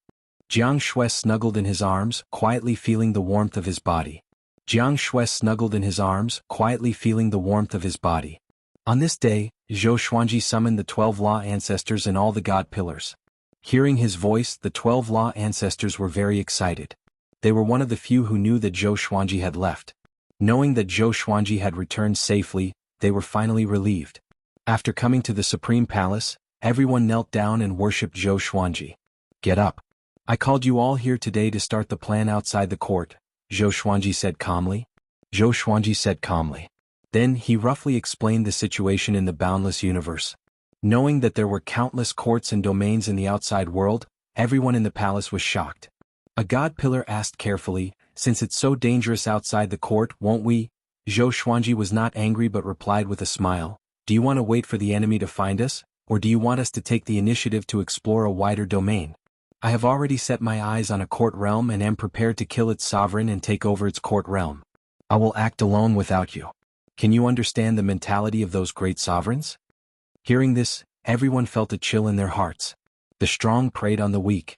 Jiang Shui snuggled in his arms, quietly feeling the warmth of his body. Jiang Shui snuggled in his arms, quietly feeling the warmth of his body. On this day, Zhou Xuanji summoned the 12 Law Ancestors and all the God Pillars. Hearing his voice, the 12 Law Ancestors were very excited. They were one of the few who knew that Zhou Xuanji had left. Knowing that Zhou Xuanji had returned safely, they were finally relieved. After coming to the Supreme Palace, everyone knelt down and worshipped Zhou Xuanji. Get up. I called you all here today to start the plan outside the court, Zhou Xuanji said calmly. Zhou Xuanji said calmly. Then he roughly explained the situation in the boundless universe. Knowing that there were countless courts and domains in the outside world, everyone in the palace was shocked. A god pillar asked carefully, "Since it's so dangerous outside the court, won't we?" Zhou Xuanji was not angry but replied with a smile, "Do you want to wait for the enemy to find us, or do you want us to take the initiative to explore a wider domain? I have already set my eyes on a court realm and am prepared to kill its sovereign and take over its court realm. I will act alone without you. Can you understand the mentality of those great sovereigns?" Hearing this, everyone felt a chill in their hearts. The strong preyed on the weak.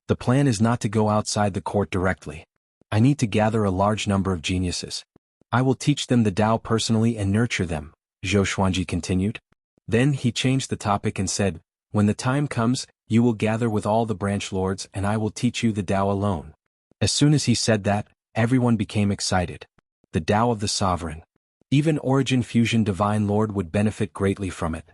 The plan is not to go outside the court directly. I need to gather a large number of geniuses. I will teach them the Tao personally and nurture them, Zhou Xuanji continued. Then he changed the topic and said, "When the time comes, you will gather with all the branch lords and I will teach you the Tao alone." As soon as he said that, everyone became excited. The Tao of the Sovereign. Even Origin Fusion Divine Lord would benefit greatly from it.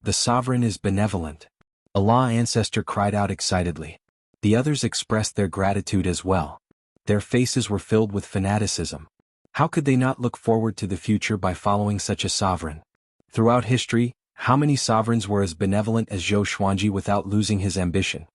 The Sovereign is benevolent. A Law Ancestor cried out excitedly. The others expressed their gratitude as well. Their faces were filled with fanaticism. How could they not look forward to the future by following such a sovereign? Throughout history, how many sovereigns were as benevolent as Zhou Xuanji without losing his ambition?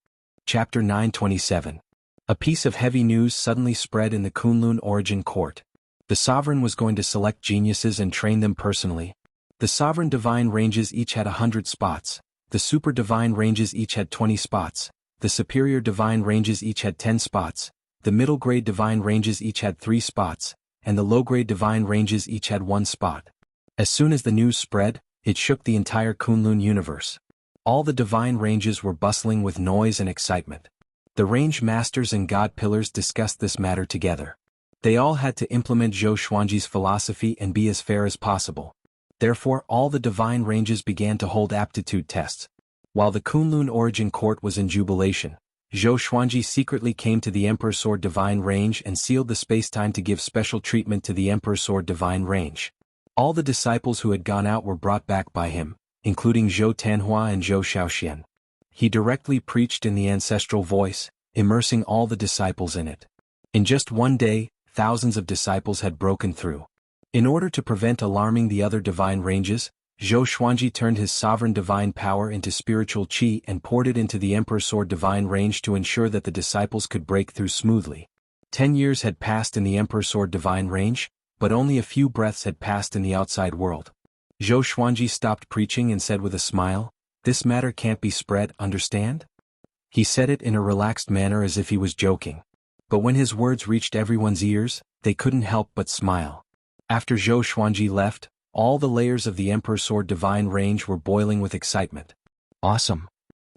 Chapter 927. A piece of heavy news suddenly spread in the Kunlun Origin Court. The sovereign was going to select geniuses and train them personally. The sovereign divine ranges each had 100 spots, the super divine ranges each had 20 spots, the superior divine ranges each had 10 spots, the middle grade divine ranges each had 3 spots, and the low grade divine ranges each had 1 spot. As soon as the news spread, it shook the entire Kunlun universe. All the divine ranges were bustling with noise and excitement. The range masters and god pillars discussed this matter together. They all had to implement Zhou Xuanji's philosophy and be as fair as possible. Therefore, all the divine ranges began to hold aptitude tests. While the Kunlun Origin Court was in jubilation, Zhou Xuanji secretly came to the Emperor Sword Divine Range and sealed the spacetime to give special treatment to the Emperor Sword Divine Range. All the disciples who had gone out were brought back by him, including Zhou Tanhua and Zhou Shaoxian. He directly preached in the ancestral voice, immersing all the disciples in it. In just one day, thousands of disciples had broken through. In order to prevent alarming the other divine ranges, Zhou Xuanji turned his sovereign divine power into spiritual qi and poured it into the Emperor Sword Divine Range to ensure that the disciples could break through smoothly. 10 years had passed in the Emperor Sword Divine Range, but only a few breaths had passed in the outside world. Zhou Xuanji stopped preaching and said with a smile, "This matter can't be spread, understand?" He said it in a relaxed manner as if he was joking. But when his words reached everyone's ears, they couldn't help but smile. After Zhou Xuanji left, all the layers of the Emperor Sword Divine Range were boiling with excitement. Awesome.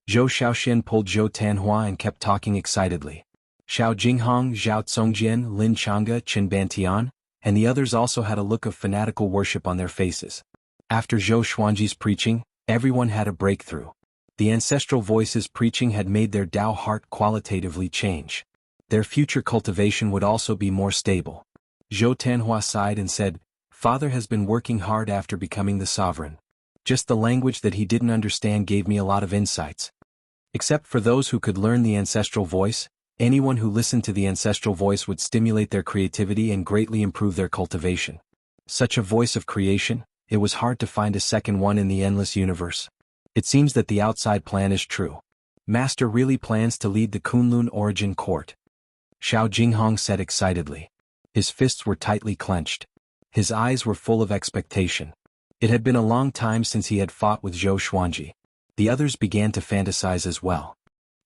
Zhou Shaoxian pulled Zhou Tanhua and kept talking excitedly. Xiao Jinghong, Zhao Congjian, Lin Changge, Qin Bantian, and the others also had a look of fanatical worship on their faces. After Zhou Xuanji's preaching, everyone had a breakthrough. The ancestral voices preaching had made their Tao heart qualitatively change. Their future cultivation would also be more stable. Zhou Tanhua sighed and said, "Father has been working hard after becoming the sovereign. Just the language that he didn't understand gave me a lot of insights." Except for those who could learn the ancestral voice, anyone who listened to the ancestral voice would stimulate their creativity and greatly improve their cultivation. Such a voice of creation, it was hard to find a second one in the endless universe. It seems that the outside plan is true. Master really plans to lead the Kunlun origin court. Xiao Jinghong said excitedly. His fists were tightly clenched. His eyes were full of expectation. It had been a long time since he had fought with Zhou Xuanji. The others began to fantasize as well.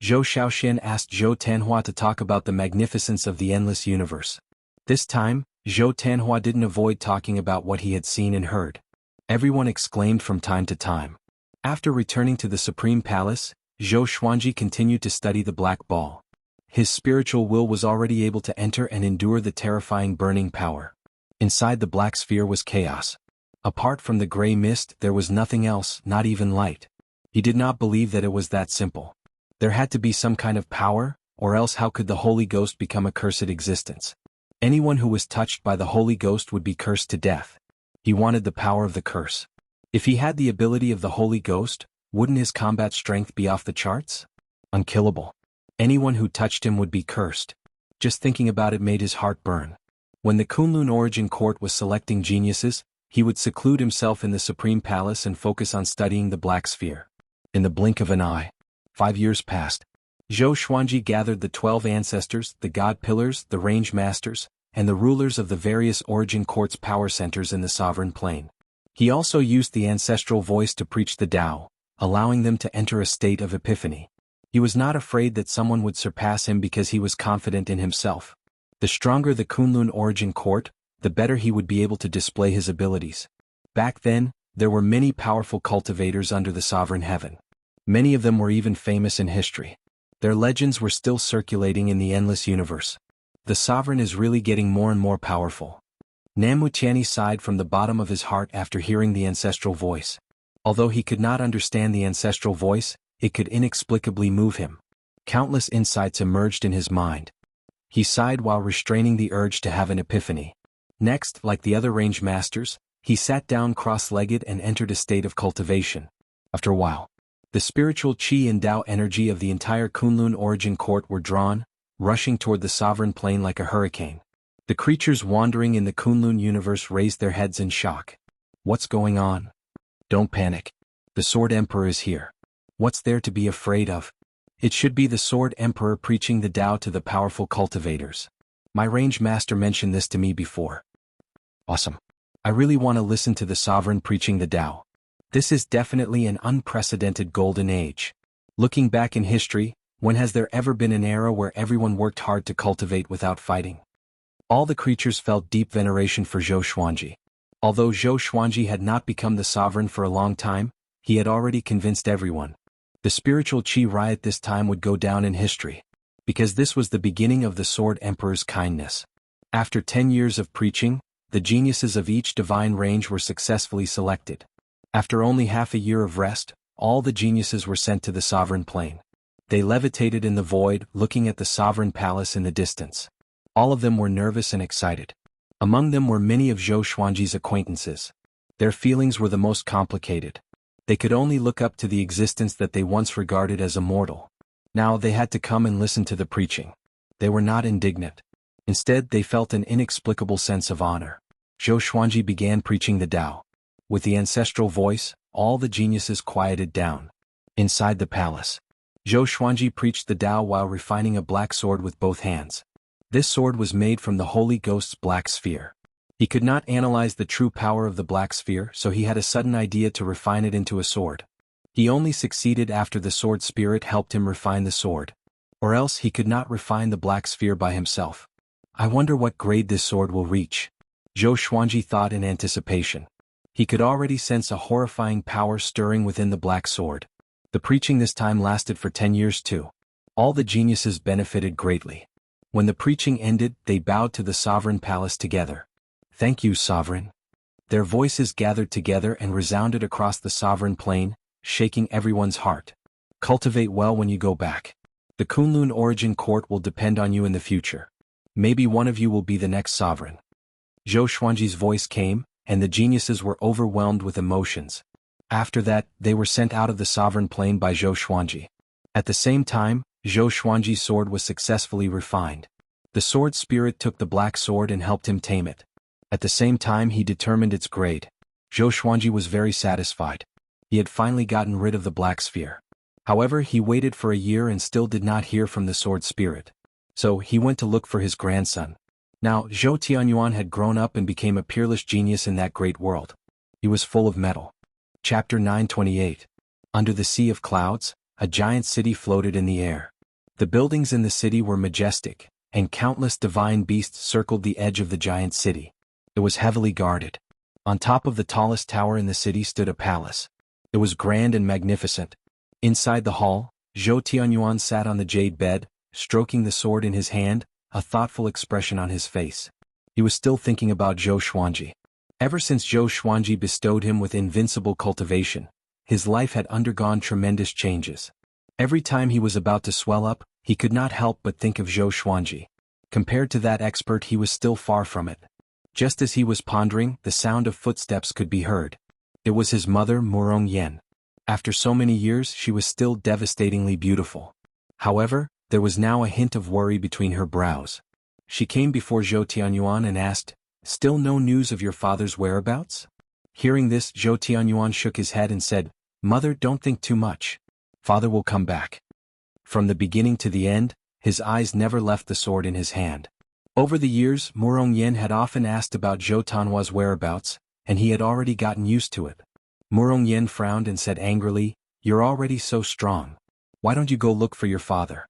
Zhou Xiaoxian asked Zhou Tanhua to talk about the magnificence of the endless universe. This time, Zhou Tanhua didn't avoid talking about what he had seen and heard. Everyone exclaimed from time to time. After returning to the Supreme Palace, Zhou Xuanji continued to study the black ball. His spiritual will was already able to enter and endure the terrifying burning power. Inside the black sphere was chaos. Apart from the gray mist, there was nothing else, not even light. He did not believe that it was that simple. There had to be some kind of power, or else how could the Holy Ghost become a cursed existence? Anyone who was touched by the Holy Ghost would be cursed to death. He wanted the power of the curse. If he had the ability of the Holy Ghost, wouldn't his combat strength be off the charts? Unkillable. Anyone who touched him would be cursed. Just thinking about it made his heart burn. When the Kunlun Origin Court was selecting geniuses, he would seclude himself in the Supreme Palace and focus on studying the Black Sphere. In the blink of an eye, 5 years passed. Zhou Xuanji gathered the 12 ancestors, the God Pillars, the Range Masters, and the rulers of the various Origin Court's power centers in the Sovereign Plane. He also used the ancestral voice to preach the Tao, allowing them to enter a state of epiphany. He was not afraid that someone would surpass him because he was confident in himself. The stronger the Kunlun Origin Court, the better he would be able to display his abilities. Back then, there were many powerful cultivators under the Sovereign Heaven. Many of them were even famous in history. Their legends were still circulating in the endless universe. The Sovereign is really getting more and more powerful. Namutiani sighed from the bottom of his heart after hearing the ancestral voice. Although he could not understand the ancestral voice, it could inexplicably move him. Countless insights emerged in his mind. He sighed while restraining the urge to have an epiphany. Next, like the other range masters, he sat down cross-legged and entered a state of cultivation. After a while, the spiritual qi and Tao energy of the entire Kunlun Origin Court were drawn, rushing toward the Sovereign Plane like a hurricane. The creatures wandering in the Kunlun universe raised their heads in shock. What's going on? Don't panic. The Sword Emperor is here. What's there to be afraid of? It should be the Sword Emperor preaching the Tao to the powerful cultivators. My range master mentioned this to me before. Awesome. I really want to listen to the Sovereign preaching the Tao. This is definitely an unprecedented golden age. Looking back in history, when has there ever been an era where everyone worked hard to cultivate without fighting? All the creatures felt deep veneration for Zhou Xuanji. Although Zhou Xuanji had not become the sovereign for a long time, he had already convinced everyone. The spiritual qi riot this time would go down in history. Because this was the beginning of the Sword Emperor's kindness. After 10 years of preaching, the geniuses of each divine range were successfully selected. After only half a year of rest, all the geniuses were sent to the Sovereign Plane. They levitated in the void, looking at the Sovereign Palace in the distance. All of them were nervous and excited. Among them were many of Zhou Xuanji's acquaintances. Their feelings were the most complicated. They could only look up to the existence that they once regarded as immortal. Now they had to come and listen to the preaching. They were not indignant. Instead, they felt an inexplicable sense of honor. Zhou Xuanji began preaching the Tao. With the ancestral voice, all the geniuses quieted down. Inside the palace, Zhou Xuanji preached the Tao while refining a black sword with both hands. This sword was made from the Holy Ghost's black sphere. He could not analyze the true power of the black sphere, so he had a sudden idea to refine it into a sword. He only succeeded after the sword spirit helped him refine the sword. Or else he could not refine the black sphere by himself. I wonder what grade this sword will reach. Zhou Xuanji thought in anticipation. He could already sense a horrifying power stirring within the black sword. The preaching this time lasted for 10 years too. All the geniuses benefited greatly. When the preaching ended, they bowed to the Sovereign Palace together. Thank you, Sovereign. Their voices gathered together and resounded across the Sovereign Plane, shaking everyone's heart. Cultivate well when you go back. The Kunlun origin court will depend on you in the future. Maybe one of you will be the next sovereign. Zhou Xuanji's voice came, and the geniuses were overwhelmed with emotions. After that, they were sent out of the sovereign plane by Zhou Xuanji. At the same time, Zhou Xuanji's sword was successfully refined. The sword spirit took the black sword and helped him tame it. At the same time he determined its grade. Zhou Xuanji was very satisfied. He had finally gotten rid of the black sphere. However, he waited for a year and still did not hear from the sword spirit. So, he went to look for his grandson. Now, Zhou Tianyuan had grown up and became a peerless genius in that great world. He was full of metal. Chapter 928. Under the sea of clouds, a giant city floated in the air. The buildings in the city were majestic, and countless divine beasts circled the edge of the giant city. It was heavily guarded. On top of the tallest tower in the city stood a palace. It was grand and magnificent. Inside the hall, Zhou Tianyuan sat on the jade bed, stroking the sword in his hand, a thoughtful expression on his face. He was still thinking about Zhou Xuanji. Ever since Zhou Xuanji bestowed him with invincible cultivation, his life had undergone tremendous changes. Every time he was about to swell up, he could not help but think of Zhou Xuanji. Compared to that expert, he was still far from it. Just as he was pondering, the sound of footsteps could be heard. It was his mother, Murong Yen. After so many years, she was still devastatingly beautiful. However, there was now a hint of worry between her brows. She came before Zhou Tianyuan and asked, "Still no news of your father's whereabouts?" Hearing this, Zhou Tianyuan shook his head and said, "Mother, don't think too much. Father will come back." From the beginning to the end, his eyes never left the sword in his hand. Over the years, Murong Yen had often asked about Zhou Tanhua's whereabouts, and he had already gotten used to it. Murong Yen frowned and said angrily, "You're already so strong. Why don't you go look for your father?"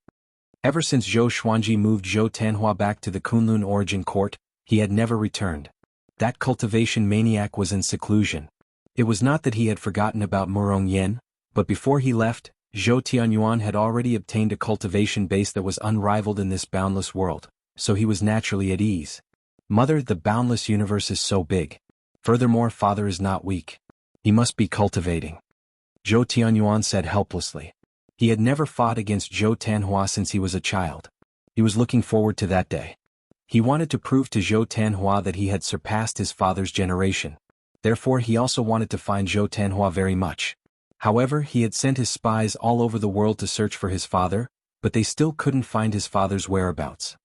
Ever since Zhou Xuanji moved Zhou Tanhua back to the Kunlun origin court, he had never returned. That cultivation maniac was in seclusion. It was not that he had forgotten about Murong Yen, but before he left, Zhou Tianyuan had already obtained a cultivation base that was unrivaled in this boundless world, so he was naturally at ease. "Mother, the boundless universe is so big. Furthermore, father is not weak. He must be cultivating." Zhou Tianyuan said helplessly. He had never fought against Zhou Tanhua since he was a child. He was looking forward to that day. He wanted to prove to Zhou Tanhua that he had surpassed his father's generation. Therefore he also wanted to find Zhou Tanhua very much. However, he had sent his spies all over the world to search for his father, but they still couldn't find his father's whereabouts.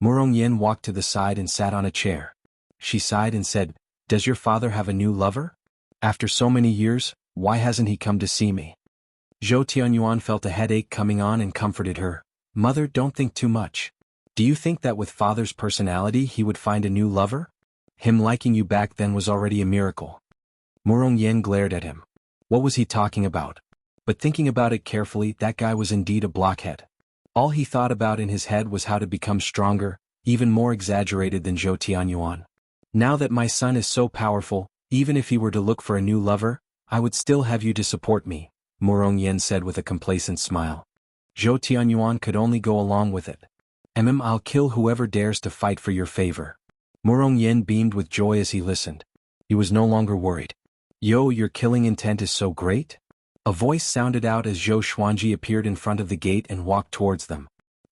Murong Yen walked to the side and sat on a chair. She sighed and said, "Does your father have a new lover? After so many years, why hasn't he come to see me?" Zhou Tianyuan felt a headache coming on and comforted her. "Mother, don't think too much. Do you think that with father's personality he would find a new lover? Him liking you back then was already a miracle." Murong Yen glared at him. What was he talking about? But thinking about it carefully, that guy was indeed a blockhead. All he thought about in his head was how to become stronger, even more exaggerated than Zhou Tianyuan. "Now that my son is so powerful, even if he were to look for a new lover, I would still have you to support me," Murong Yen said with a complacent smile. Zhou Tianyuan could only go along with it. "I'll kill whoever dares to fight for your favor." Murong Yen beamed with joy as he listened. He was no longer worried. "Yo, your killing intent is so great?" A voice sounded out as Zhou Xuanji appeared in front of the gate and walked towards them.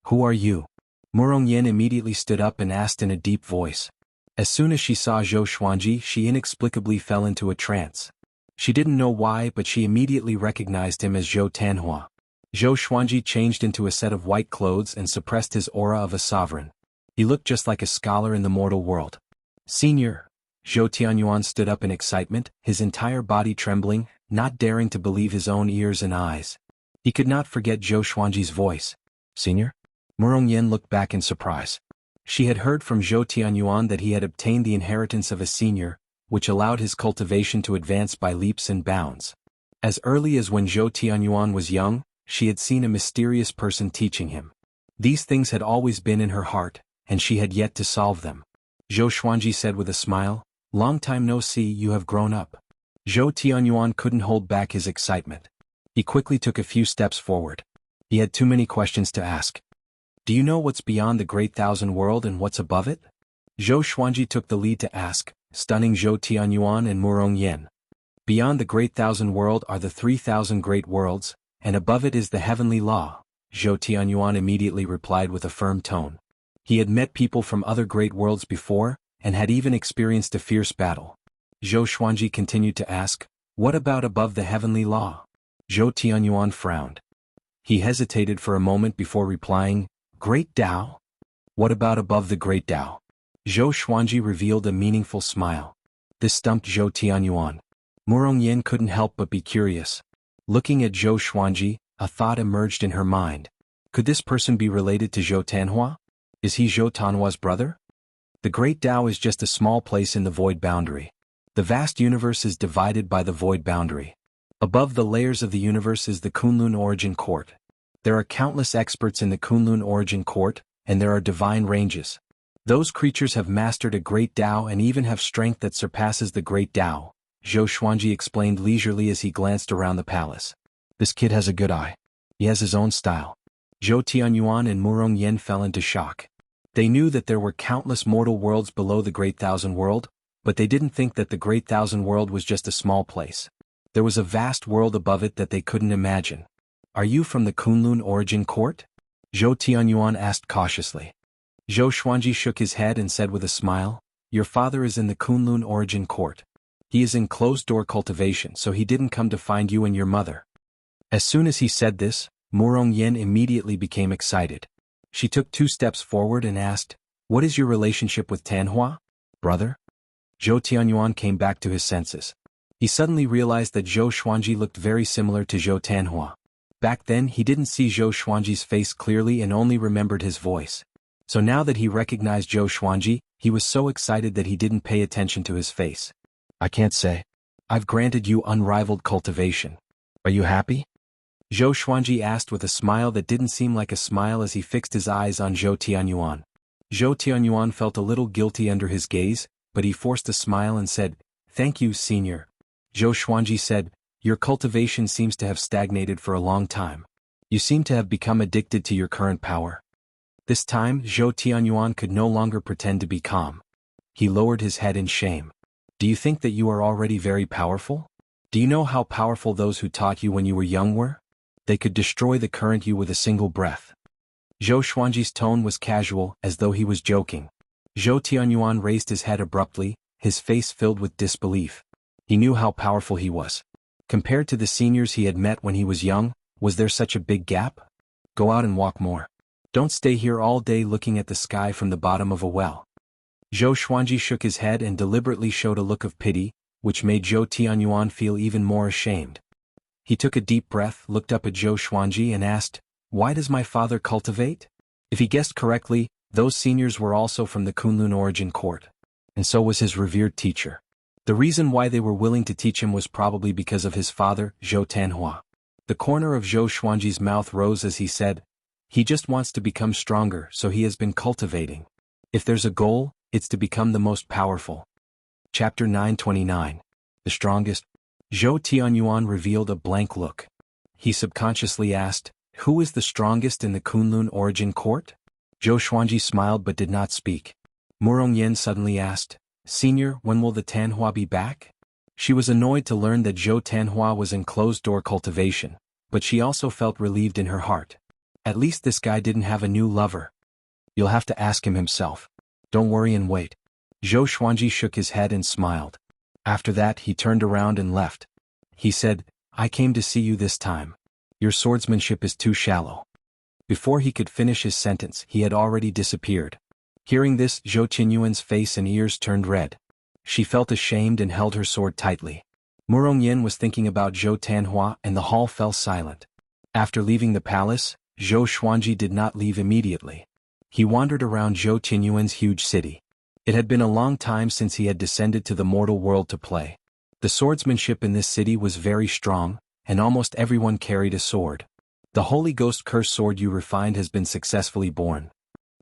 "Who are you?" Murong Yen immediately stood up and asked in a deep voice. As soon as she saw Zhou Xuanji, she inexplicably fell into a trance. She didn't know why, but she immediately recognized him as Zhou Tanhua. Zhou Xuanji changed into a set of white clothes and suppressed his aura of a sovereign. He looked just like a scholar in the mortal world. "Senior!" Zhou Tianyuan stood up in excitement, his entire body trembling, not daring to believe his own ears and eyes. He could not forget Zhou Xuanji's voice. "Senior?" Murong Yen looked back in surprise. She had heard from Zhou Tianyuan that he had obtained the inheritance of a senior, which allowed his cultivation to advance by leaps and bounds. As early as when Zhou Tianyuan was young, she had seen a mysterious person teaching him. These things had always been in her heart, and she had yet to solve them. Zhou Xuanji said with a smile, "Long time no see, you have grown up." Zhou Tianyuan couldn't hold back his excitement. He quickly took a few steps forward. He had too many questions to ask. "Do you know what's beyond the Great Thousand World and what's above it?" Zhou Xuanji took the lead to ask, stunning Zhou Tianyuan and Murong Yen. "Beyond the Great Thousand World are the 3,000 great worlds, and above it is the heavenly law, Zhou Tianyuan immediately replied with a firm tone. He had met people from other great worlds before, and had even experienced a fierce battle. Zhou Xuanji continued to ask, "What about above the heavenly law?" Zhou Tianyuan frowned. He hesitated for a moment before replying, "Great Tao? What about above the Great Tao?" Zhou Xuanji revealed a meaningful smile. This stumped Zhou Tianyuan. Murong couldn't help but be curious. Looking at Zhou Xuanji, a thought emerged in her mind. Could this person be related to Zhou Tanhua? Is he Zhou Tanhua's brother? The Great Tao is just a small place in the void boundary. The vast universe is divided by the void boundary. Above the layers of the universe is the Kunlun Origin Court. There are countless experts in the Kunlun Origin Court, and there are divine ranges. Those creatures have mastered a great Tao and even have strength that surpasses the great Tao, Zhou Xuanji explained leisurely as he glanced around the palace. This kid has a good eye. He has his own style. Zhou Tianyuan and Murong fell into shock. They knew that there were countless mortal worlds below the Great Thousand World, but they didn't think that the Great Thousand World was just a small place. There was a vast world above it that they couldn't imagine. "Are you from the Kunlun Origin Court?" Zhou Tianyuan asked cautiously. Zhou Xuanji shook his head and said with a smile, "Your father is in the Kunlun Origin Court. He is in closed-door cultivation, so he didn't come to find you and your mother." As soon as he said this, Murong immediately became excited. She took 2 steps forward and asked, "What is your relationship with Tanhua, brother?" Zhou Tianyuan came back to his senses. He suddenly realized that Zhou Xuanji looked very similar to Zhou Tanhua. Back then he didn't see Zhou Xuanji's face clearly and only remembered his voice. So now that he recognized Zhou Xuanji, he was so excited that he didn't pay attention to his face. "I can't say. I've granted you unrivaled cultivation. Are you happy?" Zhou Xuanji asked with a smile that didn't seem like a smile as he fixed his eyes on Zhou Tianyuan. Zhou Tianyuan felt a little guilty under his gaze, but he forced a smile and said, "Thank you, senior." Zhou Xuanji said, "Your cultivation seems to have stagnated for a long time. You seem to have become addicted to your current power." This time, Zhou Tianyuan could no longer pretend to be calm. He lowered his head in shame. "Do you think that you are already very powerful? Do you know how powerful those who taught you when you were young were? They could destroy the current you with a single breath." Zhou Xuanji's tone was casual, as though he was joking. Zhou Tianyuan raised his head abruptly, his face filled with disbelief. He knew how powerful he was. Compared to the seniors he had met when he was young, was there such a big gap? "Go out and walk more. Don't stay here all day looking at the sky from the bottom of a well." Zhou Xuanji shook his head and deliberately showed a look of pity, which made Zhou Tianyuan feel even more ashamed. He took a deep breath, looked up at Zhou Xuanji and asked, "Why does my father cultivate?" If he guessed correctly, those seniors were also from the Kunlun Origin Court. And so was his revered teacher. The reason why they were willing to teach him was probably because of his father, Zhou Tanhua. The corner of Zhou Xuanji's mouth rose as he said, "He just wants to become stronger, so he has been cultivating. If there's a goal, it's to become the most powerful." Chapter 929. The Strongest. Zhou Tianyuan revealed a blank look. He subconsciously asked, "Who is the strongest in the Kunlun Origin Court?" Zhou Xuanji smiled but did not speak. Murong suddenly asked, "Senior, when will the Tanhua be back?" She was annoyed to learn that Zhou Tanhua was in closed-door cultivation, but she also felt relieved in her heart. At least this guy didn't have a new lover. "You'll have to ask him himself. Don't worry and wait." Zhou Xuanji shook his head and smiled. After that he turned around and left. He said, "I came to see you this time. Your swordsmanship is too shallow." Before he could finish his sentence he had already disappeared. Hearing this, Zhou Tianyuan's face and ears turned red. She felt ashamed and held her sword tightly. Murong was thinking about Zhou Tanhua and the hall fell silent. After leaving the palace, Zhou Xuanji did not leave immediately. He wandered around Zhou Tianyuan's huge city. It had been a long time since he had descended to the mortal world to play. The swordsmanship in this city was very strong, and almost everyone carried a sword. "The Holy Ghost Curse sword you refined has been successfully born."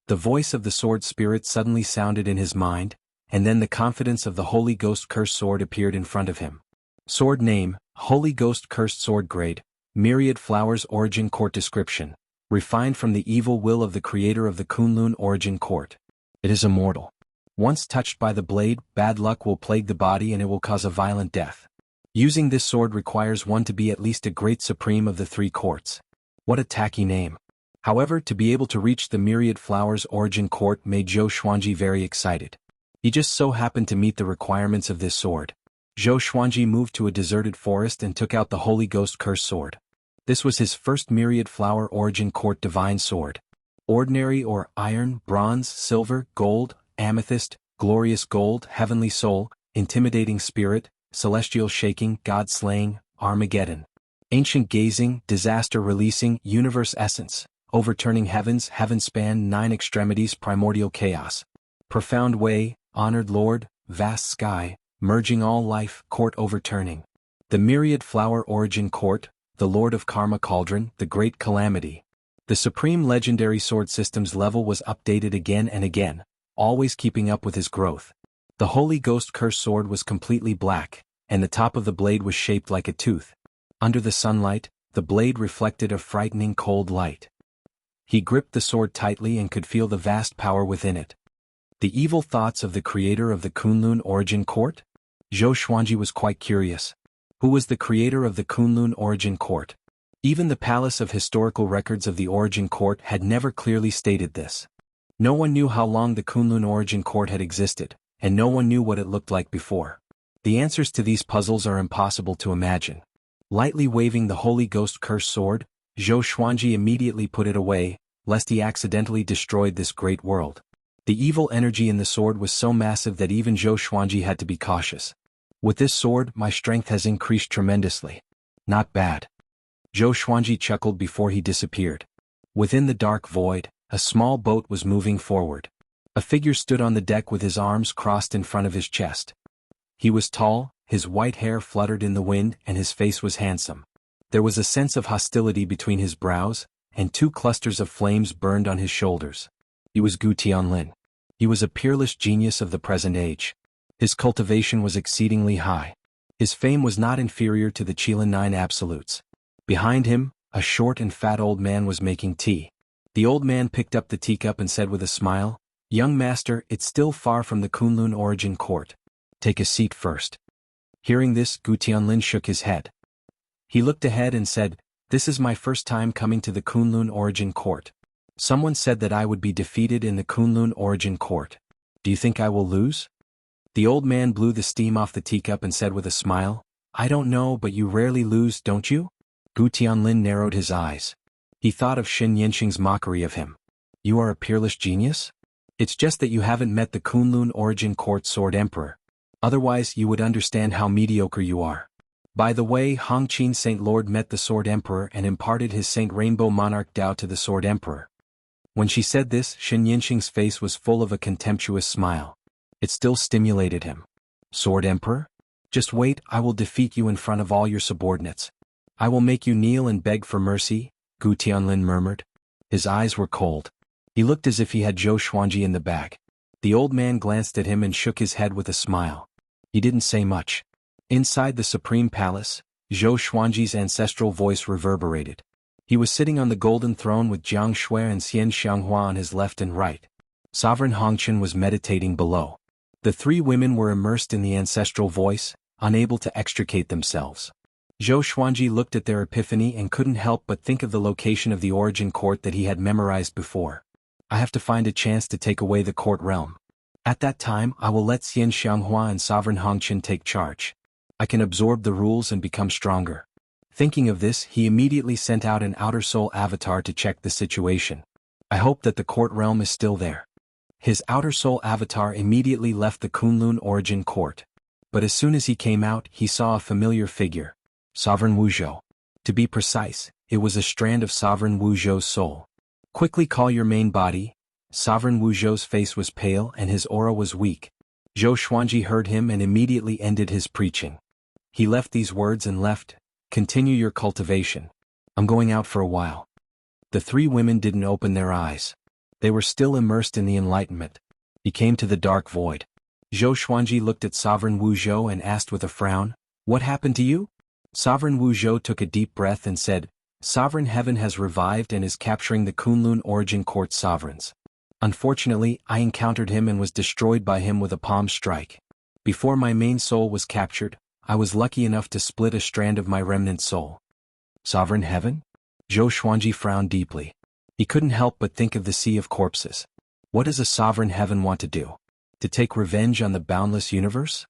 The voice of the sword spirit suddenly sounded in his mind, and then the confidence of the Holy Ghost Curse sword appeared in front of him. Sword name, Holy Ghost Cursed Sword Grade, Myriad Flowers Origin Court Description, refined from the evil will of the creator of the Kunlun Origin Court. It is immortal. Once touched by the blade, bad luck will plague the body and it will cause a violent death. Using this sword requires one to be at least a great supreme of the three courts. What a tacky name. However, to be able to reach the Myriad Flowers Origin Court made Zhou Xuanji very excited. He just so happened to meet the requirements of this sword. Zhou Xuanji moved to a deserted forest and took out the Holy Ghost Curse sword. This was his first Myriad Flower Origin Court divine sword. Ordinary or iron, bronze, silver, gold, amethyst, glorious gold, heavenly soul, intimidating spirit, celestial shaking, God slaying, Armageddon. Ancient gazing, disaster releasing, universe essence, overturning heavens, heaven span, nine extremities, primordial chaos. Profound way, honored Lord, vast sky, merging all life, court overturning. The Myriad Flower Origin Court, the Lord of Karma Cauldron, the Great Calamity. The Supreme Legendary Sword System's level was updated again and again, always keeping up with his growth. The Holy Ghost Curse sword was completely black, and the top of the blade was shaped like a tooth. Under the sunlight, the blade reflected a frightening cold light. He gripped the sword tightly and could feel the vast power within it. The evil thoughts of the creator of the Kunlun Origin Court? Zhou Xuanji was quite curious. Who was the creator of the Kunlun Origin Court? Even the Palace of Historical Records of the Origin Court had never clearly stated this. No one knew how long the Kunlun Origin Court had existed, and no one knew what it looked like before. The answers to these puzzles are impossible to imagine. Lightly waving the Holy Ghost Curse sword, Zhou Xuanji immediately put it away, lest he accidentally destroyed this great world. The evil energy in the sword was so massive that even Zhou Xuanji had to be cautious. With this sword, my strength has increased tremendously. Not bad. Zhou Xuanji chuckled before he disappeared. Within the dark void, a small boat was moving forward. A figure stood on the deck with his arms crossed in front of his chest. He was tall, his white hair fluttered in the wind, and his face was handsome. There was a sense of hostility between his brows, and two clusters of flames burned on his shoulders. He was Gu Tianlin. He was a peerless genius of the present age. His cultivation was exceedingly high. His fame was not inferior to the Qilin Nine Absolutes. Behind him, a short and fat old man was making tea. The old man picked up the teacup and said with a smile, "Young master, it's still far from the Kunlun Origin Court. Take a seat first." Hearing this, Gu Tianlin shook his head. He looked ahead and said, "This is my first time coming to the Kunlun Origin Court. Someone said that I would be defeated in the Kunlun Origin Court. Do you think I will lose?" The old man blew the steam off the teacup and said with a smile, "I don't know, but you rarely lose, don't you?" Gu Tianlin narrowed his eyes. He thought of Xin Yanqing's mockery of him. "You are a peerless genius? It's just that you haven't met the Kunlun Origin Court Sword Emperor. Otherwise you would understand how mediocre you are. By the way, Hongqin Saint Lord met the Sword Emperor and imparted his Saint Rainbow Monarch Dao to the Sword Emperor." When she said this, Xin Yanqing's face was full of a contemptuous smile. It still stimulated him. "Sword Emperor? Just wait, I will defeat you in front of all your subordinates. I will make you kneel and beg for mercy," Gu Tianlin murmured. His eyes were cold. He looked as if he had Zhou Xuanji in the bag. The old man glanced at him and shook his head with a smile. He didn't say much. Inside the Supreme Palace, Zhou Xuanji's ancestral voice reverberated. He was sitting on the golden throne with Jiang Shui and Xian Xianghua on his left and right. Sovereign Hongqin was meditating below. The three women were immersed in the ancestral voice, unable to extricate themselves. Zhou Xuanji looked at their epiphany and couldn't help but think of the location of the Origin Court that he had memorized before. "I have to find a chance to take away the court realm. At that time I will let Xian Xianghua and Sovereign Hongqin take charge. I can absorb the rules and become stronger." Thinking of this, he immediately sent out an outer soul avatar to check the situation. "I hope that the court realm is still there." His outer soul avatar immediately left the Kunlun Origin Court. But as soon as he came out, he saw a familiar figure. Sovereign Wuzhou. To be precise, it was a strand of Sovereign Wuzhou's soul. "Quickly call your main body." Sovereign Wuzhou's face was pale and his aura was weak. Zhou Xuanji heard him and immediately ended his preaching. He left these words and left, "Continue your cultivation. I'm going out for a while." The three women didn't open their eyes. They were still immersed in the enlightenment. He came to the dark void. Zhou Xuanji looked at Sovereign Wuzhou and asked with a frown, "What happened to you?" Sovereign Wuzhou took a deep breath and said, "Sovereign Heaven has revived and is capturing the Kunlun Origin Court sovereigns. Unfortunately, I encountered him and was destroyed by him with a palm strike. Before my main soul was captured, I was lucky enough to split a strand of my remnant soul. Sovereign heaven? Zhou Xuanji frowned deeply. He couldn't help but think of the sea of corpses. What does a sovereign heaven want to do? To take revenge on the boundless universe?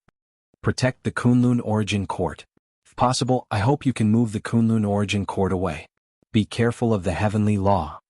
Protect the Kunlun Origin Court. If possible, I hope you can move the Kunlun Origin Court away. Be careful of the heavenly law.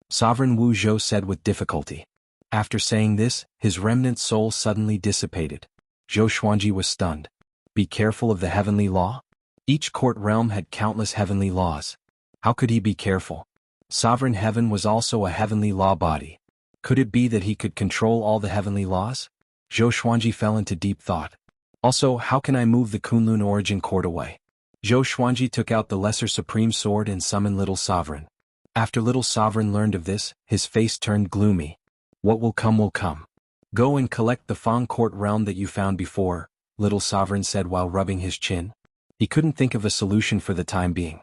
Sovereign Wu Zhou said with difficulty. After saying this, his remnant soul suddenly dissipated. Zhou Xuanji was stunned. Be careful of the heavenly law? Each court realm had countless heavenly laws. How could he be careful? Sovereign heaven was also a heavenly law body. Could it be that he could control all the heavenly laws? Zhou Xuanji fell into deep thought. Also, how can I move the Kunlun Origin Court away? Zhou Xuanji took out the Lesser Supreme Sword and summoned Little Sovereign. After Little Sovereign learned of this, his face turned gloomy. What will come will come. Go and collect the Fang Court realm that you found before, Little Sovereign said while rubbing his chin. He couldn't think of a solution for the time being.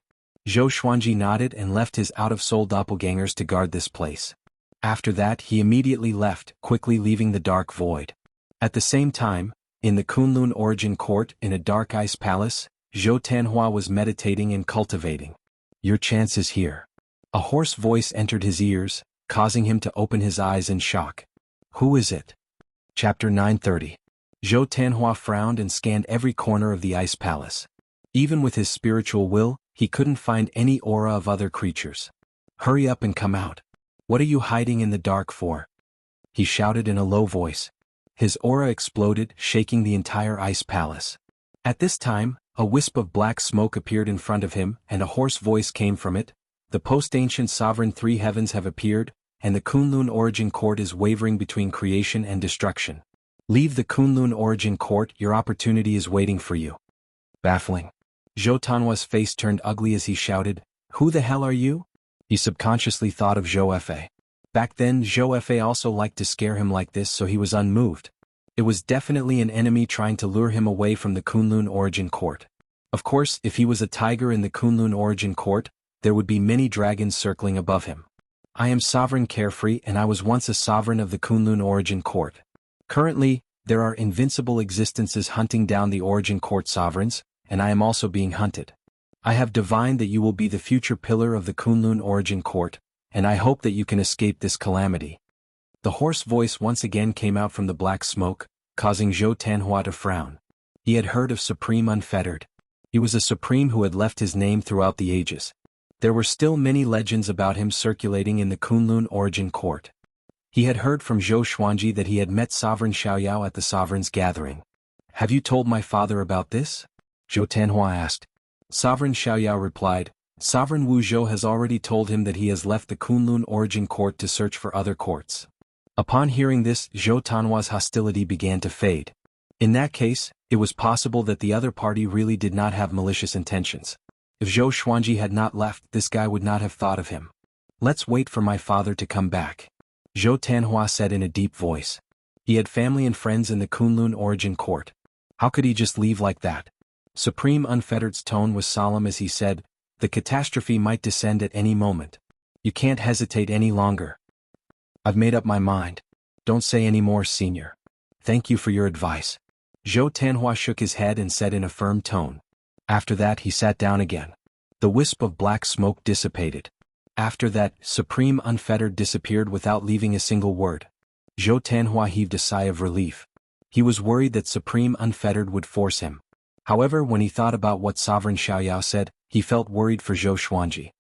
Zhou Xuanji nodded and left his out-of-soul doppelgangers to guard this place. After that he immediately left, quickly leaving the dark void. At the same time, in the Kunlun Origin Court in a dark ice palace, Zhou Tanhua was meditating and cultivating. Your chance is here. A hoarse voice entered his ears, causing him to open his eyes in shock. Who is it? Chapter 930. Zhou Tanhua frowned and scanned every corner of the ice palace. Even with his spiritual will, he couldn't find any aura of other creatures. Hurry up and come out. What are you hiding in the dark for? He shouted in a low voice. His aura exploded, shaking the entire ice palace. At this time, a wisp of black smoke appeared in front of him, and a hoarse voice came from it. The post-ancient sovereign three heavens have appeared, and the Kunlun Origin Court is wavering between creation and destruction. Leave the Kunlun Origin Court, your opportunity is waiting for you. Baffling. Zhou Tanhua's face turned ugly as he shouted, Who the hell are you? He subconsciously thought of Zhou Fa. Back then Zhou Fa also liked to scare him like this, so he was unmoved. It was definitely an enemy trying to lure him away from the Kunlun Origin Court. Of course, if he was a tiger in the Kunlun Origin Court, there would be many dragons circling above him. I am Sovereign Carefree and I was once a sovereign of the Kunlun Origin Court. Currently, there are invincible existences hunting down the Origin Court sovereigns, and I am also being hunted. I have divined that you will be the future pillar of the Kunlun Origin Court, and I hope that you can escape this calamity. The hoarse voice once again came out from the black smoke, causing Zhou Tanhua to frown. He had heard of Supreme Unfettered. He was a supreme who had left his name throughout the ages. There were still many legends about him circulating in the Kunlun Origin Court. He had heard from Zhou Xuanji that he had met Sovereign Xiaoyao at the Sovereign's gathering. Have you told my father about this? Zhou Tanhua asked. Sovereign Xiaoyao replied, Sovereign Wu Zhou has already told him that he has left the Kunlun Origin Court to search for other courts. Upon hearing this, Zhou Tanhua's hostility began to fade. In that case, it was possible that the other party really did not have malicious intentions. If Zhou Xuanji had not left, this guy would not have thought of him. Let's wait for my father to come back. Zhou Tanhua said in a deep voice. He had family and friends in the Kunlun Origin Court. How could he just leave like that? Supreme Unfettered's tone was solemn as he said, The catastrophe might descend at any moment. You can't hesitate any longer. I've made up my mind. Don't say any more, senior. Thank you for your advice. Zhou Tanhua shook his head and said in a firm tone. After that he sat down again. The wisp of black smoke dissipated. After that, Supreme Unfettered disappeared without leaving a single word. Zhou Tanhua heaved a sigh of relief. He was worried that Supreme Unfettered would force him. However, when he thought about what Sovereign Xiaoyao said, he felt worried for Zhou Xuanji.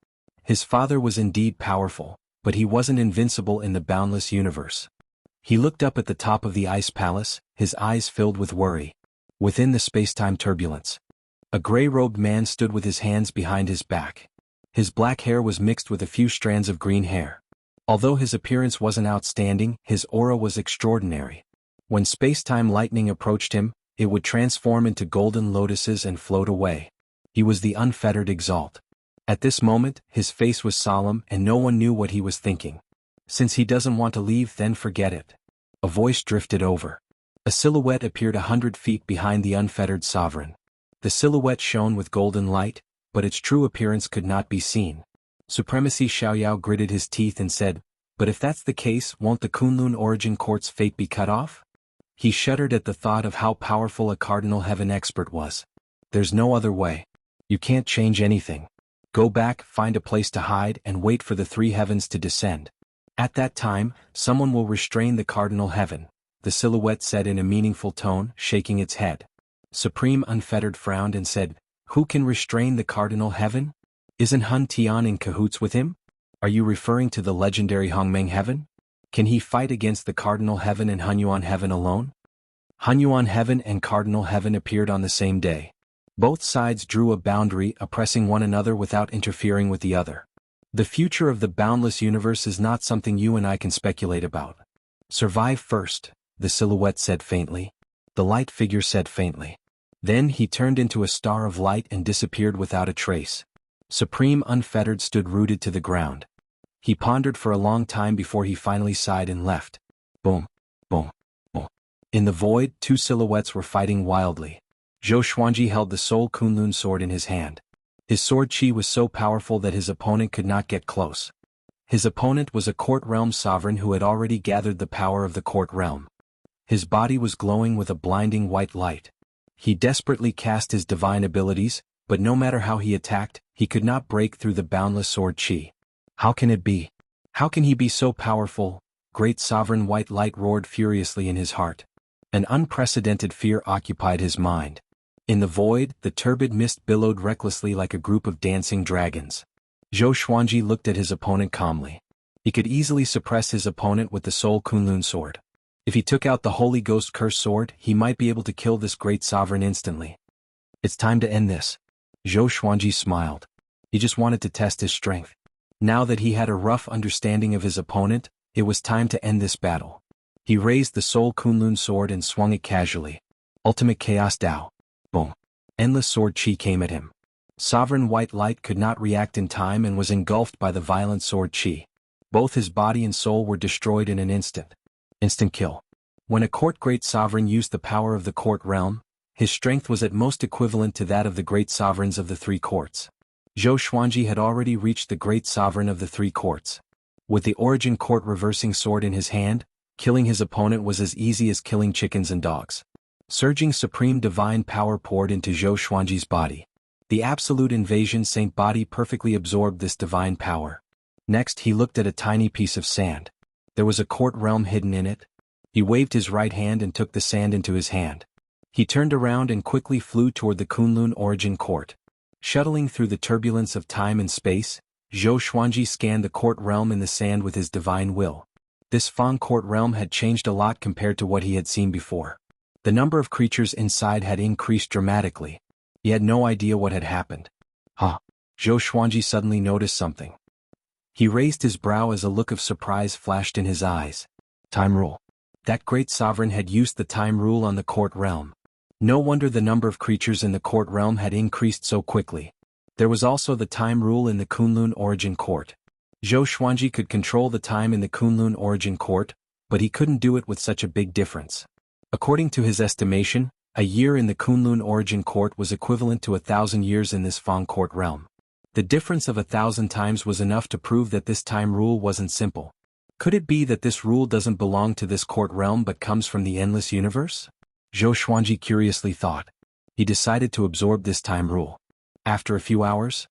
His father was indeed powerful, but he wasn't invincible in the boundless universe. He looked up at the top of the ice palace, his eyes filled with worry. Within the space-time turbulence, a gray-robed man stood with his hands behind his back. His black hair was mixed with a few strands of green hair. Although his appearance wasn't outstanding, his aura was extraordinary. When space-time lightning approached him, it would transform into golden lotuses and float away. He was the Unfettered Exalt. At this moment, his face was solemn and no one knew what he was thinking. Since he doesn't want to leave, then forget it. A voice drifted over. A silhouette appeared 100 feet behind the Unfettered Sovereign. The silhouette shone with golden light, but its true appearance could not be seen. Supremacy Xiaoyao gritted his teeth and said, But if that's the case, won't the Kunlun Origin Court's fate be cut off? He shuddered at the thought of how powerful a Cardinal Heaven expert was. There's no other way. You can't change anything. Go back, find a place to hide, and wait for the three heavens to descend. At that time, someone will restrain the cardinal heaven, the silhouette said in a meaningful tone, shaking its head. Supreme Unfettered frowned and said, Who can restrain the cardinal heaven? Isn't Hun Tian in cahoots with him? Are you referring to the legendary Hongmeng heaven? Can he fight against the cardinal heaven and Hunyuan heaven alone? Hunyuan heaven and cardinal heaven appeared on the same day. Both sides drew a boundary, oppressing one another without interfering with the other. The future of the boundless universe is not something you and I can speculate about. Survive first, the silhouette said faintly. The light figure said faintly. Then he turned into a star of light and disappeared without a trace. Supreme Unfettered stood rooted to the ground. He pondered for a long time before he finally sighed and left. Boom, boom, boom. In the void, two silhouettes were fighting wildly. Zhou Xuanji held the Soul Kunlun sword in his hand. His sword chi was so powerful that his opponent could not get close. His opponent was a court realm sovereign who had already gathered the power of the court realm. His body was glowing with a blinding white light. He desperately cast his divine abilities, but no matter how he attacked, he could not break through the boundless sword chi. How can it be? How can he be so powerful? Great sovereign white light roared furiously in his heart. An unprecedented fear occupied his mind. In the void, the turbid mist billowed recklessly like a group of dancing dragons. Zhou Xuanji looked at his opponent calmly. He could easily suppress his opponent with the Soul Kunlun sword. If he took out the Holy Ghost Curse sword, he might be able to kill this great sovereign instantly. It's time to end this. Zhou Xuanji smiled. He just wanted to test his strength. Now that he had a rough understanding of his opponent, it was time to end this battle. He raised the Soul Kunlun sword and swung it casually. Ultimate Chaos Dao. Boom. Endless sword chi came at him. Sovereign white light could not react in time and was engulfed by the violent sword chi. Both his body and soul were destroyed in an instant. Instant kill. When a court great sovereign used the power of the court realm, his strength was at most equivalent to that of the great sovereigns of the three courts. Zhou Xuanji had already reached the great sovereign of the three courts. With the origin court reversing sword in his hand, killing his opponent was as easy as killing chickens and dogs. Surging supreme divine power poured into Zhou Xuanji's body. The absolute invasion saint body perfectly absorbed this divine power. Next he looked at a tiny piece of sand. There was a court realm hidden in it. He waved his right hand and took the sand into his hand. He turned around and quickly flew toward the Kunlun origin court. Shuttling through the turbulence of time and space, Zhou Xuanji scanned the court realm in the sand with his divine will. This Fang court realm had changed a lot compared to what he had seen before. The number of creatures inside had increased dramatically. He had no idea what had happened. Zhou Xuanji suddenly noticed something. He raised his brow as a look of surprise flashed in his eyes. Time rule. That great sovereign had used the time rule on the court realm. No wonder the number of creatures in the court realm had increased so quickly. There was also the time rule in the Kunlun origin court. Zhou Xuanji could control the time in the Kunlun origin court, but he couldn't do it with such a big difference. According to his estimation, a year in the Kunlun origin court was equivalent to 1,000 years in this Fang court realm. The difference of 1,000 times was enough to prove that this time rule wasn't simple. Could it be that this rule doesn't belong to this court realm but comes from the endless universe? Zhou Xuanji curiously thought. He decided to absorb this time rule. After a few hours,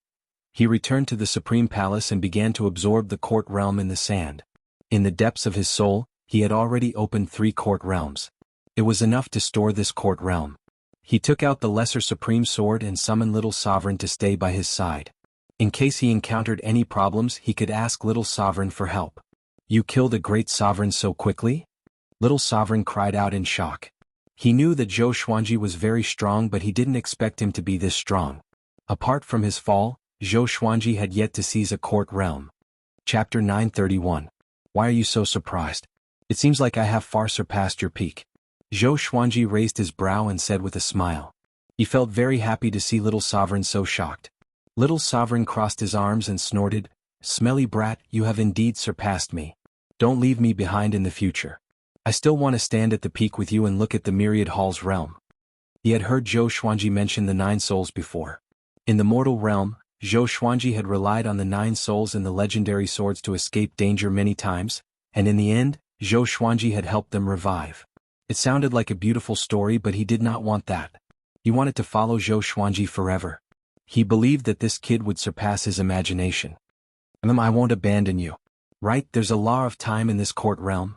he returned to the Supreme Palace and began to absorb the court realm in the sand. In the depths of his soul, he had already opened 3 court realms. It was enough to store this court realm. He took out the Lesser Supreme Sword and summoned Little Sovereign to stay by his side. In case he encountered any problems, he could ask Little Sovereign for help. You killed a great sovereign so quickly? Little Sovereign cried out in shock. He knew that Zhou Xuanji was very strong, but he didn't expect him to be this strong. Apart from his fall, Zhou Xuanji had yet to seize a court realm. Chapter 931. Why are you so surprised? It seems like I have far surpassed your peak. Zhou Xuanji raised his brow and said with a smile. He felt very happy to see Little Sovereign so shocked. Little Sovereign crossed his arms and snorted, "Smelly brat, you have indeed surpassed me. Don't leave me behind in the future. I still want to stand at the peak with you and look at the myriad halls realm." He had heard Zhou Xuanji mention the 9 souls before. In the mortal realm, Zhou Xuanji had relied on the 9 souls and the legendary swords to escape danger many times, and in the end, Zhou Xuanji had helped them revive. It sounded like a beautiful story, but he did not want that. He wanted to follow Zhou Xuanji forever. He believed that this kid would surpass his imagination. I won't abandon you. Right, there's a law of time in this court realm.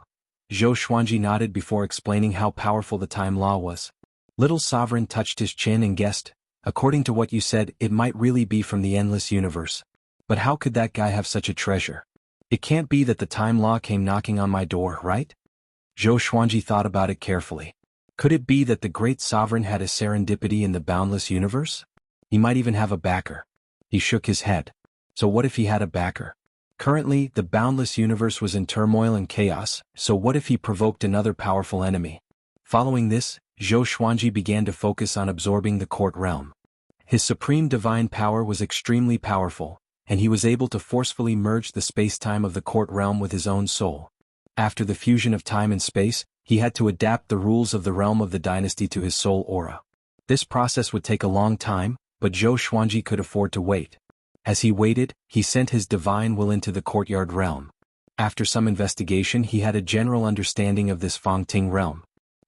Zhou Xuanji nodded before explaining how powerful the time law was. Little Sovereign touched his chin and guessed, according to what you said, it might really be from the endless universe. But how could that guy have such a treasure? It can't be that the time law came knocking on my door, right? Zhou Xuanji thought about it carefully. Could it be that the great sovereign had a serendipity in the boundless universe? He might even have a backer. He shook his head. So what if he had a backer? Currently, the boundless universe was in turmoil and chaos, so what if he provoked another powerful enemy? Following this, Zhou Xuanji began to focus on absorbing the court realm. His supreme divine power was extremely powerful, and he was able to forcefully merge the space-time of the court realm with his own soul. After the fusion of time and space, he had to adapt the rules of the realm of the dynasty to his soul aura. This process would take a long time, but Zhou Xuanji could afford to wait. As he waited, he sent his divine will into the courtyard realm. After some investigation, he had a general understanding of this Fangting realm.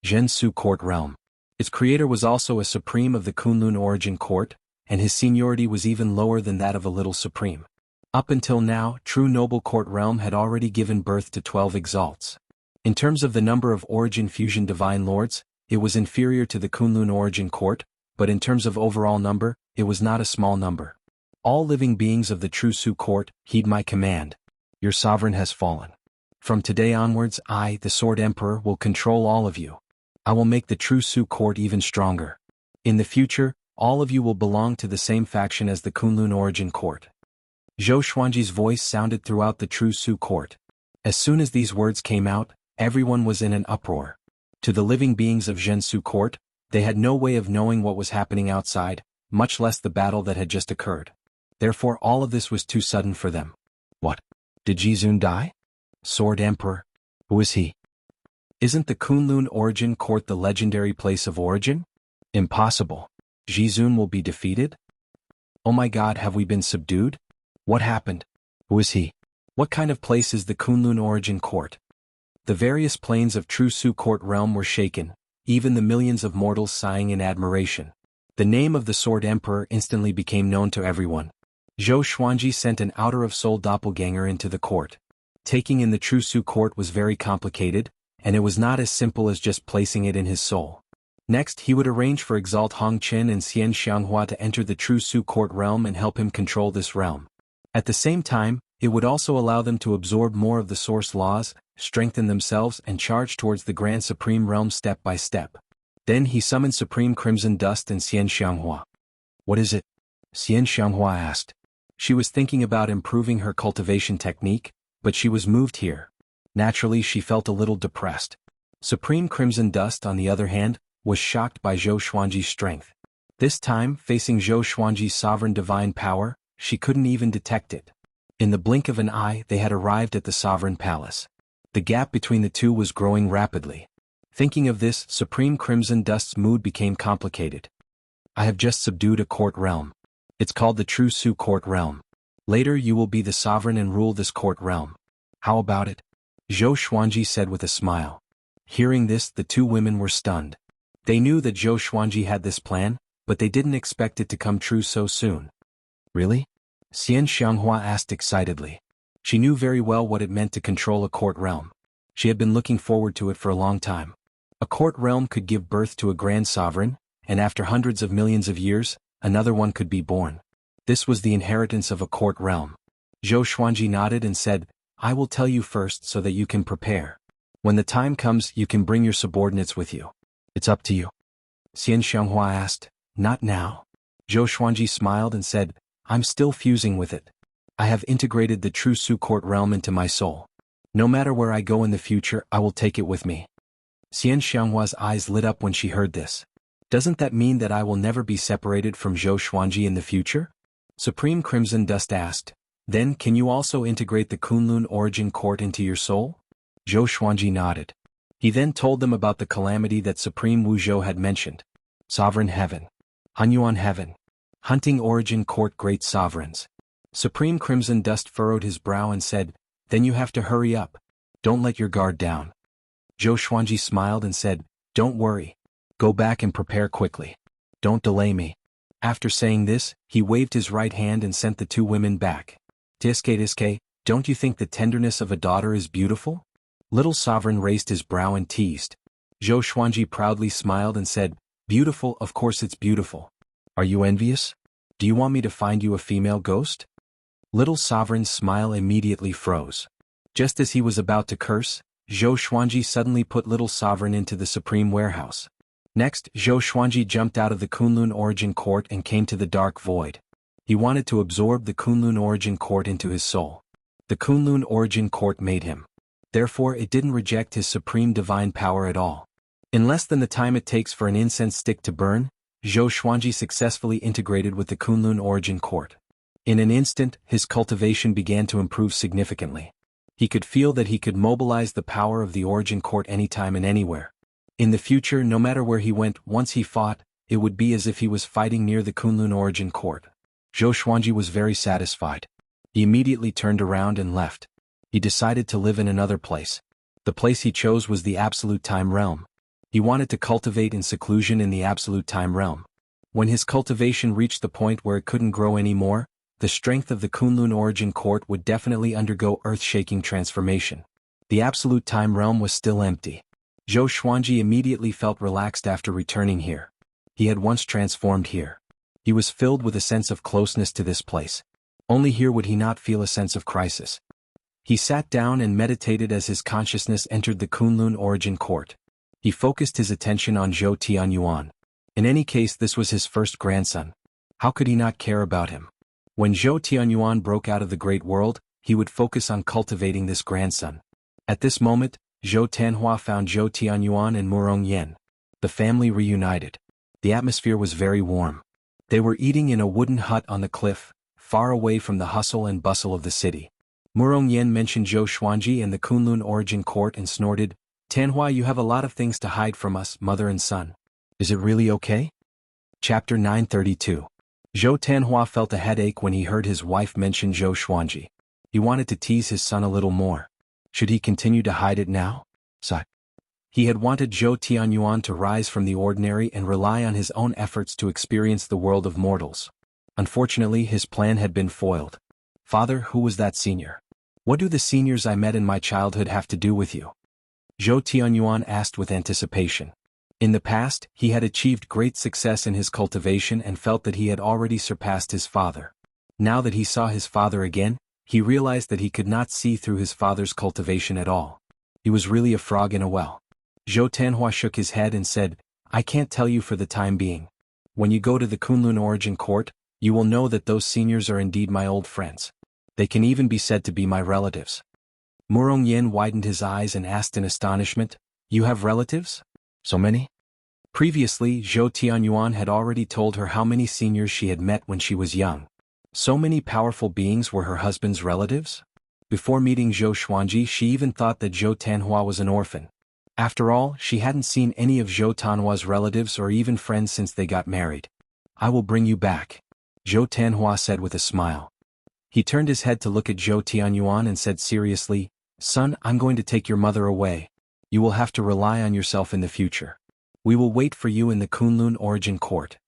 Zhensu Court Realm. Its creator was also a supreme of the Kunlun origin court, and his seniority was even lower than that of a little supreme. Up until now, true noble court realm had already given birth to 12 exalts. In terms of the number of origin fusion divine lords, it was inferior to the Kunlun origin court, but in terms of overall number, it was not a small number. All living beings of the true Su court, heed my command. Your sovereign has fallen. From today onwards, I, the Sword Emperor, will control all of you. I will make the true Su court even stronger. In the future, all of you will belong to the same faction as the Kunlun origin court. Zhou Xuanji's voice sounded throughout the true Su court. As soon as these words came out, everyone was in an uproar. To the living beings of Zhensu court, they had no way of knowing what was happening outside, much less the battle that had just occurred. Therefore all of this was too sudden for them. What? Did Jizun die? Sword Emperor? Who is he? Isn't the Kunlun origin court the legendary place of origin? Impossible. Jizun will be defeated? Oh my god, have we been subdued? What happened? Who is he? What kind of place is the Kunlun origin court? The various planes of true Su court realm were shaken, even the millions of mortals sighing in admiration. The name of the Sword Emperor instantly became known to everyone. Zhou Xuanji sent an outer-of-soul doppelganger into the court. Taking in the true Su court was very complicated, and it was not as simple as just placing it in his soul. Next, he would arrange for Exalt Hongqin and Xian Xianghua to enter the true Su court realm and help him control this realm. At the same time, it would also allow them to absorb more of the source laws, strengthen themselves and charge towards the Grand Supreme Realm step by step. Then he summoned Supreme Crimson Dust and Xian Xianghua. What is it? Xian Xianghua asked. She was thinking about improving her cultivation technique, but she was moved here. Naturally, she felt a little depressed. Supreme Crimson Dust, on the other hand, was shocked by Zhou Xuanji's strength. This time, facing Zhou Xuanji's sovereign divine power, she couldn't even detect it. In the blink of an eye, they had arrived at the sovereign palace. The gap between the two was growing rapidly. Thinking of this, Supreme Crimson Dust's mood became complicated. I have just subdued a court realm. It's called the True Su Court Realm. Later you will be the sovereign and rule this court realm. How about it? Zhou Xuanji said with a smile. Hearing this, the two women were stunned. They knew that Zhou Xuanji had this plan, but they didn't expect it to come true so soon. Really? Xian Xianghua asked excitedly. She knew very well what it meant to control a court realm. She had been looking forward to it for a long time. A court realm could give birth to a grand sovereign, and after hundreds of millions of years, another one could be born. This was the inheritance of a court realm. Zhou Xuanji nodded and said, I will tell you first so that you can prepare. When the time comes, you can bring your subordinates with you. It's up to you. Xian Xianghua asked, Not now. Zhou Xuanji smiled and said, I'm still fusing with it. I have integrated the true Su court realm into my soul. No matter where I go in the future, I will take it with me. Xian Xianghua's eyes lit up when she heard this. Doesn't that mean that I will never be separated from Zhou Xuanji in the future? Supreme Crimson Dust asked. Then can you also integrate the Kunlun origin court into your soul? Zhou Xuanji nodded. He then told them about the calamity that Supreme Wuzhou had mentioned. Sovereign Heaven. Hunyuan Heaven. Hunting origin court great sovereigns. Supreme Crimson Dust furrowed his brow and said, Then you have to hurry up. Don't let your guard down. Zhou Xuanji smiled and said, Don't worry. Go back and prepare quickly. Don't delay me. After saying this, he waved his right hand and sent the two women back. Tiske, don't you think the tenderness of a daughter is beautiful? Little Sovereign raised his brow and teased. Zhou Xuanji proudly smiled and said, beautiful, of course it's beautiful. Are you envious? Do you want me to find you a female ghost? Little Sovereign's smile immediately froze. Just as he was about to curse, Zhou Xuanji suddenly put Little Sovereign into the Supreme Warehouse. Next, Zhou Xuanji jumped out of the Kunlun Origin Court and came to the Dark Void. He wanted to absorb the Kunlun Origin Court into his soul. The Kunlun Origin Court made him. Therefore it didn't reject his supreme divine power at all. In less than the time it takes for an incense stick to burn, Zhou Xuanji successfully integrated with the Kunlun Origin Court. In an instant, his cultivation began to improve significantly. He could feel that he could mobilize the power of the Origin Court anytime and anywhere. In the future, no matter where he went, once he fought, it would be as if he was fighting near the Kunlun Origin Court. Zhou Xuanji was very satisfied. He immediately turned around and left. He decided to live in another place. The place he chose was the Absolute Time Realm. He wanted to cultivate in seclusion in the Absolute Time Realm. When his cultivation reached the point where it couldn't grow anymore, the strength of the Kunlun Origin Court would definitely undergo earth-shaking transformation. The Absolute Time Realm was still empty. Zhou Xuanji immediately felt relaxed after returning here. He had once transformed here. He was filled with a sense of closeness to this place. Only here would he not feel a sense of crisis. He sat down and meditated as his consciousness entered the Kunlun Origin Court. He focused his attention on Zhou Tianyuan. In any case, this was his first grandson. How could he not care about him? When Zhou Tianyuan broke out of the great world, he would focus on cultivating this grandson. At this moment, Zhou Tanhua found Zhou Tianyuan and Murong Yen. The family reunited. The atmosphere was very warm. They were eating in a wooden hut on the cliff, far away from the hustle and bustle of the city. Murong Yen mentioned Zhou Xuanji and the Kunlun Origin Court and snorted, Tanhua, you have a lot of things to hide from us, mother and son. Is it really okay? Chapter 932. Zhou Tanhua felt a headache when he heard his wife mention Zhou Xuanji. He wanted to tease his son a little more. Should he continue to hide it now? He had wanted Zhou Tianyuan to rise from the ordinary and rely on his own efforts to experience the world of mortals. Unfortunately, his plan had been foiled. Father, who was that senior? What do the seniors I met in my childhood have to do with you? Zhou Tianyuan asked with anticipation. In the past, he had achieved great success in his cultivation and felt that he had already surpassed his father. Now that he saw his father again, he realized that he could not see through his father's cultivation at all. He was really a frog in a well. Zhou Tanhua shook his head and said, I can't tell you for the time being. When you go to the Kunlun Origin Court, you will know that those seniors are indeed my old friends. They can even be said to be my relatives. Murong Yen widened his eyes and asked in astonishment, You have relatives? So many? Previously, Zhou Tianyuan had already told her how many seniors she had met when she was young. So many powerful beings were her husband's relatives? Before meeting Zhou Xuanji, she even thought that Zhou Tanhua was an orphan. After all, she hadn't seen any of Zhou Tanhua's relatives or even friends since they got married. I will bring you back, Zhou Tanhua said with a smile. He turned his head to look at Zhou Tianyuan and said seriously, Son, I'm going to take your mother away. You will have to rely on yourself in the future. We will wait for you in the Kunlun Origin Court.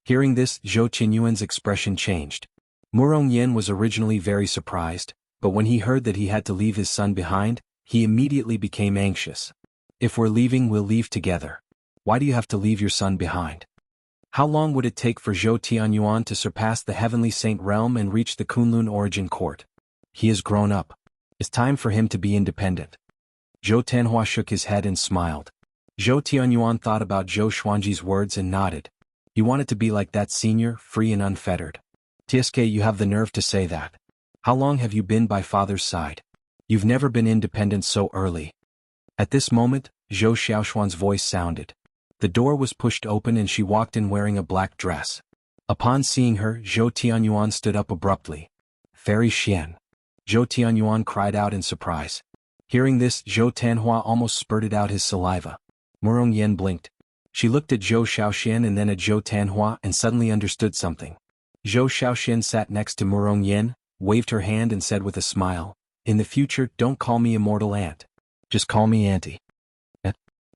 Hearing this, Zhou Tianyuan's expression changed. Murong Yen was originally very surprised, but when he heard that he had to leave his son behind, he immediately became anxious. If we're leaving, we'll leave together. Why do you have to leave your son behind? How long would it take for Zhou Tianyuan to surpass the Heavenly Saint Realm and reach the Kunlun Origin Court? He has grown up. It's time for him to be independent. Zhou Tanhua shook his head and smiled. Zhou Tianyuan thought about Zhou Xuanji's words and nodded. He wanted to be like that senior, free and unfettered. Tiske, you have the nerve to say that. How long have you been by father's side? You've never been independent so early. At this moment, Zhou Xiaoshuan's voice sounded. The door was pushed open and she walked in wearing a black dress. Upon seeing her, Zhou Tianyuan stood up abruptly. Fairy Xian. Zhou Tianyuan cried out in surprise. Hearing this, Zhou Tanhua almost spurted out his saliva. Murong Yen blinked. She looked at Zhou Xiaoxian and then at Zhou Tanhua and suddenly understood something. Zhou Xiaoxian sat next to Murong Yen, waved her hand and said with a smile, In the future, don't call me immortal aunt. Just call me auntie.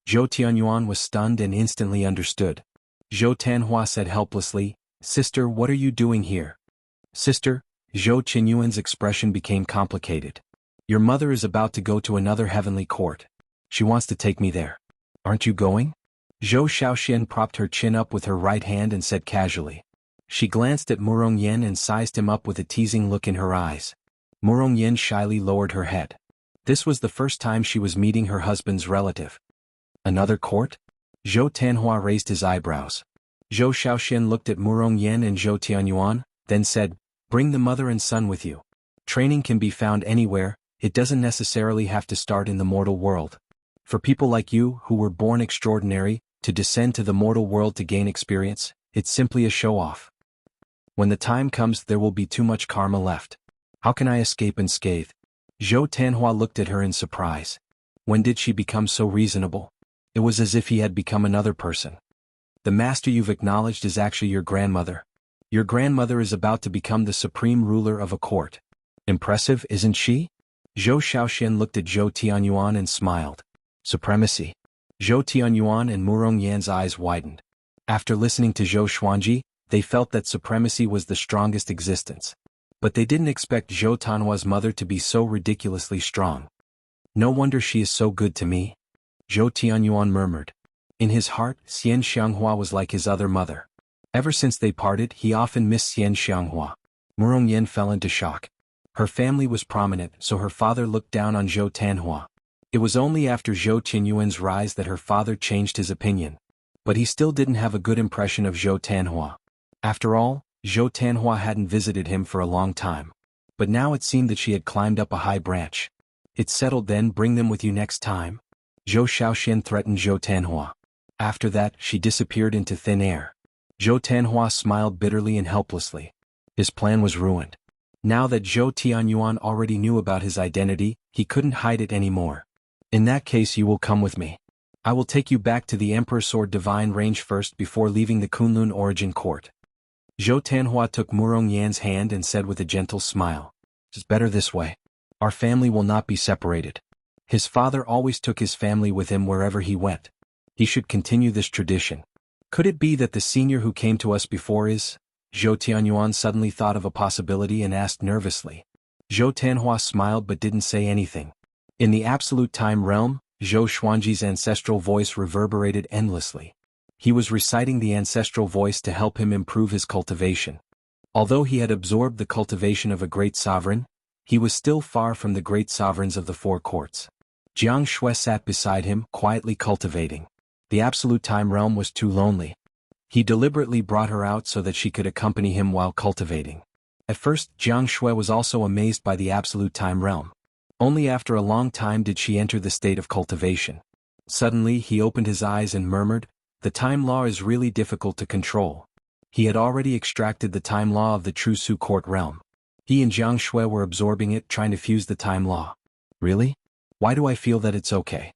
Zhou Tianyuan was stunned and instantly understood. Zhou Tanhua said helplessly, "Sister, what are you doing here?" "Sister," Zhou Qinyuan's expression became complicated. "Your mother is about to go to another heavenly court. She wants to take me there. Aren't you going?" Zhou Shaoxian propped her chin up with her right hand and said casually. She glanced at Murong Yen and sized him up with a teasing look in her eyes. Murong Yen shyly lowered her head. This was the first time she was meeting her husband's relative. "Another court?" Zhou Tanhua raised his eyebrows. Zhou Shaoxian looked at Murong Yen and Zhou Tianyuan, then said, "Bring the mother and son with you. Training can be found anywhere, it doesn't necessarily have to start in the mortal world. For people like you, who were born extraordinary, to descend to the mortal world to gain experience, it's simply a show-off. When the time comes, there will be too much karma left. How can I escape unscathed?" Zhou Tanhua looked at her in surprise. When did she become so reasonable? It was as if he had become another person. "The master you've acknowledged is actually your grandmother. Your grandmother is about to become the supreme ruler of a court. Impressive, isn't she?" Zhou Shaoxian looked at Zhou Tianyuan and smiled. "Supremacy." Zhou Tianyuan and Murong Yan's eyes widened. After listening to Zhou Xuanji, they felt that supremacy was the strongest existence. But they didn't expect Zhou Tanhua's mother to be so ridiculously strong. "No wonder she is so good to me," Zhou Tianyuan murmured. In his heart, Xian Xianghua was like his other mother. Ever since they parted, he often missed Xian Xianghua. Murong Yen fell into shock. Her family was prominent, so her father looked down on Zhou Tanhua. It was only after Zhou Qinyuan's rise that her father changed his opinion. But he still didn't have a good impression of Zhou Tanhua. After all, Zhou Tanhua hadn't visited him for a long time. But now it seemed that she had climbed up a high branch. "It's settled then, bring them with you next time," Zhou Shaoxian threatened Zhou Tanhua. After that, she disappeared into thin air. Zhou Tanhua smiled bitterly and helplessly. His plan was ruined. Now that Zhou Tianyuan already knew about his identity, he couldn't hide it anymore. "In that case, you will come with me. I will take you back to the Emperor's Sword Divine Range first before leaving the Kunlun Origin Court." Zhou Tanhua took Murong Yan's hand and said with a gentle smile, "It's better this way. Our family will not be separated." His father always took his family with him wherever he went. He should continue this tradition. Could it be that the senior who came to us before is? Zhou Tianyuan suddenly thought of a possibility and asked nervously. Zhou Tanhua smiled but didn't say anything. In the absolute time realm, Zhou Xuanji's ancestral voice reverberated endlessly. He was reciting the ancestral voice to help him improve his cultivation. Although he had absorbed the cultivation of a great sovereign, he was still far from the great sovereigns of the four courts. Jiang Shui sat beside him, quietly cultivating. The absolute time realm was too lonely. He deliberately brought her out so that she could accompany him while cultivating. At first, Jiang Shui was also amazed by the absolute time realm. Only after a long time did she enter the state of cultivation. Suddenly, he opened his eyes and murmured, "The time law is really difficult to control." He had already extracted the time law of the true Su court realm. He and Jiang Shui were absorbing it, trying to fuse the time law. "Really? Why do I feel that it's okay?"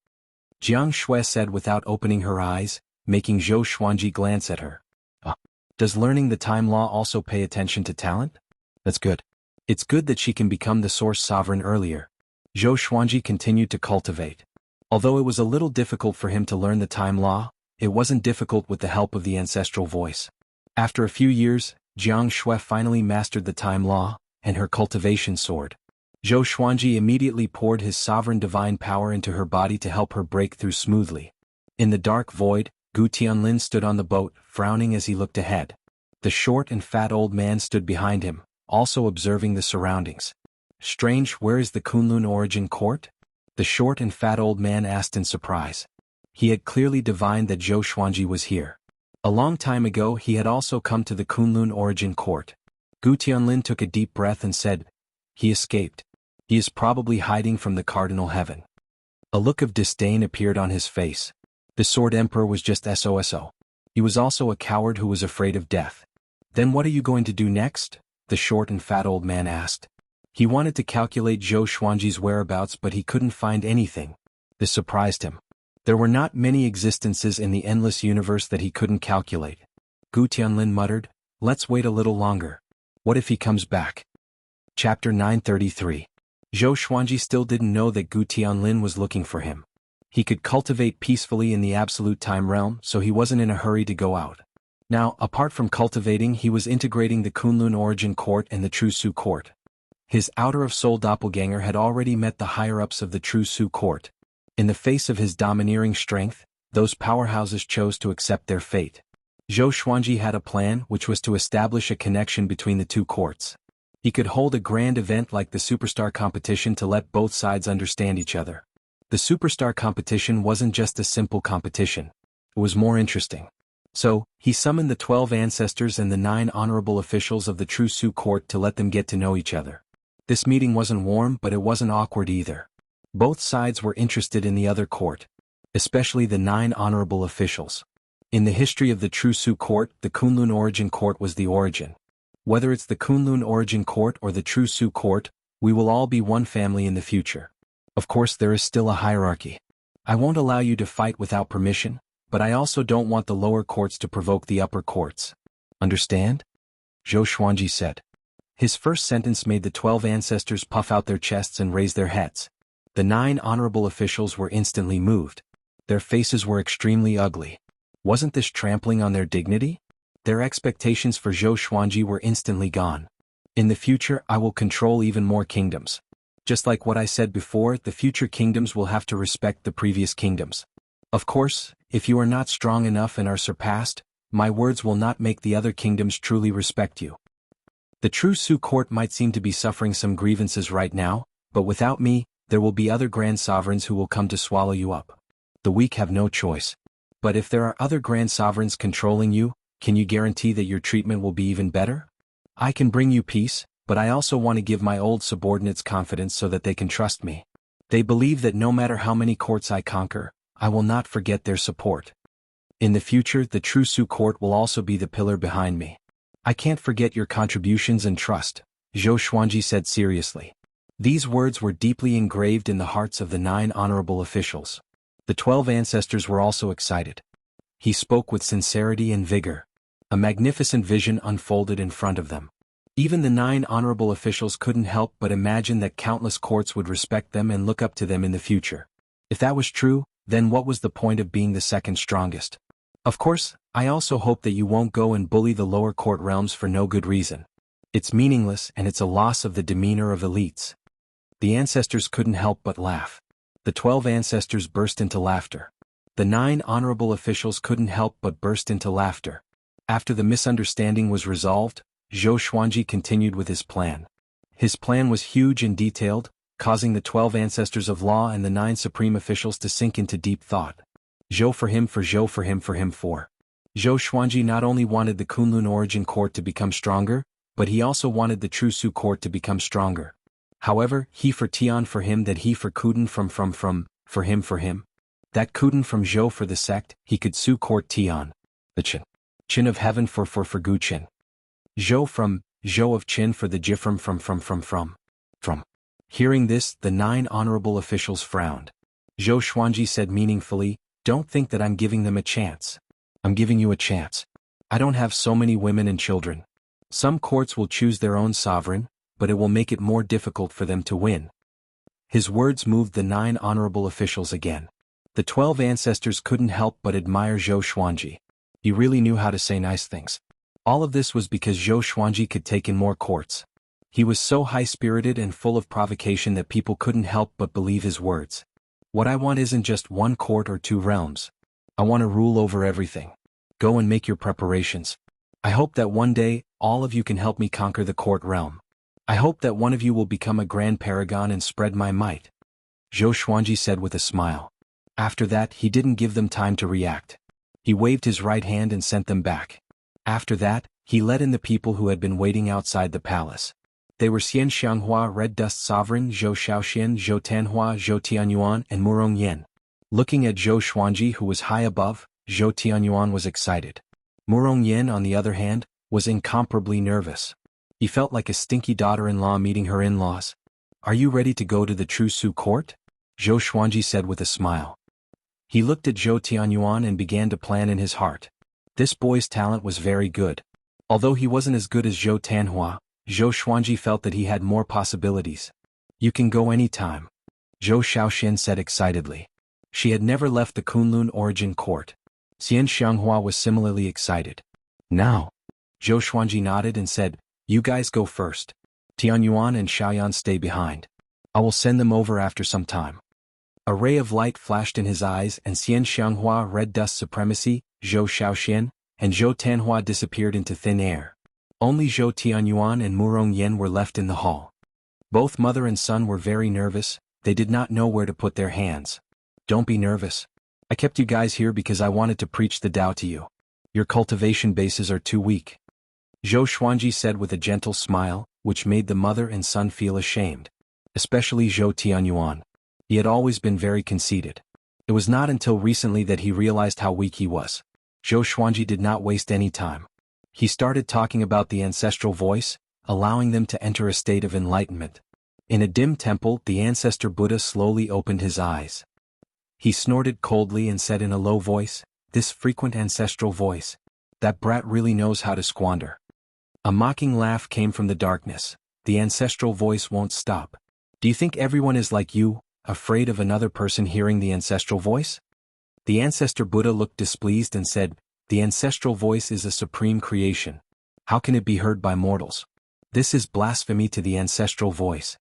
Jiang Shui said without opening her eyes, making Zhou Xuanji glance at her. Does learning the time law also pay attention to talent? That's good. It's good that she can become the source sovereign earlier. Zhou Xuanji continued to cultivate. Although it was a little difficult for him to learn the time law, it wasn't difficult with the help of the ancestral voice. After a few years, Jiang Shui finally mastered the time law, and her cultivation soared. Zhou Xuanji immediately poured his sovereign divine power into her body to help her break through smoothly. In the dark void, Gu Tianlin stood on the boat, frowning as he looked ahead. The short and fat old man stood behind him, also observing the surroundings. "Strange, where is the Kunlun Origin Court?" the short and fat old man asked in surprise. He had clearly divined that Zhou Xuanji was here. A long time ago he had also come to the Kunlun Origin Court. Gu Tianlin took a deep breath and said, "He escaped. He is probably hiding from the cardinal heaven." A look of disdain appeared on his face. The Sword Emperor was just SOSO. He was also a coward who was afraid of death. "Then what are you going to do next?" the short and fat old man asked. He wanted to calculate Zhou Xuanji's whereabouts but he couldn't find anything. This surprised him. There were not many existences in the endless universe that he couldn't calculate. Gu Tianlin muttered, "Let's wait a little longer. What if he comes back?" Chapter 933. Zhou Xuanji still didn't know that Gu Tianlin was looking for him. He could cultivate peacefully in the absolute time realm, so he wasn't in a hurry to go out. Now, apart from cultivating, he was integrating the Kunlun origin court and the True Su court. His outer-of-soul doppelganger had already met the higher-ups of the True Su court. In the face of his domineering strength, those powerhouses chose to accept their fate. Zhou Xuanji had a plan, which was to establish a connection between the two courts. He could hold a grand event like the Superstar competition to let both sides understand each other. The Superstar competition wasn't just a simple competition. It was more interesting. So, he summoned the 12 ancestors and the 9 honorable officials of the True Su court to let them get to know each other. This meeting wasn't warm, but it wasn't awkward either. Both sides were interested in the other court, especially the 9 honorable officials. In the history of the True Su court, the Kunlun origin court was the origin. Whether it's the Kunlun origin court or the True Su court, we will all be one family in the future. Of course, there is still a hierarchy. I won't allow you to fight without permission, but I also don't want the lower courts to provoke the upper courts. Understand? Zhou Xuanji said. His first sentence made the 12 ancestors puff out their chests and raise their heads. The 9 honorable officials were instantly moved. Their faces were extremely ugly. Wasn't this trampling on their dignity? Their expectations for Zhou Xuanji were instantly gone. In the future, I will control even more kingdoms. Just like what I said before, the future kingdoms will have to respect the previous kingdoms. Of course, if you are not strong enough and are surpassed, my words will not make the other kingdoms truly respect you. The True Su court might seem to be suffering some grievances right now, but without me, there will be other grand sovereigns who will come to swallow you up. The weak have no choice. But if there are other grand sovereigns controlling you, can you guarantee that your treatment will be even better? I can bring you peace, but I also want to give my old subordinates confidence so that they can trust me. They believe that no matter how many courts I conquer, I will not forget their support. In the future, the True Su court will also be the pillar behind me. I can't forget your contributions and trust, Zhou Xuanji said seriously. These words were deeply engraved in the hearts of the 9 honorable officials. The 12 ancestors were also excited. He spoke with sincerity and vigor. A magnificent vision unfolded in front of them. Even the 9 honorable officials couldn't help but imagine that countless courts would respect them and look up to them in the future. If that was true, then what was the point of being the second strongest? Of course, I also hope that you won't go and bully the lower court realms for no good reason. It's meaningless and it's a loss of the demeanor of elites. The ancestors couldn't help but laugh. The 12 ancestors burst into laughter. The 9 honorable officials couldn't help but burst into laughter. After the misunderstanding was resolved, Zhou Xuanji continued with his plan. His plan was huge and detailed, causing the 12 ancestors of law and the 9 supreme officials to sink into deep thought. Zhou for him for Zhou for him for him for. Zhou Xuanji not only wanted the Kunlun origin court to become stronger, but he also wanted the True Su court to become stronger. However, he for Tian for him that he for Kuden from for him. That Kuden from Zhou for the sect, he could Su court Tian. The Qin of heaven for Gu Qin. Zhou from Zhou of Qin for the Jifrom from. Hearing this, the 9 honorable officials frowned. Zhou Xuanji said meaningfully, "Don't think that I'm giving them a chance. I'm giving you a chance. I don't have so many women and children. Some courts will choose their own sovereign, but it will make it more difficult for them to win." His words moved the 9 honorable officials again. The 12 ancestors couldn't help but admire Zhou Xuanji. He really knew how to say nice things. All of this was because Zhou Xuanji could take in more courts. He was so high-spirited and full of provocation that people couldn't help but believe his words. What I want isn't just 1 court or 2 realms. I want to rule over everything. Go and make your preparations. I hope that one day, all of you can help me conquer the court realm. I hope that one of you will become a grand paragon and spread my might. Zhou Xuanji said with a smile. After that, he didn't give them time to react. He waved his right hand and sent them back. After that, he let in the people who had been waiting outside the palace. They were Xian Xianghua, Red Dust Sovereign, Zhou Shaoxian, Zhou Tanhua, Zhou Tianyuan, and Murong Yen. Looking at Zhou Xuanji, who was high above, Zhou Tianyuan was excited. Murong Yen, on the other hand, was incomparably nervous. He felt like a stinky daughter-in-law meeting her in-laws. "Are you ready to go to the True Su court?" Zhou Xuanji said with a smile. He looked at Zhou Tianyuan and began to plan in his heart. This boy's talent was very good. Although he wasn't as good as Zhou Tanhua, Zhou Xuanji felt that he had more possibilities. "You can go any time," Zhou Shaoxian said excitedly. She had never left the Kunlun origin court. Xian Xianghua was similarly excited. Now. Zhou Xuanji nodded and said, "You guys go first. Tianyuan and Xiaoyan stay behind. I will send them over after some time." A ray of light flashed in his eyes and Xian Xianghua read Dust Supremacy, Zhou Xiaoxian, and Zhou Tanhua disappeared into thin air. Only Zhou Tianyuan and Murong Yen were left in the hall. Both mother and son were very nervous, they did not know where to put their hands. "Don't be nervous. I kept you guys here because I wanted to preach the Tao to you. Your cultivation bases are too weak," Zhou Xuanji said with a gentle smile, which made the mother and son feel ashamed. Especially Zhou Tianyuan. He had always been very conceited. It was not until recently that he realized how weak he was. Zhou Xuanji did not waste any time. He started talking about the ancestral voice, allowing them to enter a state of enlightenment. In a dim temple, the ancestor Buddha slowly opened his eyes. He snorted coldly and said in a low voice, "This frequent ancestral voice. That brat really knows how to squander." A mocking laugh came from the darkness. "The ancestral voice won't stop. Do you think everyone is like you, afraid of another person hearing the ancestral voice?" The ancestor Buddha looked displeased and said, "The ancestral voice is a supreme creation. How can it be heard by mortals? This is blasphemy to the ancestral voice."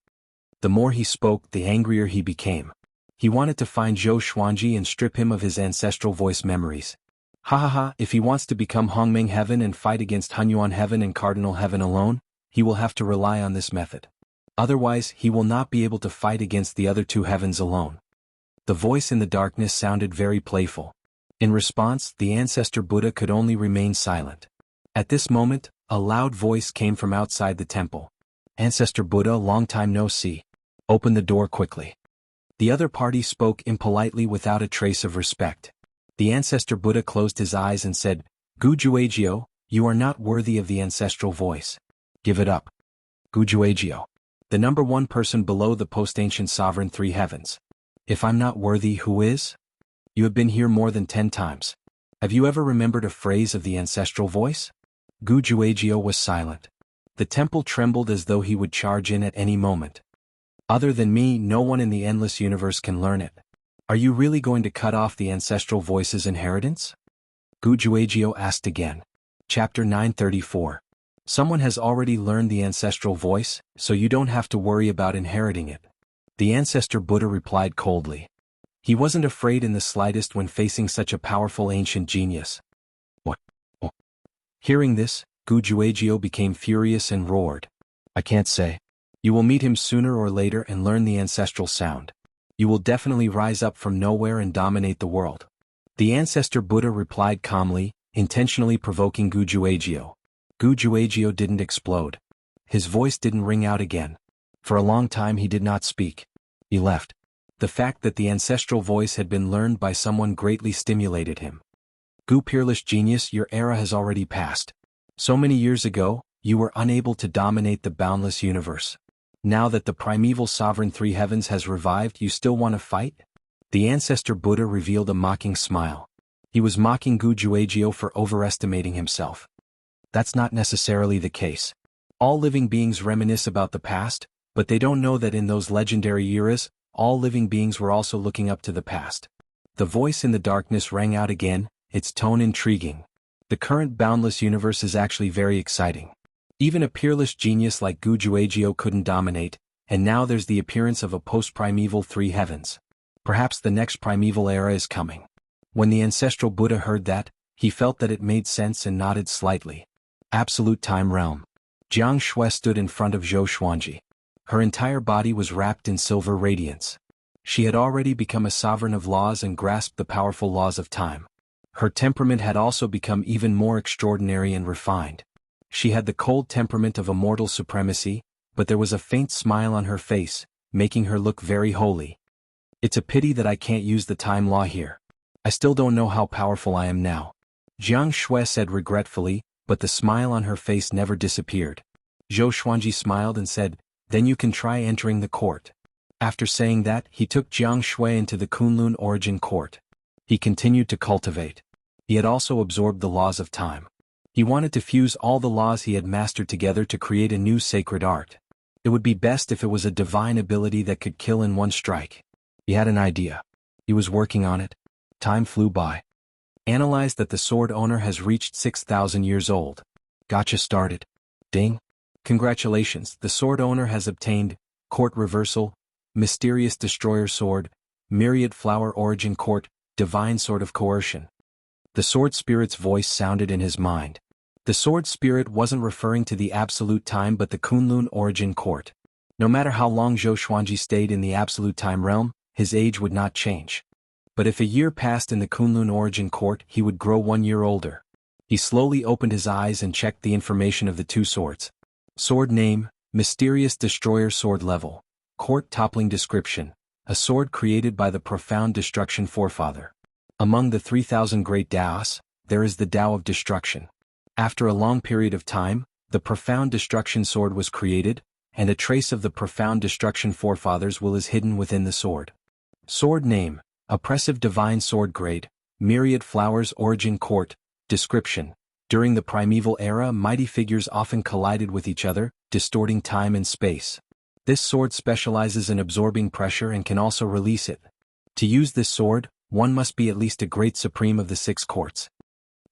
The more he spoke, the angrier he became. He wanted to find Zhou Xuanji and strip him of his ancestral voice memories. Ha ha ha, if he wants to become Hongmeng Heaven and fight against Hunyuan Heaven and Cardinal Heaven alone, he will have to rely on this method. Otherwise, he will not be able to fight against the other two heavens alone. The voice in the darkness sounded very playful. In response, the ancestor Buddha could only remain silent. At this moment, a loud voice came from outside the temple. "Ancestor Buddha, long time no see. Open the door quickly." The other party spoke impolitely without a trace of respect. The ancestor Buddha closed his eyes and said, "Gu Juejiao, you are not worthy of the ancestral voice. Give it up." Gu Juejiao. The number one person below the post-ancient sovereign three heavens. "If I'm not worthy, who is? You have been here more than 10 times. Have you ever remembered a phrase of the ancestral voice?" Gu Juejiao was silent. The temple trembled as though he would charge in at any moment. "Other than me, no one in the endless universe can learn it. Are you really going to cut off the ancestral voice's inheritance?" Gu Juejiao asked again. Chapter 934. Someone has already learned the ancestral voice, so you don't have to worry about inheriting it. The ancestor Buddha replied coldly. He wasn't afraid in the slightest when facing such a powerful ancient genius. "What? Oh." Hearing this, Gu Juejiao became furious and roared. "I can't say. You will meet him sooner or later and learn the ancestral sound. You will definitely rise up from nowhere and dominate the world." The ancestor Buddha replied calmly, intentionally provoking Gu Juejiao. Gu Juejiao didn't explode. His voice didn't ring out again. For a long time he did not speak. He left. The fact that the ancestral voice had been learned by someone greatly stimulated him. "Gu Peerless Genius, your era has already passed. So many years ago, you were unable to dominate the boundless universe. Now that the primeval sovereign three heavens has revived, you still want to fight?" The ancestor Buddha revealed a mocking smile. He was mocking Gu Juejiao for overestimating himself. That's not necessarily the case. All living beings reminisce about the past, but they don't know that in those legendary eras, all living beings were also looking up to the past. The voice in the darkness rang out again, its tone intriguing. The current boundless universe is actually very exciting. Even a peerless genius like Gu Juejiao couldn't dominate, and now there's the appearance of a post-primeval three heavens. Perhaps the next primeval era is coming. When the ancestral Buddha heard that, he felt that it made sense and nodded slightly. Absolute Time Realm. Jiang Shui stood in front of Zhou Xuanji. Her entire body was wrapped in silver radiance. She had already become a sovereign of laws and grasped the powerful laws of time. Her temperament had also become even more extraordinary and refined. She had the cold temperament of immortal supremacy, but there was a faint smile on her face, making her look very holy. "It's a pity that I can't use the time law here. I still don't know how powerful I am now," Jiang Shui said regretfully, but the smile on her face never disappeared. Zhou Xuanji smiled and said, "Then you can try entering the court." After saying that, he took Jiang Shui into the Kunlun origin court. He continued to cultivate. He had also absorbed the laws of time. He wanted to fuse all the laws he had mastered together to create a new sacred art. It would be best if it was a divine ability that could kill in one strike. He had an idea. He was working on it. Time flew by. Analyze that the sword owner has reached 6,000 years old. Gotcha started. Ding. Congratulations, the sword owner has obtained Court Reversal, Mysterious Destroyer Sword, Myriad Flower Origin Court, Divine Sword of Coercion. The sword spirit's voice sounded in his mind. The sword spirit wasn't referring to the absolute time but the Kunlun Origin Court. No matter how long Zhou Xuanji stayed in the absolute time realm, his age would not change. But if a year passed in the Kunlun Origin Court, he would grow 1 year older. He slowly opened his eyes and checked the information of the two swords. Sword name, Mysterious Destroyer Sword level. Court toppling description, a sword created by the Profound Destruction Forefather. Among the 3,000 great Taos, there is the Tao of Destruction. After a long period of time, the Profound Destruction Sword was created, and a trace of the Profound Destruction Forefathers' will is hidden within the sword. Sword name, Oppressive Divine Sword Grade, Myriad Flowers Origin Court, description. During the primeval era, mighty figures often collided with each other, distorting time and space. This sword specializes in absorbing pressure and can also release it. To use this sword, one must be at least a great supreme of the 6 courts.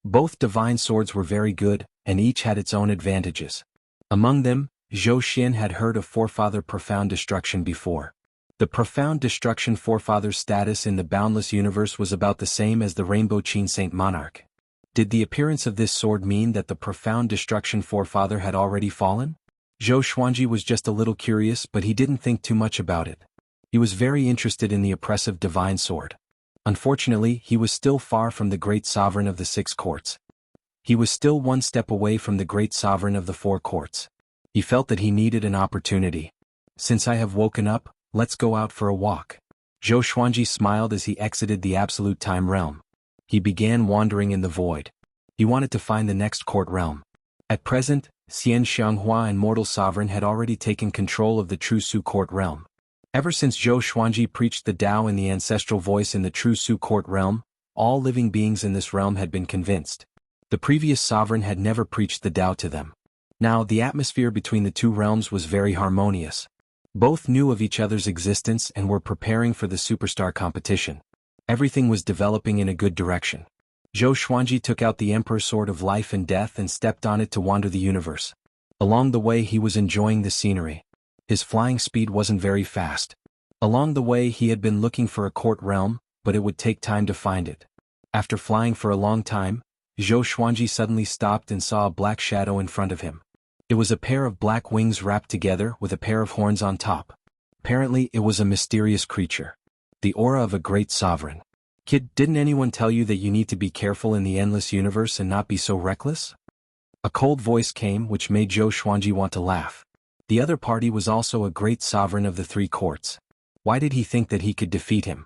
Both divine swords were very good, and each had its own advantages. Among them, Zhou Xian had heard of Forefather Profound Destruction before. The Profound Destruction Forefather's status in the boundless universe was about the same as the Rainbow Qin Saint Monarch. Did the appearance of this sword mean that the Profound Destruction Forefather had already fallen? Zhou Xuanji was just a little curious, but he didn't think too much about it. He was very interested in the oppressive divine sword. Unfortunately, he was still far from the great sovereign of the 6 courts. He was still 1 step away from the great sovereign of the 4 courts. He felt that he needed an opportunity. Since I have woken up, let's go out for a walk. Zhou Xuanji smiled as he exited the absolute time realm. He began wandering in the void. He wanted to find the next court realm. At present, Xian Xianghua and Mortal Sovereign had already taken control of the True Su Court realm. Ever since Zhou Xuanji preached the Tao in the ancestral voice in the True Su Court realm, all living beings in this realm had been convinced. The previous sovereign had never preached the Tao to them. Now the atmosphere between the 2 realms was very harmonious. Both knew of each other's existence and were preparing for the superstar competition. Everything was developing in a good direction. Zhou Xuanji took out the Emperor's Sword of Life and Death and stepped on it to wander the universe. Along the way he was enjoying the scenery. His flying speed wasn't very fast. Along the way he had been looking for a court realm, but it would take time to find it. After flying for a long time, Zhou Xuanji suddenly stopped and saw a black shadow in front of him. It was a pair of black wings wrapped together with a pair of horns on top. Apparently it was a mysterious creature. The aura of a great sovereign. Kid, didn't anyone tell you that you need to be careful in the endless universe and not be so reckless? A cold voice came which made Zhou Xuanji want to laugh. The other party was also a great sovereign of the 3 courts. Why did he think that he could defeat him?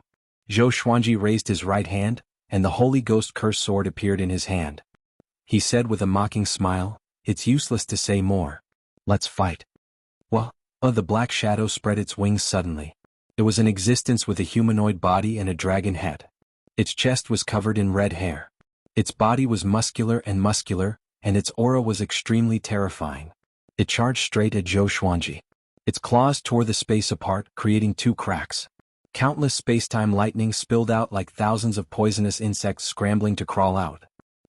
Zhou Xuanji raised his right hand, and the Holy Ghost Curse sword appeared in his hand. He said with a mocking smile, "It's useless to say more. Let's fight." The black shadow spread its wings suddenly. It was an existence with a humanoid body and a dragon head. Its chest was covered in red hair. Its body was muscular, and its aura was extremely terrifying. It charged straight at Zhou Xuanji. Its claws tore the space apart, creating 2 cracks. Countless space-time lightning spilled out like thousands of poisonous insects scrambling to crawl out.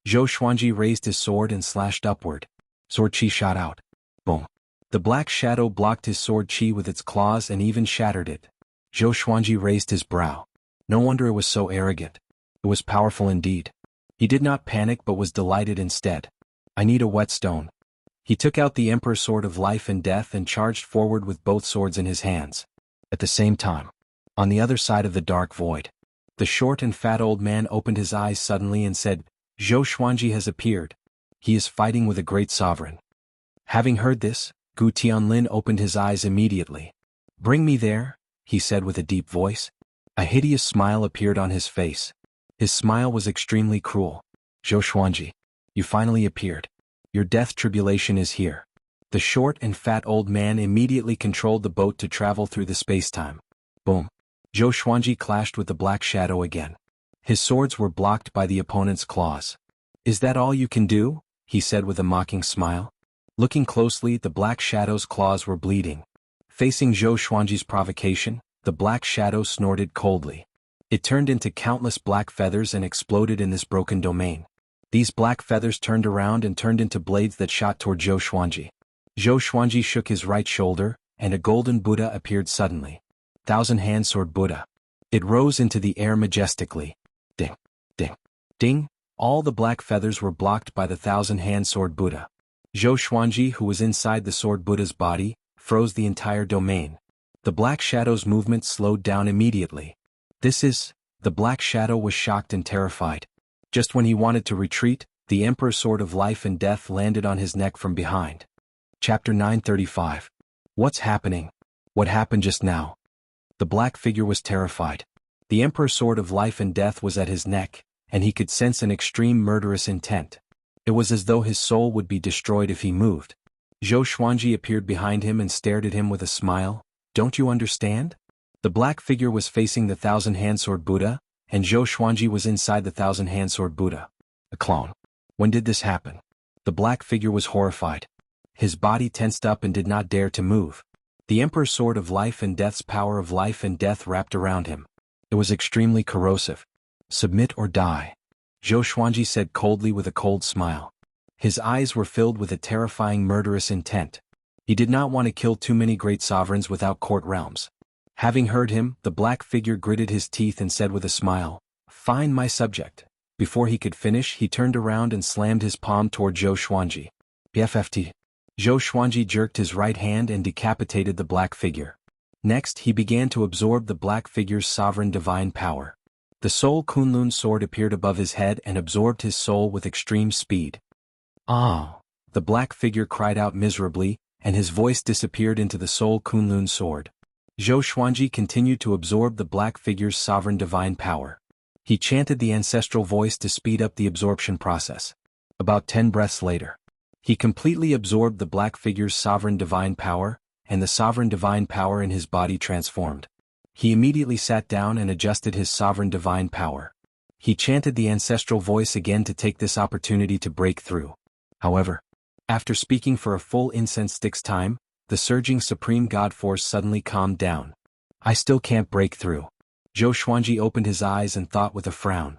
Zhou Xuanji raised his sword and slashed upward. Sword chi shot out. Boom. The black shadow blocked his sword chi with its claws and even shattered it. Zhou Xuanji raised his brow. No wonder it was so arrogant. It was powerful indeed. He did not panic but was delighted instead. I need a whetstone. He took out the Emperor's Sword of Life and Death and charged forward with both swords in his hands. At the same time, on the other side of the dark void, the short and fat old man opened his eyes suddenly and said, "Zhou Xuanji has appeared. He is fighting with a great sovereign." Having heard this, Gu Tianlin opened his eyes immediately. "Bring me there," he said with a deep voice. A hideous smile appeared on his face. His smile was extremely cruel. "Zhou Xuanji, you finally appeared. Your death tribulation is here." The short and fat old man immediately controlled the boat to travel through the space-time. Boom. Zhou Xuanji clashed with the black shadow again. His swords were blocked by the opponent's claws. "Is that all you can do?" he said with a mocking smile. Looking closely, the black shadow's claws were bleeding. Facing Zhou Xuanji's provocation, the black shadow snorted coldly. It turned into countless black feathers and exploded in this broken domain. These black feathers turned around and turned into blades that shot toward Zhou Xuanji. Zhou Xuanji shook his right shoulder, and a golden Buddha appeared suddenly. Thousand-hand sword Buddha. It rose into the air majestically. Ding, ding, ding. All the black feathers were blocked by the thousand-hand sword Buddha. Zhou Xuanji, who was inside the sword Buddha's body, froze the entire domain. The black shadow's movement slowed down immediately. The black shadow was shocked and terrified. Just when he wanted to retreat, the Emperor's sword of life and death landed on his neck from behind. Chapter 935. What's happening? What happened just now? The black figure was terrified. The Emperor's sword of life and death was at his neck, and he could sense an extreme murderous intent. It was as though his soul would be destroyed if he moved. Zhou Xuanji appeared behind him and stared at him with a smile. Don't you understand? The black figure was facing the thousand-hand sword Buddha, and Zhou Xuanji was inside the thousand-hand sword Buddha. A clone. When did this happen? The black figure was horrified. His body tensed up and did not dare to move. The Emperor's sword of life and death's power of life and death wrapped around him. It was extremely corrosive. Submit or die, Zhou Xuanji said coldly with a cold smile. His eyes were filled with a terrifying murderous intent. He did not want to kill too many great sovereigns without court realms. Having heard him, the black figure gritted his teeth and said with a smile, "Fine, my subject." Before he could finish, he turned around and slammed his palm toward Zhou Xuanji. BFFT. Zhou Xuanji jerked his right hand and decapitated the black figure. Next, he began to absorb the black figure's sovereign divine power. The Soul Kunlun sword appeared above his head and absorbed his soul with extreme speed. Ah! The black figure cried out miserably, and his voice disappeared into the Soul Kunlun sword. Zhou Xuanji continued to absorb the black figure's sovereign divine power. He chanted the ancestral voice to speed up the absorption process. About 10 breaths later, he completely absorbed the black figure's sovereign divine power, and the sovereign divine power in his body transformed. He immediately sat down and adjusted his sovereign divine power. He chanted the ancestral voice again to take this opportunity to break through. However, after speaking for a full incense stick's time, the surging supreme god force suddenly calmed down. I still can't break through. Zhou Xuanji opened his eyes and thought with a frown.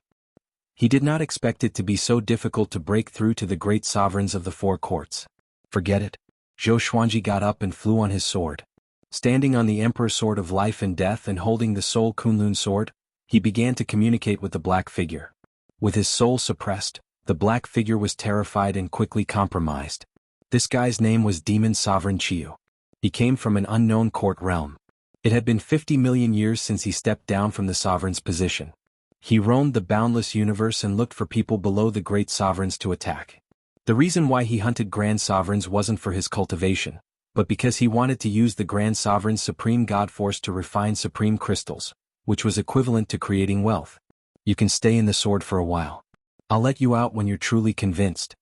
He did not expect it to be so difficult to break through to the great sovereigns of the four courts. Forget it. Zhou Xuanji got up and flew on his sword. Standing on the Emperor's sword of life and death and holding the Soul Kunlun sword, he began to communicate with the black figure. With his soul suppressed, the black figure was terrified and quickly compromised. This guy's name was Demon Sovereign Chiyu. He came from an unknown court realm. It had been 50 million years since he stepped down from the sovereign's position. He roamed the boundless universe and looked for people below the great sovereigns to attack. The reason why he hunted grand sovereigns wasn't for his cultivation, but because he wanted to use the grand sovereign's supreme god force to refine supreme crystals, which was equivalent to creating wealth. You can stay in the sword for a while. I'll let you out when you're truly convinced.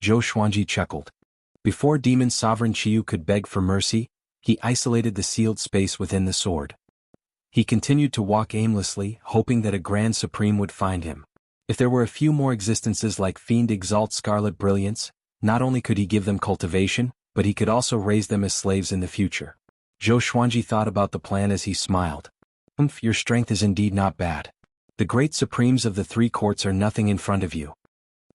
Zhou Xuanji chuckled. Before Demon Sovereign Chiyu could beg for mercy, he isolated the sealed space within the sword. He continued to walk aimlessly, hoping that a Grand Supreme would find him. If there were a few more existences like Fiend Exalt Scarlet Brilliance, not only could he give them cultivation, but he could also raise them as slaves in the future. Zhou Xuanji thought about the plan as he smiled. Your strength is indeed not bad. The great supremes of the three courts are nothing in front of you.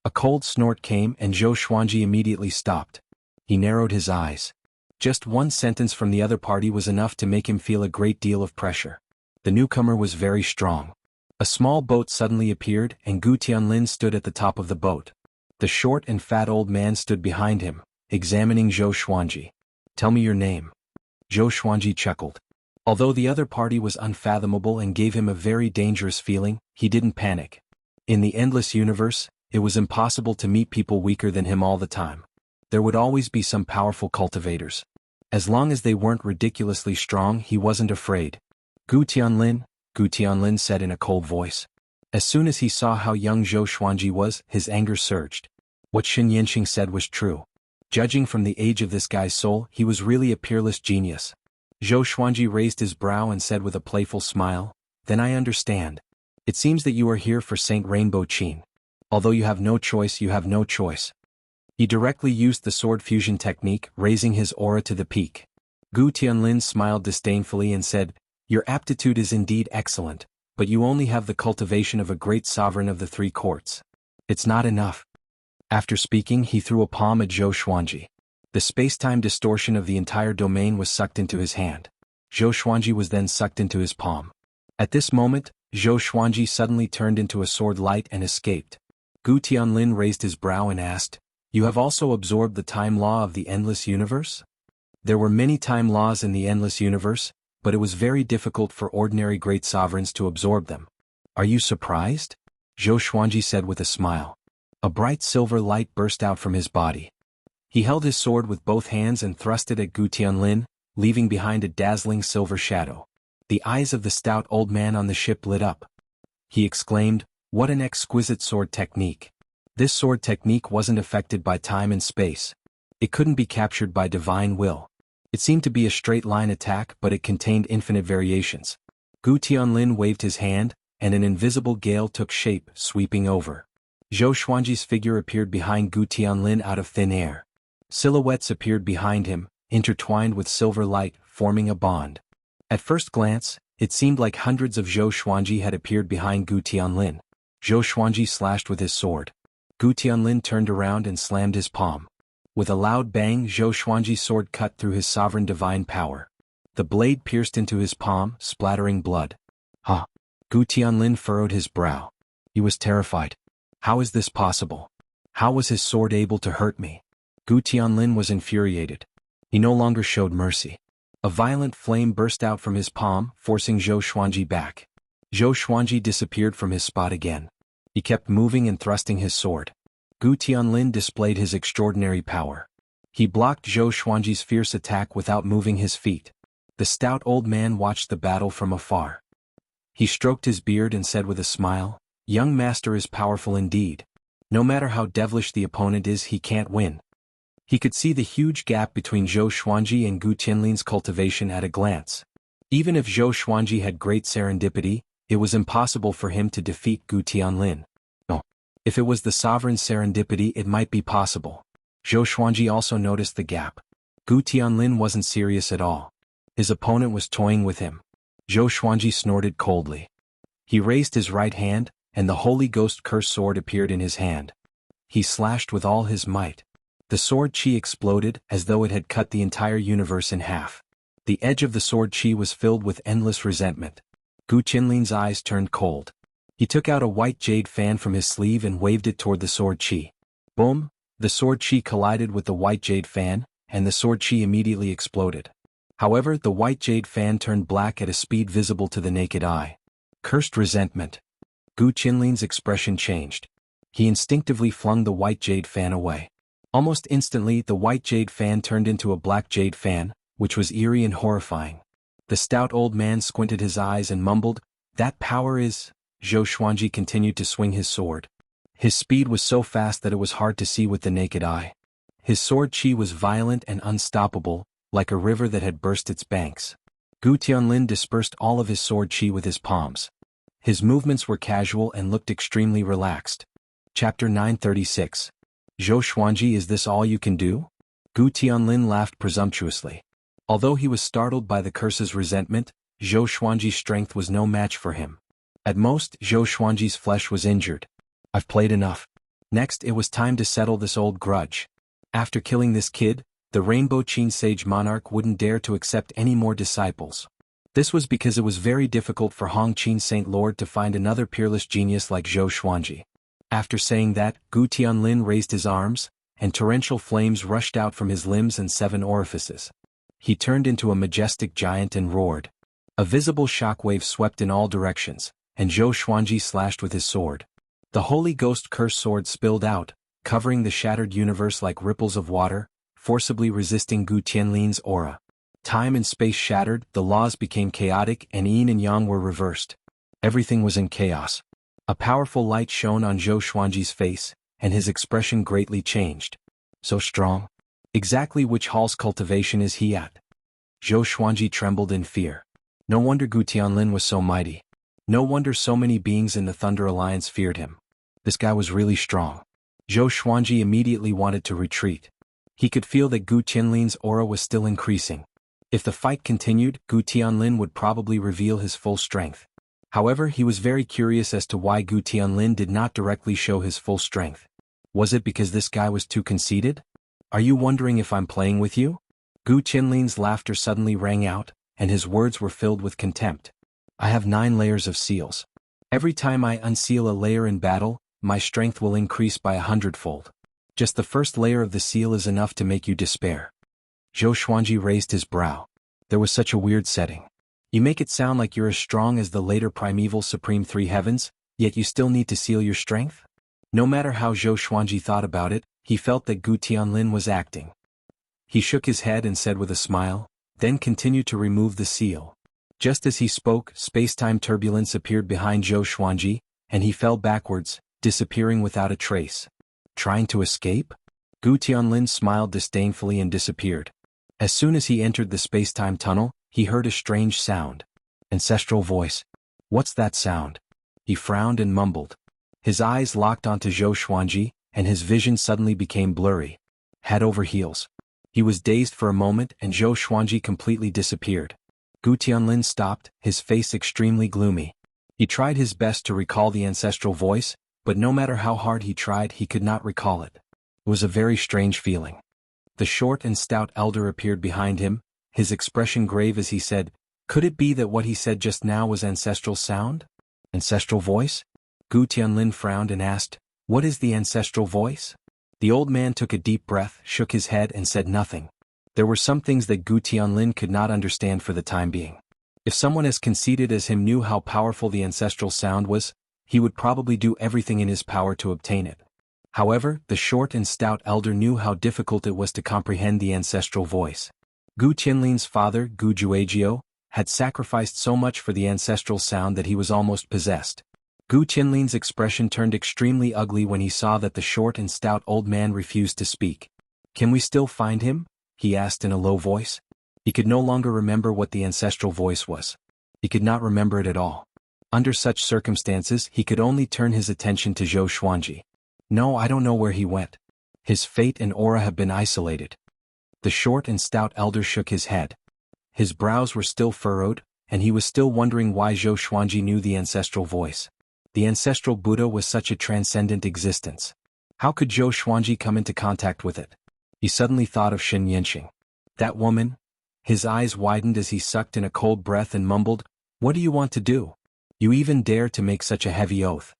A cold snort came and Zhou Xuanji immediately stopped. He narrowed his eyes. Just one sentence from the other party was enough to make him feel a great deal of pressure. The newcomer was very strong. A small boat suddenly appeared and Gu Tianlin stood at the top of the boat. The short and fat old man stood behind him, examining Zhou Xuanji. Tell me your name. Zhou Xuanji chuckled. Although the other party was unfathomable and gave him a very dangerous feeling, he didn't panic. In the endless universe, it was impossible to meet people weaker than him all the time. There would always be some powerful cultivators. As long as they weren't ridiculously strong, he wasn't afraid. Gu Tianlin said in a cold voice. As soon as he saw how young Zhou Xuanji was, his anger surged. What Xin Yanqing said was true. Judging from the age of this guy's soul, he was really a peerless genius. Zhou Xuanji raised his brow and said with a playful smile, "Then I understand. It seems that you are here for Saint Rainbow Qin. Although you have no choice, you have no choice." He directly used the sword fusion technique, raising his aura to the peak. Gu Tianlin smiled disdainfully and said, "Your aptitude is indeed excellent, but you only have the cultivation of a great sovereign of the three courts. It's not enough. After speaking, he threw a palm at Zhou Xuanji. The space-time distortion of the entire domain was sucked into his hand. Zhou Xuanji was then sucked into his palm. At this moment, Zhou Xuanji suddenly turned into a sword light and escaped. Gu Tianlin raised his brow and asked, "You have also absorbed the time law of the endless universe?" There were many time laws in the endless universe, but it was very difficult for ordinary great sovereigns to absorb them. "Are you surprised?" Zhou Xuanji said with a smile. A bright silver light burst out from his body. He held his sword with both hands and thrust it at Gu Tianlin, leaving behind a dazzling silver shadow. The eyes of the stout old man on the ship lit up. He exclaimed, "What an exquisite sword technique!" This sword technique wasn't affected by time and space. It couldn't be captured by divine will. It seemed to be a straight-line attack, but it contained infinite variations. Gu Tianlin waved his hand, and an invisible gale took shape, sweeping over. Zhou Xuanji's figure appeared behind Gu Tianlin out of thin air. Silhouettes appeared behind him, intertwined with silver light, forming a bond. At first glance, it seemed like hundreds of Zhou Xuanji had appeared behind Gu Tianlin. Zhou Xuanji slashed with his sword. Gu Tianlin turned around and slammed his palm. With a loud bang, Zhou Xuanji's sword cut through his sovereign divine power. The blade pierced into his palm, splattering blood. "Huh!" Gu Tianlin furrowed his brow. He was terrified. How is this possible? How was his sword able to hurt me? Gu Tianlin was infuriated. He no longer showed mercy. A violent flame burst out from his palm, forcing Zhou Xuanji back. Zhou Xuanji disappeared from his spot again. He kept moving and thrusting his sword. Gu Tianlin displayed his extraordinary power. He blocked Zhou Xuanji's fierce attack without moving his feet. The stout old man watched the battle from afar. He stroked his beard and said with a smile, "Young master is powerful indeed. No matter how devilish the opponent is, he can't win." He could see the huge gap between Zhou Xuanji and Gu Tianlin's cultivation at a glance. Even if Zhou Xuanji had great serendipity, it was impossible for him to defeat Gu Tianlin. No. If it was the sovereign's serendipity, it might be possible. Zhou Xuanji also noticed the gap. Gu Tianlin wasn't serious at all. His opponent was toying with him. Zhou Xuanji snorted coldly. He raised his right hand, and the Holy Ghost Curse sword appeared in his hand. He slashed with all his might. The sword chi exploded as though it had cut the entire universe in half. The edge of the sword chi was filled with endless resentment. Gu Tianlin's eyes turned cold. He took out a white jade fan from his sleeve and waved it toward the sword chi. Boom! The sword chi collided with the white jade fan, and the sword chi immediately exploded. However, the white jade fan turned black at a speed visible to the naked eye. Cursed resentment. Gu Tianlin's expression changed. He instinctively flung the white jade fan away. Almost instantly, the white jade fan turned into a black jade fan, which was eerie and horrifying. The stout old man squinted his eyes and mumbled, "That power is..." Zhou Xuanji continued to swing his sword. His speed was so fast that it was hard to see with the naked eye. His sword chi was violent and unstoppable, like a river that had burst its banks. Gu Tianlin dispersed all of his sword chi with his palms. His movements were casual and looked extremely relaxed. Chapter 936. Zhou Xuanji, is this all you can do? Gu Tianlin laughed presumptuously. Although he was startled by the curse's resentment, Zhou Xuanji's strength was no match for him. At most, Zhou Xuanji's flesh was injured. "I've played enough. Next, it was time to settle this old grudge. After killing this kid, the Rainbow Qin Sage Monarch wouldn't dare to accept any more disciples. This was because it was very difficult for Hong Qin Saint Lord to find another peerless genius like Zhou Xuanji." After saying that, Gu Tianlin raised his arms, and torrential flames rushed out from his limbs and 7 orifices. He turned into a majestic giant and roared. A visible shockwave swept in all directions, and Zhou Xuanji slashed with his sword. The Holy Ghost Curse sword spilled out, covering the shattered universe like ripples of water, forcibly resisting Gu Tianlin's aura. Time and space shattered, the laws became chaotic, and yin and yang were reversed. Everything was in chaos. A powerful light shone on Zhou Xuanji's face, and his expression greatly changed. "So strong? Exactly which hall's cultivation is he at?" Zhou Xuanji trembled in fear. No wonder Gu Tianlin was so mighty. No wonder so many beings in the Thunder Alliance feared him. This guy was really strong. Zhou Xuanji immediately wanted to retreat. He could feel that Gu Tianlin's aura was still increasing. If the fight continued, Gu Tianlin would probably reveal his full strength. However, he was very curious as to why Gu Tianlin did not directly show his full strength. Was it because this guy was too conceited? Are you wondering if I'm playing with you? Gu Tianlin's laughter suddenly rang out, and his words were filled with contempt. I have 9 layers of seals. Every time I unseal a layer in battle, my strength will increase by 100-fold. Just the first layer of the seal is enough to make you despair. Zhou Xuanji raised his brow. There was such a weird setting. You make it sound like you're as strong as the later primeval supreme 3 heavens, yet you still need to seal your strength? No matter how Zhou Xuanji thought about it, he felt that Gu Tianlin was acting. He shook his head and said with a smile, then continued to remove the seal. Just as he spoke, space-time turbulence appeared behind Zhou Xuanji, and he fell backwards, disappearing without a trace. Trying to escape? Gu Tianlin smiled disdainfully and disappeared. As soon as he entered the space-time tunnel, he heard a strange sound. Ancestral voice. What's that sound? He frowned and mumbled. His eyes locked onto Zhou Xuanji, and his vision suddenly became blurry. Head over heels. He was dazed for a moment and Zhou Xuanji completely disappeared. Gu Tianlin stopped, his face extremely gloomy. He tried his best to recall the ancestral voice, but no matter how hard he tried he could not recall it. It was a very strange feeling. The short and stout elder appeared behind him, his expression grave as he said, "Could it be that what he said just now was ancestral sound? Ancestral voice?" Gu Tianlin frowned and asked, "What is the ancestral voice?" The old man took a deep breath, shook his head and said nothing. There were some things that Gu Tianlin could not understand for the time being. If someone as conceited as him knew how powerful the ancestral sound was, he would probably do everything in his power to obtain it. However, the short and stout elder knew how difficult it was to comprehend the ancestral voice. Gu Tianlin's father, Gu Juejiao, had sacrificed so much for the ancestral sound that he was almost possessed. Gu Tianlin's expression turned extremely ugly when he saw that the short and stout old man refused to speak. "Can we still find him?" he asked in a low voice. He could no longer remember what the ancestral voice was. He could not remember it at all. Under such circumstances he could only turn his attention to Zhou Xuanji. "No, I don't know where he went. His fate and aura have been isolated." The short and stout elder shook his head. His brows were still furrowed, and he was still wondering why Zhou Xuanji knew the ancestral voice. The ancestral Buddha was such a transcendent existence. How could Zhou Xuanji come into contact with it? He suddenly thought of Shen Yanxing. That woman? His eyes widened as he sucked in a cold breath and mumbled, "What do you want to do? You even dare to make such a heavy oath?"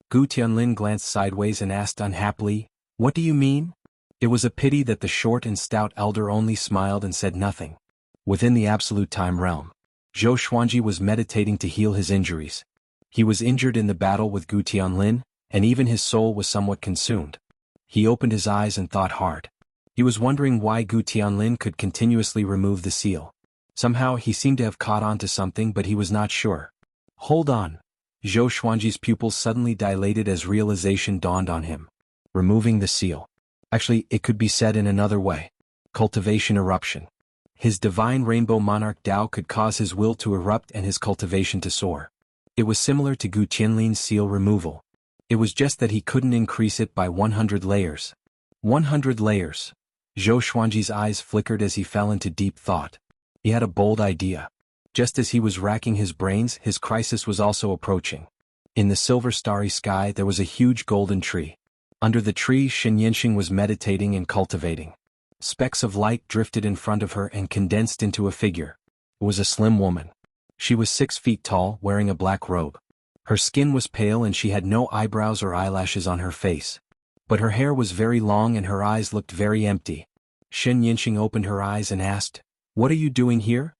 Gu Tianlin glanced sideways and asked unhappily, "What do you mean?" It was a pity that the short and stout elder only smiled and said nothing. Within the absolute time realm, Zhou Xuanji was meditating to heal his injuries. He was injured in the battle with Gu Tianlin, and even his soul was somewhat consumed. He opened his eyes and thought hard. He was wondering why Gu Tianlin could continuously remove the seal. Somehow he seemed to have caught on to something, but he was not sure. Hold on. Zhou Xuanji's pupils suddenly dilated as realization dawned on him. Removing the seal. Actually, it could be said in another way. Cultivation eruption. His divine rainbow monarch Tao could cause his will to erupt and his cultivation to soar. It was similar to Gu Tianlin's seal removal. It was just that he couldn't increase it by 100 layers. 100 layers. Zhou Xuanji's eyes flickered as he fell into deep thought. He had a bold idea. Just as he was racking his brains, his crisis was also approaching. In the silver starry sky there was a huge golden tree. Under the tree Shen Yanxing was meditating and cultivating. Specks of light drifted in front of her and condensed into a figure. It was a slim woman. She was 6 feet tall, wearing a black robe. Her skin was pale and she had no eyebrows or eyelashes on her face. But her hair was very long and her eyes looked very empty. Shen Yanxing opened her eyes and asked, "What are you doing here?"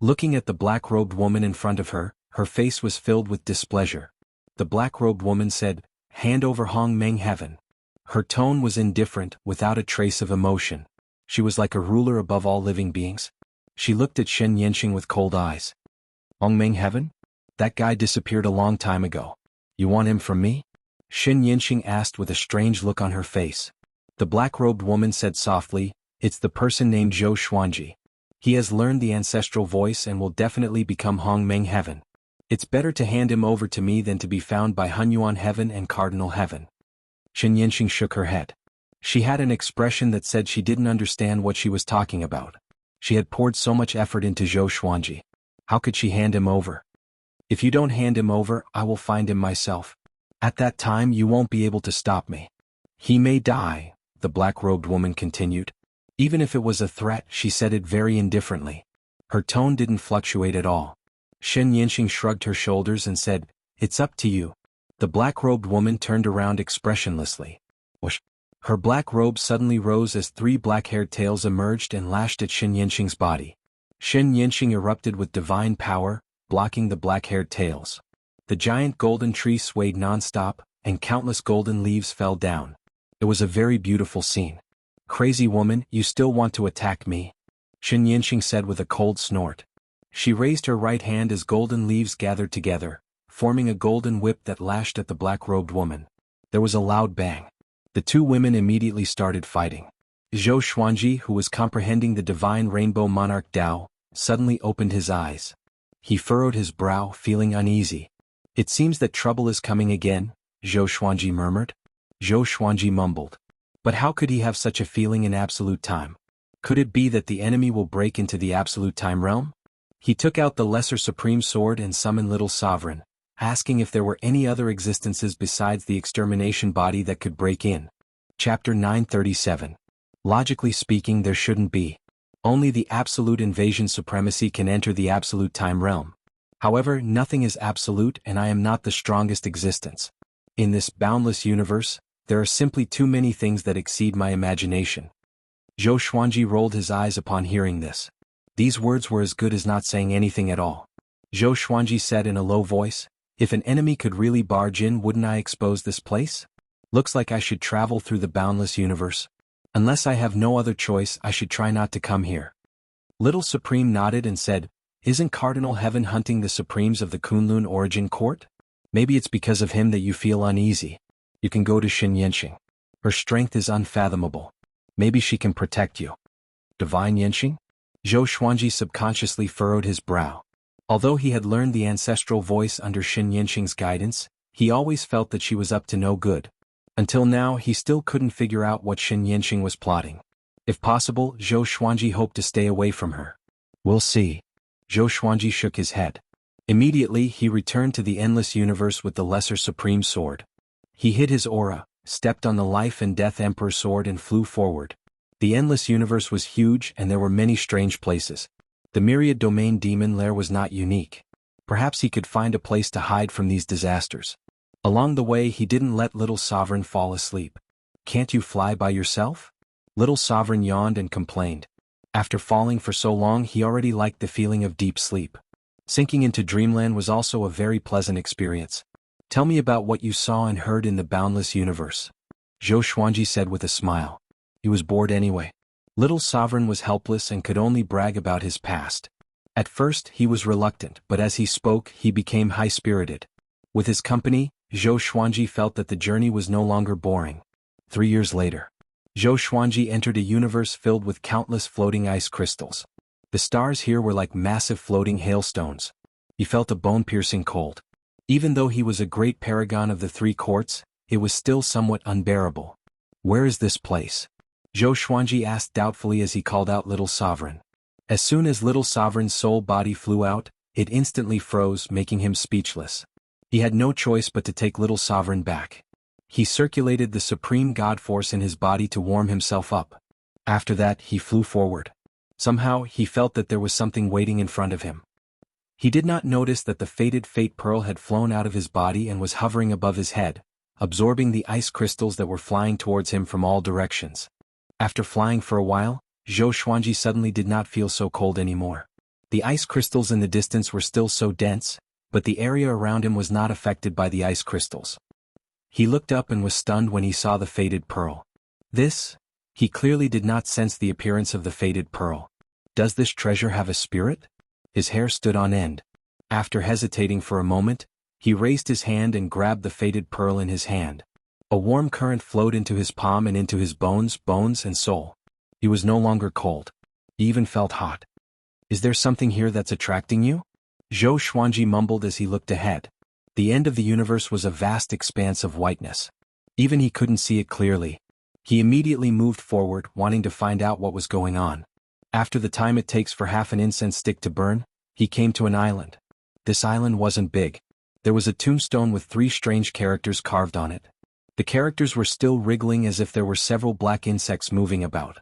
Looking at the black-robed woman in front of her, her face was filled with displeasure. The black-robed woman said, "Hand over Hong Meng Heaven." Her tone was indifferent, without a trace of emotion. She was like a ruler above all living beings. She looked at Shen Yanxing with cold eyes. "Hong Meng Heaven? That guy disappeared a long time ago. You want him from me?" Shen Yanxing asked with a strange look on her face. The black-robed woman said softly, "It's the person named Zhou Xuanji. He has learned the ancestral voice and will definitely become Hong Meng Heaven. It's better to hand him over to me than to be found by Hunyuan Heaven and Cardinal Heaven." Shen Yanxing shook her head. She had an expression that said she didn't understand what she was talking about. She had poured so much effort into Zhou Xuanji. How could she hand him over? If you don't hand him over, I will find him myself. At that time you won't be able to stop me. He may die, the black-robed woman continued. Even if it was a threat, she said it very indifferently. Her tone didn't fluctuate at all. Shen Yanqing shrugged her shoulders and said, "It's up to you." The black-robed woman turned around expressionlessly. Whoosh! Her black robe suddenly rose as three black-haired tails emerged and lashed at Shen Yanqing's body. Shen Yanqing erupted with divine power, blocking the black-haired tails. The giant golden tree swayed non-stop, and countless golden leaves fell down. It was a very beautiful scene. "Crazy woman, you still want to attack me?" Shen Yanqing said with a cold snort. She raised her right hand as golden leaves gathered together, forming a golden whip that lashed at the black-robed woman. There was a loud bang. The two women immediately started fighting. Zhou Xuanji, who was comprehending the divine rainbow monarch Dao, suddenly opened his eyes. He furrowed his brow, feeling uneasy. "It seems that trouble is coming again," Zhou Xuanji murmured. Zhou Xuanji mumbled. But how could he have such a feeling in absolute time? Could it be that the enemy will break into the absolute time realm? He took out the lesser supreme sword and summoned Little Sovereign, asking if there were any other existences besides the extermination body that could break in. Chapter 937. Logically speaking, there shouldn't be. Only the absolute invasion supremacy can enter the absolute time realm. However, nothing is absolute and I am not the strongest existence. In this boundless universe, there are simply too many things that exceed my imagination. Zhou Xuanji rolled his eyes upon hearing this. These words were as good as not saying anything at all. Zhou Xuanji said in a low voice, "If an enemy could really barge in, wouldn't I expose this place? Looks like I should travel through the boundless universe. Unless I have no other choice, I should try not to come here." Little Supreme nodded and said, "Isn't Cardinal Heaven hunting the Supremes of the Kunlun Origin Court? Maybe it's because of him that you feel uneasy. You can go to Shen Yanqing. Her strength is unfathomable. Maybe she can protect you." Divine Yanqing? Zhou Xuanji subconsciously furrowed his brow. Although he had learned the ancestral voice under Shen Yanqing's guidance, he always felt that she was up to no good. Until now, he still couldn't figure out what Shen Yanqing was plotting. If possible, Zhou Xuanji hoped to stay away from her. "We'll see." Zhou Xuanji shook his head. Immediately, he returned to the endless universe with the lesser supreme sword. He hid his aura, stepped on the life and death emperor sword and flew forward. The endless universe was huge and there were many strange places. The myriad domain demon lair was not unique. Perhaps he could find a place to hide from these disasters. Along the way, he didn't let Little Sovereign fall asleep. "Can't you fly by yourself?" Little Sovereign yawned and complained. After falling for so long, he already liked the feeling of deep sleep. Sinking into dreamland was also a very pleasant experience. "Tell me about what you saw and heard in the boundless universe," Zhou Xuanji said with a smile. He was bored anyway. Little Sovereign was helpless and could only brag about his past. At first, he was reluctant, but as he spoke, he became high-spirited. With his company, Zhou Xuanji felt that the journey was no longer boring. 3 years later, Zhou Xuanji entered a universe filled with countless floating ice crystals. The stars here were like massive floating hailstones. He felt a bone-piercing cold. Even though he was a great paragon of the three courts, it was still somewhat unbearable. "Where is this place?" Zhou Xuanji asked doubtfully as he called out Little Sovereign. As soon as Little Sovereign's soul body flew out, it instantly froze, making him speechless. He had no choice but to take Little Sovereign back. He circulated the supreme God force in his body to warm himself up. After that, he flew forward. Somehow, he felt that there was something waiting in front of him. He did not notice that the fated Fate Pearl had flown out of his body and was hovering above his head, absorbing the ice crystals that were flying towards him from all directions. After flying for a while, Zhou Xuanji suddenly did not feel so cold anymore. The ice crystals in the distance were still so dense, but the area around him was not affected by the ice crystals. He looked up and was stunned when he saw the fated pearl. He clearly did not sense the appearance of the fated pearl. Does this treasure have a spirit? His hair stood on end. After hesitating for a moment, he raised his hand and grabbed the fated pearl in his hand. A warm current flowed into his palm and into his bones and soul. He was no longer cold. He even felt hot. "Is there something here that's attracting you?" Zhou Xuanji mumbled as he looked ahead. The end of the universe was a vast expanse of whiteness. Even he couldn't see it clearly. He immediately moved forward, wanting to find out what was going on. After the time it takes for half an incense stick to burn, he came to an island. This island wasn't big. There was a tombstone with 3 strange characters carved on it. The characters were still wriggling as if there were several black insects moving about.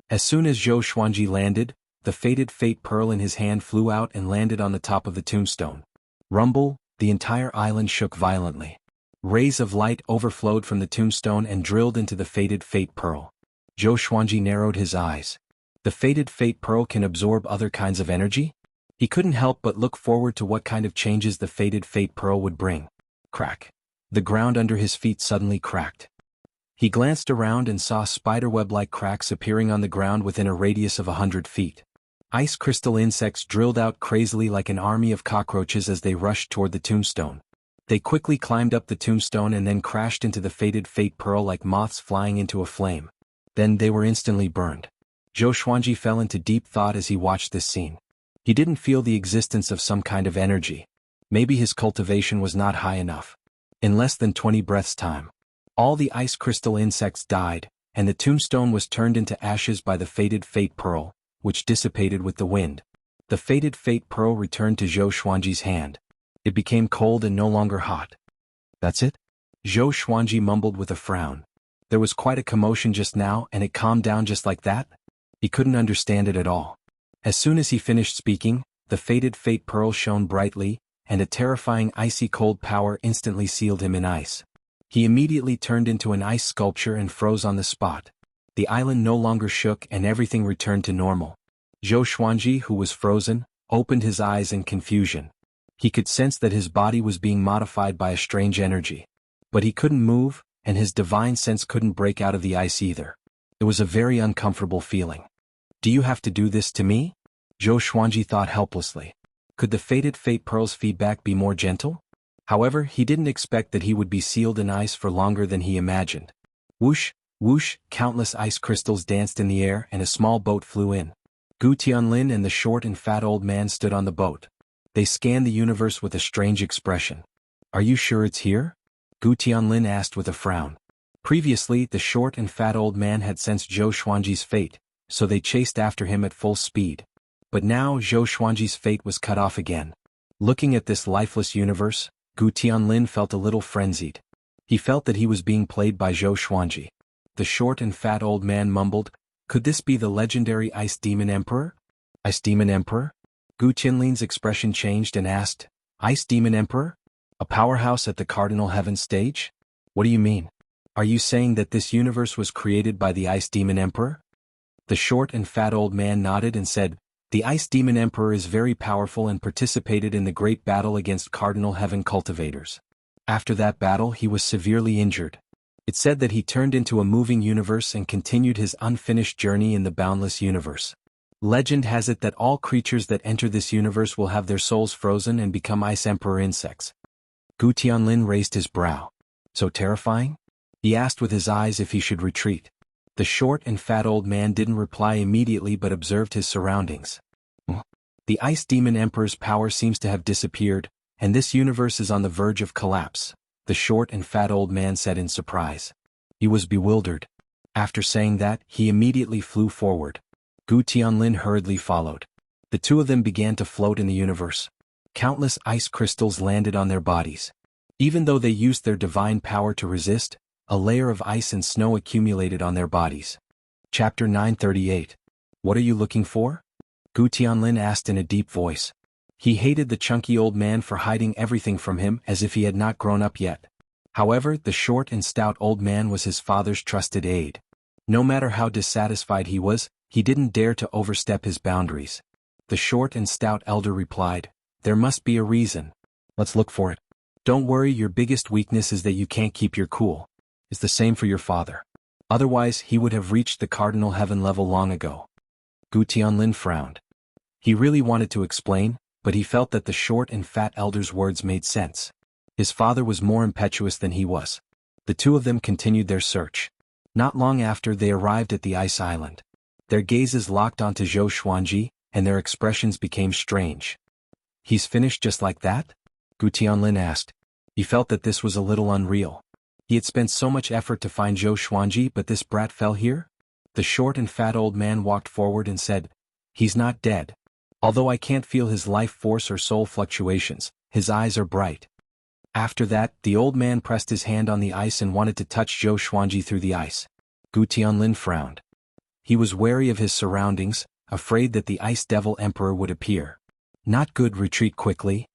As soon as Zhou Xuanji landed, the fated fate pearl in his hand flew out and landed on the top of the tombstone. Rumble, the entire island shook violently. Rays of light overflowed from the tombstone and drilled into the fated fate pearl. Zhou Xuanji narrowed his eyes. The fated fate pearl can absorb other kinds of energy? He couldn't help but look forward to what kind of changes the fated fate pearl would bring. Crack. The ground under his feet suddenly cracked. He glanced around and saw spiderweb-like cracks appearing on the ground within a radius of 100 feet. Ice crystal insects drilled out crazily like an army of cockroaches as they rushed toward the tombstone. They quickly climbed up the tombstone and then crashed into the fated fate pearl like moths flying into a flame. Then they were instantly burned. Zhou Xuanji fell into deep thought as he watched this scene. He didn't feel the existence of some kind of energy. Maybe his cultivation was not high enough. In less than 20 breaths' time, all the ice crystal insects died, and the tombstone was turned into ashes by the fated fate pearl, which dissipated with the wind. The fated fate pearl returned to Zhou Xuanji's hand. It became cold and no longer hot. That's it? Zhou Xuanji mumbled with a frown. There was quite a commotion just now and it calmed down just like that? He couldn't understand it at all. As soon as he finished speaking, the fated fate pearl shone brightly, and a terrifying icy cold power instantly sealed him in ice. He immediately turned into an ice sculpture and froze on the spot. The island no longer shook and everything returned to normal. Zhou Xuanji, who was frozen, opened his eyes in confusion. He could sense that his body was being modified by a strange energy. But he couldn't move, and his divine sense couldn't break out of the ice either. It was a very uncomfortable feeling. Do you have to do this to me? Zhou Xuanji thought helplessly. Could the fated fate pearl's feedback be more gentle? However, he didn't expect that he would be sealed in ice for longer than he imagined. Whoosh, whoosh, countless ice crystals danced in the air and a small boat flew in. Gu Tianlin and the short and fat old man stood on the boat. They scanned the universe with a strange expression. Are you sure it's here? Gu Tianlin asked with a frown. Previously, the short and fat old man had sensed Zhou Xuanji's fate, so they chased after him at full speed. But now Zhou Xuanji's fate was cut off again. Looking at this lifeless universe, Gu Tianlin felt a little frenzied. He felt that he was being played by Zhou Xuanji. The short and fat old man mumbled, "Could this be the legendary Ice Demon Emperor?" Ice Demon Emperor? Gu Tianlin's expression changed and asked, "Ice Demon Emperor? A powerhouse at the Cardinal Heaven stage? What do you mean? Are you saying that this universe was created by the Ice Demon Emperor?" The short and fat old man nodded and said, "The Ice Demon Emperor is very powerful and participated in the great battle against Cardinal Heaven cultivators. After that battle he was severely injured. It said that he turned into a moving universe and continued his unfinished journey in the boundless universe. Legend has it that all creatures that enter this universe will have their souls frozen and become Ice Emperor insects." Gu Tianlin raised his brow. "So terrifying?" He asked with his eyes if he should retreat. The short and fat old man didn't reply immediately but observed his surroundings. The Ice Demon Emperor's power seems to have disappeared, and this universe is on the verge of collapse, the short and fat old man said in surprise. He was bewildered. After saying that, he immediately flew forward. Gu Tianlin hurriedly followed. The two of them began to float in the universe. Countless ice crystals landed on their bodies. Even though they used their divine power to resist, a layer of ice and snow accumulated on their bodies. Chapter 938. What are you looking for? Gu Tianlin asked in a deep voice. He hated the chunky old man for hiding everything from him as if he had not grown up yet. However, the short and stout old man was his father's trusted aide. No matter how dissatisfied he was, he didn't dare to overstep his boundaries. The short and stout elder replied, "There must be a reason. Let's look for it. Don't worry, your biggest weakness is that you can't keep your cool. It's the same for your father. Otherwise, he would have reached the Cardinal Heaven level long ago." Gu Tianlin frowned. He really wanted to explain, but he felt that the short and fat elder's words made sense. His father was more impetuous than he was. The two of them continued their search. Not long after, they arrived at the ice island. Their gazes locked onto Zhou Xuanji, and their expressions became strange. "He's finished just like that?" Gu Tianlin asked. He felt that this was a little unreal. He had spent so much effort to find Zhou Xuanji, but this brat fell here? The short and fat old man walked forward and said, "He's not dead. Although I can't feel his life force or soul fluctuations, his eyes are bright. After that, the old man pressed his hand on the ice and wanted to touch Zhou Xuanji through the ice. Gu Tianlin frowned. He was wary of his surroundings, afraid that the Ice Devil Emperor would appear. Not good, retreat quickly,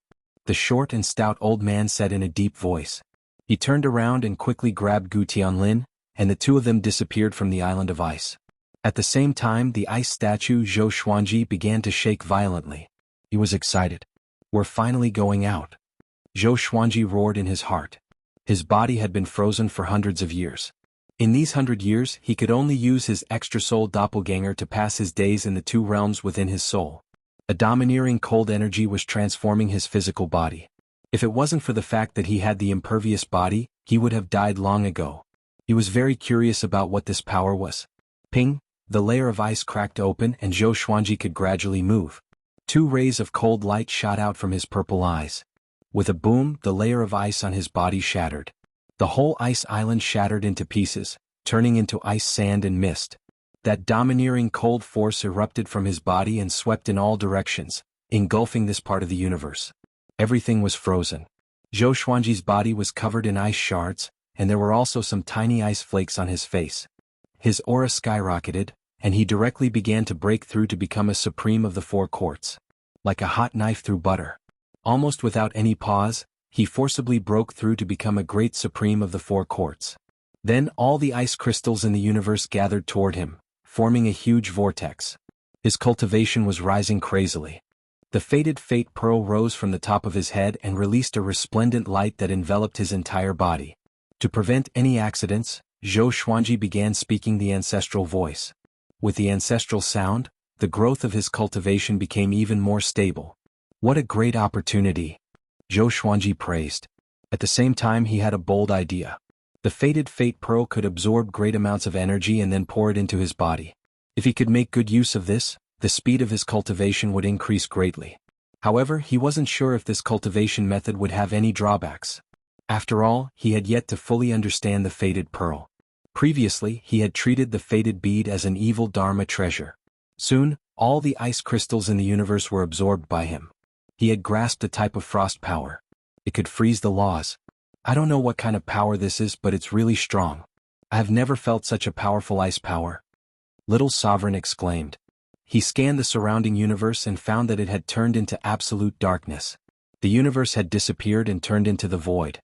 the short and stout old man said in a deep voice. He turned around and quickly grabbed Gu Tianlin, and the two of them disappeared from the island of ice. At the same time, the ice statue Zhou Xuanji began to shake violently. He was excited. We're finally going out. Zhou Xuanji roared in his heart. His body had been frozen for hundreds of years. In these 100 years, he could only use his extra soul doppelganger to pass his days in the two realms within his soul. A domineering cold energy was transforming his physical body. If it wasn't for the fact that he had the impervious body, he would have died long ago. He was very curious about what this power was. Ping! The layer of ice cracked open and Zhou Xuanji could gradually move. Two rays of cold light shot out from his purple eyes. With a boom, the layer of ice on his body shattered. The whole ice island shattered into pieces, turning into ice sand and mist. That domineering cold force erupted from his body and swept in all directions, engulfing this part of the universe. Everything was frozen. Zhou Xuanji's body was covered in ice shards, and there were also some tiny ice flakes on his face. His aura skyrocketed, and he directly began to break through to become a supreme of the four courts. Like a hot knife through butter. Almost without any pause, he forcibly broke through to become a great supreme of the four courts. Then all the ice crystals in the universe gathered toward him, forming a huge vortex. His cultivation was rising crazily. The fated fate pearl rose from the top of his head and released a resplendent light that enveloped his entire body. To prevent any accidents, Zhou Xuanji began speaking the ancestral voice. With the ancestral sound, the growth of his cultivation became even more stable. What a great opportunity! Zhou Xuanji praised. At the same time, he had a bold idea. The fated fate pearl could absorb great amounts of energy and then pour it into his body. If he could make good use of this, the speed of his cultivation would increase greatly. However, he wasn't sure if this cultivation method would have any drawbacks. After all, he had yet to fully understand the fated pearl. Previously, he had treated the fated bead as an evil Dharma treasure. Soon, all the ice crystals in the universe were absorbed by him. He had grasped a type of frost power. It could freeze the laws. I don't know what kind of power this is, but it's really strong. I have never felt such a powerful ice power. Little Sovereign exclaimed. He scanned the surrounding universe and found that it had turned into absolute darkness. The universe had disappeared and turned into the void.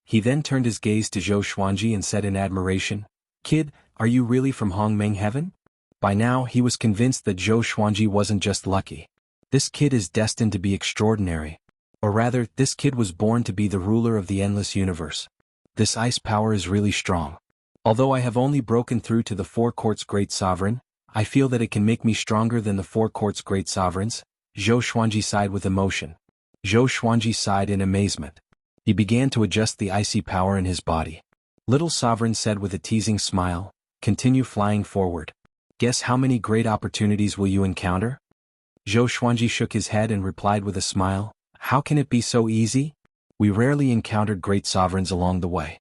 He then turned his gaze to Zhou Xuanji and said in admiration, "Kid, are you really from Hongmeng Heaven?" By now, he was convinced that Zhou Xuanji wasn't just lucky. This kid is destined to be extraordinary. Or rather, this kid was born to be the ruler of the endless universe. This ice power is really strong. Although I have only broken through to the four courts' great sovereign, I feel that it can make me stronger than the four courts' great sovereigns. Zhou Xuanji sighed with emotion. Zhou Xuanji sighed in amazement. He began to adjust the icy power in his body. Little Sovereign said with a teasing smile, "Continue flying forward. Guess how many great opportunities will you encounter?" Zhou Xuanji shook his head and replied with a smile, "How can it be so easy? We rarely encountered great sovereigns along the way."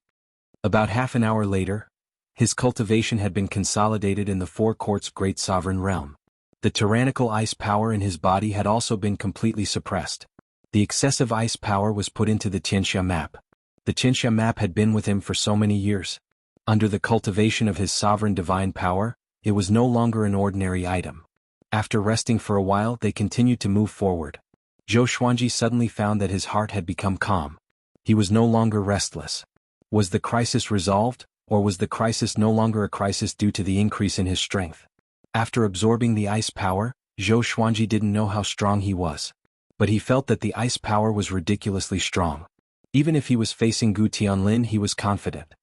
About half an hour later, his cultivation had been consolidated in the four courts' great sovereign realm. The tyrannical ice power in his body had also been completely suppressed. The excessive ice power was put into the Tianxia map. The Tianxia map had been with him for so many years. Under the cultivation of his sovereign divine power, it was no longer an ordinary item. After resting for a while, they continued to move forward. Zhou Xuanji suddenly found that his heart had become calm. He was no longer restless. Was the crisis resolved, or was the crisis no longer a crisis due to the increase in his strength? After absorbing the ice power, Zhou Xuanji didn't know how strong he was. But he felt that the ice power was ridiculously strong. Even if he was facing Gu Tianlin, he was confident.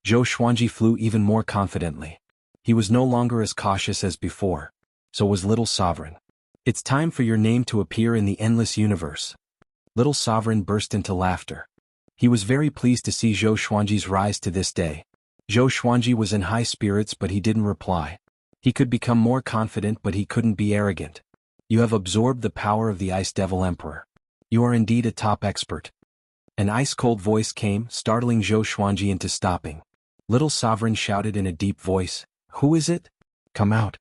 Zhou Xuanji flew even more confidently. He was no longer as cautious as before. So was Little Sovereign. "It's time for your name to appear in the endless universe." Little Sovereign burst into laughter. He was very pleased to see Zhou Xuanji's rise to this day. Zhou Xuanji was in high spirits, but he didn't reply. He could become more confident, but he couldn't be arrogant. "You have absorbed the power of the Ice Devil Emperor. You are indeed a top expert." An ice-cold voice came, startling Zhou Xuanji into stopping. Little Sovereign shouted in a deep voice, "Who is it? Come out."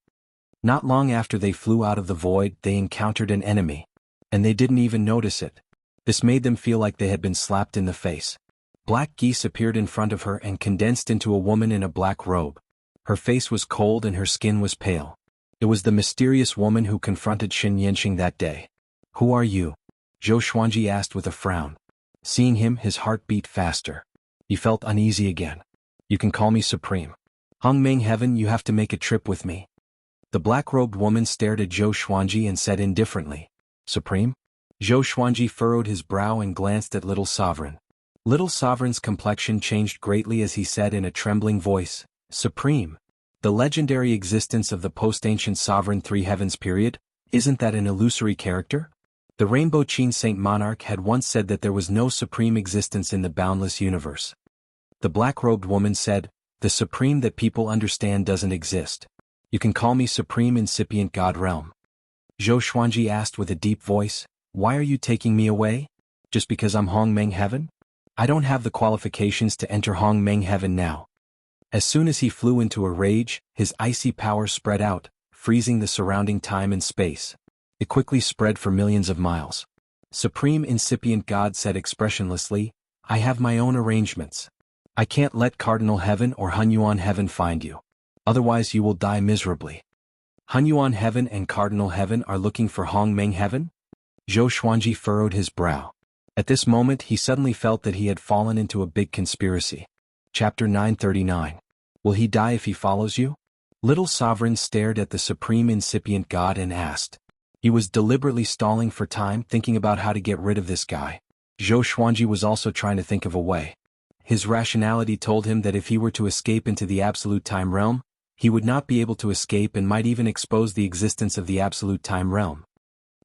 Not long after they flew out of the void, they encountered an enemy. And they didn't even notice it. This made them feel like they had been slapped in the face. Black geese appeared in front of her and condensed into a woman in a black robe. Her face was cold and her skin was pale. It was the mysterious woman who confronted Xin Yanqing that day. "Who are you?" Zhou Xuanji asked with a frown. Seeing him, his heart beat faster. He felt uneasy again. "You can call me Supreme. Hong Meng Heaven, you have to make a trip with me." The black-robed woman stared at Zhou Xuanji and said indifferently, "Supreme?" Zhou Xuanji furrowed his brow and glanced at Little Sovereign. Little Sovereign's complexion changed greatly as he said in a trembling voice, "Supreme? The legendary existence of the post-ancient sovereign Three Heavens period, isn't that an illusory character?" The Rainbow Qin Saint Monarch had once said that there was no supreme existence in the boundless universe. The black-robed woman said, "The supreme that people understand doesn't exist. You can call me Supreme Incipient God Realm." Zhou Xuanji asked with a deep voice, "Why are you taking me away? Just because I'm Hong Meng Heaven? I don't have the qualifications to enter Hong Meng Heaven now." As soon as he flew into a rage, his icy power spread out, freezing the surrounding time and space. It quickly spread for millions of miles. Supreme Incipient God said expressionlessly, "I have my own arrangements. I can't let Cardinal Heaven or Hunyuan Heaven find you. Otherwise you will die miserably." "Hunyuan Heaven and Cardinal Heaven are looking for Hong Meng Heaven?" Zhou Xuanji furrowed his brow. At this moment he suddenly felt that he had fallen into a big conspiracy. Chapter 939. Will he die if he follows you? Little Sovereign stared at the Supreme Incipient God and asked. He was deliberately stalling for time, thinking about how to get rid of this guy. Zhou Xuanji was also trying to think of a way. His rationality told him that if he were to escape into the Absolute Time Realm, he would not be able to escape and might even expose the existence of the Absolute Time Realm.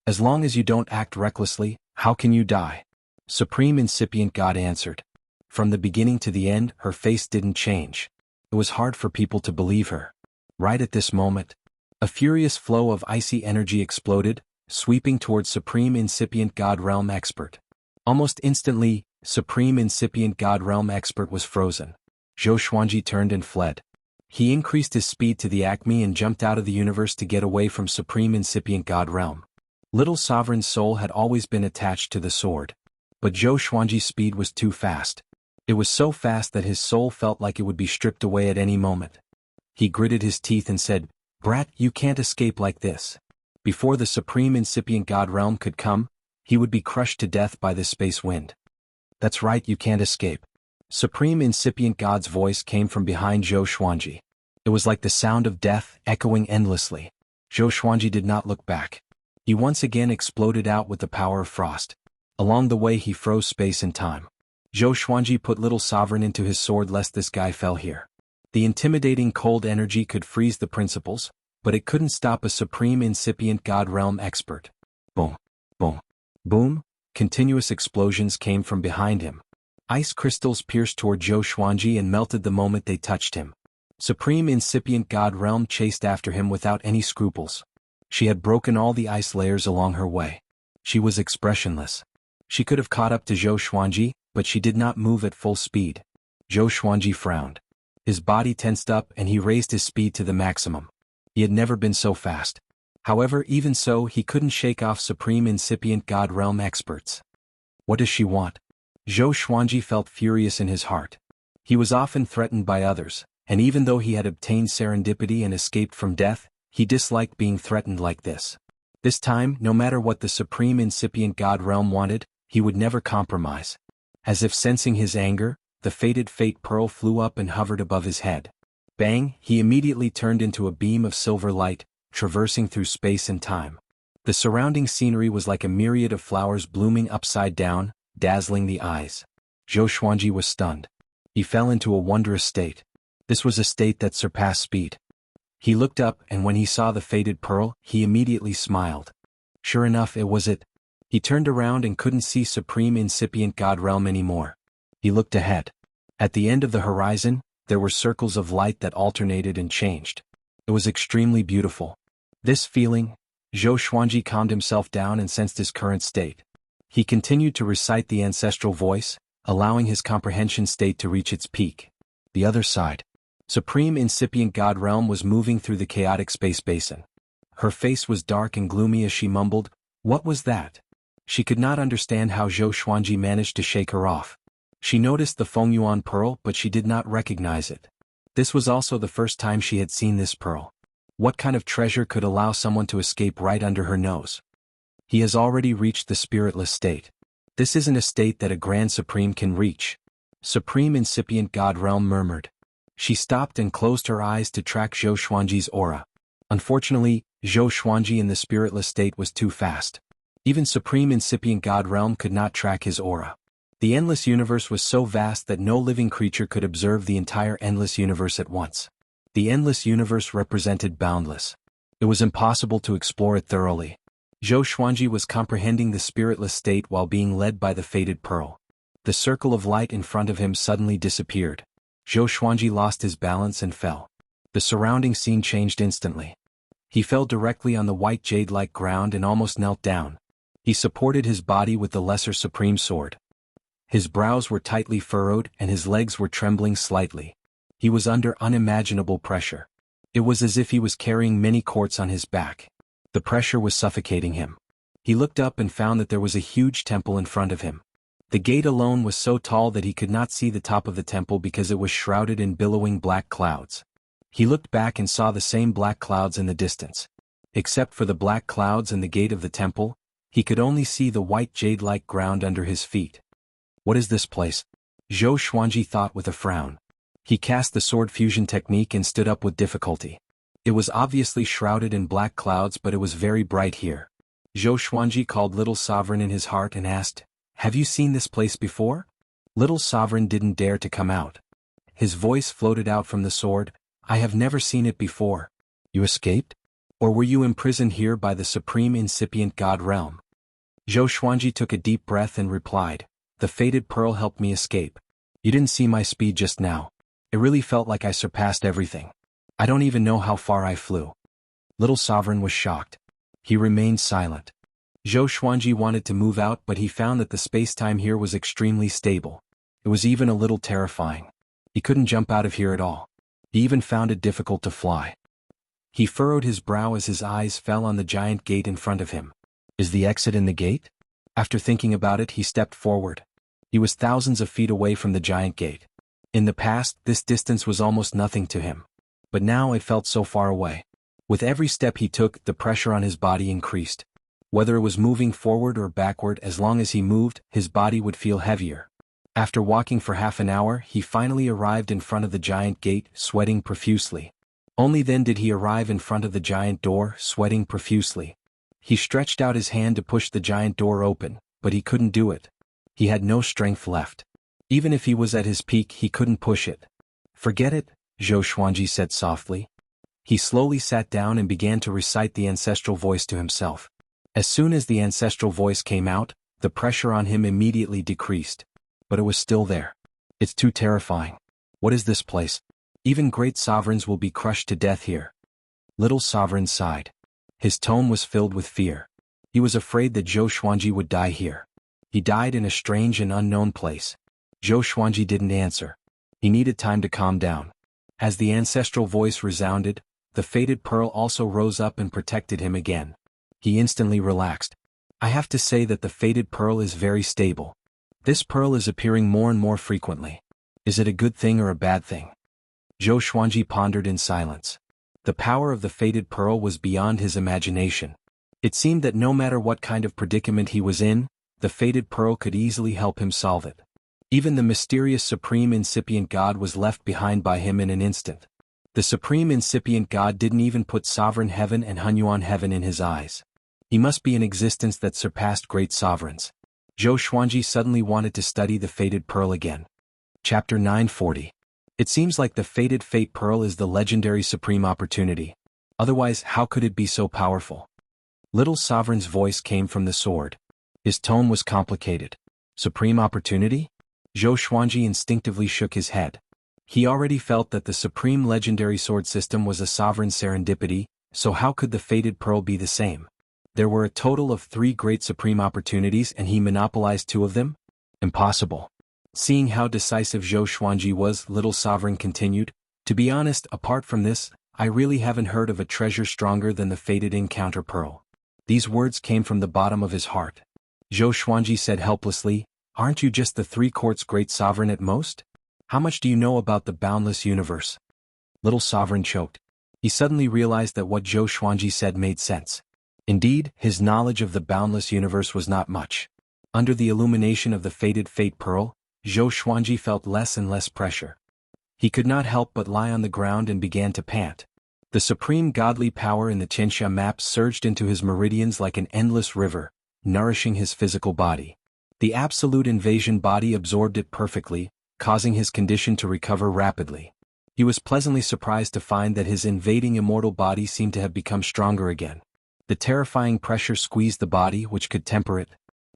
"As long as you don't act recklessly, how can you die?" Supreme Incipient God answered. From the beginning to the end, her face didn't change. It was hard for people to believe her. Right at this moment, a furious flow of icy energy exploded, sweeping towards Supreme Incipient God Realm Expert. Almost instantly, Supreme Incipient God Realm Expert was frozen. Zhou Xuanji turned and fled. He increased his speed to the acme and jumped out of the universe to get away from Supreme Incipient God Realm. Little Sovereign's soul had always been attached to the sword. But Zhou Xuanji's speed was too fast. It was so fast that his soul felt like it would be stripped away at any moment. He gritted his teeth and said, "Brat, you can't escape like this." Before the Supreme Incipient God Realm could come, he would be crushed to death by this space wind. "That's right, you can't escape." Supreme Incipient God's voice came from behind Zhou Xuanji. It was like the sound of death, echoing endlessly. Zhou Xuanji did not look back. He once again exploded out with the power of frost. Along the way he froze space and time. Zhou Xuanji put Little Sovereign into his sword lest this guy fell here. The intimidating cold energy could freeze the principles, but it couldn't stop a Supreme Incipient God Realm Expert. Boom, boom, boom, continuous explosions came from behind him. Ice crystals pierced toward Zhou Xuanji and melted the moment they touched him. Supreme Incipient God Realm chased after him without any scruples. She had broken all the ice layers along her way. She was expressionless. She could have caught up to Zhou Xuanji, but she did not move at full speed. Zhou Xuanji frowned. His body tensed up and he raised his speed to the maximum. He had never been so fast. However, even so, he couldn't shake off Supreme Incipient God Realm Experts. What does she want? Zhou Xuanji felt furious in his heart. He was often threatened by others, and even though he had obtained serendipity and escaped from death, he disliked being threatened like this. This time, no matter what the Supreme Incipient God Realm wanted, he would never compromise. As if sensing his anger, the fated Fate Pearl flew up and hovered above his head. Bang, he immediately turned into a beam of silver light, traversing through space and time. The surrounding scenery was like a myriad of flowers blooming upside down, dazzling the eyes. Zhou Xuanji was stunned. He fell into a wondrous state. This was a state that surpassed speed. He looked up and when he saw the fated pearl, he immediately smiled. Sure enough, it was it. He turned around and couldn't see Supreme Incipient God Realm anymore. He looked ahead. At the end of the horizon, there were circles of light that alternated and changed. It was extremely beautiful. This feeling, Zhou Xuanji calmed himself down and sensed his current state. He continued to recite the ancestral voice, allowing his comprehension state to reach its peak. The other side. Supreme Incipient God Realm was moving through the chaotic space basin. Her face was dark and gloomy as she mumbled, "What was that?" She could not understand how Zhou Xuanji managed to shake her off. She noticed the Fengyuan pearl but she did not recognize it. This was also the first time she had seen this pearl. What kind of treasure could allow someone to escape right under her nose? He has already reached the spiritless state. This isn't a state that a Grand Supreme can reach. Supreme Incipient God Realm murmured. She stopped and closed her eyes to track Zhou Xuanji's aura. Unfortunately, Zhou Xuanji in the spiritless state was too fast. Even Supreme Incipient God Realm could not track his aura. The endless universe was so vast that no living creature could observe the entire endless universe at once. The endless universe represented boundless. It was impossible to explore it thoroughly. Zhou Xuanji was comprehending the spiritless state while being led by the fated pearl. The circle of light in front of him suddenly disappeared. Zhou Xuanji lost his balance and fell. The surrounding scene changed instantly. He fell directly on the white jade-like ground and almost knelt down. He supported his body with the lesser supreme sword. His brows were tightly furrowed and his legs were trembling slightly. He was under unimaginable pressure. It was as if he was carrying many quartz on his back. The pressure was suffocating him. He looked up and found that there was a huge temple in front of him. The gate alone was so tall that he could not see the top of the temple because it was shrouded in billowing black clouds. He looked back and saw the same black clouds in the distance. Except for the black clouds and the gate of the temple, he could only see the white jade-like ground under his feet. What is this place? Zhou Xuanji thought with a frown. He cast the sword fusion technique and stood up with difficulty. It was obviously shrouded in black clouds but it was very bright here. Zhou Xuanji called Little Sovereign in his heart and asked, "Have you seen this place before?" Little Sovereign didn't dare to come out. His voice floated out from the sword, "I have never seen it before." "You escaped? Or were you imprisoned here by the Supreme Incipient God Realm?" Zhou Xuanji took a deep breath and replied, "The fated pearl helped me escape. You didn't see my speed just now. It really felt like I surpassed everything. I don't even know how far I flew." Little Sovereign was shocked. He remained silent. Zhou Xuanji wanted to move out but he found that the space-time here was extremely stable. It was even a little terrifying. He couldn't jump out of here at all. He even found it difficult to fly. He furrowed his brow as his eyes fell on the giant gate in front of him. Is the exit in the gate? After thinking about it he stepped forward. He was thousands of feet away from the giant gate. In the past, this distance was almost nothing to him. But now it felt so far away. With every step he took, the pressure on his body increased. Whether it was moving forward or backward, as long as he moved, his body would feel heavier. After walking for half an hour, he finally arrived in front of the giant gate, sweating profusely. Only then did he arrive in front of the giant door, sweating profusely. He stretched out his hand to push the giant door open, but he couldn't do it. He had no strength left. Even if he was at his peak, he couldn't push it. "Forget it," Zhou Xuanji said softly. He slowly sat down and began to recite the ancestral voice to himself. As soon as the ancestral voice came out, the pressure on him immediately decreased. But it was still there. "It's too terrifying. What is this place? Even great sovereigns will be crushed to death here." Little Sovereign sighed. His tone was filled with fear. He was afraid that Zhou Xuanji would die here. He died in a strange and unknown place. Zhou Xuanji didn't answer. He needed time to calm down. As the ancestral voice resounded, the fated pearl also rose up and protected him again. He instantly relaxed. "I have to say that the fated pearl is very stable. This pearl is appearing more and more frequently. Is it a good thing or a bad thing?" Zhou Xuanji pondered in silence. The power of the fated pearl was beyond his imagination. It seemed that no matter what kind of predicament he was in, the fated pearl could easily help him solve it. Even the mysterious Supreme Incipient God was left behind by him in an instant. The Supreme Incipient God didn't even put Sovereign Heaven and Hunyuan Heaven in his eyes. He must be an existence that surpassed great sovereigns. Zhou Xuanji suddenly wanted to study the fated pearl again. Chapter 940. It seems like the fated fate pearl is the legendary supreme opportunity. Otherwise, how could it be so powerful? Little Sovereign's voice came from the sword. His tone was complicated. Supreme opportunity? Zhou Xuanji instinctively shook his head. He already felt that the supreme legendary sword system was a sovereign serendipity, so how could the fated pearl be the same? There were a total of 3 great supreme opportunities and he monopolized 2 of them? Impossible. Seeing how decisive Zhou Xuanji was, Little Sovereign continued, "To be honest, apart from this, I really haven't heard of a treasure stronger than the fated encounter pearl. These words came from the bottom of his heart. Zhou Xuanji said helplessly, aren't you just the three courts' great sovereign at most? How much do you know about the boundless universe? Little sovereign choked. He suddenly realized that what Zhou Xuanji said made sense. Indeed, his knowledge of the boundless universe was not much. Under the illumination of the fated fate pearl, Zhou Xuanji felt less and less pressure. He could not help but lie on the ground and began to pant. The supreme godly power in the Tianxia maps surged into his meridians like an endless river, nourishing his physical body. The absolute invasion body absorbed it perfectly, causing his condition to recover rapidly. He was pleasantly surprised to find that his invading immortal body seemed to have become stronger again. The terrifying pressure squeezed the body which could temper it.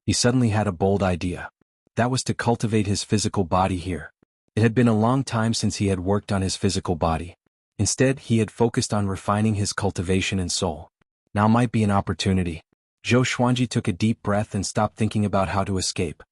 He suddenly had a bold idea. That was to cultivate his physical body here. It had been a long time since he had worked on his physical body. Instead, he had focused on refining his cultivation and soul. Now might be an opportunity. Zhou Xuanji took a deep breath and stopped thinking about how to escape.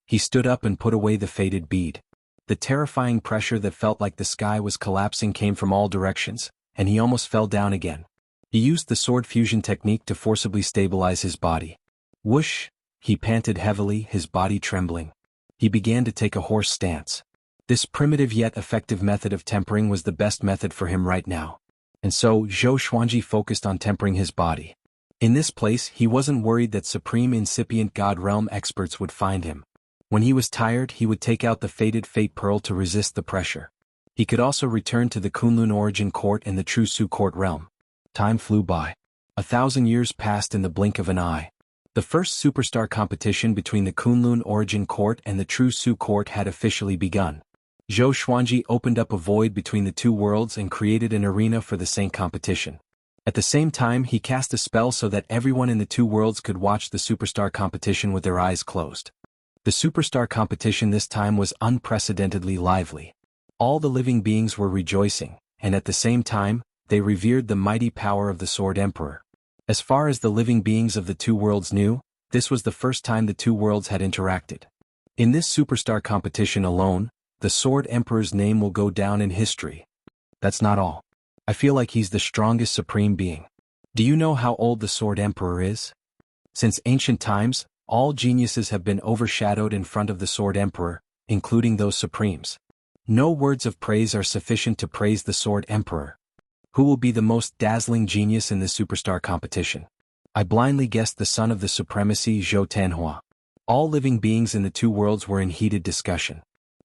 He stood up and put away the fated bead. The terrifying pressure that felt like the sky was collapsing came from all directions, and he almost fell down again. He used the sword fusion technique to forcibly stabilize his body. Whoosh! He panted heavily, his body trembling. He began to take a horse stance. This primitive yet effective method of tempering was the best method for him right now. And so, Zhou Xuanji focused on tempering his body. In this place, he wasn't worried that supreme incipient God realm experts would find him. When he was tired, he would take out the fated fate pearl to resist the pressure. He could also return to the Kunlun origin court and the True Su court realm. Time flew by. 1,000 years passed in the blink of an eye. The first superstar competition between the Kunlun origin court and the True Su court had officially begun. Zhou Xuanji opened up a void between the two worlds and created an arena for the same competition. At the same time, he cast a spell so that everyone in the two worlds could watch the superstar competition with their eyes closed. The superstar competition this time was unprecedentedly lively. All the living beings were rejoicing, and at the same time, they revered the mighty power of the Sword Emperor. As far as the living beings of the two worlds knew, this was the first time the two worlds had interacted. In this superstar competition alone, the Sword Emperor's name will go down in history. That's not all. I feel like he's the strongest supreme being. Do you know how old the Sword Emperor is? Since ancient times, all geniuses have been overshadowed in front of the Sword Emperor, including those supremes. No words of praise are sufficient to praise the Sword Emperor. Who will be the most dazzling genius in this superstar competition? I blindly guessed the son of the supremacy Zhou Tanhua. All living beings in the two worlds were in heated discussion.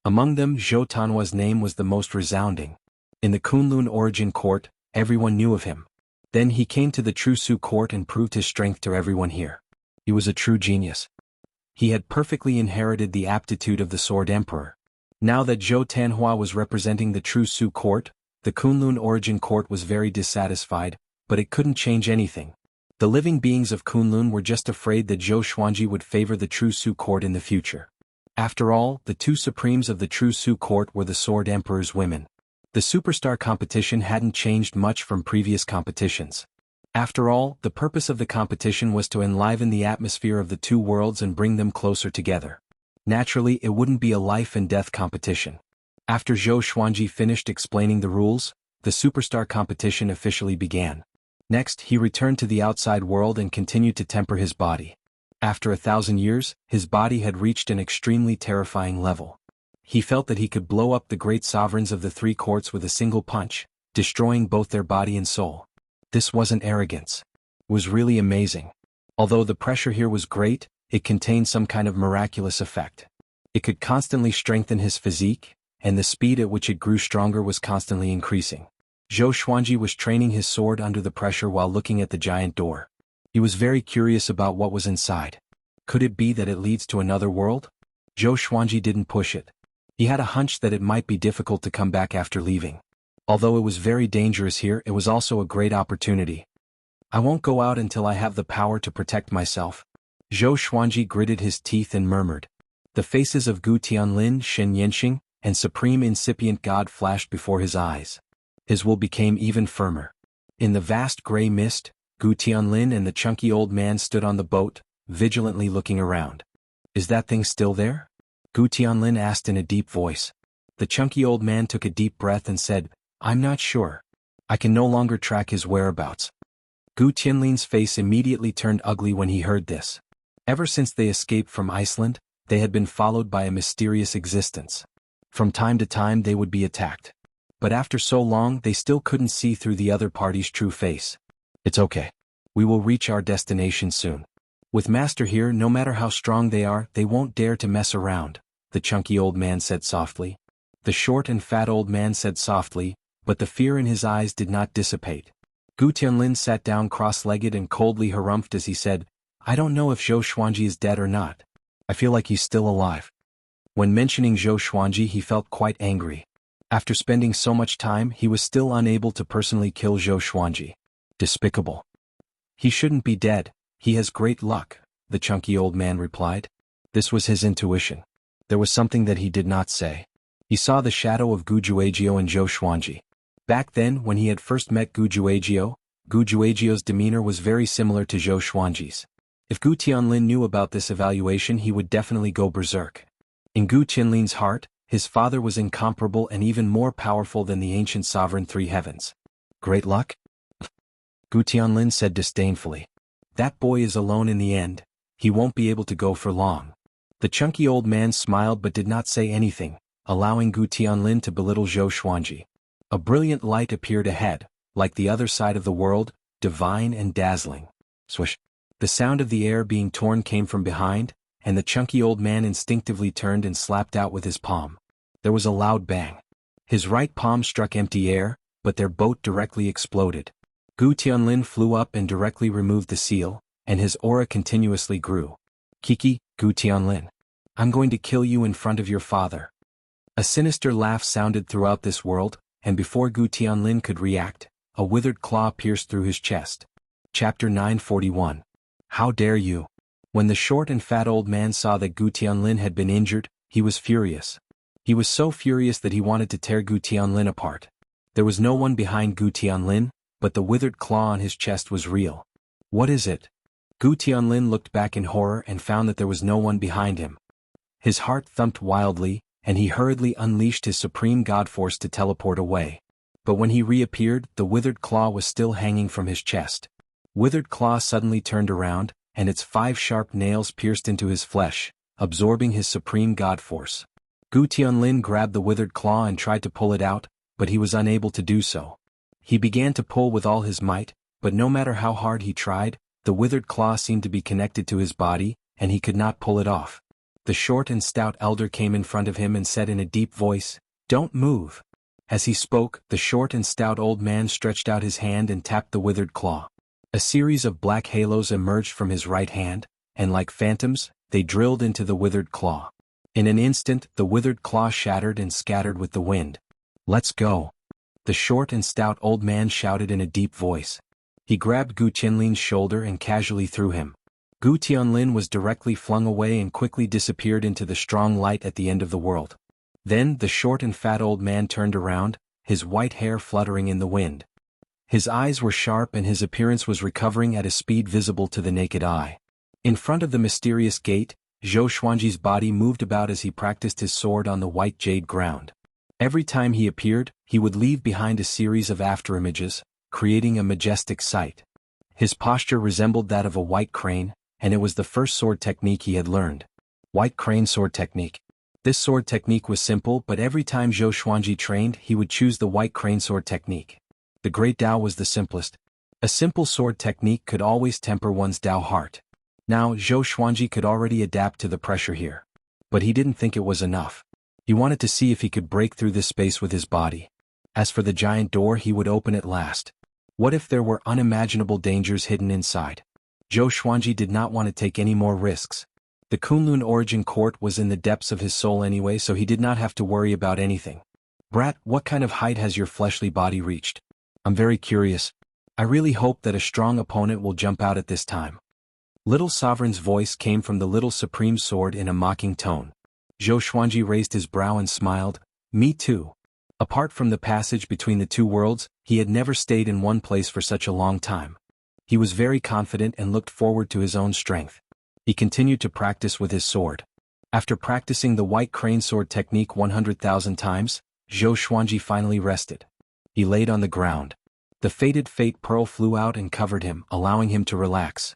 Among them, Zhou Tanhua's name was the most resounding. In the Kunlun origin court, everyone knew of him. Then he came to the True Su court and proved his strength to everyone here. He was a true genius. He had perfectly inherited the aptitude of the Sword Emperor. Now that Zhou Tanhua was representing the True Su court, the Kunlun origin court was very dissatisfied, but it couldn't change anything. The living beings of Kunlun were just afraid that Zhou Xuanji would favor the True Su court in the future. After all, the two supremes of the True Su court were the Sword Emperor's women. The superstar competition hadn't changed much from previous competitions. After all, the purpose of the competition was to enliven the atmosphere of the two worlds and bring them closer together. Naturally, it wouldn't be a life and death competition. After Zhou Xuanji finished explaining the rules, the superstar competition officially began. Next, he returned to the outside world and continued to temper his body. After 1,000 years, his body had reached an extremely terrifying level. He felt that he could blow up the great sovereigns of the three courts with a single punch, destroying both their body and soul. This wasn't arrogance. It was really amazing. Although the pressure here was great, it contained some kind of miraculous effect. It could constantly strengthen his physique, and the speed at which it grew stronger was constantly increasing. Zhou Xuanji was training his sword under the pressure while looking at the giant door. He was very curious about what was inside. Could it be that it leads to another world? Zhou Xuanji didn't push it. He had a hunch that it might be difficult to come back after leaving. Although it was very dangerous here, it was also a great opportunity. I won't go out until I have the power to protect myself. Zhou Xuanji gritted his teeth and murmured. The faces of Gu Tianlin, Shen Yanxing, and Supreme Incipient God flashed before his eyes. His will became even firmer. In the vast gray mist, Gu Tianlin and the chunky old man stood on the boat, vigilantly looking around. Is that thing still there? Gu Tianlin asked in a deep voice. The chunky old man took a deep breath and said, I'm not sure. I can no longer track his whereabouts. Gu Tianlin's face immediately turned ugly when he heard this. Ever since they escaped from Iceland, they had been followed by a mysterious existence. From time to time they would be attacked. But after so long they still couldn't see through the other party's true face. It's okay. We will reach our destination soon. With Master here, no matter how strong they are, they won't dare to mess around, the chunky old man said softly. The short and fat old man said softly, but the fear in his eyes did not dissipate. Gu Tianlin sat down cross-legged and coldly harumphed as he said, I don't know if Zhou Xuanji is dead or not. I feel like he's still alive. When mentioning Zhou Xuanji he felt quite angry. After spending so much time he was still unable to personally kill Zhou Xuanji. Despicable. He shouldn't be dead, he has great luck, the chunky old man replied. This was his intuition. There was something that he did not say. He saw the shadow of Gu Juejiu and Zhou Xuanji. Back then, when he had first met Gu Juejiu's demeanor was very similar to Zhou Xuanji's. If Gu Tianlin knew about this evaluation he would definitely go berserk. In Gu Tianlin's heart, his father was incomparable and even more powerful than the ancient sovereign three heavens. Great luck? Gu Tianlin said disdainfully. That boy is alone in the end, he won't be able to go for long. The chunky old man smiled but did not say anything, allowing Gu Tianlin to belittle Zhou Xuanji. A brilliant light appeared ahead, like the other side of the world, divine and dazzling. Swish. The sound of the air being torn came from behind, and the chunky old man instinctively turned and slapped out with his palm. There was a loud bang. His right palm struck empty air, but their boat directly exploded. Gu Tianlin flew up and directly removed the seal, and his aura continuously grew. Kiki, Gu Tianlin. I'm going to kill you in front of your father. A sinister laugh sounded throughout this world, and before Gu Tianlin could react, a withered claw pierced through his chest. Chapter 941. How dare you? When the short and fat old man saw that Gu Tianlin had been injured, he was furious. He was so furious that he wanted to tear Gu Tianlin apart. There was no one behind Gu Tianlin, but the withered claw on his chest was real. What is it? Gu Tianlin looked back in horror and found that there was no one behind him. His heart thumped wildly, and he hurriedly unleashed his supreme god force to teleport away. But when he reappeared, the withered claw was still hanging from his chest. Withered claw suddenly turned around, and its 5 sharp nails pierced into his flesh, absorbing his supreme god force. Gu Tianlin grabbed the withered claw and tried to pull it out, but he was unable to do so. He began to pull with all his might, but no matter how hard he tried, the withered claw seemed to be connected to his body, and he could not pull it off. The short and stout elder came in front of him and said in a deep voice, "Don't move." As he spoke, the short and stout old man stretched out his hand and tapped the withered claw. A series of black halos emerged from his right hand, and like phantoms, they drilled into the withered claw. In an instant, the withered claw shattered and scattered with the wind. "Let's go," the short and stout old man shouted in a deep voice. He grabbed Gu Tianlin's shoulder and casually threw him. Gu Tianlin was directly flung away and quickly disappeared into the strong light at the end of the world. Then the short and fat old man turned around, his white hair fluttering in the wind. His eyes were sharp and his appearance was recovering at a speed visible to the naked eye. In front of the mysterious gate, Zhou Xuanji's body moved about as he practiced his sword on the white jade ground. Every time he appeared, he would leave behind a series of afterimages, creating a majestic sight. His posture resembled that of a white crane, and it was the first sword technique he had learned. White crane sword technique. This sword technique was simple, but every time Zhou Xuanji trained he would choose the white crane sword technique. The Great Dao was the simplest. A simple sword technique could always temper one's Dao heart. Now Zhou Xuanji could already adapt to the pressure here. But he didn't think it was enough. He wanted to see if he could break through this space with his body. As for the giant door, he would open it last. What if there were unimaginable dangers hidden inside? Zhou Xuanji did not want to take any more risks. The Kunlun origin court was in the depths of his soul anyway, so he did not have to worry about anything. "Brat, what kind of height has your fleshly body reached? I'm very curious. I really hope that a strong opponent will jump out at this time." Little Sovereign's voice came from the little supreme sword in a mocking tone. Zhou Xuanji raised his brow and smiled, "Me too." Apart from the passage between the two worlds, he had never stayed in one place for such a long time. He was very confident and looked forward to his own strength. He continued to practice with his sword. After practicing the white crane sword technique 100,000 times, Zhou Xuanji finally rested. He laid on the ground. The fated fate pearl flew out and covered him, allowing him to relax.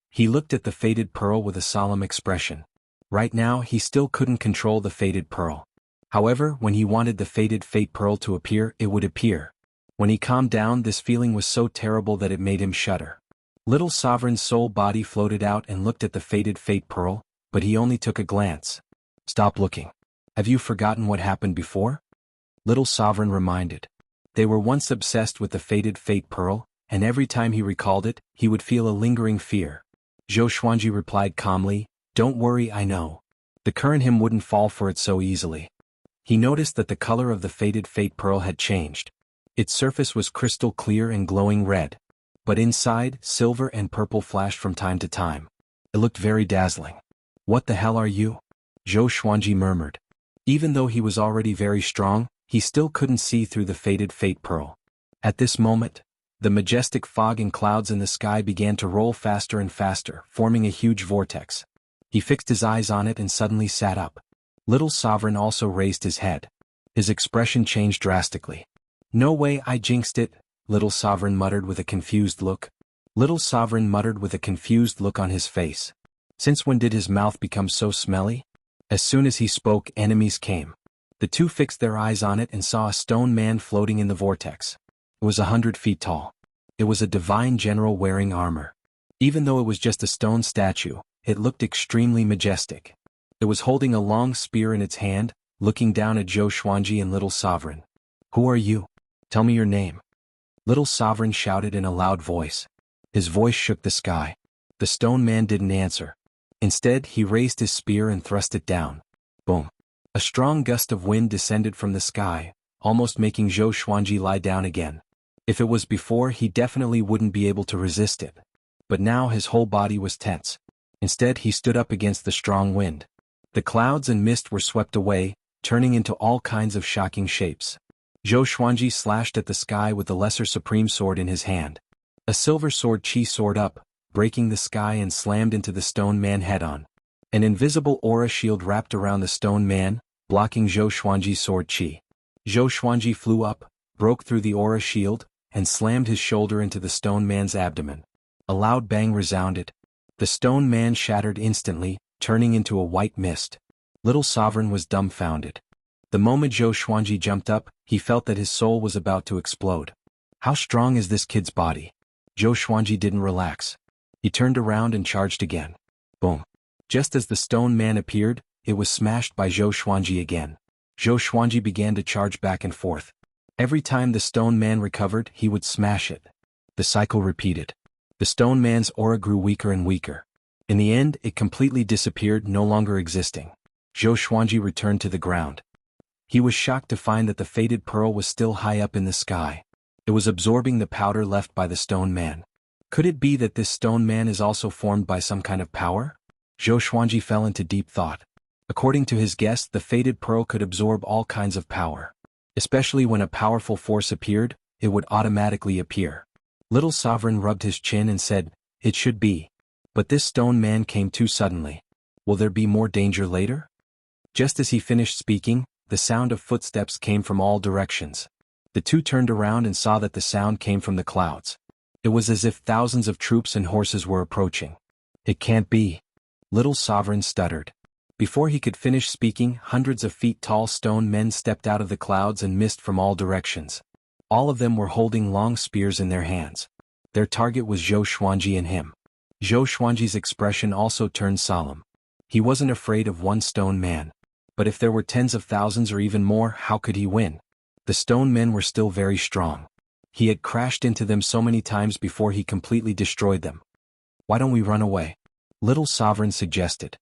He looked at the fated pearl with a solemn expression. Right now he still couldn't control the fated pearl. However, when he wanted the fated fate pearl to appear, it would appear. When he calmed down, this feeling was so terrible that it made him shudder. Little Sovereign's soul body floated out and looked at the fated fate pearl, but he only took a glance. Stop looking. Have you forgotten what happened before? Little Sovereign reminded. They were once obsessed with the fated fate pearl, and every time he recalled it, he would feel a lingering fear. Zhou Xuanji replied calmly, Don't worry, I know. The current him wouldn't fall for it so easily. He noticed that the color of the fated fate pearl had changed. Its surface was crystal clear and glowing red. But inside, silver and purple flashed from time to time. It looked very dazzling. What the hell are you? Zhou Xuanji murmured. Even though he was already very strong, he still couldn't see through the fated fate pearl. At this moment, the majestic fog and clouds in the sky began to roll faster and faster, forming a huge vortex. He fixed his eyes on it and suddenly sat up. Little Sovereign also raised his head. His expression changed drastically. No way, I jinxed it, Little Sovereign muttered with a confused look. Little Sovereign muttered with a confused look on his face. Since when did his mouth become so smelly? As soon as he spoke, enemies came. The two fixed their eyes on it and saw a stone man floating in the vortex. It was 100 feet tall. It was a divine general wearing armor. Even though it was just a stone statue, it looked extremely majestic. It was holding a long spear in its hand, looking down at Zhou Xuanji and Little Sovereign. Who are you? Tell me your name. Little Sovereign shouted in a loud voice. His voice shook the sky. The stone man didn't answer. Instead, he raised his spear and thrust it down. Boom. A strong gust of wind descended from the sky, almost making Zhou Xuanji lie down again. If it was before, he definitely wouldn't be able to resist it. But now his whole body was tense. Instead, he stood up against the strong wind. The clouds and mist were swept away, turning into all kinds of shocking shapes. Zhou Xuanji slashed at the sky with the Lesser Supreme Sword in his hand. A silver sword chi soared up, breaking the sky and slammed into the stone man head-on. An invisible aura shield wrapped around the stone man, blocking Zhou Xuanji's sword chi. Zhou Xuanji flew up, broke through the aura shield, and slammed his shoulder into the stone man's abdomen. A loud bang resounded. The stone man shattered instantly, turning into a white mist. Little Sovereign was dumbfounded. The moment Zhou Xuanji jumped up, he felt that his soul was about to explode. How strong is this kid's body? Zhou Xuanji didn't relax. He turned around and charged again. Boom. Just as the stone man appeared, it was smashed by Zhou Xuanji again. Zhou Xuanji began to charge back and forth. Every time the stone man recovered, he would smash it. The cycle repeated. The stone man's aura grew weaker and weaker. In the end, it completely disappeared, no longer existing. Zhou Xuanji returned to the ground. He was shocked to find that the fated pearl was still high up in the sky. It was absorbing the powder left by the stone man. Could it be that this stone man is also formed by some kind of power? Zhou Xuanji fell into deep thought. According to his guess, the fated pearl could absorb all kinds of power. Especially when a powerful force appeared, it would automatically appear. Little Sovereign rubbed his chin and said, It should be. But this stone man came too suddenly. Will there be more danger later? Just as he finished speaking, the sound of footsteps came from all directions. The two turned around and saw that the sound came from the clouds. It was as if thousands of troops and horses were approaching. It can't be. Little Sovereign stuttered. Before he could finish speaking, hundreds of feet tall stone men stepped out of the clouds and mist from all directions. All of them were holding long spears in their hands. Their target was Zhou Xuanji and him. Zhou Xuanji's expression also turned solemn. He wasn't afraid of one stone man. But if there were tens of thousands or even more, how could he win? The stone men were still very strong. He had crashed into them so many times before he completely destroyed them. Why don't we run away? Little Sovereign suggested.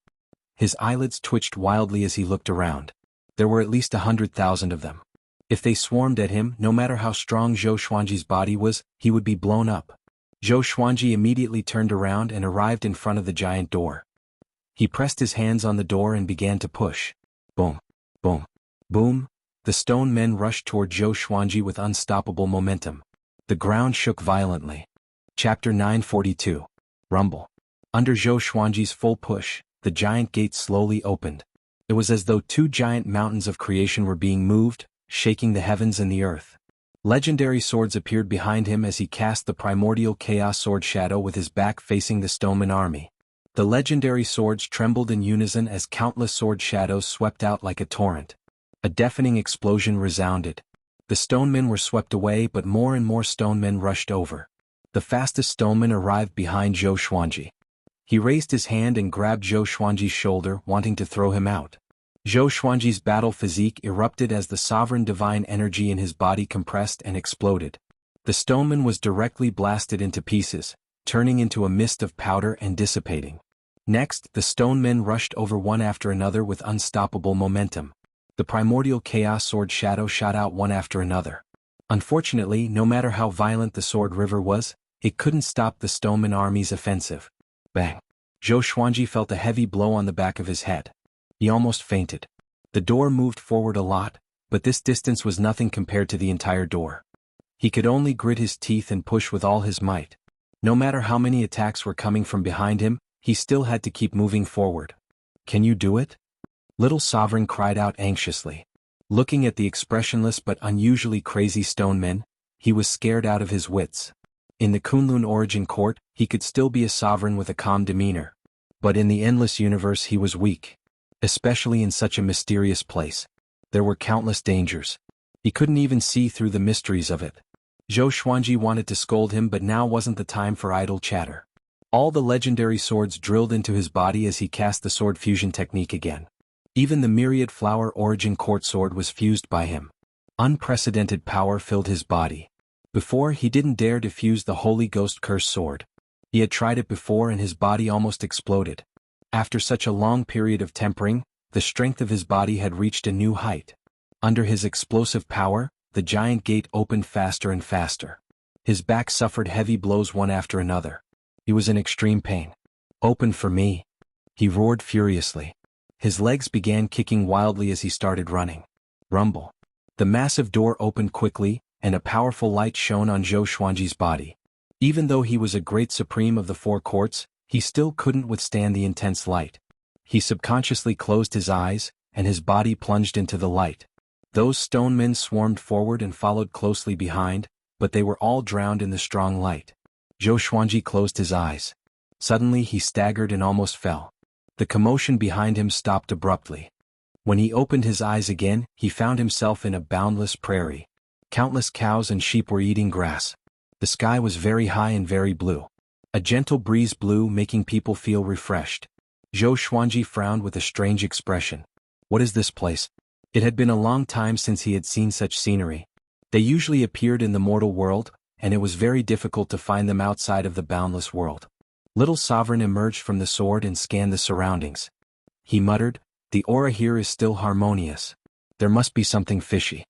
His eyelids twitched wildly as he looked around. There were at least 100,000 of them. If they swarmed at him, no matter how strong Zhou Xuanji's body was, he would be blown up. Zhou Xuanji immediately turned around and arrived in front of the giant door. He pressed his hands on the door and began to push. Boom, boom, boom. The stone men rushed toward Zhou Xuanji with unstoppable momentum. The ground shook violently. Chapter 942. Rumble. Under Zhou Xuanji's full push, the giant gate slowly opened. It was as though two giant mountains of creation were being moved, shaking the heavens and the earth. Legendary swords appeared behind him as he cast the primordial chaos sword shadow with his back facing the stoneman army. The legendary swords trembled in unison as countless sword shadows swept out like a torrent. A deafening explosion resounded. The stonemen were swept away, but more and more stonemen rushed over. The fastest stoneman arrived behind Zhou Xuanji. He raised his hand and grabbed Zhou Xuanji's shoulder, wanting to throw him out. Zhou Xuanji's battle physique erupted as the sovereign divine energy in his body compressed and exploded. The stoneman was directly blasted into pieces, turning into a mist of powder and dissipating. Next, the stonemen rushed over one after another with unstoppable momentum. The primordial chaos sword shadow shot out one after another. Unfortunately, no matter how violent the sword river was, it couldn't stop the stoneman army's offensive. Bang! Zhou Xuanji felt a heavy blow on the back of his head. He almost fainted. The door moved forward a lot, but this distance was nothing compared to the entire door. He could only grit his teeth and push with all his might. No matter how many attacks were coming from behind him, he still had to keep moving forward. "Can you do it?" Little Sovereign cried out anxiously. Looking at the expressionless but unusually crazy stonemen, he was scared out of his wits. In the Kunlun origin court, he could still be a sovereign with a calm demeanor. But in the endless universe he was weak. Especially in such a mysterious place. There were countless dangers. He couldn't even see through the mysteries of it. Zhou Xuanji wanted to scold him, but now wasn't the time for idle chatter. All the legendary swords drilled into his body as he cast the sword fusion technique again. Even the myriad flower origin court sword was fused by him. Unprecedented power filled his body. Before, he didn't dare to fuse the Holy Ghost Curse sword. He had tried it before and his body almost exploded. After such a long period of tempering, the strength of his body had reached a new height. Under his explosive power, the giant gate opened faster and faster. His back suffered heavy blows one after another. He was in extreme pain. "Open for me!" he roared furiously. His legs began kicking wildly as he started running. Rumble. The massive door opened quickly, and a powerful light shone on Zhou Xuanji's body. Even though he was a great supreme of the four courts, he still couldn't withstand the intense light. He subconsciously closed his eyes, and his body plunged into the light. Those stonemen swarmed forward and followed closely behind, but they were all drowned in the strong light. Zhou Xuanji closed his eyes. Suddenly he staggered and almost fell. The commotion behind him stopped abruptly. When he opened his eyes again, he found himself in a boundless prairie. Countless cows and sheep were eating grass. The sky was very high and very blue. A gentle breeze blew, making people feel refreshed. Zhou Xuanji frowned with a strange expression. What is this place? It had been a long time since he had seen such scenery. They usually appeared in the mortal world, and it was very difficult to find them outside of the boundless world. Little Sovereign emerged from the sword and scanned the surroundings. He muttered, "The aura here is still harmonious. There must be something fishy."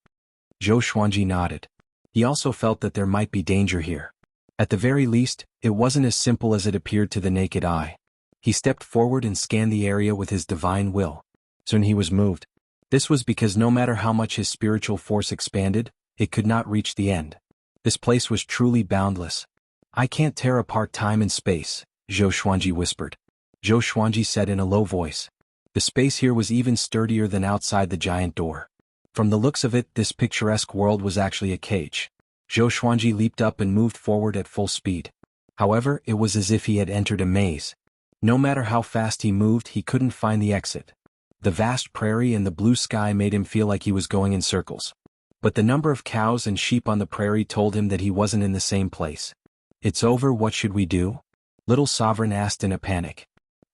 Zhou Xuanji nodded. He also felt that there might be danger here. At the very least, it wasn't as simple as it appeared to the naked eye. He stepped forward and scanned the area with his divine will. Soon he was moved. This was because no matter how much his spiritual force expanded, it could not reach the end. This place was truly boundless. "I can't tear apart time and space," Zhou Xuanji whispered. Zhou Xuanji said in a low voice. The space here was even sturdier than outside the giant door. From the looks of it, this picturesque world was actually a cage. Zhou Xuanji leaped up and moved forward at full speed. However, it was as if he had entered a maze. No matter how fast he moved, he couldn't find the exit. The vast prairie and the blue sky made him feel like he was going in circles. But the number of cows and sheep on the prairie told him that he wasn't in the same place. "It's over, what should we do?" Little Sovereign asked in a panic.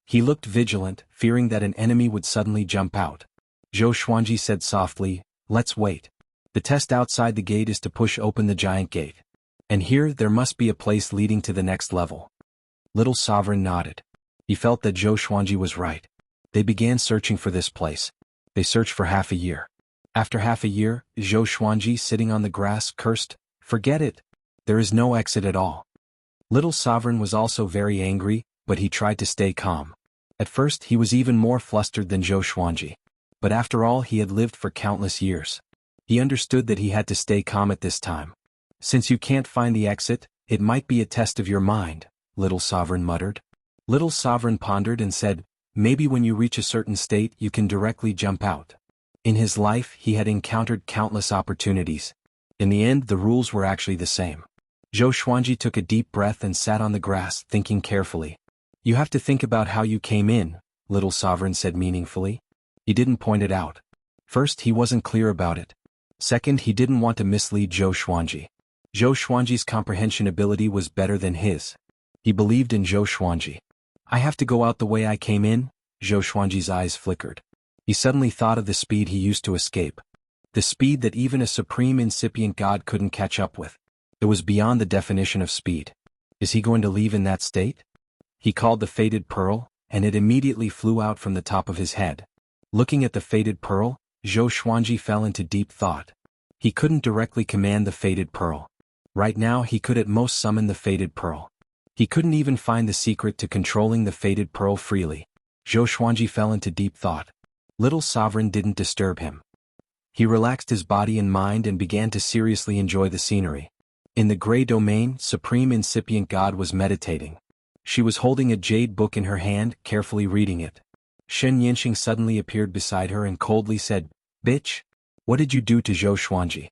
He looked vigilant, fearing that an enemy would suddenly jump out. Zhou Xuanji said softly, "Let's wait. The test outside the gate is to push open the giant gate. And here there must be a place leading to the next level." Little Sovereign nodded. He felt that Zhou Xuanji was right. They began searching for this place. They searched for half a year. After half a year, Zhou Xuanji, sitting on the grass, cursed, "Forget it. There is no exit at all." Little Sovereign was also very angry, but he tried to stay calm. At first he was even more flustered than Zhou Xuanji. But after all, he had lived for countless years. He understood that he had to stay calm at this time. "Since you can't find the exit, it might be a test of your mind," Little Sovereign muttered. Little Sovereign pondered and said, "Maybe when you reach a certain state you can directly jump out." In his life he had encountered countless opportunities. In the end, the rules were actually the same. Zhou Xuanji took a deep breath and sat on the grass, thinking carefully. You have to think about how you came in, little sovereign said meaningfully. He didn't point it out. First, he wasn't clear about it. Second, he didn't want to mislead Zhou Xuanji. Zhou Xuanji's comprehension ability was better than his. He believed in Zhou Xuanji. I have to go out the way I came in? Zhou Xuanji's eyes flickered. He suddenly thought of the speed he used to escape. The speed that even a supreme incipient god couldn't catch up with. It was beyond the definition of speed. Is he going to leave in that state? He called the faded pearl, and it immediately flew out from the top of his head. Looking at the faded pearl, Zhou Xuanji fell into deep thought. He couldn't directly command the faded pearl. Right now he could at most summon the faded pearl. He couldn't even find the secret to controlling the faded pearl freely. Zhou Xuanji fell into deep thought. Little sovereign didn't disturb him. He relaxed his body and mind and began to seriously enjoy the scenery. In the gray domain, Supreme Incipient God was meditating. She was holding a jade book in her hand, carefully reading it. Shen Yinxing suddenly appeared beside her and coldly said, "Bitch, what did you do to Zhou Xuanji?"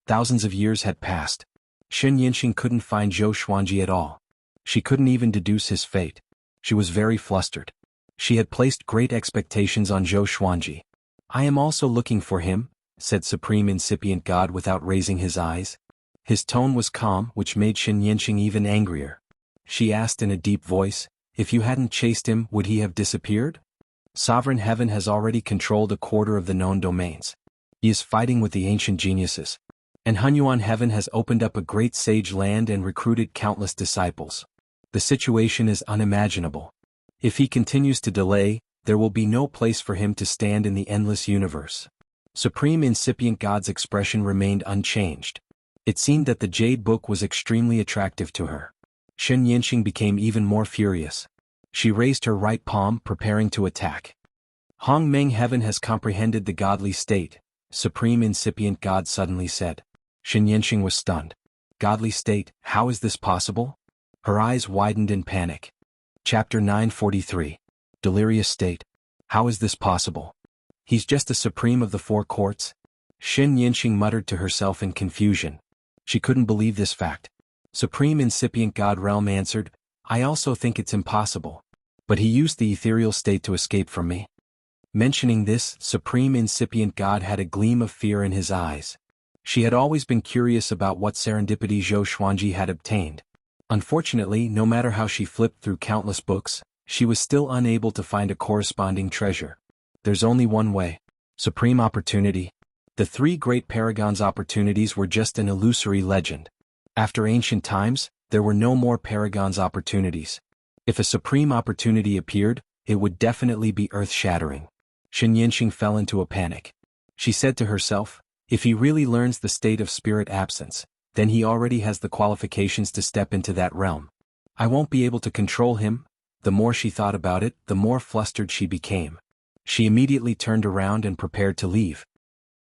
Thousands of years had passed. Shen Yinxing couldn't find Zhou Xuanji at all. She couldn't even deduce his fate. She was very flustered. She had placed great expectations on Zhou Xuanji. "I am also looking for him," said Supreme Incipient God without raising his eyes. His tone was calm, which made Shen Yinxing even angrier. She asked in a deep voice, "If you hadn't chased him, would he have disappeared?" Sovereign Heaven has already controlled a quarter of the known domains. He is fighting with the ancient geniuses. And Hunyuan Heaven has opened up a great sage land and recruited countless disciples. The situation is unimaginable. If he continues to delay, there will be no place for him to stand in the endless universe. Supreme Incipient God's expression remained unchanged. It seemed that the jade book was extremely attractive to her. Shen Yinxing became even more furious. She raised her right palm, preparing to attack. Hong Meng Heaven has comprehended the godly state, Supreme Incipient God suddenly said. Shen Yinxing was stunned. Godly state, how is this possible? Her eyes widened in panic. Chapter 943. Delirious state. How is this possible? He's just a supreme of the four courts? Shen Yinxing muttered to herself in confusion. She couldn't believe this fact. Supreme Incipient God Realm answered, "I also think it's impossible. But he used the ethereal state to escape from me." Mentioning this, Supreme Incipient God had a gleam of fear in his eyes. She had always been curious about what serendipity Zhou Xuanji had obtained. Unfortunately, no matter how she flipped through countless books, she was still unable to find a corresponding treasure. There's only one way. Supreme opportunity. The three great paragons' opportunities were just an illusory legend. After ancient times, there were no more paragons' opportunities. If a supreme opportunity appeared, it would definitely be earth-shattering. Shen Yinxing fell into a panic. She said to herself, if he really learns the state of spirit absence, then he already has the qualifications to step into that realm. I won't be able to control him. The more she thought about it, the more flustered she became. She immediately turned around and prepared to leave.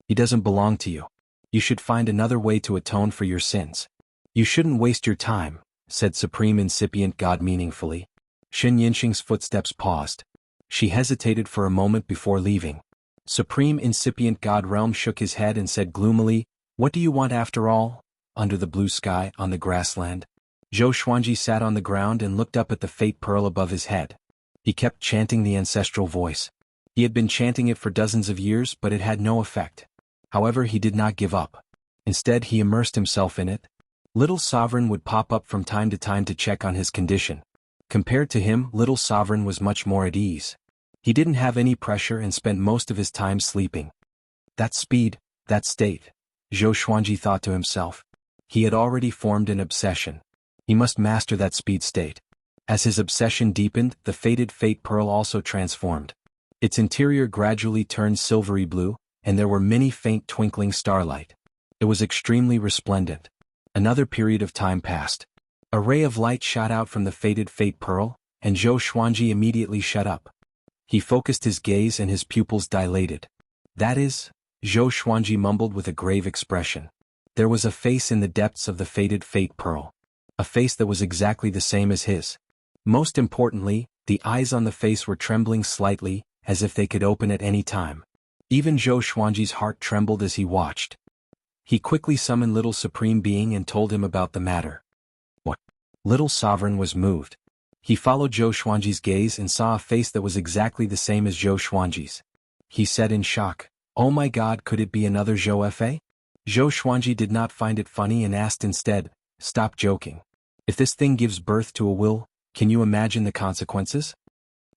He doesn't belong to you. You should find another way to atone for your sins. You shouldn't waste your time, said Supreme Incipient God meaningfully. Shen Yinxing's footsteps paused. She hesitated for a moment before leaving. Supreme Incipient God Realm shook his head and said gloomily, what do you want after all? Under the blue sky, on the grassland. Zhou Xuanji sat on the ground and looked up at the fate pearl above his head. He kept chanting the ancestral voice. He had been chanting it for dozens of years, but it had no effect. However, he did not give up. Instead, he immersed himself in it. Little Sovereign would pop up from time to check on his condition. Compared to him, Little Sovereign was much more at ease. He didn't have any pressure and spent most of his time sleeping. That speed, that state, Zhou Xuanji thought to himself. He had already formed an obsession. He must master that speed state. As his obsession deepened, the faded fate pearl also transformed. Its interior gradually turned silvery blue, and there were many faint twinkling starlight. It was extremely resplendent. Another period of time passed. A ray of light shot out from the faded fate pearl, and Zhou Xuanji immediately shut up. He focused his gaze and his pupils dilated. That is, Zhou Xuanji mumbled with a grave expression. There was a face in the depths of the faded fate pearl. A face that was exactly the same as his. Most importantly, the eyes on the face were trembling slightly, as if they could open at any time. Even Zhou Xuanji's heart trembled as he watched. He quickly summoned Little Supreme Being and told him about the matter. What? Little Sovereign was moved. He followed Zhou Xuanji's gaze and saw a face that was exactly the same as Zhou Xuanji's. He said in shock, "Oh my god, could it be another Zhou Fa?" Zhou Xuanji did not find it funny and asked instead, "Stop joking. If this thing gives birth to a will, can you imagine the consequences?"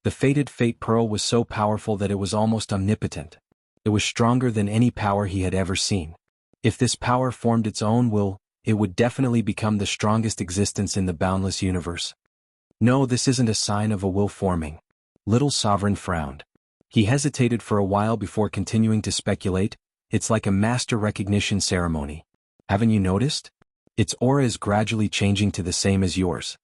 The fated Fate Pearl was so powerful that it was almost omnipotent. It was stronger than any power he had ever seen. If this power formed its own will, it would definitely become the strongest existence in the boundless universe. No, this isn't a sign of a will forming. Little Sovereign frowned. He hesitated for a while before continuing to speculate. It's like a master recognition ceremony. Haven't you noticed? Its aura is gradually changing to the same as yours.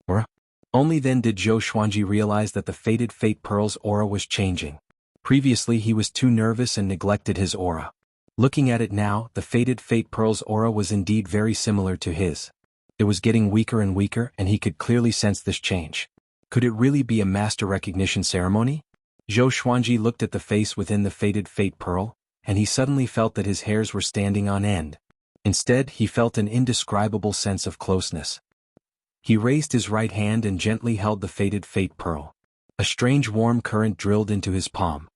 Aura? Only then did Zhou Xuanji realize that the fated Fate Pearl's aura was changing. Previously he was too nervous and neglected his aura. Looking at it now, the fated Fate Pearl's aura was indeed very similar to his. It was getting weaker and weaker, and he could clearly sense this change. Could it really be a master recognition ceremony? Zhou Xuanji looked at the face within the fated Fate Pearl, and he suddenly felt that his hairs were standing on end. Instead, he felt an indescribable sense of closeness. He raised his right hand and gently held the fated Fate Pearl. A strange warm current drilled into his palm.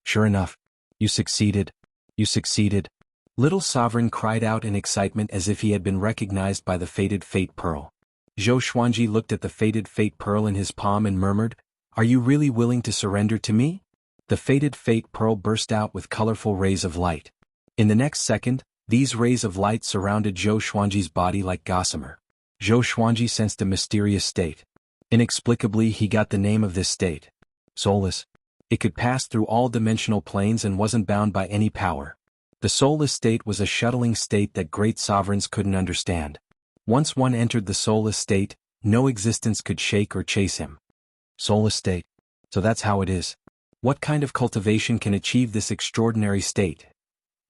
Sure enough, you succeeded. You succeeded. Little Sovereign cried out in excitement as if he had been recognized by the fated Fate Pearl. Zhou Xuanji looked at the fated Fate Pearl in his palm and murmured, "Are you really willing to surrender to me?" The fated Fate Pearl burst out with colorful rays of light. In the next second, these rays of light surrounded Zhou Xuanji's body like gossamer. Zhou Xuanji sensed a mysterious state. Inexplicably, he got the name of this state. Soulless. It could pass through all dimensional planes and wasn't bound by any power. The soulless state was a shuttling state that great sovereigns couldn't understand. Once one entered the soulless state, no existence could shake or chase him. Soulless state. So that's how it is. What kind of cultivation can achieve this extraordinary state?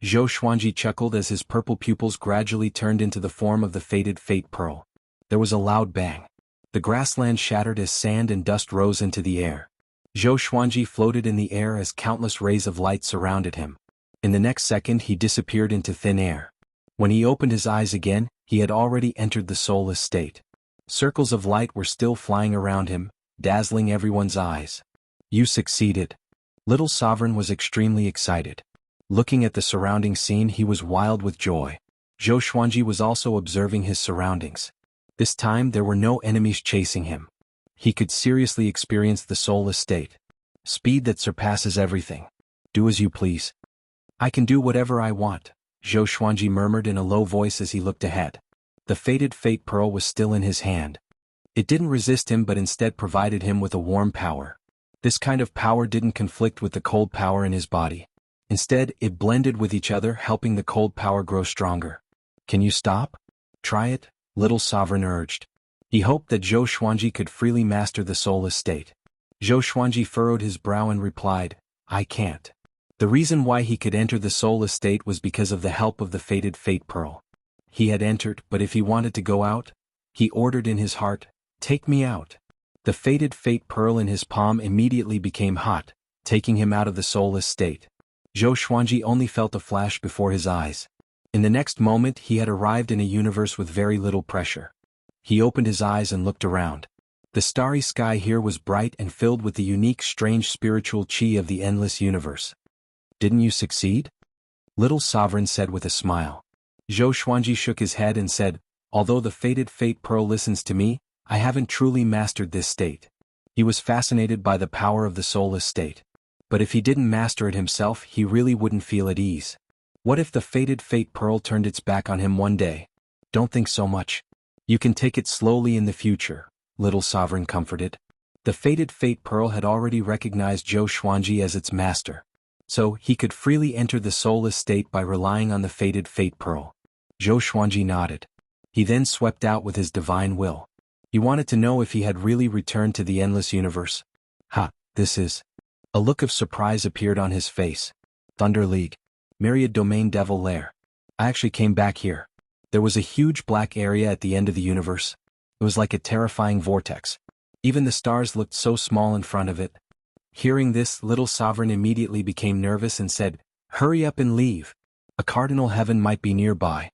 Zhou Xuanji chuckled as his purple pupils gradually turned into the form of the fated Fate Pearl. There was a loud bang. The grassland shattered as sand and dust rose into the air. Zhou Xuanji floated in the air as countless rays of light surrounded him. In the next second he disappeared into thin air. When he opened his eyes again, he had already entered the soulless state. Circles of light were still flying around him, dazzling everyone's eyes. You succeeded. Little Sovereign was extremely excited. Looking at the surrounding scene, he was wild with joy. Zhou Xuanji was also observing his surroundings. This time there were no enemies chasing him. He could seriously experience the soulless state. Speed that surpasses everything. Do as you please. I can do whatever I want, Zhou Xuanji murmured in a low voice as he looked ahead. The fated Fate Pearl was still in his hand. It didn't resist him but instead provided him with a warm power. This kind of power didn't conflict with the cold power in his body. Instead, it blended with each other, helping the cold power grow stronger. Can you stop? Try it, Little Sovereign urged. He hoped that Zhou Xuanji could freely master the soulless state. Zhou Xuanji furrowed his brow and replied, I can't. The reason why he could enter the soulless state was because of the help of the fated Fate Pearl. He had entered, but if he wanted to go out, he ordered in his heart, take me out. The fated Fate Pearl in his palm immediately became hot, taking him out of the soulless state. Zhou Xuanji only felt a flash before his eyes. In the next moment he had arrived in a universe with very little pressure. He opened his eyes and looked around. The starry sky here was bright and filled with the unique strange spiritual chi of the endless universe. Didn't you succeed? Little Sovereign said with a smile. Zhou Xuanji shook his head and said, although the fated Fate Pearl listens to me, I haven't truly mastered this state. He was fascinated by the power of the soulless state. But if he didn't master it himself, he really wouldn't feel at ease. What if the fated Fate Pearl turned its back on him one day? Don't think so much. You can take it slowly in the future, Little Sovereign comforted. The fated Fate Pearl had already recognized Zhou Xuanji as its master. So, he could freely enter the soulless state by relying on the fated Fate Pearl. Zhou Xuanji nodded. He then swept out with his divine will. He wanted to know if he had really returned to the endless universe. This is... A look of surprise appeared on his face. Thunder League. Myriad Domain Devil Lair. I actually came back here. There was a huge black area at the end of the universe. It was like a terrifying vortex. Even the stars looked so small in front of it. Hearing this, Little Sovereign immediately became nervous and said, hurry up and leave. A cardinal heaven might be nearby.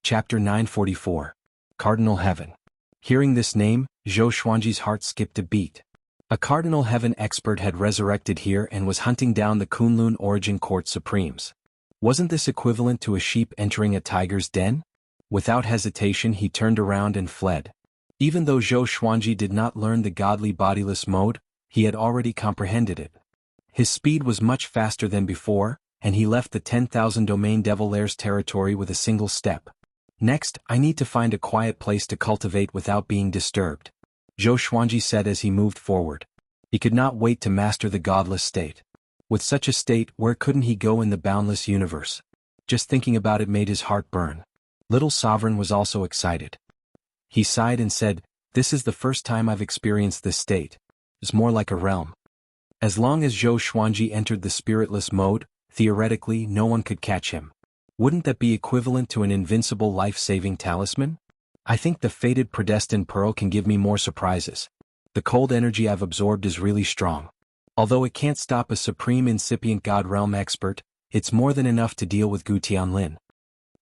Chapter 944. Cardinal Heaven. Hearing this name, Zhou Xuanji's heart skipped a beat. A cardinal heaven expert had resurrected here and was hunting down the Kunlun Origin Court Supremes. Wasn't this equivalent to a sheep entering a tiger's den? Without hesitation he turned around and fled. Even though Zhou Xuanji did not learn the godly bodiless mode, he had already comprehended it. His speed was much faster than before, and he left the 10,000 domain devil lair's territory with a single step. Next, I need to find a quiet place to cultivate without being disturbed, Zhou Xuanji said as he moved forward. He could not wait to master the godless state. With such a state, where couldn't he go in the boundless universe? Just thinking about it made his heart burn. Little Sovereign was also excited. He sighed and said, "This is the first time I've experienced this state. It's more like a realm." As long as Zhou Xuanji entered the spiritless mode, theoretically no one could catch him. Wouldn't that be equivalent to an invincible life-saving talisman? I think the fated predestined pearl can give me more surprises. The cold energy I've absorbed is really strong. Although it can't stop a supreme incipient god realm expert, it's more than enough to deal with Gu Tianlin,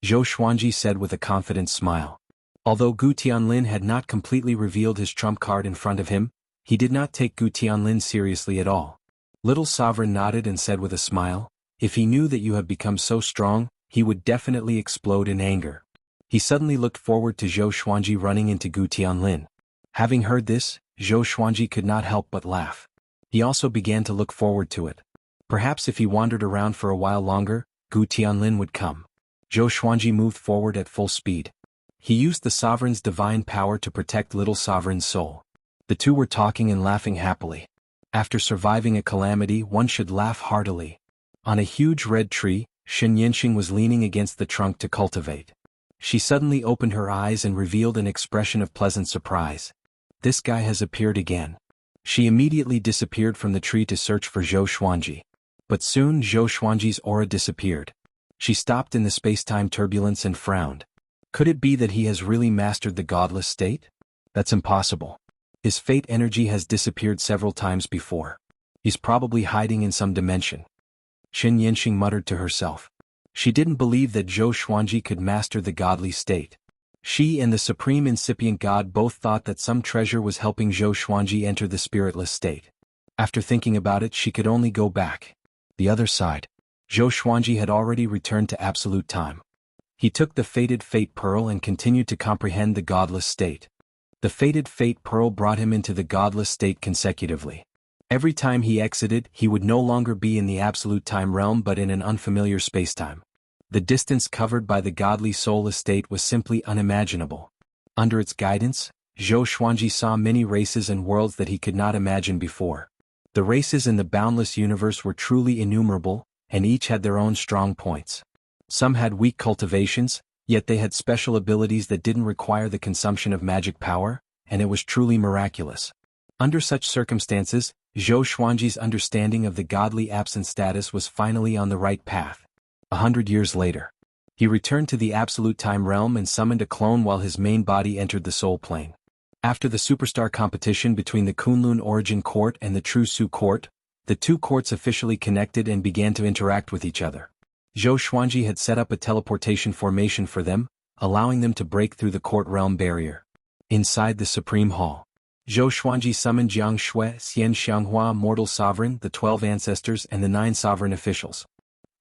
Zhou Xuanji said with a confident smile. Although Gu Tianlin had not completely revealed his trump card in front of him, he did not take Gu Tianlin seriously at all. Little Sovereign nodded and said with a smile, "If he knew that you have become so strong, he would definitely explode in anger." He suddenly looked forward to Zhou Xuanji running into Gu Tianlin. Having heard this, Zhou Xuanji could not help but laugh. He also began to look forward to it. Perhaps if he wandered around for a while longer, Gu Tianlin would come. Zhou Xuanji moved forward at full speed. He used the Sovereign's divine power to protect Little Sovereign's soul. The two were talking and laughing happily. After surviving a calamity, one should laugh heartily. On a huge red tree, Shen Yanxing was leaning against the trunk to cultivate. She suddenly opened her eyes and revealed an expression of pleasant surprise. "This guy has appeared again." She immediately disappeared from the tree to search for Zhou Xuanji. But soon Zhou Xuanji's aura disappeared. She stopped in the space-time turbulence and frowned. Could it be that he has really mastered the godless state? That's impossible. His fate energy has disappeared several times before. He's probably hiding in some dimension. Shen Yanxing muttered to herself. She didn't believe that Zhou Xuanji could master the godly state. She and the supreme incipient god both thought that some treasure was helping Zhou Xuanji enter the spiritless state. After thinking about it, she could only go back. The other side. Zhou Xuanji had already returned to absolute time. He took the fated fate pearl and continued to comprehend the godless state. The fated fate pearl brought him into the godless state consecutively. Every time he exited, he would no longer be in the absolute time realm but in an unfamiliar spacetime. The distance covered by the godly soul estate was simply unimaginable. Under its guidance, Zhou Xuanji saw many races and worlds that he could not imagine before. The races in the boundless universe were truly innumerable, and each had their own strong points. Some had weak cultivations, yet they had special abilities that didn't require the consumption of magic power, and it was truly miraculous. Under such circumstances, Zhou Xuanji's understanding of the godly absent status was finally on the right path. 100 years later, he returned to the absolute time realm and summoned a clone while his main body entered the soul plane. After the superstar competition between the Kunlun Origin Court and the True Su Court, the two courts officially connected and began to interact with each other. Zhou Xuanji had set up a teleportation formation for them, allowing them to break through the court realm barrier. Inside the Supreme Hall, Zhou Xuanji summoned Jiang Shui, Xian Xianghua, Mortal Sovereign, the 12 ancestors and the 9 sovereign officials.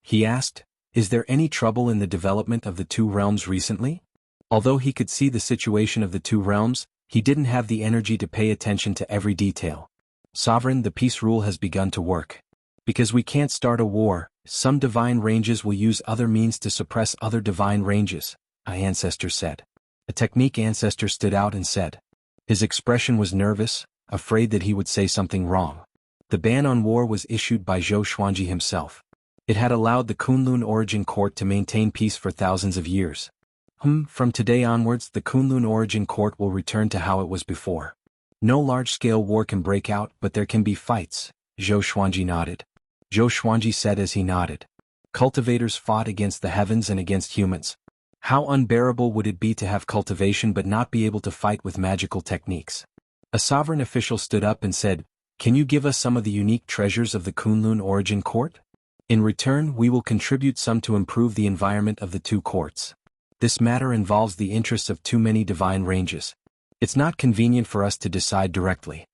He asked, "Is there any trouble in the development of the two realms recently?" Although he could see the situation of the two realms, he didn't have the energy to pay attention to every detail. "Sovereign, the peace rule has begun to work. Because we can't start a war, some divine ranges will use other means to suppress other divine ranges," an ancestor said. A technique ancestor stood out and said. His expression was nervous, afraid that he would say something wrong. The ban on war was issued by Zhou Xuanji himself. It had allowed the Kunlun Origin Court to maintain peace for thousands of years. From today onwards, the Kunlun Origin Court will return to how it was before. No large-scale war can break out, but there can be fights, Zhou Xuanji nodded. Zhou Xuanji said as he nodded. Cultivators fought against the heavens and against humans. How unbearable would it be to have cultivation but not be able to fight with magical techniques? A sovereign official stood up and said, "Can you give us some of the unique treasures of the Kunlun Origin Court?" In return, we will contribute some to improve the environment of the two courts. This matter involves the interests of too many divine ranges. It's not convenient for us to decide directly.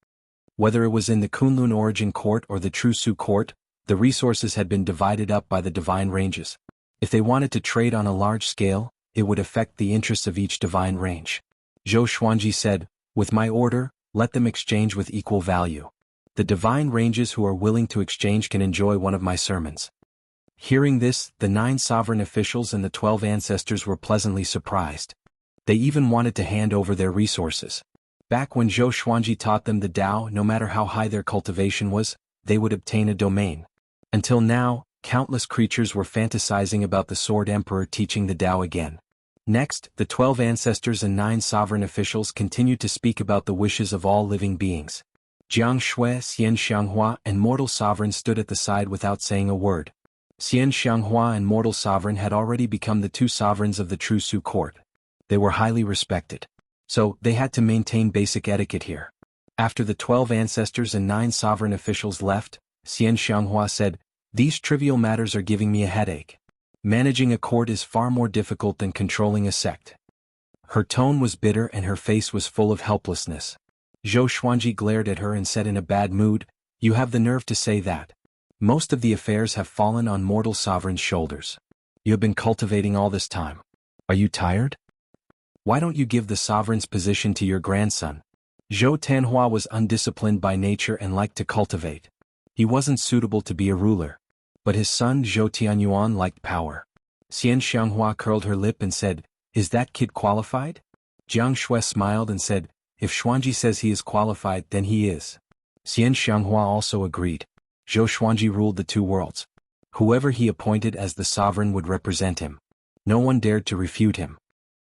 Whether it was in the Kunlun Origin Court or the True Su Court, the resources had been divided up by the divine ranges. If they wanted to trade on a large scale, it would affect the interests of each divine range. Zhou Xuanji said, "With my order, let them exchange with equal value. The divine ranges who are willing to exchange can enjoy one of my sermons." Hearing this, the 9 sovereign officials and the 12 ancestors were pleasantly surprised. They even wanted to hand over their resources. Back when Zhou Xuanji taught them the Tao, no matter how high their cultivation was, they would obtain a domain. Until now, countless creatures were fantasizing about the Sword Emperor teaching the Tao again. Next, the 12 ancestors and 9 sovereign officials continued to speak about the wishes of all living beings. Jiang Shui, Xian Xianghua, and Mortal Sovereign stood at the side without saying a word. Xian Xianghua and Mortal Sovereign had already become the 2 sovereigns of the True Su Court. They were highly respected. So, they had to maintain basic etiquette here. After the 12 ancestors and 9 sovereign officials left, Xian Xianghua said, "These trivial matters are giving me a headache. Managing a court is far more difficult than controlling a sect." Her tone was bitter and her face was full of helplessness. Zhou Xuanji glared at her and said in a bad mood, "You have the nerve to say that. Most of the affairs have fallen on Mortal Sovereign's shoulders. You have been cultivating all this time. Are you tired? Why don't you give the sovereign's position to your grandson?" Zhou Tanhua was undisciplined by nature and liked to cultivate. He wasn't suitable to be a ruler. But his son Zhou Tianyuan liked power. Xian Xianghua curled her lip and said, "Is that kid qualified?" Jiang Shui smiled and said, "If Xuanji says he is qualified, then he is." Xian Xianghua also agreed. Zhou Xuanji ruled the 2 worlds. Whoever he appointed as the sovereign would represent him. No one dared to refute him.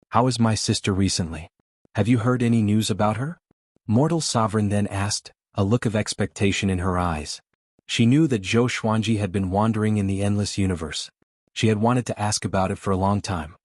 "How is my sister recently? Have you heard any news about her?" Mortal Sovereign then asked, a look of expectation in her eyes. She knew that Zhou Xuanji had been wandering in the endless universe. She had wanted to ask about it for a long time.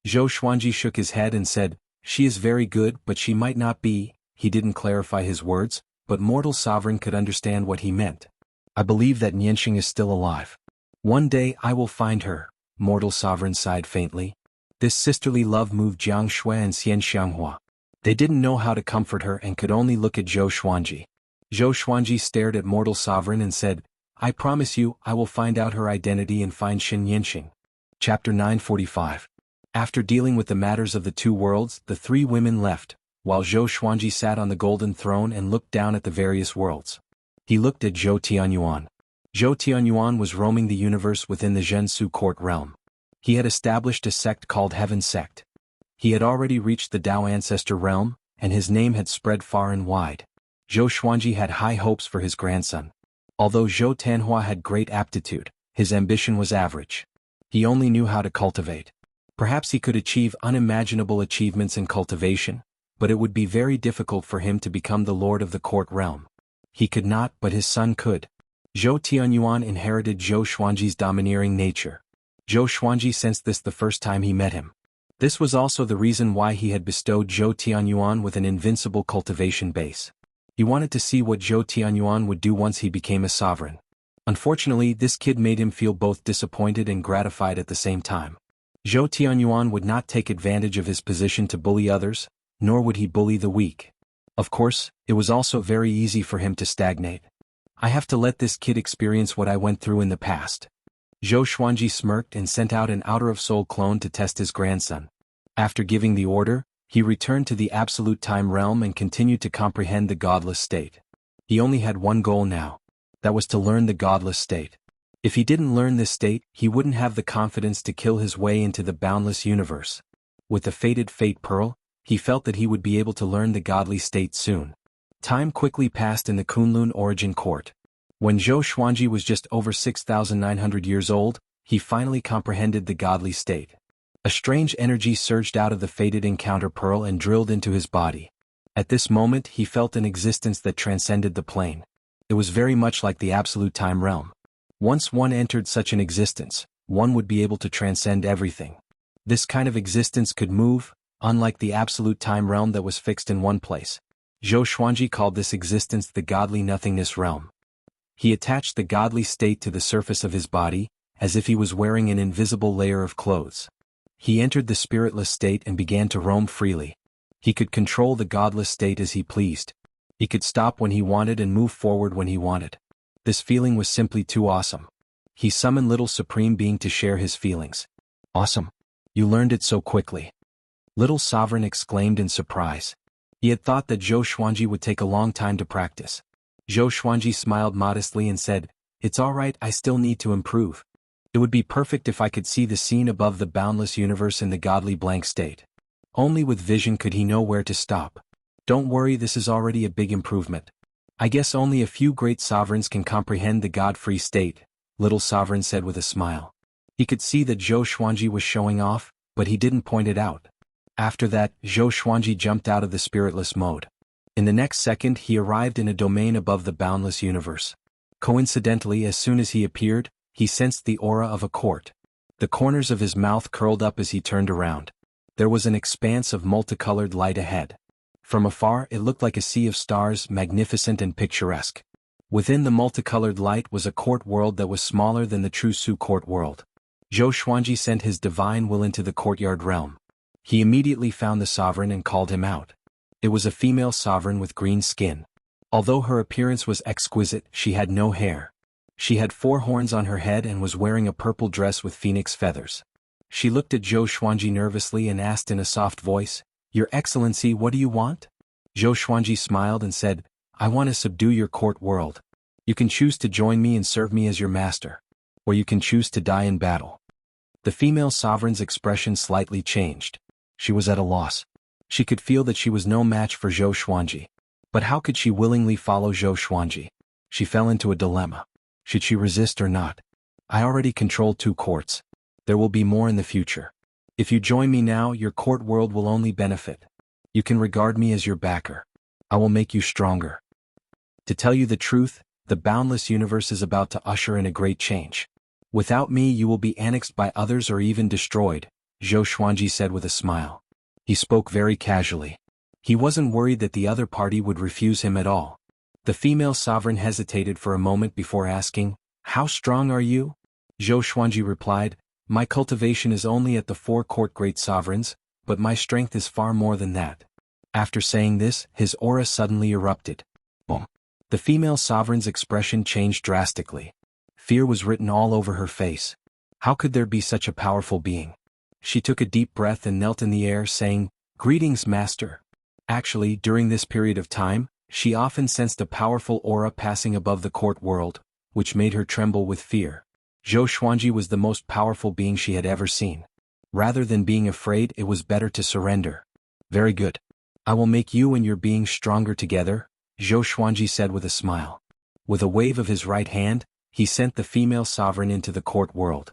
Zhou Xuanji shook his head and said, "She is very good, but she might not be." He didn't clarify his words, but Mortal Sovereign could understand what he meant. "I believe that Nianxing is still alive. One day I will find her," Mortal Sovereign sighed faintly. This sisterly love moved Jiang Shui and Xian Xianghua. They didn't know how to comfort her and could only look at Zhou Xuanji. Zhou Xuanji stared at Mortal Sovereign and said, "I promise you, I will find out her identity and find Xin Yanxing." Chapter 945. After dealing with the matters of the 2 worlds, the 3 women left, while Zhou Xuanji sat on the golden throne and looked down at the various worlds. He looked at Zhou Tianyuan. Zhou Tianyuan was roaming the universe within the Zhensu court realm. He had established a sect called Heaven Sect. He had already reached the Tao Ancestor realm, and his name had spread far and wide. Zhou Xuanji had high hopes for his grandson. Although Zhou Tanhua had great aptitude, his ambition was average. He only knew how to cultivate. Perhaps he could achieve unimaginable achievements in cultivation, but it would be very difficult for him to become the lord of the court realm. He could not, but his son could. Zhou Tianyuan inherited Zhou Xuanji's domineering nature. Zhou Xuanji sensed this the first time he met him. This was also the reason why he had bestowed Zhou Tianyuan with an invincible cultivation base. He wanted to see what Zhou Tianyuan would do once he became a sovereign. Unfortunately, this kid made him feel both disappointed and gratified at the same time. Zhou Tianyuan would not take advantage of his position to bully others, nor would he bully the weak. Of course, it was also very easy for him to stagnate. "I have to let this kid experience what I went through in the past." Zhou Xuanji smirked and sent out an outer-of-soul clone to test his grandson. After giving the order, he returned to the absolute time realm and continued to comprehend the godless state. He only had one goal now. That was to learn the godless state. If he didn't learn this state, he wouldn't have the confidence to kill his way into the boundless universe. With the fated Fate Pearl, he felt that he would be able to learn the godly state soon. Time quickly passed in the Kunlun Origin Court. When Zhou Xuanji was just over 6,900 years old, he finally comprehended the godly state. A strange energy surged out of the fated encounter pearl and drilled into his body. At this moment he felt an existence that transcended the plane. It was very much like the absolute time realm. Once one entered such an existence, one would be able to transcend everything. This kind of existence could move, unlike the absolute time realm that was fixed in one place. Zhou Xuanji called this existence the godly nothingness realm. He attached the godly state to the surface of his body, as if he was wearing an invisible layer of clothes. He entered the spiritless state and began to roam freely. He could control the godless state as he pleased. He could stop when he wanted and move forward when he wanted. This feeling was simply too awesome. He summoned Little Supreme Being to share his feelings. Awesome. You learned it so quickly. Little Sovereign exclaimed in surprise. He had thought that Zhou Xuanji would take a long time to practice. Zhou Xuanji smiled modestly and said, "It's all right, I still need to improve. It would be perfect if I could see the scene above the boundless universe in the godly blank state. Only with vision could he know where to stop. Don't worry, this is already a big improvement. I guess only a few great sovereigns can comprehend the God-free state," Little Sovereign said with a smile. He could see that Zhou Xuanji was showing off, but he didn't point it out. After that, Zhou Xuanji jumped out of the spiritless mode. In the next second he arrived in a domain above the boundless universe. Coincidentally, as soon as he appeared, he sensed the aura of a court. The corners of his mouth curled up as he turned around. There was an expanse of multicolored light ahead. From afar it looked like a sea of stars, magnificent and picturesque. Within the multicolored light was a court world that was smaller than the true Su court world. Zhou Xuanji sent his divine will into the courtyard realm. He immediately found the sovereign and called him out. It was a female sovereign with green skin. Although her appearance was exquisite, she had no hair. She had 4 horns on her head and was wearing a purple dress with phoenix feathers. She looked at Zhou Xuanji nervously and asked in a soft voice, "Your Excellency, what do you want?" Zhou Xuanji smiled and said, "I want to subdue your court world. You can choose to join me and serve me as your master. Or you can choose to die in battle." The female sovereign's expression slightly changed. She was at a loss. She could feel that she was no match for Zhou Xuanji. But how could she willingly follow Zhou Xuanji? She fell into a dilemma. Should she resist or not? I already control 2 courts. There will be more in the future. If you join me now, your court world will only benefit. You can regard me as your backer. I will make you stronger. To tell you the truth, the boundless universe is about to usher in a great change. Without me you will be annexed by others or even destroyed, Zhou Xuanji said with a smile. He spoke very casually. He wasn't worried that the other party would refuse him at all. The female sovereign hesitated for a moment before asking, "How strong are you?" Zhou Xuanji replied, "My cultivation is only at the 4 court great sovereigns, but my strength is far more than that." After saying this, his aura suddenly erupted. Boom. The female sovereign's expression changed drastically. Fear was written all over her face. How could there be such a powerful being? She took a deep breath and knelt in the air saying, "Greetings, Master." Actually, during this period of time, she often sensed a powerful aura passing above the court world, which made her tremble with fear. Zhou Xuanji was the most powerful being she had ever seen. Rather than being afraid, it was better to surrender. "Very good. I will make you and your being stronger together," Zhou Xuanji said with a smile. With a wave of his right hand, he sent the female sovereign into the court world.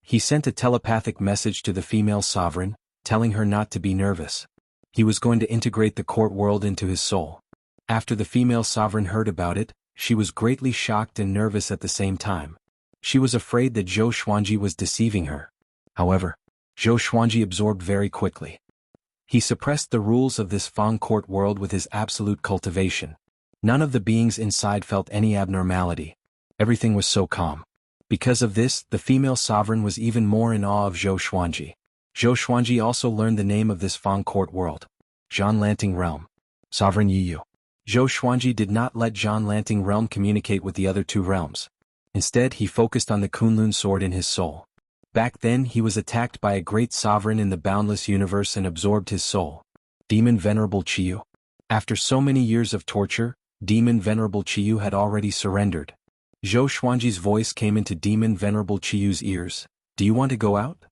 He sent a telepathic message to the female sovereign, telling her not to be nervous. He was going to integrate the court world into his soul. After the female sovereign heard about it, she was greatly shocked and nervous at the same time. She was afraid that Zhou Xuanji was deceiving her. However, Zhou Xuanji absorbed very quickly. He suppressed the rules of this Fang court world with his absolute cultivation. None of the beings inside felt any abnormality. Everything was so calm. Because of this, the female sovereign was even more in awe of Zhou Xuanji. Zhou Xuanji also learned the name of this Fang court world. Zhan Lanting Realm. Sovereign Yiyu. Zhou Xuanji did not let Zhan Lanting Realm communicate with the other 2 realms. Instead, he focused on the Kunlun sword in his soul. Back then, he was attacked by a great sovereign in the boundless universe and absorbed his soul. Demon Venerable Chiyu. After so many years of torture, Demon Venerable Chiyu had already surrendered. Zhou Xuanji's voice came into Demon Venerable Chiyu's ears. "Do you want to go out?"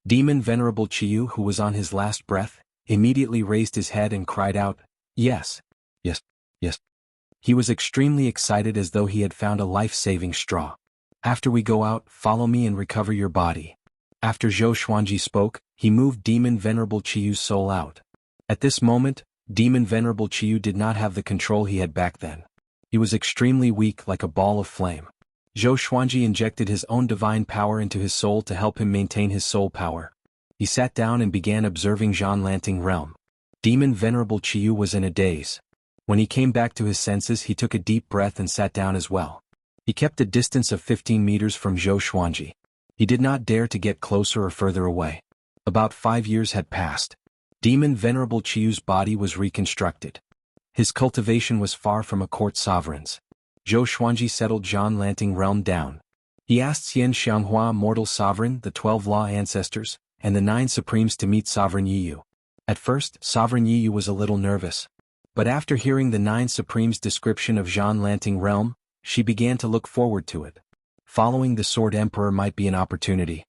Demon Venerable Chiyu, who was on his last breath, immediately raised his head and cried out, "Yes. Yes. Yes." He was extremely excited as though he had found a life-saving straw. "After we go out, follow me and recover your body." After Zhou Xuanji spoke, he moved Demon Venerable Chiyu's soul out. At this moment, Demon Venerable Chiyu did not have the control he had back then. He was extremely weak, like a ball of flame. Zhou Xuanji injected his own divine power into his soul to help him maintain his soul power. He sat down and began observing Zhan Lanting Realm. Demon Venerable Chiyu was in a daze. When he came back to his senses, he took a deep breath and sat down as well. He kept a distance of 15 meters from Zhou Xuanji. He did not dare to get closer or further away. About 5 years had passed. Demon Venerable Qiu's body was reconstructed. His cultivation was far from a court sovereign's. Zhou Xuanji settled Zhan Lanting realm down. He asked Xian Xianghua, mortal sovereign, the 12 law ancestors, and the 9 supremes to meet Sovereign Yiyu. At first, Sovereign Yiyu was a little nervous. But after hearing the 9 supremes' description of Zhan Lanting realm, she began to look forward to it. Following the Sword Emperor might be an opportunity.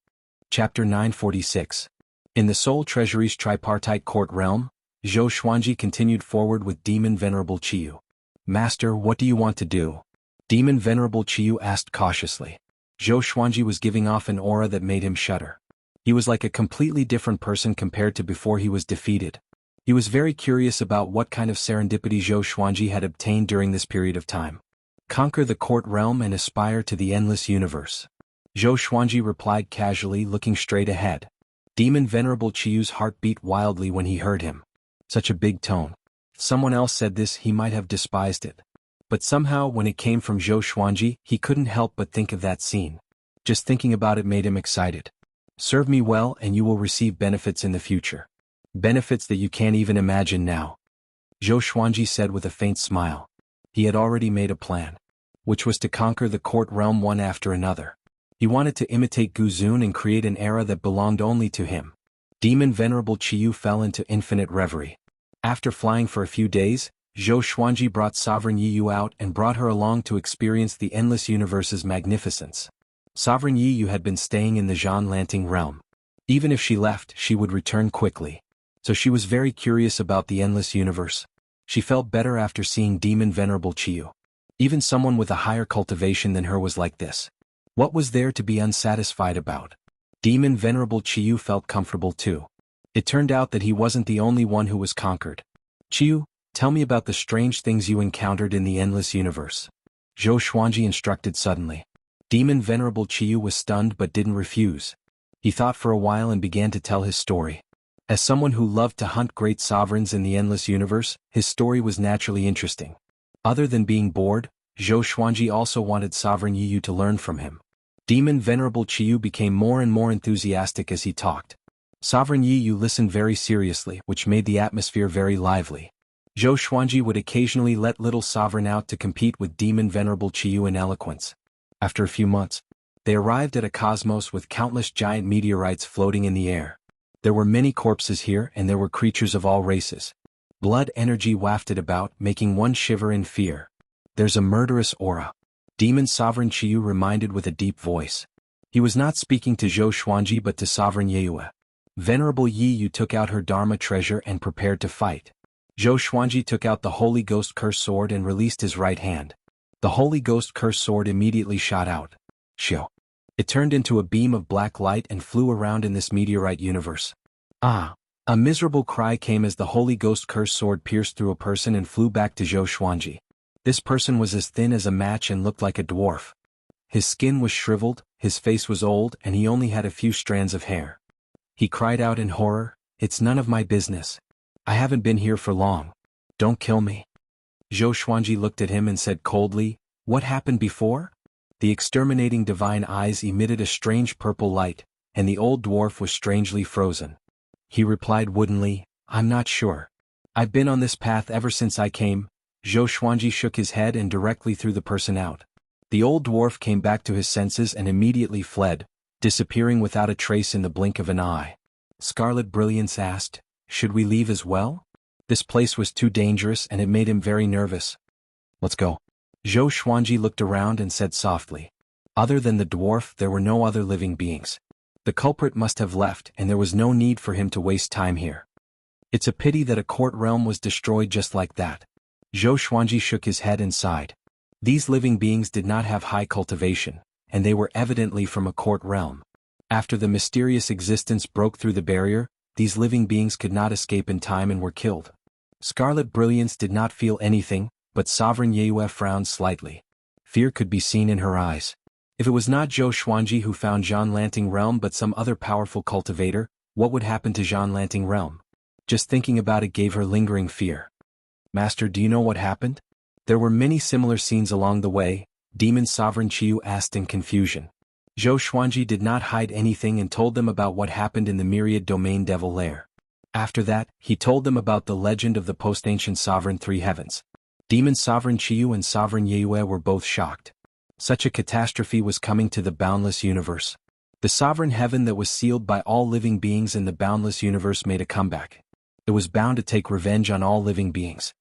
Chapter 946. In the Soul Treasury's tripartite court realm, Zhou Xuanji continued forward with Demon Venerable Qiu. Master, what do you want to do? Demon Venerable Qiu asked cautiously. Zhou Xuanji was giving off an aura that made him shudder. He was like a completely different person compared to before he was defeated. He was very curious about what kind of serendipity Zhou Xuanji had obtained during this period of time. Conquer the court realm and aspire to the endless universe. Zhou Xuanji replied casually, looking straight ahead. Demon Venerable Qiu's heart beat wildly when he heard him. Such a big tone. If someone else said this, he might have despised it. But somehow, when it came from Zhou Xuanji, he couldn't help but think of that scene. Just thinking about it made him excited. Serve me well and you will receive benefits in the future. Benefits that you can't even imagine now. Zhou Xuanji said with a faint smile. He had already made a plan, which was to conquer the court realm one after another. He wanted to imitate Gu Zun and create an era that belonged only to him. Demon Venerable Qiu fell into infinite reverie. After flying for a few days, Zhou Xuanji brought Sovereign Yiyu out and brought her along to experience the endless universe's magnificence. Sovereign Yiyu had been staying in the Zhan Lanting realm. Even if she left, she would return quickly. So she was very curious about the endless universe. She felt better after seeing Demon Venerable Qiu. Even someone with a higher cultivation than her was like this. What was there to be unsatisfied about? Demon Venerable Qiu felt comfortable too. It turned out that he wasn't the only one who was conquered. Qiu, tell me about the strange things you encountered in the endless universe. Zhou Xuanji instructed suddenly. Demon Venerable Qiu was stunned but didn't refuse. He thought for a while and began to tell his story. As someone who loved to hunt great sovereigns in the endless universe, his story was naturally interesting. Other than being bored, Zhou Xuanji also wanted Sovereign Yiyu to learn from him. Demon Venerable Qiu became more and more enthusiastic as he talked. Sovereign Yiyu listened very seriously, which made the atmosphere very lively. Zhou Xuanji would occasionally let little Sovereign out to compete with Demon Venerable Qiu in eloquence. After a few months, they arrived at a cosmos with countless giant meteorites floating in the air. There were many corpses here and there were creatures of all races. Blood energy wafted about, making one shiver in fear. There's a murderous aura. Demon Sovereign Qiu reminded with a deep voice. He was not speaking to Zhou Xuanji but to Sovereign Yiyu. Venerable Yiyu took out her Dharma treasure and prepared to fight. Zhou Xuanji took out the Holy Ghost Curse Sword and released his right hand. The Holy Ghost Curse Sword immediately shot out. Shio. It turned into a beam of black light and flew around in this meteorite universe. Ah! A miserable cry came as the Holy Ghost Curse Sword pierced through a person and flew back to Zhou Xuanji. This person was as thin as a match and looked like a dwarf. His skin was shriveled, his face was old, and he only had a few strands of hair. He cried out in horror, "It's none of my business. I haven't been here for long. Don't kill me." Zhou Xuanji looked at him and said coldly, "What happened before?" The exterminating divine eyes emitted a strange purple light, and the old dwarf was strangely frozen. He replied woodenly, "I'm not sure. I've been on this path ever since I came." Zhou Xuanji shook his head and directly threw the person out. The old dwarf came back to his senses and immediately fled, disappearing without a trace in the blink of an eye. Scarlet Brilliance asked, "Should we leave as well?" This place was too dangerous and it made him very nervous. "Let's go." Zhou Xuanji looked around and said softly. Other than the dwarf, there were no other living beings. The culprit must have left and there was no need for him to waste time here. It's a pity that a court realm was destroyed just like that. Zhou Xuanji shook his head and sighed. These living beings did not have high cultivation, and they were evidently from a court realm. After the mysterious existence broke through the barrier, these living beings could not escape in time and were killed. Scarlet Brilliance did not feel anything, but Sovereign Yiyu frowned slightly. Fear could be seen in her eyes. If it was not Zhou Xuanji who found Zhan Lanting realm but some other powerful cultivator, what would happen to Zhan Lanting realm? Just thinking about it gave her lingering fear. "Master, do you know what happened?" There were many similar scenes along the way, Demon Sovereign Qiu asked in confusion. Zhou Xuanji did not hide anything and told them about what happened in the Myriad Domain Devil Lair. After that, he told them about the legend of the post-ancient Sovereign Three Heavens. Demon Sovereign Qiu and Sovereign Yeyue were both shocked. Such a catastrophe was coming to the boundless universe. The Sovereign Heaven that was sealed by all living beings in the boundless universe made a comeback. It was bound to take revenge on all living beings.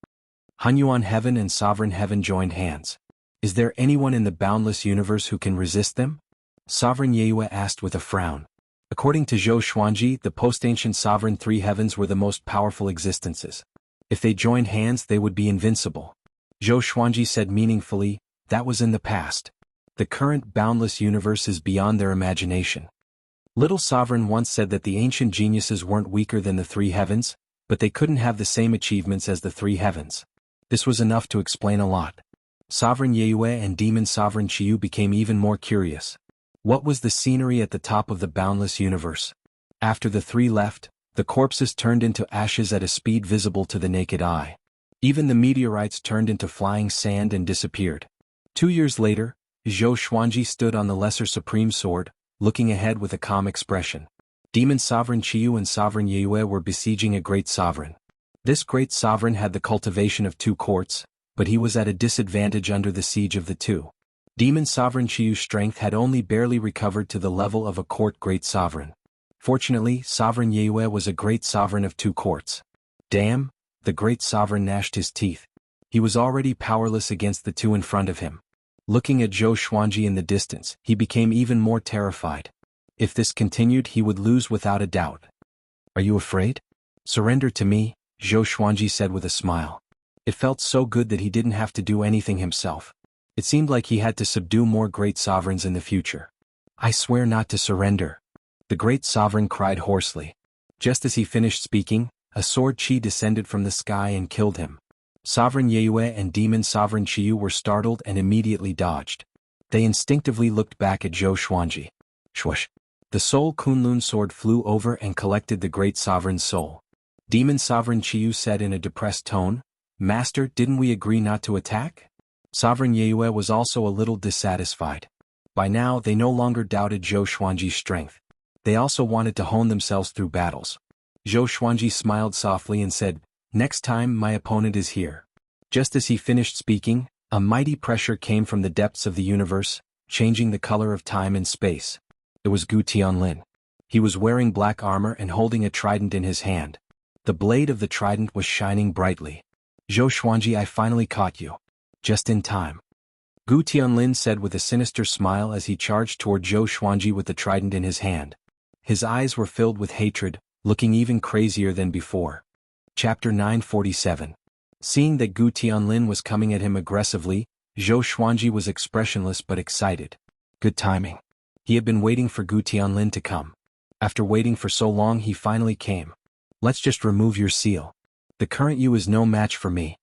Hunyuan Heaven and Sovereign Heaven joined hands. Is there anyone in the boundless universe who can resist them? Sovereign Yeyue asked with a frown. According to Zhou Xuanji, the post-ancient Sovereign Three Heavens were the most powerful existences. If they joined hands, they would be invincible. Zhou Xuanji said meaningfully, that was in the past. The current boundless universe is beyond their imagination. Little Sovereign once said that the ancient geniuses weren't weaker than the Three Heavens, but they couldn't have the same achievements as the Three Heavens. This was enough to explain a lot. Sovereign Yeyue and Demon Sovereign Qiu became even more curious. What was the scenery at the top of the boundless universe? After the three left, the corpses turned into ashes at a speed visible to the naked eye. Even the meteorites turned into flying sand and disappeared. 2 years later, Zhou Xuanji stood on the Lesser Supreme Sword, looking ahead with a calm expression. Demon Sovereign Qiu and Sovereign Yeyue were besieging a great sovereign. This great sovereign had the cultivation of 2 courts, but he was at a disadvantage under the siege of the 2. Demon Sovereign Qiu's strength had only barely recovered to the level of a court great sovereign. Fortunately, Sovereign Yeyue was a great sovereign of 2 courts. Damn, the great sovereign gnashed his teeth. He was already powerless against the 2 in front of him. Looking at Zhou Xuanji in the distance, he became even more terrified. If this continued, he would lose without a doubt. Are you afraid? Surrender to me, Zhou Xuanji said with a smile. It felt so good that he didn't have to do anything himself. It seemed like he had to subdue more great sovereigns in the future. I swear not to surrender. The great sovereign cried hoarsely. Just as he finished speaking, a sword chi descended from the sky and killed him. Sovereign Yeyue and Demon Sovereign Qiu were startled and immediately dodged. They instinctively looked back at Zhou Xuanji. Shush! The Soul Kunlun sword flew over and collected the great sovereign's soul. Demon Sovereign Qiu said in a depressed tone, Master, didn't we agree not to attack? Sovereign Yeyue was also a little dissatisfied. By now they no longer doubted Zhou Xuanji's strength. They also wanted to hone themselves through battles. Zhou Xuanji smiled softly and said, Next time my opponent is here. Just as he finished speaking, a mighty pressure came from the depths of the universe, changing the color of time and space. It was Gu Tianlin. He was wearing black armor and holding a trident in his hand. The blade of the trident was shining brightly. Zhou Xuanji, I finally caught you. Just in time. Gu Tianlin said with a sinister smile as he charged toward Zhou Xuanji with the trident in his hand. His eyes were filled with hatred, looking even crazier than before. Chapter 947. Seeing that Gu Tianlin was coming at him aggressively, Zhou Xuanji was expressionless but excited. Good timing. He had been waiting for Gu Tianlin to come. After waiting for so long, he finally came. Let's just remove your seal. The current you is no match for me.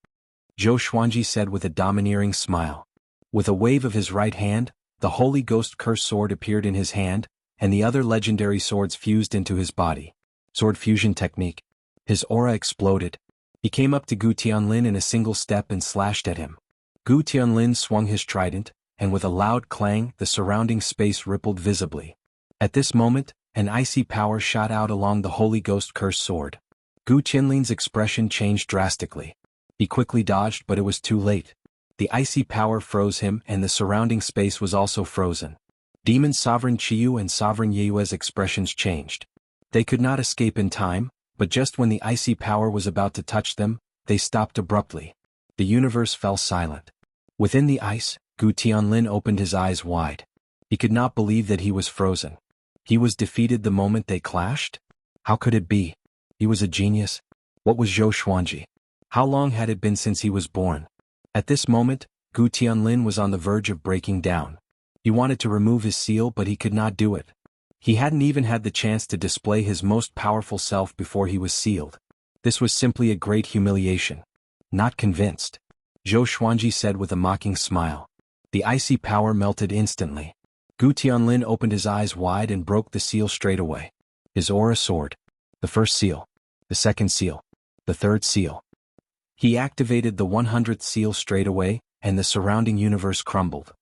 Zhou Xuanji said with a domineering smile. With a wave of his right hand, the Holy Ghost Curse sword appeared in his hand, and the other legendary swords fused into his body. Sword fusion technique. His aura exploded. He came up to Gu Tianlin in a single step and slashed at him. Gu Tianlin swung his trident, and with a loud clang, the surrounding space rippled visibly. At this moment, an icy power shot out along the Holy Ghost Curse sword. Gu Tianlin's expression changed drastically. He quickly dodged, but it was too late. The icy power froze him and the surrounding space was also frozen. Demon Sovereign Qiu and Sovereign Yeyue's expressions changed. They could not escape in time, but just when the icy power was about to touch them, they stopped abruptly. The universe fell silent. Within the ice, Gu Tianlin opened his eyes wide. He could not believe that he was frozen. He was defeated the moment they clashed? How could it be? He was a genius. What was Zhou Xuanji? How long had it been since he was born? At this moment, Gu Tianlin was on the verge of breaking down. He wanted to remove his seal, but he could not do it. He hadn't even had the chance to display his most powerful self before he was sealed. This was simply a great humiliation. Not convinced. Zhou Xuanji said with a mocking smile. The icy power melted instantly. Gu Tianlin opened his eyes wide and broke the seal straight away. His aura soared. The first seal. The second seal. The third seal. He activated the 100th seal straight away, and the surrounding universe crumbled.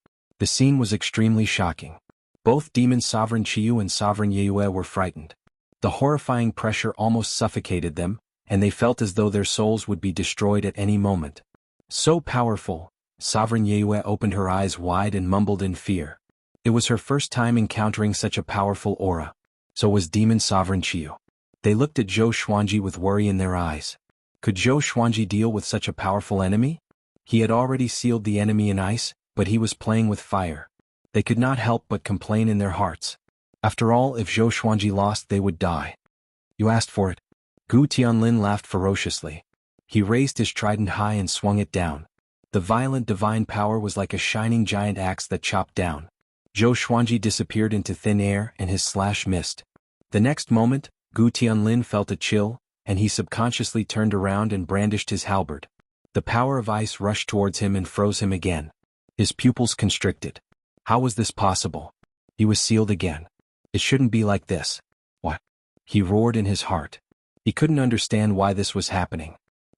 The scene was extremely shocking. Both Demon Sovereign Chiyu and Sovereign Yue were frightened. The horrifying pressure almost suffocated them, and they felt as though their souls would be destroyed at any moment. So powerful, Sovereign Yue opened her eyes wide and mumbled in fear. It was her first time encountering such a powerful aura. So was Demon Sovereign Chiyu. They looked at Zhou Xuanji with worry in their eyes. Could Zhou Xuanji deal with such a powerful enemy? He had already sealed the enemy in ice, but he was playing with fire. They could not help but complain in their hearts. After all, if Zhou Xuanji lost, they would die. You asked for it. Gu Tianlin laughed ferociously. He raised his trident high and swung it down. The violent divine power was like a shining giant axe that chopped down. Zhou Xuanji disappeared into thin air and his slash missed. The next moment, Gu Tianlin felt a chill, and he subconsciously turned around and brandished his halberd. The power of ice rushed towards him and froze him again. His pupils constricted. How was this possible? He was sealed again. It shouldn't be like this. What? He roared in his heart. He couldn't understand why this was happening.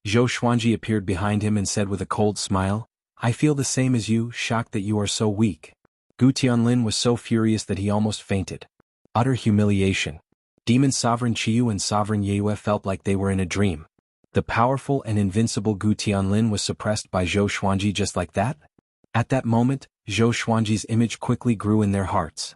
Zhou Xuanji appeared behind him and said with a cold smile, I feel the same as you, shocked that you are so weak. Gu Tianlin was so furious that he almost fainted. Utter humiliation. Demon Sovereign Chiyu and Sovereign Yue felt like they were in a dream. The powerful and invincible Gu Tianlin was suppressed by Zhou Xuanji just like that? At that moment, Zhou Xuanji's image quickly grew in their hearts.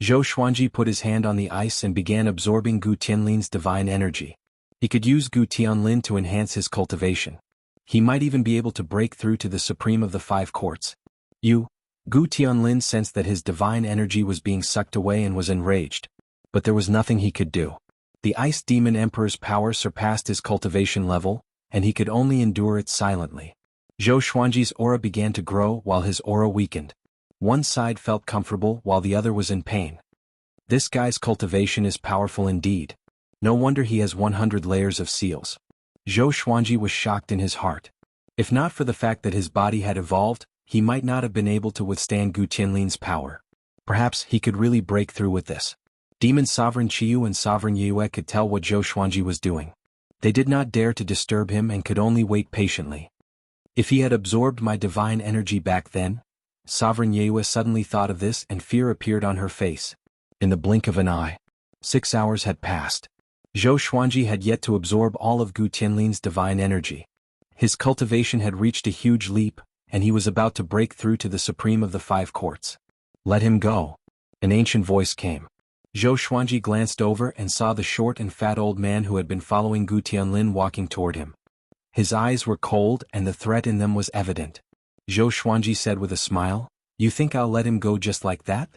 Zhou Xuanji put his hand on the ice and began absorbing Gu Tianlin's divine energy. He could use Gu Tianlin to enhance his cultivation. He might even be able to break through to the supreme of the 5 courts. Gu Tianlin sensed that his divine energy was being sucked away and was enraged. But there was nothing he could do. The Ice Demon Emperor's power surpassed his cultivation level, and he could only endure it silently. Zhou Xuanji's aura began to grow while his aura weakened. One side felt comfortable while the other was in pain. This guy's cultivation is powerful indeed. No wonder he has 100 layers of seals. Zhou Xuanji was shocked in his heart. If not for the fact that his body had evolved, he might not have been able to withstand Gu Tianlin's power. Perhaps he could really break through with this. Demon Sovereign Chiyu and Sovereign Yue could tell what Zhou Xuanji was doing. They did not dare to disturb him and could only wait patiently. If he had absorbed my divine energy back then? Sovereign Yue suddenly thought of this and fear appeared on her face. In the blink of an eye. 6 hours had passed. Zhou Xuanji had yet to absorb all of Gu Tianlin's divine energy. His cultivation had reached a huge leap, and he was about to break through to the supreme of the 5 courts. Let him go. An ancient voice came. Zhou Xuanji glanced over and saw the short and fat old man who had been following Gu Tianlin walking toward him. His eyes were cold and the threat in them was evident. Zhou Xuanji said with a smile, You think I'll let him go just like that?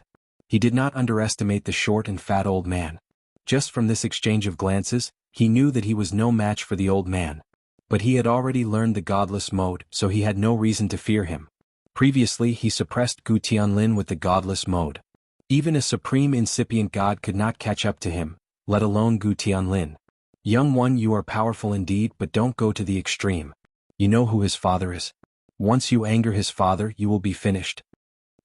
He did not underestimate the short and fat old man. Just from this exchange of glances, he knew that he was no match for the old man. But he had already learned the godless mode, so he had no reason to fear him. Previously he suppressed Gu Tianlin with the godless mode. Even a supreme incipient god could not catch up to him, let alone Gu Tianlin. Young one, you are powerful indeed, but don't go to the extreme. You know who his father is. Once you anger his father, you will be finished.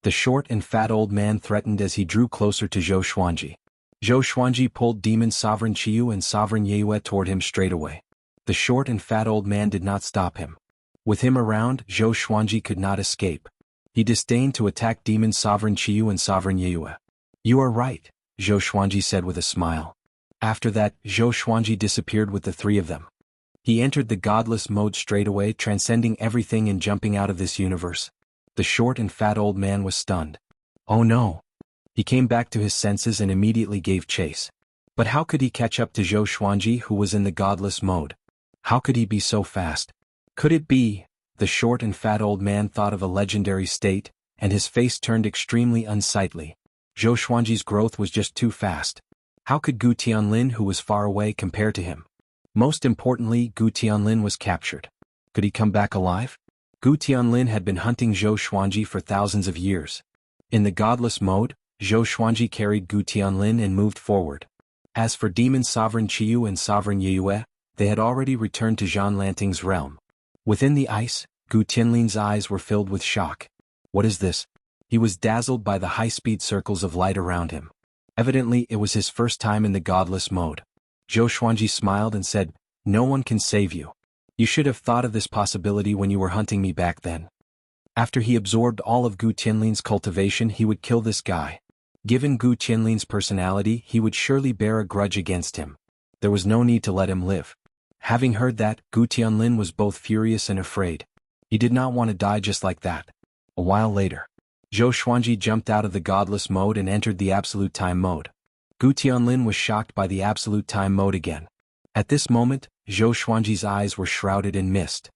The short and fat old man threatened as he drew closer to Zhou Xuanji. Zhou Xuanji pulled Demon Sovereign Chiyu and Sovereign Yue toward him straight away. The short and fat old man did not stop him. With him around, Zhou Xuanji could not escape. He disdained to attack Demon Sovereign Chiyu and Sovereign Yue. You are right, Zhou Xuanji said with a smile. After that, Zhou Xuanji disappeared with the 3 of them. He entered the godless mode straight away, transcending everything and jumping out of this universe. The short and fat old man was stunned. Oh no! He came back to his senses and immediately gave chase. But how could he catch up to Zhou Xuanji, who was in the godless mode? How could he be so fast? Could it be? The short and fat old man thought of a legendary state, and his face turned extremely unsightly. Zhou Xuanji's growth was just too fast. How could Gu Tianlin, who was far away, compare to him? Most importantly, Gu Tianlin was captured. Could he come back alive? Gu Tianlin had been hunting Zhou Xuanji for thousands of years. In the godless mode, Zhou Xuanji carried Gu Tianlin and moved forward. As for Demon Sovereign Chiyu and Sovereign Yue, they had already returned to Zhan Lanting's realm. Within the ice, Gu Tianlin's eyes were filled with shock. What is this? He was dazzled by the high-speed circles of light around him. Evidently, it was his first time in the godless mode. Zhou Xuanji smiled and said, No one can save you. You should have thought of this possibility when you were hunting me back then. After he absorbed all of Gu Tianlin's cultivation, he would kill this guy. Given Gu Tianlin's personality, he would surely bear a grudge against him. There was no need to let him live. Having heard that, Gu Tianlin was both furious and afraid. He did not want to die just like that. A while later, Zhou Xuanji jumped out of the godless mode and entered the absolute time mode. Gu Tianlin was shocked by the absolute time mode again. At this moment, Zhou Xuanji's eyes were shrouded in mist.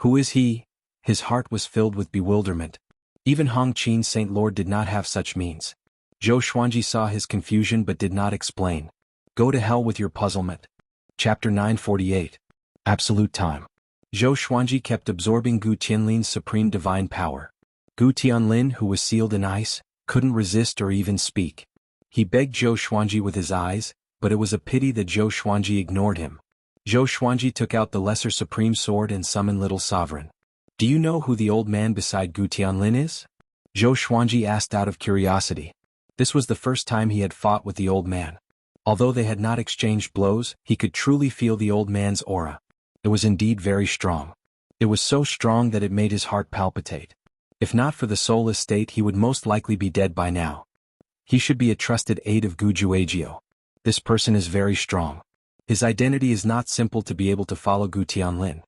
Who is he? His heart was filled with bewilderment. Even Hongqin Saint Lord did not have such means. Zhou Xuanji saw his confusion but did not explain. Go to hell with your puzzlement. Chapter 948. Absolute Time. Zhou Xuanji kept absorbing Gu Tianlin's supreme divine power. Gu Tianlin, who was sealed in ice, couldn't resist or even speak. He begged Zhou Xuanji with his eyes, but it was a pity that Zhou Xuanji ignored him. Zhou Xuanji took out the lesser supreme sword and summoned Little Sovereign. Do you know who the old man beside Gu Tianlin is? Zhou Xuanji asked out of curiosity. This was the first time he had fought with the old man. Although they had not exchanged blows, he could truly feel the old man's aura. It was indeed very strong. It was so strong that it made his heart palpitate. If not for the soulless state, he would most likely be dead by now. He should be a trusted aide of Gu Juejiu. This person is very strong. His identity is not simple to be able to follow Gu Tianlin.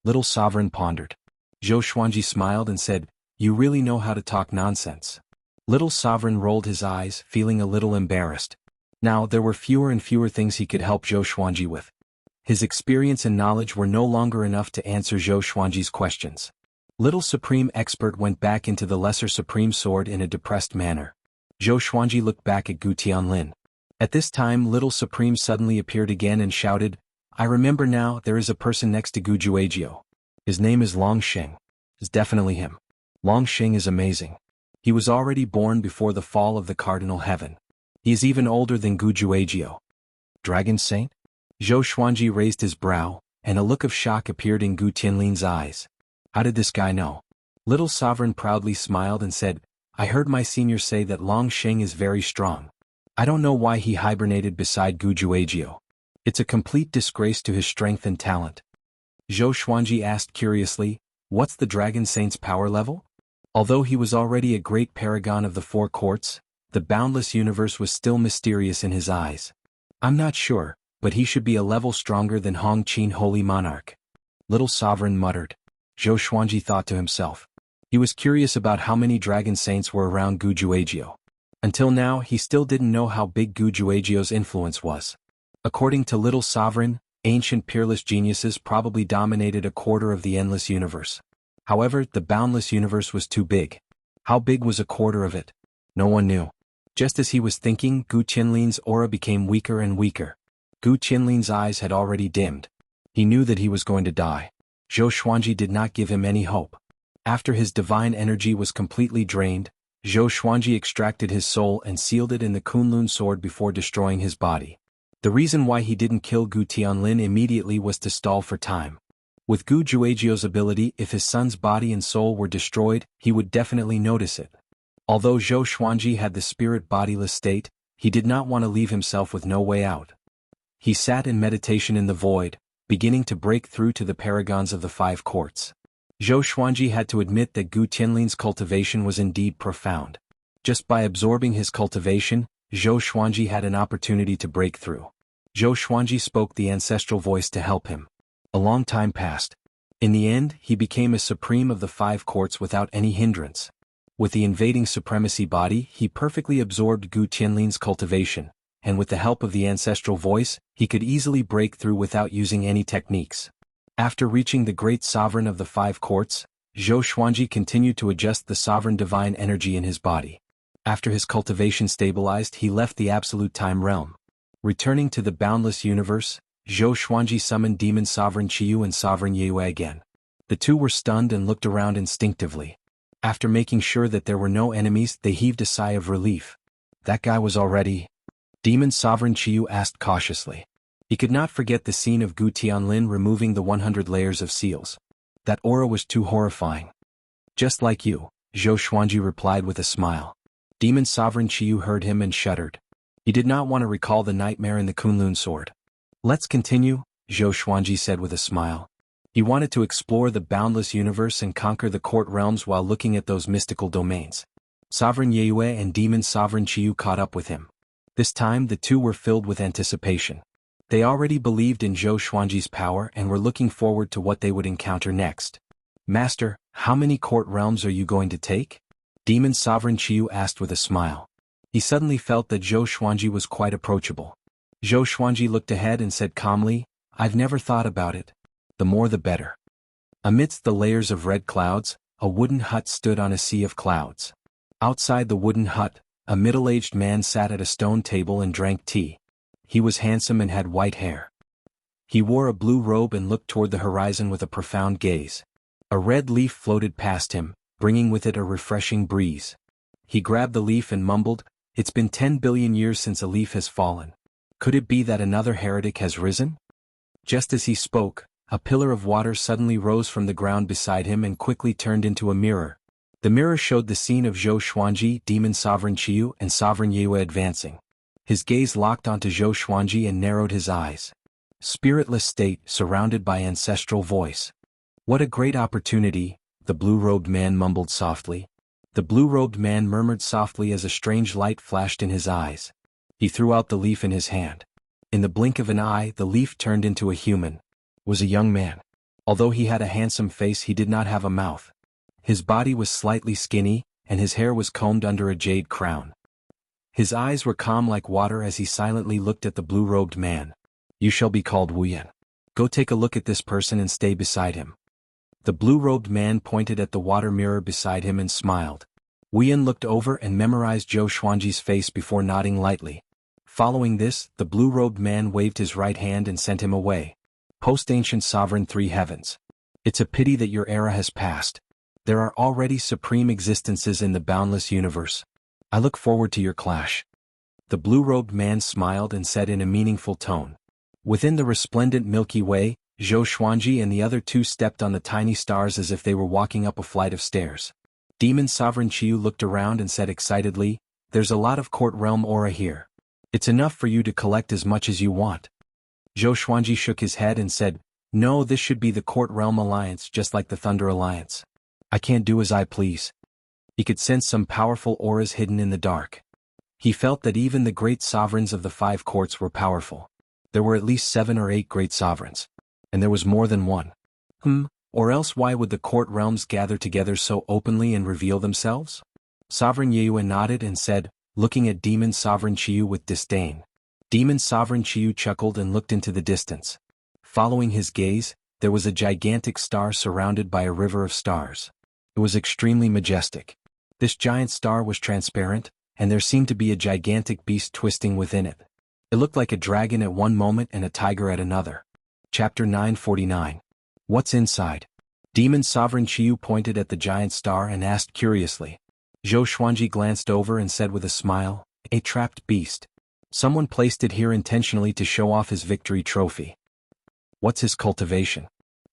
Little Sovereign pondered. Zhou Xuanji smiled and said, "You really know how to talk nonsense." Little Sovereign rolled his eyes, feeling a little embarrassed. Now there were fewer and fewer things he could help Zhou Xuanji with. His experience and knowledge were no longer enough to answer Zhou Xuanji's questions. Little Supreme Expert went back into the Lesser Supreme Sword in a depressed manner. Zhou Xuanji looked back at Gu Tianlin. At this time Little Supreme suddenly appeared again and shouted, "I remember now, there is a person next to Gu Juejiu. His name is Long Sheng. It's definitely him. Long Sheng is amazing. He was already born before the fall of the Cardinal Heaven. He is even older than Gu Juejiu." Dragon Saint? Zhou Xuanji raised his brow, and a look of shock appeared in Gu Tianlin's eyes. How did this guy know? Little Sovereign proudly smiled and said, "I heard my senior say that Long Sheng is very strong. I don't know why he hibernated beside Gu Juejiu. It's a complete disgrace to his strength and talent." Zhou Xuanji asked curiously, "What's the Dragon Saint's power level?" Although he was already a great paragon of the four courts, the boundless universe was still mysterious in his eyes. "I'm not sure, but he should be a level stronger than Hongqin Holy Monarch." Little Sovereign muttered. Zhou Xuanji thought to himself. He was curious about how many Dragon Saints were around Gu Juejiu. Until now, he still didn't know how big Gu Juejiu's influence was. According to Little Sovereign, ancient peerless geniuses probably dominated a quarter of the endless universe. However, the boundless universe was too big. How big was a quarter of it? No one knew. Just as he was thinking, Gu Tianlin's aura became weaker and weaker. Gu Tianlin's eyes had already dimmed. He knew that he was going to die. Zhou Xuanji did not give him any hope. After his divine energy was completely drained, Zhou Xuanji extracted his soul and sealed it in the Kunlun sword before destroying his body. The reason why he didn't kill Gu Tianlin immediately was to stall for time. With Gu Juejiu's ability, if his son's body and soul were destroyed, he would definitely notice it. Although Zhou Xuanji had the spirit bodiless state, he did not want to leave himself with no way out. He sat in meditation in the void, beginning to break through to the paragons of the five courts. Zhou Xuanji had to admit that Gu Tianlin's cultivation was indeed profound. Just by absorbing his cultivation, Zhou Xuanji had an opportunity to break through. Zhou Xuanji spoke the ancestral voice to help him. A long time passed. In the end, he became a supreme of the five courts without any hindrance. With the invading supremacy body, he perfectly absorbed Gu Tianlin's cultivation, and with the help of the ancestral voice, he could easily break through without using any techniques. After reaching the great sovereign of the five courts, Zhou Xuanji continued to adjust the sovereign divine energy in his body. After his cultivation stabilized, he left the absolute time realm. Returning to the boundless universe, Zhou Xuanji summoned Demon Sovereign Qiyu and Sovereign Yue again. The two were stunned and looked around instinctively. After making sure that there were no enemies, they heaved a sigh of relief. That guy was already... Demon Sovereign Qiyu asked cautiously. He could not forget the scene of Gu Tianlin removing the 100 layers of seals. That aura was too horrifying. Just like you, Zhou Xuanji replied with a smile. Demon Sovereign Qiyu heard him and shuddered. He did not want to recall the nightmare in the Kunlun sword. "Let's continue," Zhou Xuanji said with a smile. He wanted to explore the boundless universe and conquer the court realms while looking at those mystical domains. Sovereign Yue and Demon Sovereign Chiyu caught up with him. This time the two were filled with anticipation. They already believed in Zhou Xuanji's power and were looking forward to what they would encounter next. Master, how many court realms are you going to take? Demon Sovereign Chiyu asked with a smile. He suddenly felt that Zhou Xuanji was quite approachable. Zhou Xuanji looked ahead and said calmly, I've never thought about it. The more the better. Amidst the layers of red clouds, a wooden hut stood on a sea of clouds. Outside the wooden hut, a middle-aged man sat at a stone table and drank tea. He was handsome and had white hair. He wore a blue robe and looked toward the horizon with a profound gaze. A red leaf floated past him, bringing with it a refreshing breeze. He grabbed the leaf and mumbled, It's been 10 billion years since a leaf has fallen. Could it be that another heretic has risen? Just as he spoke, a pillar of water suddenly rose from the ground beside him and quickly turned into a mirror. The mirror showed the scene of Zhou Xuanji, Demon Sovereign Chiyu, and Sovereign Yue advancing. His gaze locked onto Zhou Xuanji and narrowed his eyes. Spiritless state, surrounded by ancestral voice. What a great opportunity, the blue-robed man mumbled softly. The blue-robed man murmured softly as a strange light flashed in his eyes. He threw out the leaf in his hand. In the blink of an eye, the leaf turned into a human. It was a young man. Although he had a handsome face, he did not have a mouth. His body was slightly skinny, and his hair was combed under a jade crown. His eyes were calm like water as he silently looked at the blue-robed man. You shall be called Wu Yan. Go take a look at this person and stay beside him. The blue-robed man pointed at the water mirror beside him and smiled. Wu Yan looked over and memorized Zhou Xuanji's face before nodding lightly. Following this, the blue-robed man waved his right hand and sent him away. Post-ancient sovereign three heavens. It's a pity that your era has passed. There are already supreme existences in the boundless universe. I look forward to your clash. The blue-robed man smiled and said in a meaningful tone. Within the resplendent Milky Way, Zhou Xuanji and the other two stepped on the tiny stars as if they were walking up a flight of stairs. Demon Sovereign Chiyu looked around and said excitedly, There's a lot of court realm aura here. It's enough for you to collect as much as you want. Zhou Xuanji shook his head and said, No, this should be the court realm alliance just like the Thunder Alliance. I can't do as I please. He could sense some powerful auras hidden in the dark. He felt that even the great sovereigns of the 5 courts were powerful. There were at least 7 or 8 great sovereigns. And there was more than one. Or else why would the court realms gather together so openly and reveal themselves? Sovereign Yue nodded and said, looking at Demon Sovereign Chiyu with disdain. Demon Sovereign Chiyu chuckled and looked into the distance. Following his gaze, there was a gigantic star surrounded by a river of stars. It was extremely majestic. This giant star was transparent, and there seemed to be a gigantic beast twisting within it. It looked like a dragon at one moment and a tiger at another. Chapter 949. What's inside? Demon Sovereign Chiyu pointed at the giant star and asked curiously. Zhou Xuanji glanced over and said with a smile, A trapped beast. Someone placed it here intentionally to show off his victory trophy. What's his cultivation?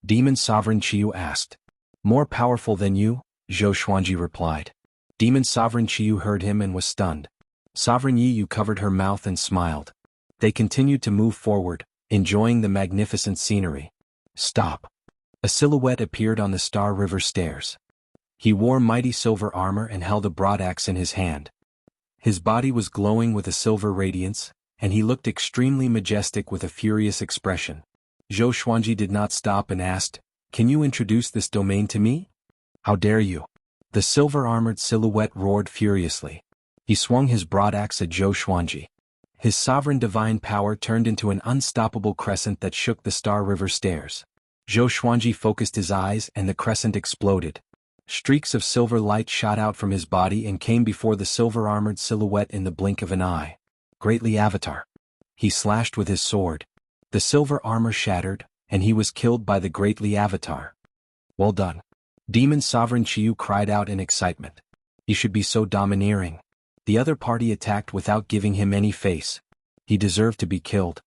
Demon Sovereign Chiyu asked. More powerful than you, Zhou Xuanji replied. Demon Sovereign Chiyu heard him and was stunned. Sovereign Yiyu covered her mouth and smiled. They continued to move forward, enjoying the magnificent scenery. Stop. A silhouette appeared on the Star River stairs. He wore mighty silver armor and held a broadaxe in his hand. His body was glowing with a silver radiance, and he looked extremely majestic with a furious expression. Zhou Xuanji did not stop and asked, Can you introduce this domain to me? How dare you? The silver-armored silhouette roared furiously. He swung his broadaxe at Zhou Xuanji. His sovereign divine power turned into an unstoppable crescent that shook the Star River stairs. Zhou Xuanji focused his eyes and the crescent exploded. Streaks of silver light shot out from his body and came before the silver-armored silhouette in the blink of an eye. Greatly Avatar. He slashed with his sword. The silver armor shattered, and he was killed by the Greatly Avatar. Well done. Demon Sovereign Chiyu cried out in excitement. He should be so domineering. The other party attacked without giving him any face. He deserved to be killed.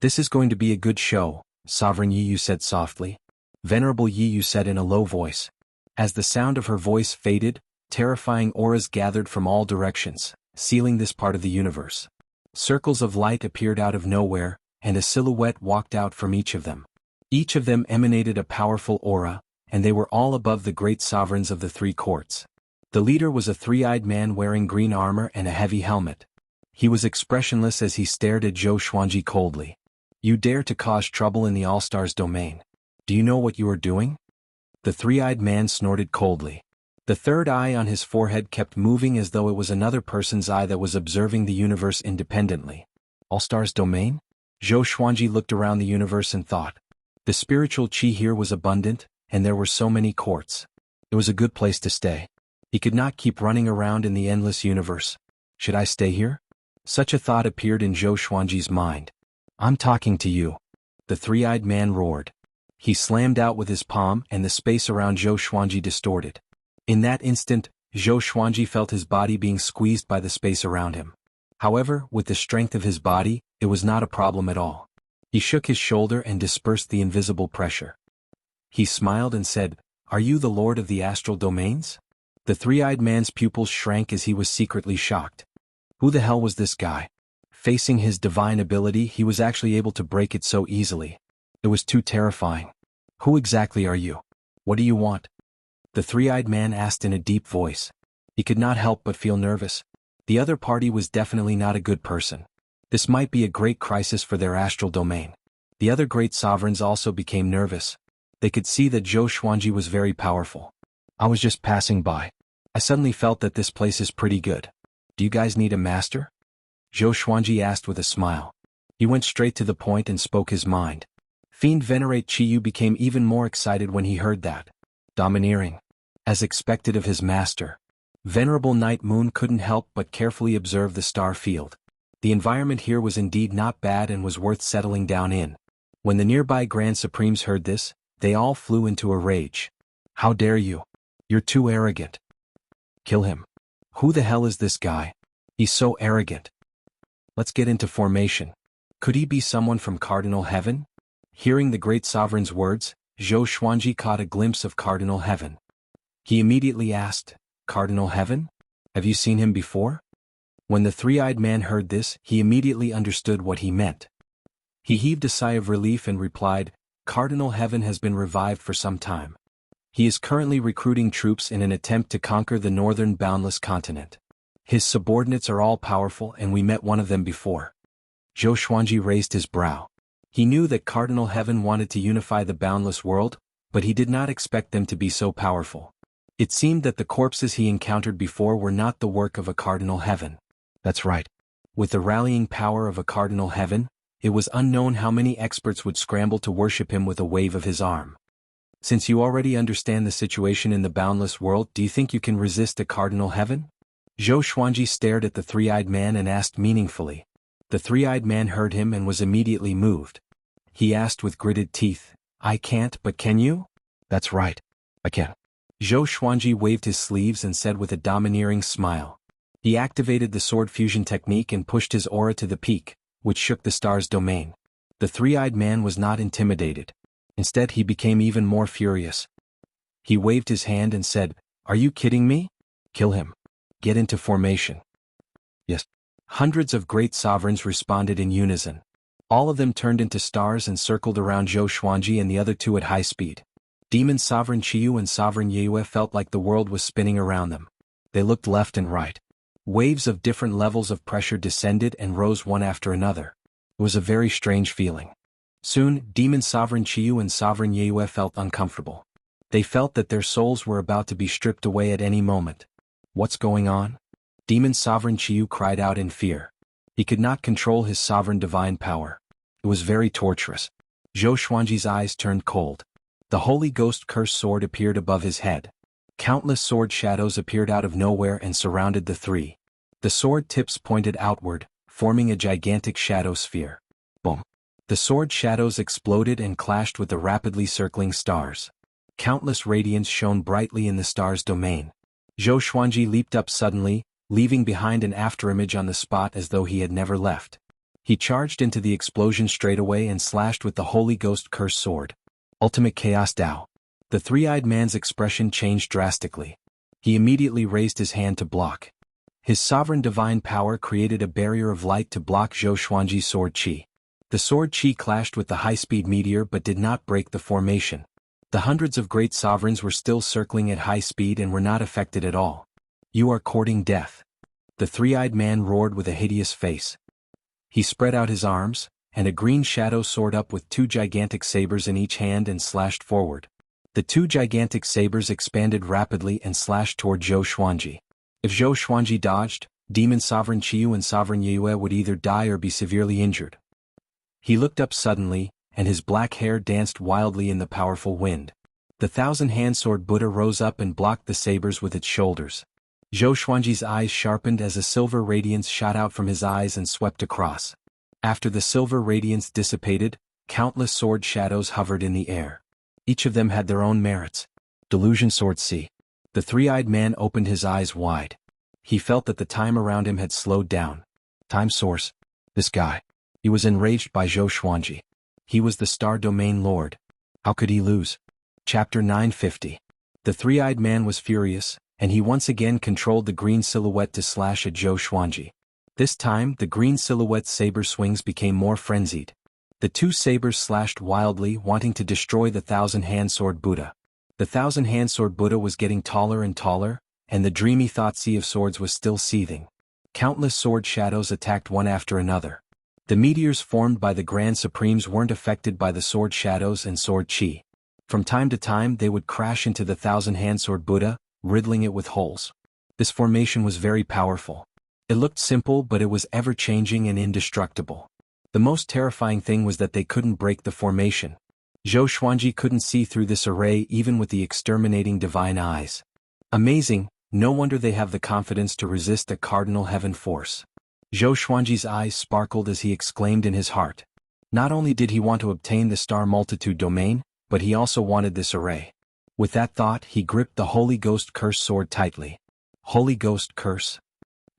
This is going to be a good show, Sovereign Yiyu said softly. Venerable Yiyu said in a low voice. As the sound of her voice faded, terrifying auras gathered from all directions, sealing this part of the universe. Circles of light appeared out of nowhere, and a silhouette walked out from each of them. Each of them emanated a powerful aura, and they were all above the great sovereigns of the three courts. The leader was a three-eyed man wearing green armor and a heavy helmet. He was expressionless as he stared at Zhou Xuanji coldly. "You dare to cause trouble in the All-Stars domain. Do you know what you are doing?" The three-eyed man snorted coldly. The third eye on his forehead kept moving as though it was another person's eye that was observing the universe independently. All-Stars domain? Zhou Xuanji looked around the universe and thought. The spiritual qi here was abundant, and there were so many courts. It was a good place to stay. He could not keep running around in the endless universe. Should I stay here? Such a thought appeared in Zhou Xuanji's mind. "I'm talking to you," the three-eyed man roared. He slammed out with his palm and the space around Zhou Xuanji distorted. In that instant, Zhou Xuanji felt his body being squeezed by the space around him. However, with the strength of his body, it was not a problem at all. He shook his shoulder and dispersed the invisible pressure. He smiled and said, "Are you the lord of the astral domains?" The three-eyed man's pupils shrank as he was secretly shocked. Who the hell was this guy? Facing his divine ability, he was actually able to break it so easily. It was too terrifying. "Who exactly are you? What do you want?" The three-eyed man asked in a deep voice. He could not help but feel nervous. The other party was definitely not a good person. This might be a great crisis for their astral domain. The other great sovereigns also became nervous. They could see that Zhou Xuanji was very powerful. "I was just passing by. I suddenly felt that this place is pretty good. Do you guys need a master?" Zhou Xuanji asked with a smile. He went straight to the point and spoke his mind. Fiend Venerate Chiyu became even more excited when he heard that. Domineering. As expected of his master. Venerable Night Moon couldn't help but carefully observe the star field. The environment here was indeed not bad and was worth settling down in. When the nearby Grand Supremes heard this, they all flew into a rage. "How dare you? You're too arrogant. Kill him. Who the hell is this guy? He's so arrogant. Let's get into formation. Could he be someone from Cardinal Heaven?" Hearing the great sovereign's words, Zhou Xuanji caught a glimpse of Cardinal Heaven. He immediately asked, "Cardinal Heaven? Have you seen him before?" When the three-eyed man heard this, he immediately understood what he meant. He heaved a sigh of relief and replied, "Cardinal Heaven has been revived for some time. He is currently recruiting troops in an attempt to conquer the northern boundless continent. His subordinates are all powerful and we met one of them before." Zhou Xuanji raised his brow. He knew that Cardinal Heaven wanted to unify the boundless world, but he did not expect them to be so powerful. It seemed that the corpses he encountered before were not the work of a Cardinal Heaven. That's right. With the rallying power of a Cardinal Heaven, it was unknown how many experts would scramble to worship him with a wave of his arm. "Since you already understand the situation in the boundless world, do you think you can resist a Cardinal Heaven?" Zhou Xuanji stared at the three-eyed man and asked meaningfully. The three-eyed man heard him and was immediately moved. He asked with gritted teeth, "I can't, but can you?" "That's right. I can." Zhou Xuanji waved his sleeves and said with a domineering smile. He activated the sword fusion technique and pushed his aura to the peak, which shook the star's domain. The three-eyed man was not intimidated. Instead, he became even more furious. He waved his hand and said, "Are you kidding me? Kill him. Get into formation." Yes. Hundreds of great sovereigns responded in unison. All of them turned into stars and circled around Zhou Xuanji and the other two at high speed. Demon Sovereign Chiyu and Sovereign Yue felt like the world was spinning around them. They looked left and right. Waves of different levels of pressure descended and rose one after another. It was a very strange feeling. Soon, Demon Sovereign Chiyu and Sovereign Yue felt uncomfortable. They felt that their souls were about to be stripped away at any moment. "What's going on?" Demon Sovereign Chiyu cried out in fear. He could not control his sovereign divine power. It was very torturous. Zhou Xuanji's eyes turned cold. The Holy Ghost cursed sword appeared above his head. Countless sword shadows appeared out of nowhere and surrounded the three. The sword tips pointed outward, forming a gigantic shadow sphere. Boom. The sword shadows exploded and clashed with the rapidly circling stars. Countless radiance shone brightly in the star's domain. Zhou Xuanji leaped up suddenly, leaving behind an afterimage on the spot as though he had never left. He charged into the explosion straight away and slashed with the Holy Ghost cursed sword. Ultimate Chaos Dao. The three-eyed man's expression changed drastically. He immediately raised his hand to block. His sovereign divine power created a barrier of light to block Zhou Xuanji's sword chi. The sword chi clashed with the high-speed meteor but did not break the formation. The hundreds of great sovereigns were still circling at high speed and were not affected at all. You are courting death. The three-eyed man roared with a hideous face. He spread out his arms, and a green shadow soared up with two gigantic sabers in each hand and slashed forward. The two gigantic sabers expanded rapidly and slashed toward Zhou Xuanji. If Zhou Xuanji dodged, Demon Sovereign Qiyu and Sovereign Yue would either die or be severely injured. He looked up suddenly, and his black hair danced wildly in the powerful wind. The thousand-hand sword Buddha rose up and blocked the sabers with its shoulders. Zhou Xuanji's eyes sharpened as a silver radiance shot out from his eyes and swept across. After the silver radiance dissipated, countless sword shadows hovered in the air. Each of them had their own merits. Delusion Sword C. The three-eyed man opened his eyes wide. He felt that the time around him had slowed down. Time source. This guy. He was enraged by Zhou Xuanji. He was the Star Domain Lord. How could he lose? Chapter 950. The three-eyed man was furious, and he once again controlled the green silhouette to slash at Zhou Xuanji. This time, the green silhouette's saber swings became more frenzied. The two sabers slashed wildly, wanting to destroy the thousand-hand sword Buddha. The thousand-hand sword Buddha was getting taller and taller, and the dreamy thought sea of swords was still seething. Countless sword shadows attacked one after another. The meteors formed by the Grand Supremes weren't affected by the sword shadows and sword chi. From time to time they would crash into the thousand-hand sword Buddha, riddling it with holes. This formation was very powerful. It looked simple but it was ever-changing and indestructible. The most terrifying thing was that they couldn't break the formation. Zhou Xuanji couldn't see through this array even with the exterminating divine eyes. Amazing, no wonder they have the confidence to resist a cardinal heaven force. Zhou Xuanji's eyes sparkled as he exclaimed in his heart. Not only did he want to obtain the Star Multitude domain, but he also wanted this array. With that thought, he gripped the Holy Ghost Curse sword tightly. Holy Ghost Curse?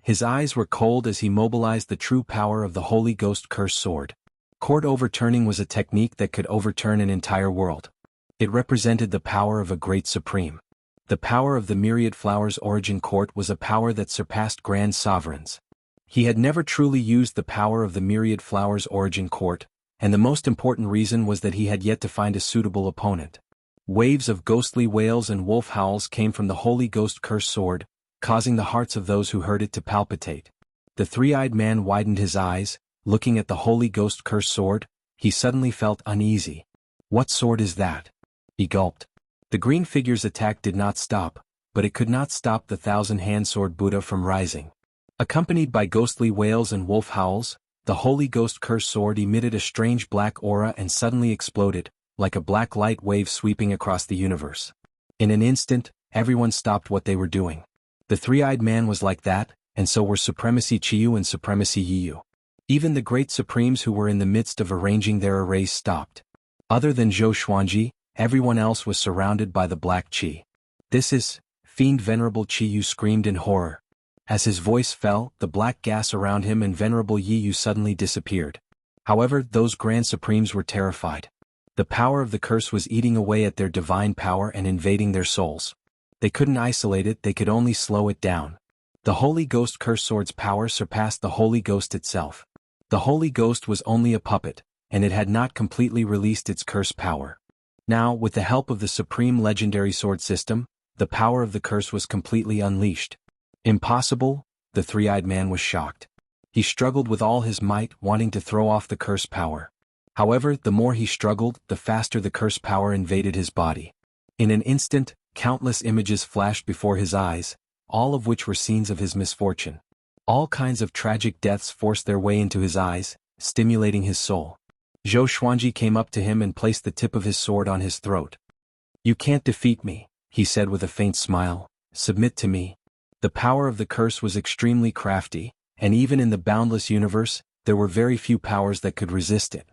His eyes were cold as he mobilized the true power of the Holy Ghost Curse sword. Court overturning was a technique that could overturn an entire world. It represented the power of a great supreme. The power of the Myriad Flowers Origin Court was a power that surpassed grand sovereigns. He had never truly used the power of the Myriad Flowers Origin Court, and the most important reason was that he had yet to find a suitable opponent. Waves of ghostly wails and wolf howls came from the Holy Ghost Curse sword, causing the hearts of those who heard it to palpitate. The three-eyed man widened his eyes, looking at the Holy Ghost Curse sword. He suddenly felt uneasy. What sword is that? He gulped. The green figure's attack did not stop, but it could not stop the thousand-hand sword Buddha from rising. Accompanied by ghostly wails and wolf howls, the Holy Ghost Curse sword emitted a strange black aura and suddenly exploded, like a black light wave sweeping across the universe. In an instant, everyone stopped what they were doing. The three-eyed man was like that, and so were Supremacy Qiyu and Supremacy Yiyu. Even the great supremes who were in the midst of arranging their arrays stopped. Other than Zhou Xuanji, everyone else was surrounded by the black qi. This is, Fiend Venerable Qiyu screamed in horror. As his voice fell, the black gas around him and Venerable Yiyu suddenly disappeared. However, those Grand Supremes were terrified. The power of the curse was eating away at their divine power and invading their souls. They couldn't isolate it, they could only slow it down. The Holy Ghost Curse sword's power surpassed the Holy Ghost itself. The Holy Ghost was only a puppet, and it had not completely released its curse power. Now, with the help of the Supreme Legendary Sword System, the power of the curse was completely unleashed. Impossible? The three-eyed man was shocked. He struggled with all his might, wanting to throw off the curse power. However, the more he struggled, the faster the curse power invaded his body. In an instant, countless images flashed before his eyes, all of which were scenes of his misfortune. All kinds of tragic deaths forced their way into his eyes, stimulating his soul. Zhou Xuanji came up to him and placed the tip of his sword on his throat. "You can't defeat me," he said with a faint smile. "Submit to me." The power of the curse was extremely crafty, and even in the boundless universe, there were very few powers that could resist it.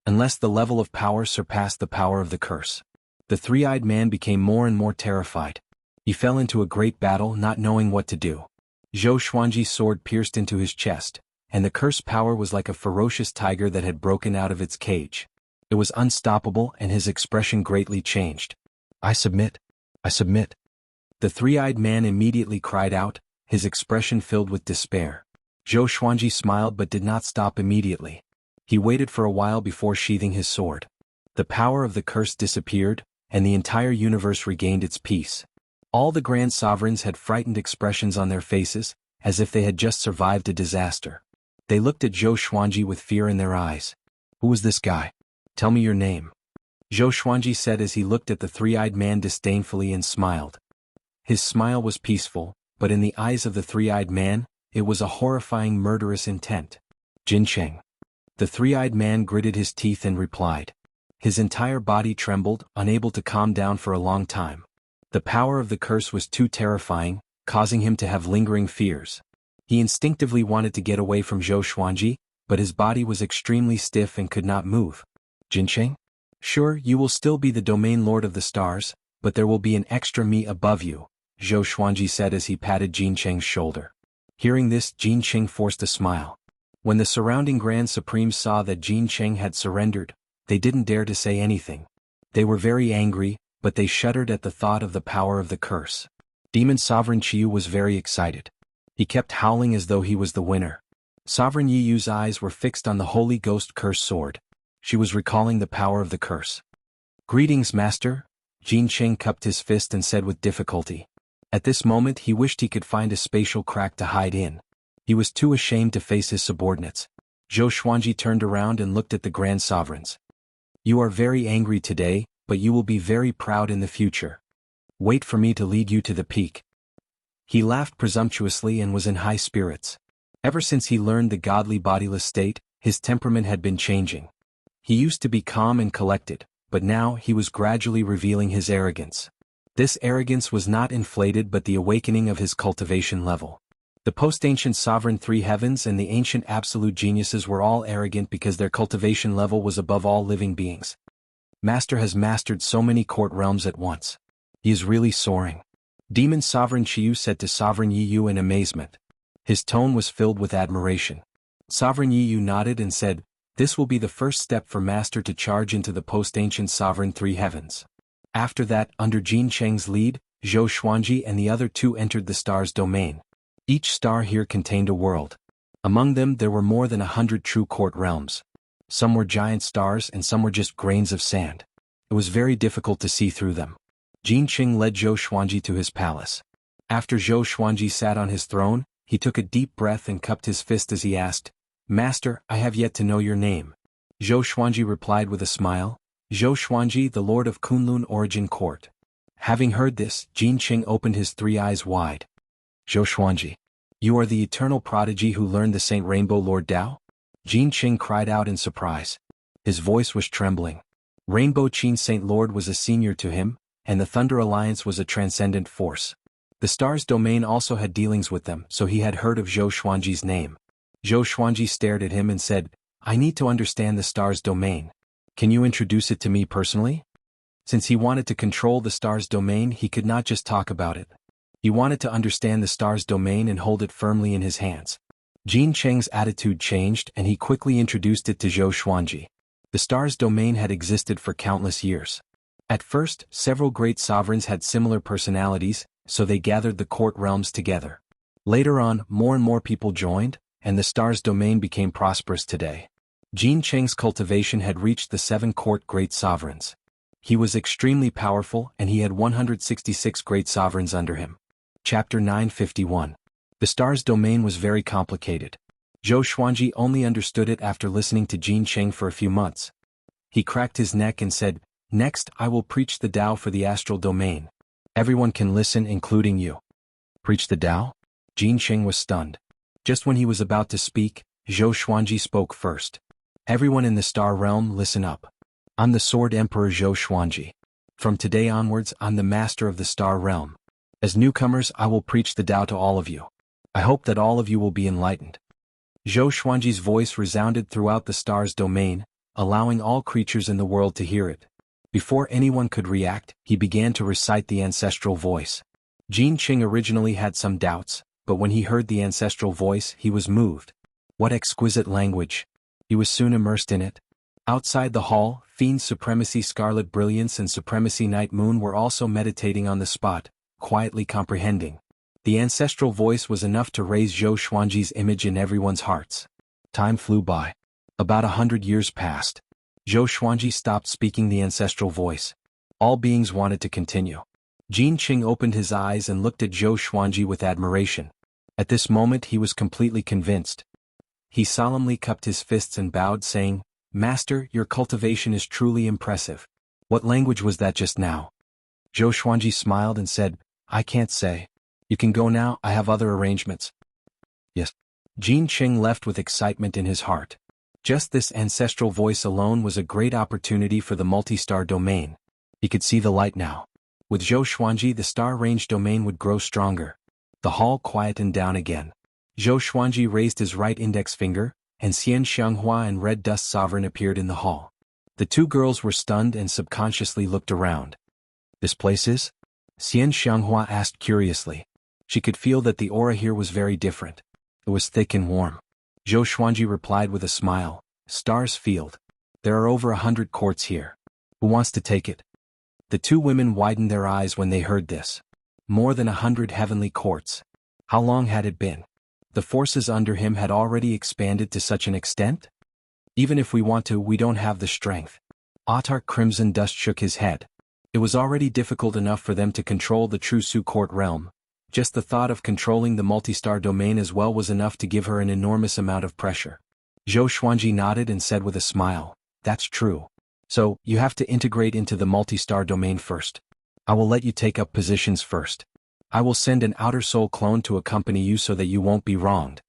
Unless the level of power surpassed the power of the curse. The three-eyed man became more and more terrified. He fell into a great battle, not knowing what to do. Zhou Xuanji's sword pierced into his chest, and the curse power was like a ferocious tiger that had broken out of its cage. It was unstoppable, and his expression greatly changed. "I submit. I submit." The three-eyed man immediately cried out, his expression filled with despair. Zhou Xuanji smiled but did not stop immediately. He waited for a while before sheathing his sword. The power of the curse disappeared, and the entire universe regained its peace. All the grand sovereigns had frightened expressions on their faces, as if they had just survived a disaster. They looked at Zhou Xuanji with fear in their eyes. "Who was this guy? Tell me your name," Zhou Xuanji said as he looked at the three-eyed man disdainfully and smiled. His smile was peaceful, but in the eyes of the three-eyed man, it was a horrifying murderous intent. "Jin Cheng." The three-eyed man gritted his teeth and replied. His entire body trembled, unable to calm down for a long time. The power of the curse was too terrifying, causing him to have lingering fears. He instinctively wanted to get away from Zhou Xuanji, but his body was extremely stiff and could not move. "Jin Cheng? Sure, you will still be the domain lord of the stars, but there will be an extra me above you," Zhou Xuanji said as he patted Jin Cheng's shoulder. Hearing this, Jin Cheng forced a smile. When the surrounding Grand Supremes saw that Jin Cheng had surrendered, they didn't dare to say anything. They were very angry, but they shuddered at the thought of the power of the curse. Demon Sovereign Qiyu was very excited. He kept howling as though he was the winner. Sovereign Yiyu's eyes were fixed on the Holy Ghost Curse sword. She was recalling the power of the curse. "Greetings, Master," Jin Cheng cupped his fist and said with difficulty. At this moment he wished he could find a spatial crack to hide in. He was too ashamed to face his subordinates. Zhou Xuanji turned around and looked at the Grand Sovereigns. "You are very angry today, but you will be very proud in the future. Wait for me to lead you to the peak." He laughed presumptuously and was in high spirits. Ever since he learned the godly bodiless state, his temperament had been changing. He used to be calm and collected, but now he was gradually revealing his arrogance. This arrogance was not inflated but the awakening of his cultivation level. The post-ancient sovereign three heavens and the ancient absolute geniuses were all arrogant because their cultivation level was above all living beings. Master has mastered so many court realms at once. He is really soaring. Demon Sovereign Qiyu said to Sovereign Yiyu in amazement. His tone was filled with admiration. Sovereign Yiyu nodded and said, "This will be the first step for Master to charge into the post-ancient sovereign three heavens." After that, under Jin Cheng's lead, Zhou Xuanji and the other two entered the star's domain. Each star here contained a world. Among them there were more than 100 true court realms. Some were giant stars and some were just grains of sand. It was very difficult to see through them. Jin Cheng led Zhou Xuanji to his palace. After Zhou Xuanji sat on his throne, he took a deep breath and cupped his fist as he asked, "Master, I have yet to know your name." Zhou Xuanji replied with a smile, "Zhou Xuanji, the Lord of Kunlun Origin Court." Having heard this, Jin Cheng opened his three eyes wide. "Zhou Xuanji, you are the eternal prodigy who learned the Saint Rainbow Lord Dao?" Jin Cheng cried out in surprise. His voice was trembling. Rainbow Qin Saint Lord was a senior to him, and the Thunder Alliance was a transcendent force. The star's domain also had dealings with them, so he had heard of Zhou Xuanji's name. Zhou Xuanji stared at him and said, "I need to understand the star's domain. Can you introduce it to me personally?" Since he wanted to control the star's domain, he could not just talk about it. He wanted to understand the star's domain and hold it firmly in his hands. Jin Cheng's attitude changed and he quickly introduced it to Zhou Xuanji. The star's domain had existed for countless years. At first, several great sovereigns had similar personalities, so they gathered the court realms together. Later on, more and more people joined, and the star's domain became prosperous today. Jin Cheng's cultivation had reached the 7 court great sovereigns. He was extremely powerful and he had 166 great sovereigns under him. Chapter 951. The star's domain was very complicated. Zhou Xuanji only understood it after listening to Jin Cheng for a few months. He cracked his neck and said, "Next, I will preach the Tao for the astral domain. Everyone can listen, including you." "Preach the Tao?" Jin Cheng was stunned. Just when he was about to speak, Zhou Xuanji spoke first. "Everyone in the star realm, listen up. I'm the Sword Emperor Zhou Xuanji. From today onwards, I'm the master of the star realm. As newcomers, I will preach the Tao to all of you. I hope that all of you will be enlightened." Zhou Xuanji's voice resounded throughout the star's domain, allowing all creatures in the world to hear it. Before anyone could react, he began to recite the ancestral voice. Jin Cheng originally had some doubts, but when he heard the ancestral voice, he was moved. What exquisite language! He was soon immersed in it. Outside the hall, Fiend Supremacy Scarlet Brilliance and Supremacy Night Moon were also meditating on the spot, quietly comprehending. The ancestral voice was enough to raise Zhou Xuanji's image in everyone's hearts. Time flew by. About 100 years passed. Zhou Xuanji stopped speaking the ancestral voice. All beings wanted to continue. Jin Qing opened his eyes and looked at Zhou Xuanji with admiration. At this moment he was completely convinced. He solemnly cupped his fists and bowed, saying, "Master, your cultivation is truly impressive. What language was that just now?" Zhou Xuanji smiled and said, "I can't say. You can go now, I have other arrangements." Yes. Jin Qing left with excitement in his heart. Just this ancestral voice alone was a great opportunity for the multi-star domain. He could see the light now. With Zhou Xuanji the star range domain would grow stronger. The hall quietened down again. Zhou Xuanji raised his right index finger, and Xian Xianghua and Red Dust Sovereign appeared in the hall. The two girls were stunned and subconsciously looked around. "This place is?" Xian Xianghua asked curiously. She could feel that the aura here was very different. It was thick and warm. Zhou Xuanji replied with a smile, "Stars Field. There are over 100 courts here. Who wants to take it?" The two women widened their eyes when they heard this. More than 100 heavenly courts. How long had it been? The forces under him had already expanded to such an extent? "Even if we want to, we don't have the strength." Autarch Crimson Dust shook his head. It was already difficult enough for them to control the True Su Court realm. Just the thought of controlling the multi-star domain as well was enough to give her an enormous amount of pressure. Zhou Xuanji nodded and said with a smile, "That's true. So, you have to integrate into the multi-star domain first. I will let you take up positions first. I will send an outer soul clone to accompany you so that you won't be wronged."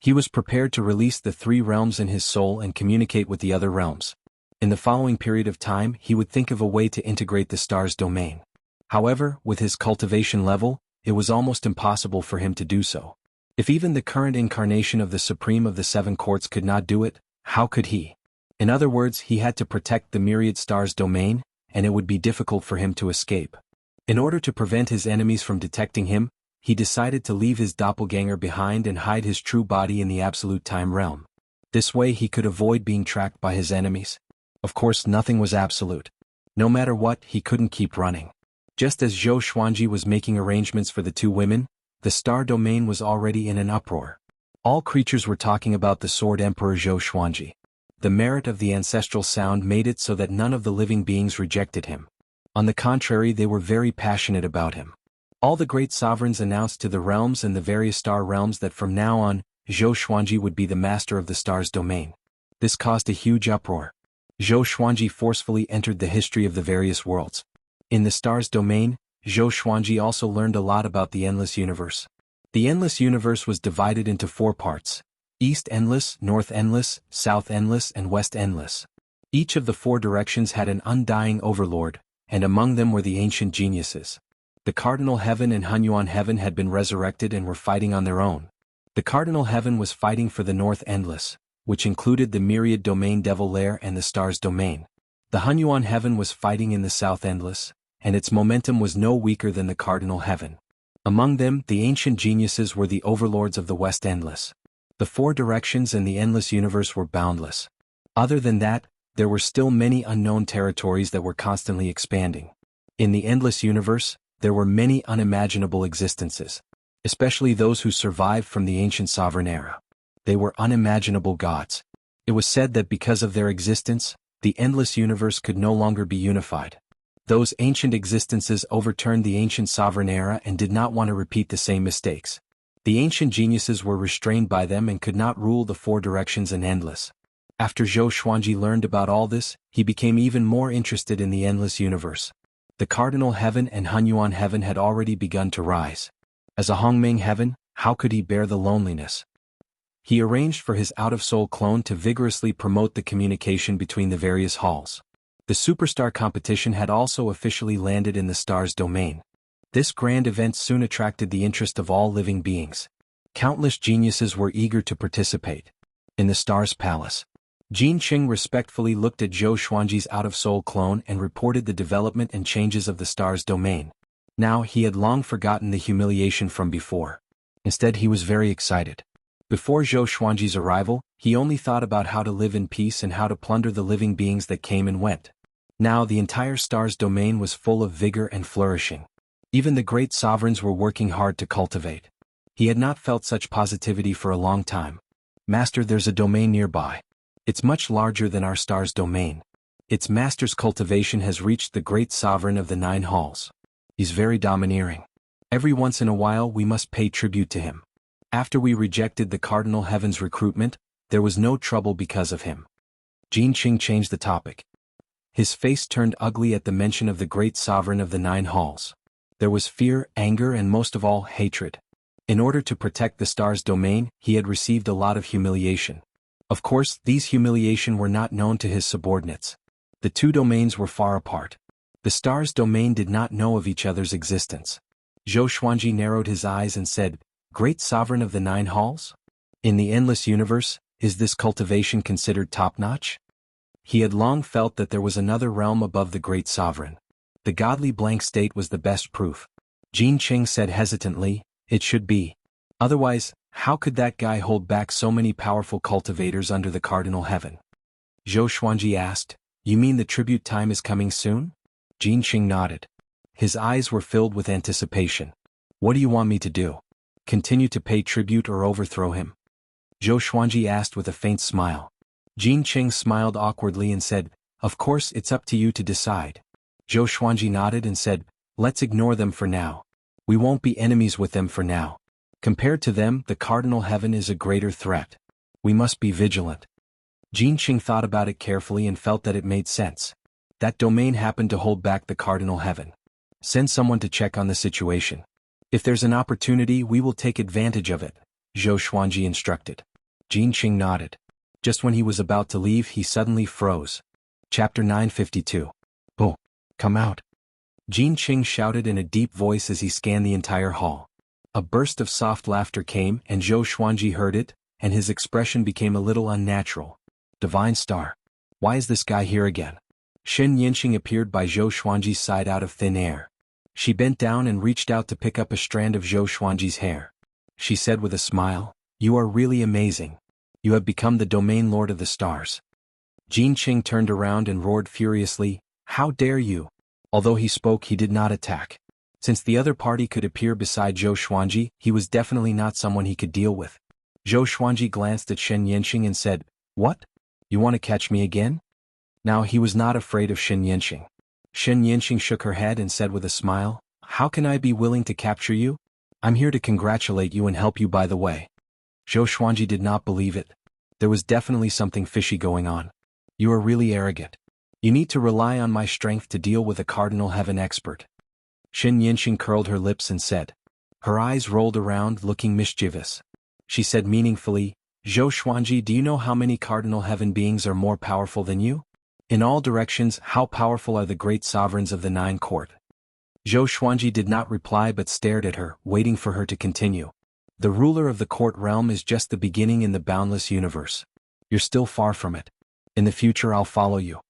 He was prepared to release the 3 realms in his soul and communicate with the other realms. In the following period of time he would think of a way to integrate the star's domain. However, with his cultivation level, it was almost impossible for him to do so. If even the current incarnation of the Supreme of the 7 Courts could not do it, how could he? In other words, he had to protect the myriad stars' domain, and it would be difficult for him to escape. In order to prevent his enemies from detecting him, he decided to leave his doppelganger behind and hide his true body in the absolute time realm. This way he could avoid being tracked by his enemies. Of course, nothing was absolute. No matter what, he couldn't keep running. Just as Zhou Xuanji was making arrangements for the two women, the star domain was already in an uproar. All creatures were talking about the Sword Emperor Zhou Xuanji. The merit of the ancestral sound made it so that none of the living beings rejected him. On the contrary, they were very passionate about him. All the great sovereigns announced to the realms and the various star realms that from now on, Zhou Xuanji would be the master of the star's domain. This caused a huge uproar. Zhou Xuanji forcefully entered the history of the various worlds. In the star's domain, Zhou Xuanji also learned a lot about the endless universe. The endless universe was divided into 4 parts: East Endless, North Endless, South Endless, and West Endless. Each of the 4 directions had an undying overlord, and among them were the ancient geniuses. The Cardinal Heaven and Hunyuan Heaven had been resurrected and were fighting on their own. The Cardinal Heaven was fighting for the North Endless, which included the myriad domain Devil Lair and the star's domain. The Hunyuan Heaven was fighting in the South Endless, and its momentum was no weaker than the Cardinal Heaven. Among them, the ancient geniuses were the overlords of the West Endless. The 4 directions and the endless universe were boundless. Other than that, there were still many unknown territories that were constantly expanding. In the endless universe, there were many unimaginable existences, especially those who survived from the ancient sovereign era. They were unimaginable gods. It was said that because of their existence, the endless universe could no longer be unified. Those ancient existences overturned the ancient sovereign era and did not want to repeat the same mistakes. The ancient geniuses were restrained by them and could not rule the 4 directions and endless. After Zhou Xuanji learned about all this, he became even more interested in the endless universe. The Cardinal Heaven and Hunyuan Heaven had already begun to rise. As a Hongmeng Heaven, how could he bear the loneliness? He arranged for his out-of-soul clone to vigorously promote the communication between the various halls. The Superstar competition had also officially landed in the star's domain. This grand event soon attracted the interest of all living beings. Countless geniuses were eager to participate. In the star's palace, Jin Qing respectfully looked at Zhou Xuanji's out-of-soul clone and reported the development and changes of the star's domain. Now he had long forgotten the humiliation from before. Instead he was very excited. Before Zhou Xuanji's arrival, he only thought about how to live in peace and how to plunder the living beings that came and went. Now the entire star's domain was full of vigor and flourishing. Even the great sovereigns were working hard to cultivate. He had not felt such positivity for a long time. "Master, there's a domain nearby. It's much larger than our star's domain. Its master's cultivation has reached the great sovereign of the 9 halls. He's very domineering. Every once in a while we must pay tribute to him. After we rejected the Cardinal Heaven's recruitment, there was no trouble because of him. Jin Qing changed the topic. His face turned ugly at the mention of the great sovereign of the 9 halls. There was fear, anger, and most of all, hatred. In order to protect the star's domain, he had received a lot of humiliation. Of course, these humiliation were not known to his subordinates. The 2 domains were far apart. The star's domain did not know of each other's existence. Zhou Xuanji narrowed his eyes and said, "Great sovereign of the 9 halls? In the endless universe, is this cultivation considered top-notch?" He had long felt that there was another realm above the great sovereign. The godly blank state was the best proof. Jin Qing said hesitantly, "It should be. Otherwise, how could that guy hold back so many powerful cultivators under the Cardinal Heaven?" Zhou Xuanji asked, "You mean the tribute time is coming soon?" Jin Qing nodded. His eyes were filled with anticipation. "What do you want me to do? Continue to pay tribute or overthrow him?" Zhou Xuanji asked with a faint smile. Jin Qing smiled awkwardly and said, "Of course it's up to you to decide." Zhou Xuanji nodded and said, "Let's ignore them for now. We won't be enemies with them for now. Compared to them, the Cardinal Heaven is a greater threat. We must be vigilant." Jin Qing thought about it carefully and felt that it made sense. That domain happened to hold back the Cardinal Heaven. "Send someone to check on the situation. If there's an opportunity, we will take advantage of it," Zhou Xuanji instructed. Jin Qing nodded. Just when he was about to leave, he suddenly froze. Chapter 952. "Oh, come out!" Jin Qing shouted in a deep voice as he scanned the entire hall. A burst of soft laughter came, and Zhou Xuanji heard it, and his expression became a little unnatural. "Divine Star. Why is this guy here again?" Shen Yinxing appeared by Zhou Xuanji's side out of thin air. She bent down and reached out to pick up a strand of Zhou Xuanji's hair. She said with a smile, "You are really amazing. You have become the domain lord of the stars." Jin Qing turned around and roared furiously, "How dare you!" Although he spoke, he did not attack. Since the other party could appear beside Zhou Xuanji, he was definitely not someone he could deal with. Zhou Xuanji glanced at Shen Yinxing and said, "What? You want to catch me again?" Now he was not afraid of Shen Yinxing. Shen Yinxing shook her head and said with a smile, "How can I be willing to capture you? I'm here to congratulate you and help you by the way." Zhou Xuanji did not believe it. There was definitely something fishy going on. "You are really arrogant. You need to rely on my strength to deal with a Cardinal Heaven expert." Shen Yinxing curled her lips and said. Her eyes rolled around, looking mischievous. She said meaningfully, "Zhou Xuanji, do you know how many Cardinal Heaven beings are more powerful than you? In all directions, how powerful are the great sovereigns of the 9 court?" Zhou Xuanji did not reply but stared at her, waiting for her to continue. "The ruler of the court realm is just the beginning in the boundless universe. You're still far from it. In the future I'll follow you."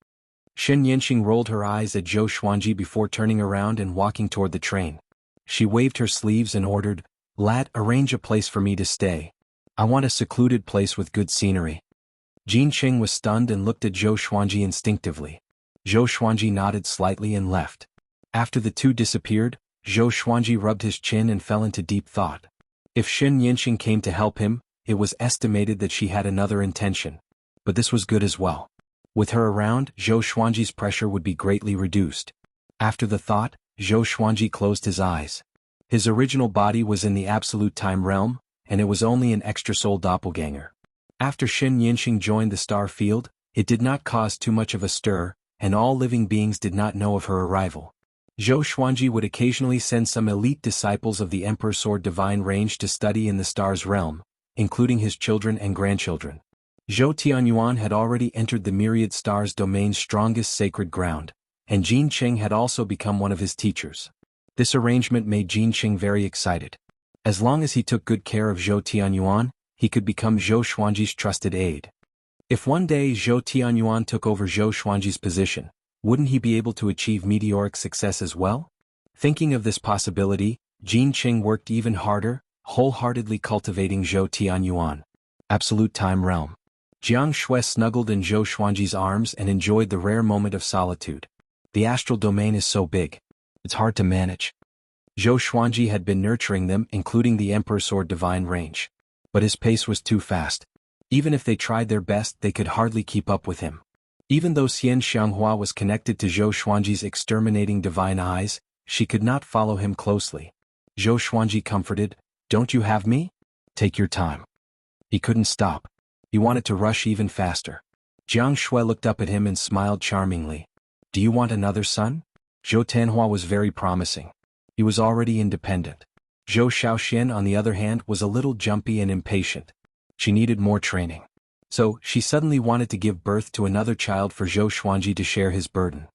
Shen Yinxing rolled her eyes at Zhou Xuanji before turning around and walking toward the train. She waved her sleeves and ordered, "Lad, arrange a place for me to stay. I want a secluded place with good scenery." Jin Qing was stunned and looked at Zhou Xuanji instinctively. Zhou Xuanji nodded slightly and left. After the two disappeared, Zhou Xuanji rubbed his chin and fell into deep thought. If Shen Yinxing came to help him, it was estimated that she had another intention. But this was good as well. With her around, Zhou Xuanji's pressure would be greatly reduced. After the thought, Zhou Xuanji closed his eyes. His original body was in the absolute time realm, and it was only an extra-soul doppelganger. After Shen Yinxing joined the star field, it did not cause too much of a stir, and all living beings did not know of her arrival. Zhou Xuanji would occasionally send some elite disciples of the Emperor's Sword Divine Range to study in the star's realm, including his children and grandchildren. Zhou Tianyuan had already entered the myriad stars' domain's strongest sacred ground, and Jin Qing had also become one of his teachers. This arrangement made Jin Qing very excited. As long as he took good care of Zhou Tianyuan, he could become Zhou Xuanji's trusted aide. If one day Zhou Tianyuan took over Zhou Xuanji's position, wouldn't he be able to achieve meteoric success as well? Thinking of this possibility, Jin Qing worked even harder, wholeheartedly cultivating Zhou Tianyuan. Absolute Time Realm. Jiang Shui snuggled in Zhou Xuanji's arms and enjoyed the rare moment of solitude. The astral domain is so big. It's hard to manage. Zhou Xuanji had been nurturing them, including the Emperor's Sword Divine Range. But his pace was too fast. Even if they tried their best, they could hardly keep up with him. Even though Xian Xianghua was connected to Zhou Xuanji's exterminating divine eyes, she could not follow him closely. Zhou Xuanji comforted, "Don't you have me? Take your time." He couldn't stop. He wanted to rush even faster. Jiang Shui looked up at him and smiled charmingly. "Do you want another son?" Zhou Tianhua was very promising. He was already independent. Zhou Shaoxian, on the other hand, was a little jumpy and impatient. She needed more training. So, she suddenly wanted to give birth to another child for Zhou Xuanji to share his burden.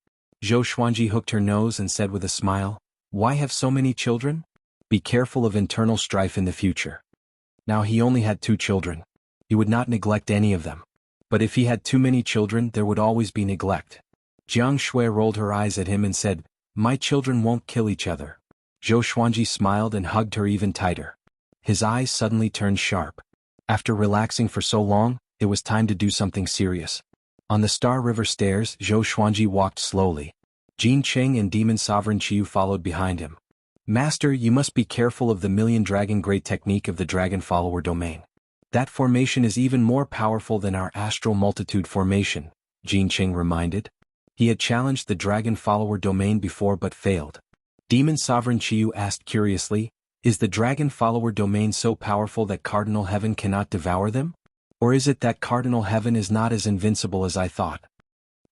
Zhou Xuanji hooked her nose and said with a smile, "Why have so many children? Be careful of internal strife in the future." Now he only had 2 children. He would not neglect any of them. But if he had too many children, there would always be neglect. Jiang Shui rolled her eyes at him and said, "My children won't kill each other." Zhou Xuanji smiled and hugged her even tighter. His eyes suddenly turned sharp. After relaxing for so long, it was time to do something serious. On the Star River stairs, Zhou Xuanji walked slowly. Jin Cheng and Demon Sovereign Qiu followed behind him. "Master, you must be careful of the Million Dragon Great technique of the Dragon Follower domain. That formation is even more powerful than our Astral Multitude formation," Jin Cheng reminded. He had challenged the Dragon Follower domain before but failed. Demon Sovereign Qiu asked curiously, "Is the Dragon Follower domain so powerful that Cardinal Heaven cannot devour them? Or is it that Cardinal Heaven is not as invincible as I thought?"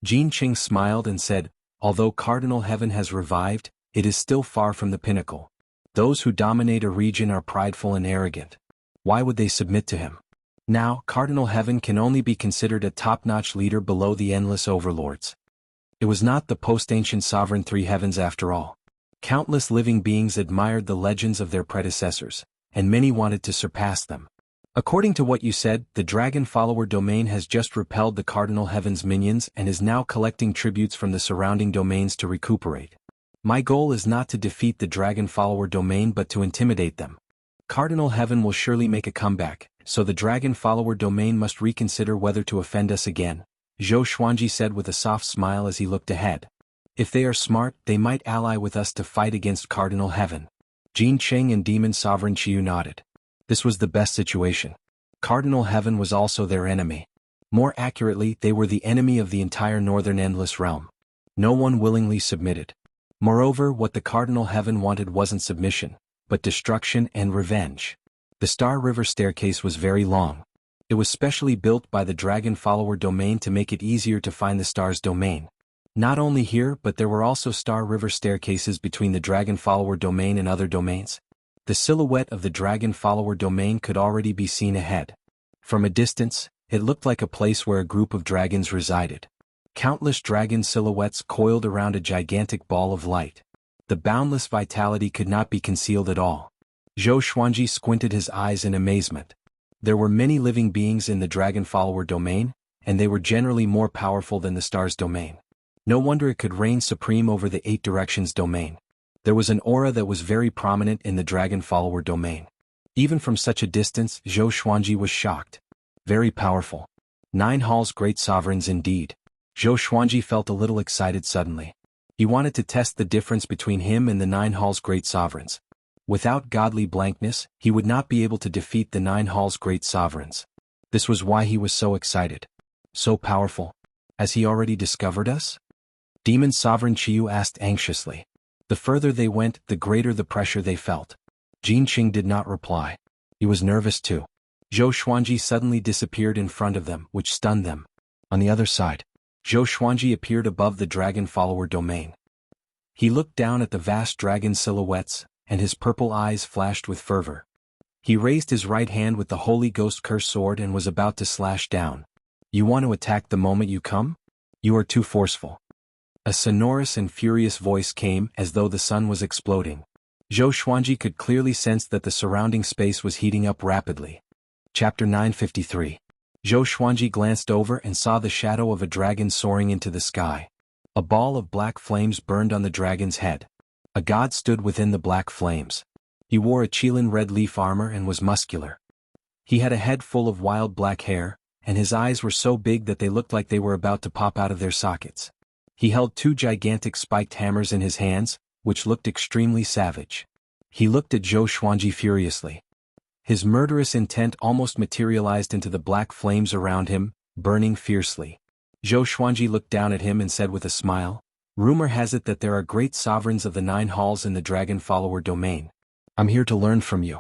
Jin Cheng smiled and said, "Although Cardinal Heaven has revived, it is still far from the pinnacle. Those who dominate a region are prideful and arrogant. Why would they submit to him? Now, Cardinal Heaven can only be considered a top-notch leader below the endless overlords." It was not the post-ancient Sovereign Three Heavens after all. Countless living beings admired the legends of their predecessors, and many wanted to surpass them. "According to what you said, the Dragon Follower domain has just repelled the Cardinal Heaven's minions and is now collecting tributes from the surrounding domains to recuperate. My goal is not to defeat the Dragon Follower domain but to intimidate them. Cardinal Heaven will surely make a comeback, so the Dragon Follower domain must reconsider whether to offend us again," Zhou Xuanji said with a soft smile as he looked ahead. "If they are smart, they might ally with us to fight against Cardinal Heaven." Jin Cheng and Demon Sovereign Qiu nodded. This was the best situation. Cardinal Heaven was also their enemy. More accurately, they were the enemy of the entire Northern Endless Realm. No one willingly submitted. Moreover, what the Cardinal Heaven wanted wasn't submission, but destruction and revenge. The Star River staircase was very long. It was specially built by the Dragon Follower domain to make it easier to find the Star's domain. Not only here, but there were also Star River staircases between the Dragon Follower domain and other domains. The silhouette of the Dragon Follower domain could already be seen ahead. From a distance, it looked like a place where a group of dragons resided. Countless dragon silhouettes coiled around a gigantic ball of light. The boundless vitality could not be concealed at all. Zhou Xuanji squinted his eyes in amazement. There were many living beings in the Dragon Follower domain, and they were generally more powerful than the Star's domain. No wonder it could reign supreme over the 8 Directions domain. There was an aura that was very prominent in the Dragon Follower domain. Even from such a distance, Zhou Xuanji was shocked. Very powerful. 9 Hall's great sovereigns indeed. Zhou Xuanji felt a little excited suddenly. He wanted to test the difference between him and the 9 Hall's great sovereigns. Without godly blankness, he would not be able to defeat the 9 Hall's great sovereigns. This was why he was so excited. So powerful. Has he already discovered us? Demon Sovereign Qiu asked anxiously. The further they went, the greater the pressure they felt. Jin Qing did not reply. He was nervous too. Zhou Xuanji suddenly disappeared in front of them, which stunned them. On the other side, Zhou Xuanji appeared above the Dragon Follower domain. He looked down at the vast dragon silhouettes, and his purple eyes flashed with fervor. He raised his right hand with the Holy Ghost Curse sword and was about to slash down. "You want to attack the moment you come? You are too forceful." A sonorous and furious voice came as though the sun was exploding. Zhou Xuanji could clearly sense that the surrounding space was heating up rapidly. Chapter 953. Zhou Xuanji glanced over and saw the shadow of a dragon soaring into the sky. A ball of black flames burned on the dragon's head. A god stood within the black flames. He wore a Qilin red leaf armor and was muscular. He had a head full of wild black hair, and his eyes were so big that they looked like they were about to pop out of their sockets. He held 2 gigantic spiked hammers in his hands, which looked extremely savage. He looked at Zhou Xuanji furiously. His murderous intent almost materialized into the black flames around him, burning fiercely. Zhou Xuanji looked down at him and said with a smile, "Rumor has it that there are great sovereigns of the 9 halls in the dragon follower domain. I'm here to learn from you."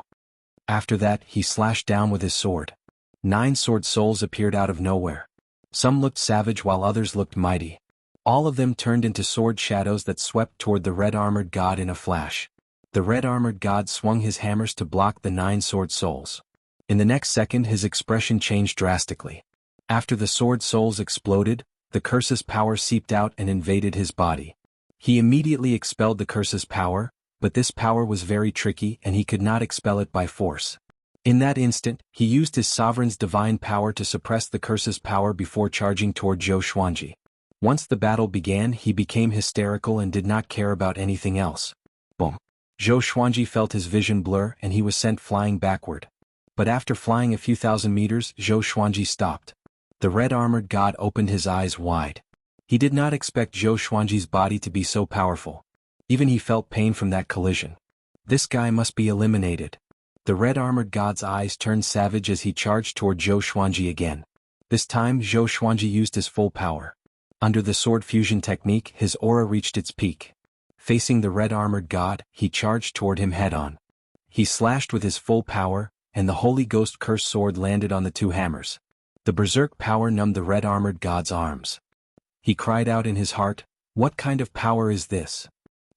After that, he slashed down with his sword. 9 sword souls appeared out of nowhere. Some looked savage while others looked mighty. All of them turned into sword shadows that swept toward the red-armored god in a flash. The red-armored god swung his hammers to block the 9 sword souls. In the next second his expression changed drastically. After the sword souls exploded, the curse's power seeped out and invaded his body. He immediately expelled the curse's power, but this power was very tricky and he could not expel it by force. In that instant, he used his sovereign's divine power to suppress the curse's power before charging toward Zhou Xuanji. Once the battle began, he became hysterical and did not care about anything else. Boom. Zhou Xuanji felt his vision blur and he was sent flying backward. But after flying a few thousand meters, Zhou Xuanji stopped. The red-armored god opened his eyes wide. He did not expect Zhou Xuanji's body to be so powerful. Even he felt pain from that collision. This guy must be eliminated. The red-armored god's eyes turned savage as he charged toward Zhou Xuanji again. This time Zhou Xuanji used his full power. Under the sword fusion technique, his aura reached its peak. Facing the red-armored god, he charged toward him head-on. He slashed with his full power, and the Holy Ghost Curse sword landed on the 2 hammers. The berserk power numbed the red-armored god's arms. He cried out in his heart, "What kind of power is this?"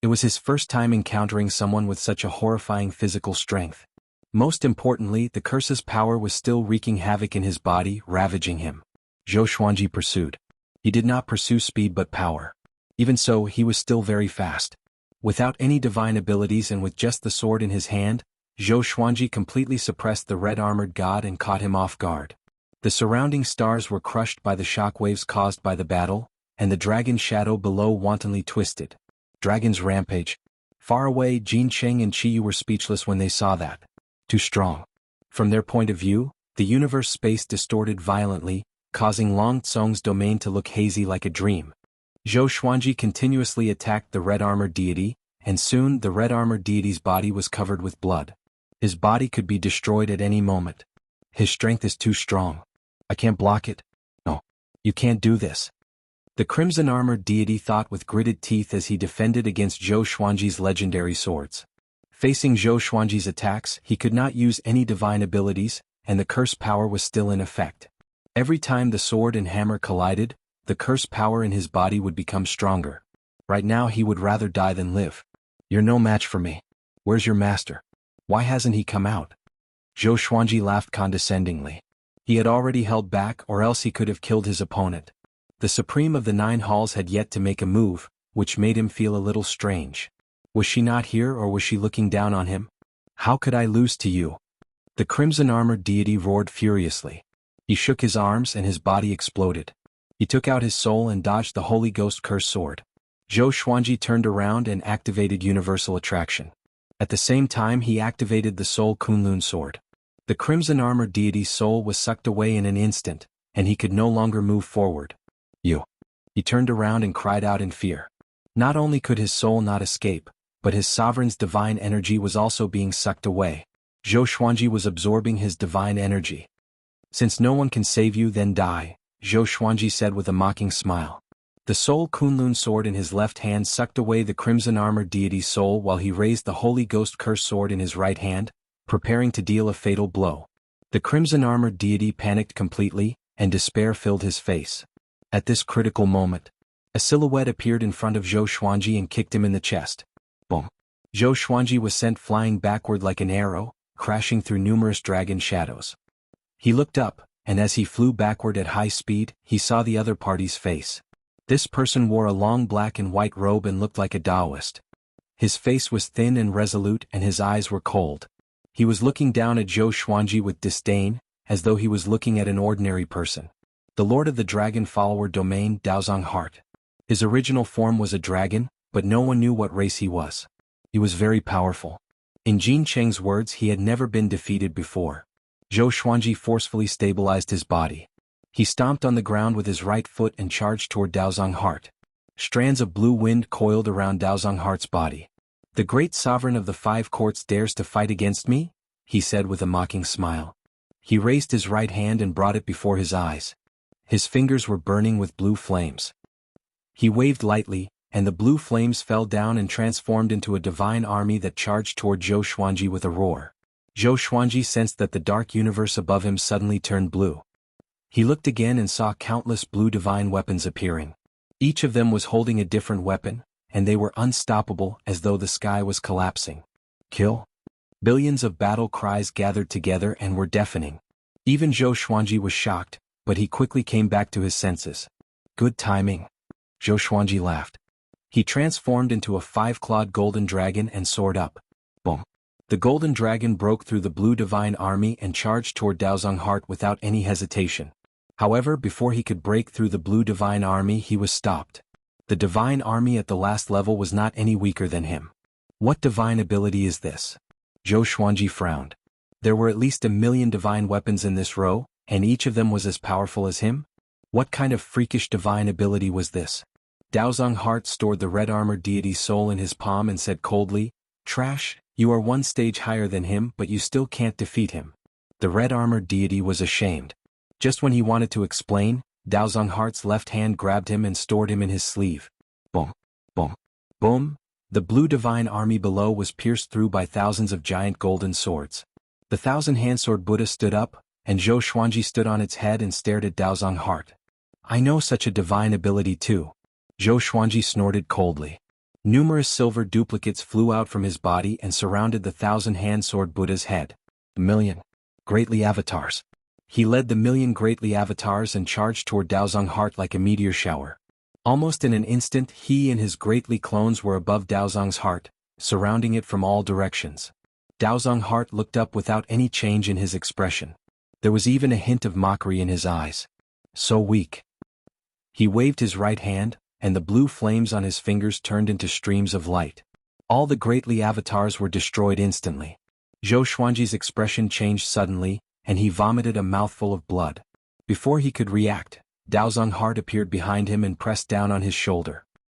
It was his first time encountering someone with such a horrifying physical strength. Most importantly, the curse's power was still wreaking havoc in his body, ravaging him. Zhou Xuanji pursued. He did not pursue speed but power. Even so, he was still very fast. Without any divine abilities and with just the sword in his hand, Zhou Xuanji completely suppressed the red-armored god and caught him off guard. The surrounding stars were crushed by the shockwaves caused by the battle, and the dragon's shadow below wantonly twisted. Dragon's rampage. Far away, Jin Cheng and Qiyu were speechless when they saw that. Too strong. From their point of view, the universe space distorted violently, causing Long Tsong's domain to look hazy like a dream. Zhou Xuanji continuously attacked the red-armored deity, and soon the red-armored deity's body was covered with blood. His body could be destroyed at any moment. His strength is too strong. I can't block it. No. You can't do this. The crimson-armored deity thought with gritted teeth as he defended against Zhou Xuanji's legendary swords. Facing Zhou Xuanji's attacks, he could not use any divine abilities, and the curse power was still in effect. Every time the sword and hammer collided, the curse power in his body would become stronger. Right now he would rather die than live. "You're no match for me. Where's your master? Why hasn't he come out?" Zhou Xuanji laughed condescendingly. He had already held back, or else he could have killed his opponent. The Supreme of the 9 halls had yet to make a move, which made him feel a little strange. Was she not here, or was she looking down on him? "How could I lose to you?" The crimson-armored deity roared furiously. He shook his arms and his body exploded. He took out his soul and dodged the Holy Ghost Curse sword. Zhou Xuanji turned around and activated Universal Attraction. At the same time he activated the Soul Kunlun sword. The crimson-armored deity's soul was sucked away in an instant, and he could no longer move forward. "You." He turned around and cried out in fear. Not only could his soul not escape, but his sovereign's divine energy was also being sucked away. Zhou Xuanji was absorbing his divine energy. "Since no one can save you, then die," Zhou Xuanji said with a mocking smile. The Soul Kunlun sword in his left hand sucked away the crimson-armored deity's soul while he raised the Holy Ghost Curse sword in his right hand, preparing to deal a fatal blow. The crimson-armored deity panicked completely, and despair filled his face. At this critical moment, a silhouette appeared in front of Zhou Xuanji and kicked him in the chest. Boom. Zhou Xuanji was sent flying backward like an arrow, crashing through numerous dragon shadows. He looked up, and as he flew backward at high speed, he saw the other party's face. This person wore a long black and white robe and looked like a Taoist. His face was thin and resolute and his eyes were cold. He was looking down at Zhou Xuanji with disdain, as though he was looking at an ordinary person. The Lord of the Dragon Follower Domain, Daozong Heart. His original form was a dragon, but no one knew what race he was. He was very powerful. In Jin Cheng's words, he had never been defeated before. Zhou Xuanji forcefully stabilized his body. He stomped on the ground with his right foot and charged toward Daozong Heart. Strands of blue wind coiled around Daozong Heart's body. "The great sovereign of the 5 courts dares to fight against me?" he said with a mocking smile. He raised his right hand and brought it before his eyes. His fingers were burning with blue flames. He waved lightly, and the blue flames fell down and transformed into a divine army that charged toward Zhou Xuanji with a roar. Zhou Xuanji sensed that the dark universe above him suddenly turned blue. He looked again and saw countless blue divine weapons appearing. Each of them was holding a different weapon, and they were unstoppable as though the sky was collapsing. Kill! Billions of battle cries gathered together and were deafening. Even Zhou Xuanji was shocked, but he quickly came back to his senses. Good timing. Zhou Xuanji laughed. He transformed into a 5-clawed golden dragon and soared up. Boom! The golden dragon broke through the blue divine army and charged toward Daozong Heart without any hesitation. However, before he could break through the blue divine army, he was stopped. The divine army at the last level was not any weaker than him. What divine ability is this? Zhou Xuanji frowned. There were at least 1,000,000 divine weapons in this row, and each of them was as powerful as him? What kind of freakish divine ability was this? Daozong Heart stored the red-armored deity's soul in his palm and said coldly, "Trash, you are one stage higher than him but you still can't defeat him." The red-armored deity was ashamed. Just when he wanted to explain, Daozong Heart's left hand grabbed him and stored him in his sleeve. Boom! Boom! Boom! The blue divine army below was pierced through by thousands of giant golden swords. The 1,000-hand-sword Buddha stood up, and Zhou Xuanji stood on its head and stared at Daozong Heart. "I know such a divine ability too." Zhou Xuanji snorted coldly. Numerous silver duplicates flew out from his body and surrounded the 1,000-hand-sword Buddha's head. 1,000,000 greatly avatars. He led the 1,000,000 greatly avatars and charged toward Daozong Heart like a meteor shower. Almost in an instant, he and his greatly clones were above Daozong's heart, surrounding it from all directions. Daozong Heart looked up without any change in his expression. There was even a hint of mockery in his eyes. So weak. He waved his right hand, and the blue flames on his fingers turned into streams of light. All the greatly avatars were destroyed instantly. Zhou Xuanji's expression changed suddenly, and he vomited a mouthful of blood. Before he could react, Daozong Heart appeared behind him and pressed down on his shoulder.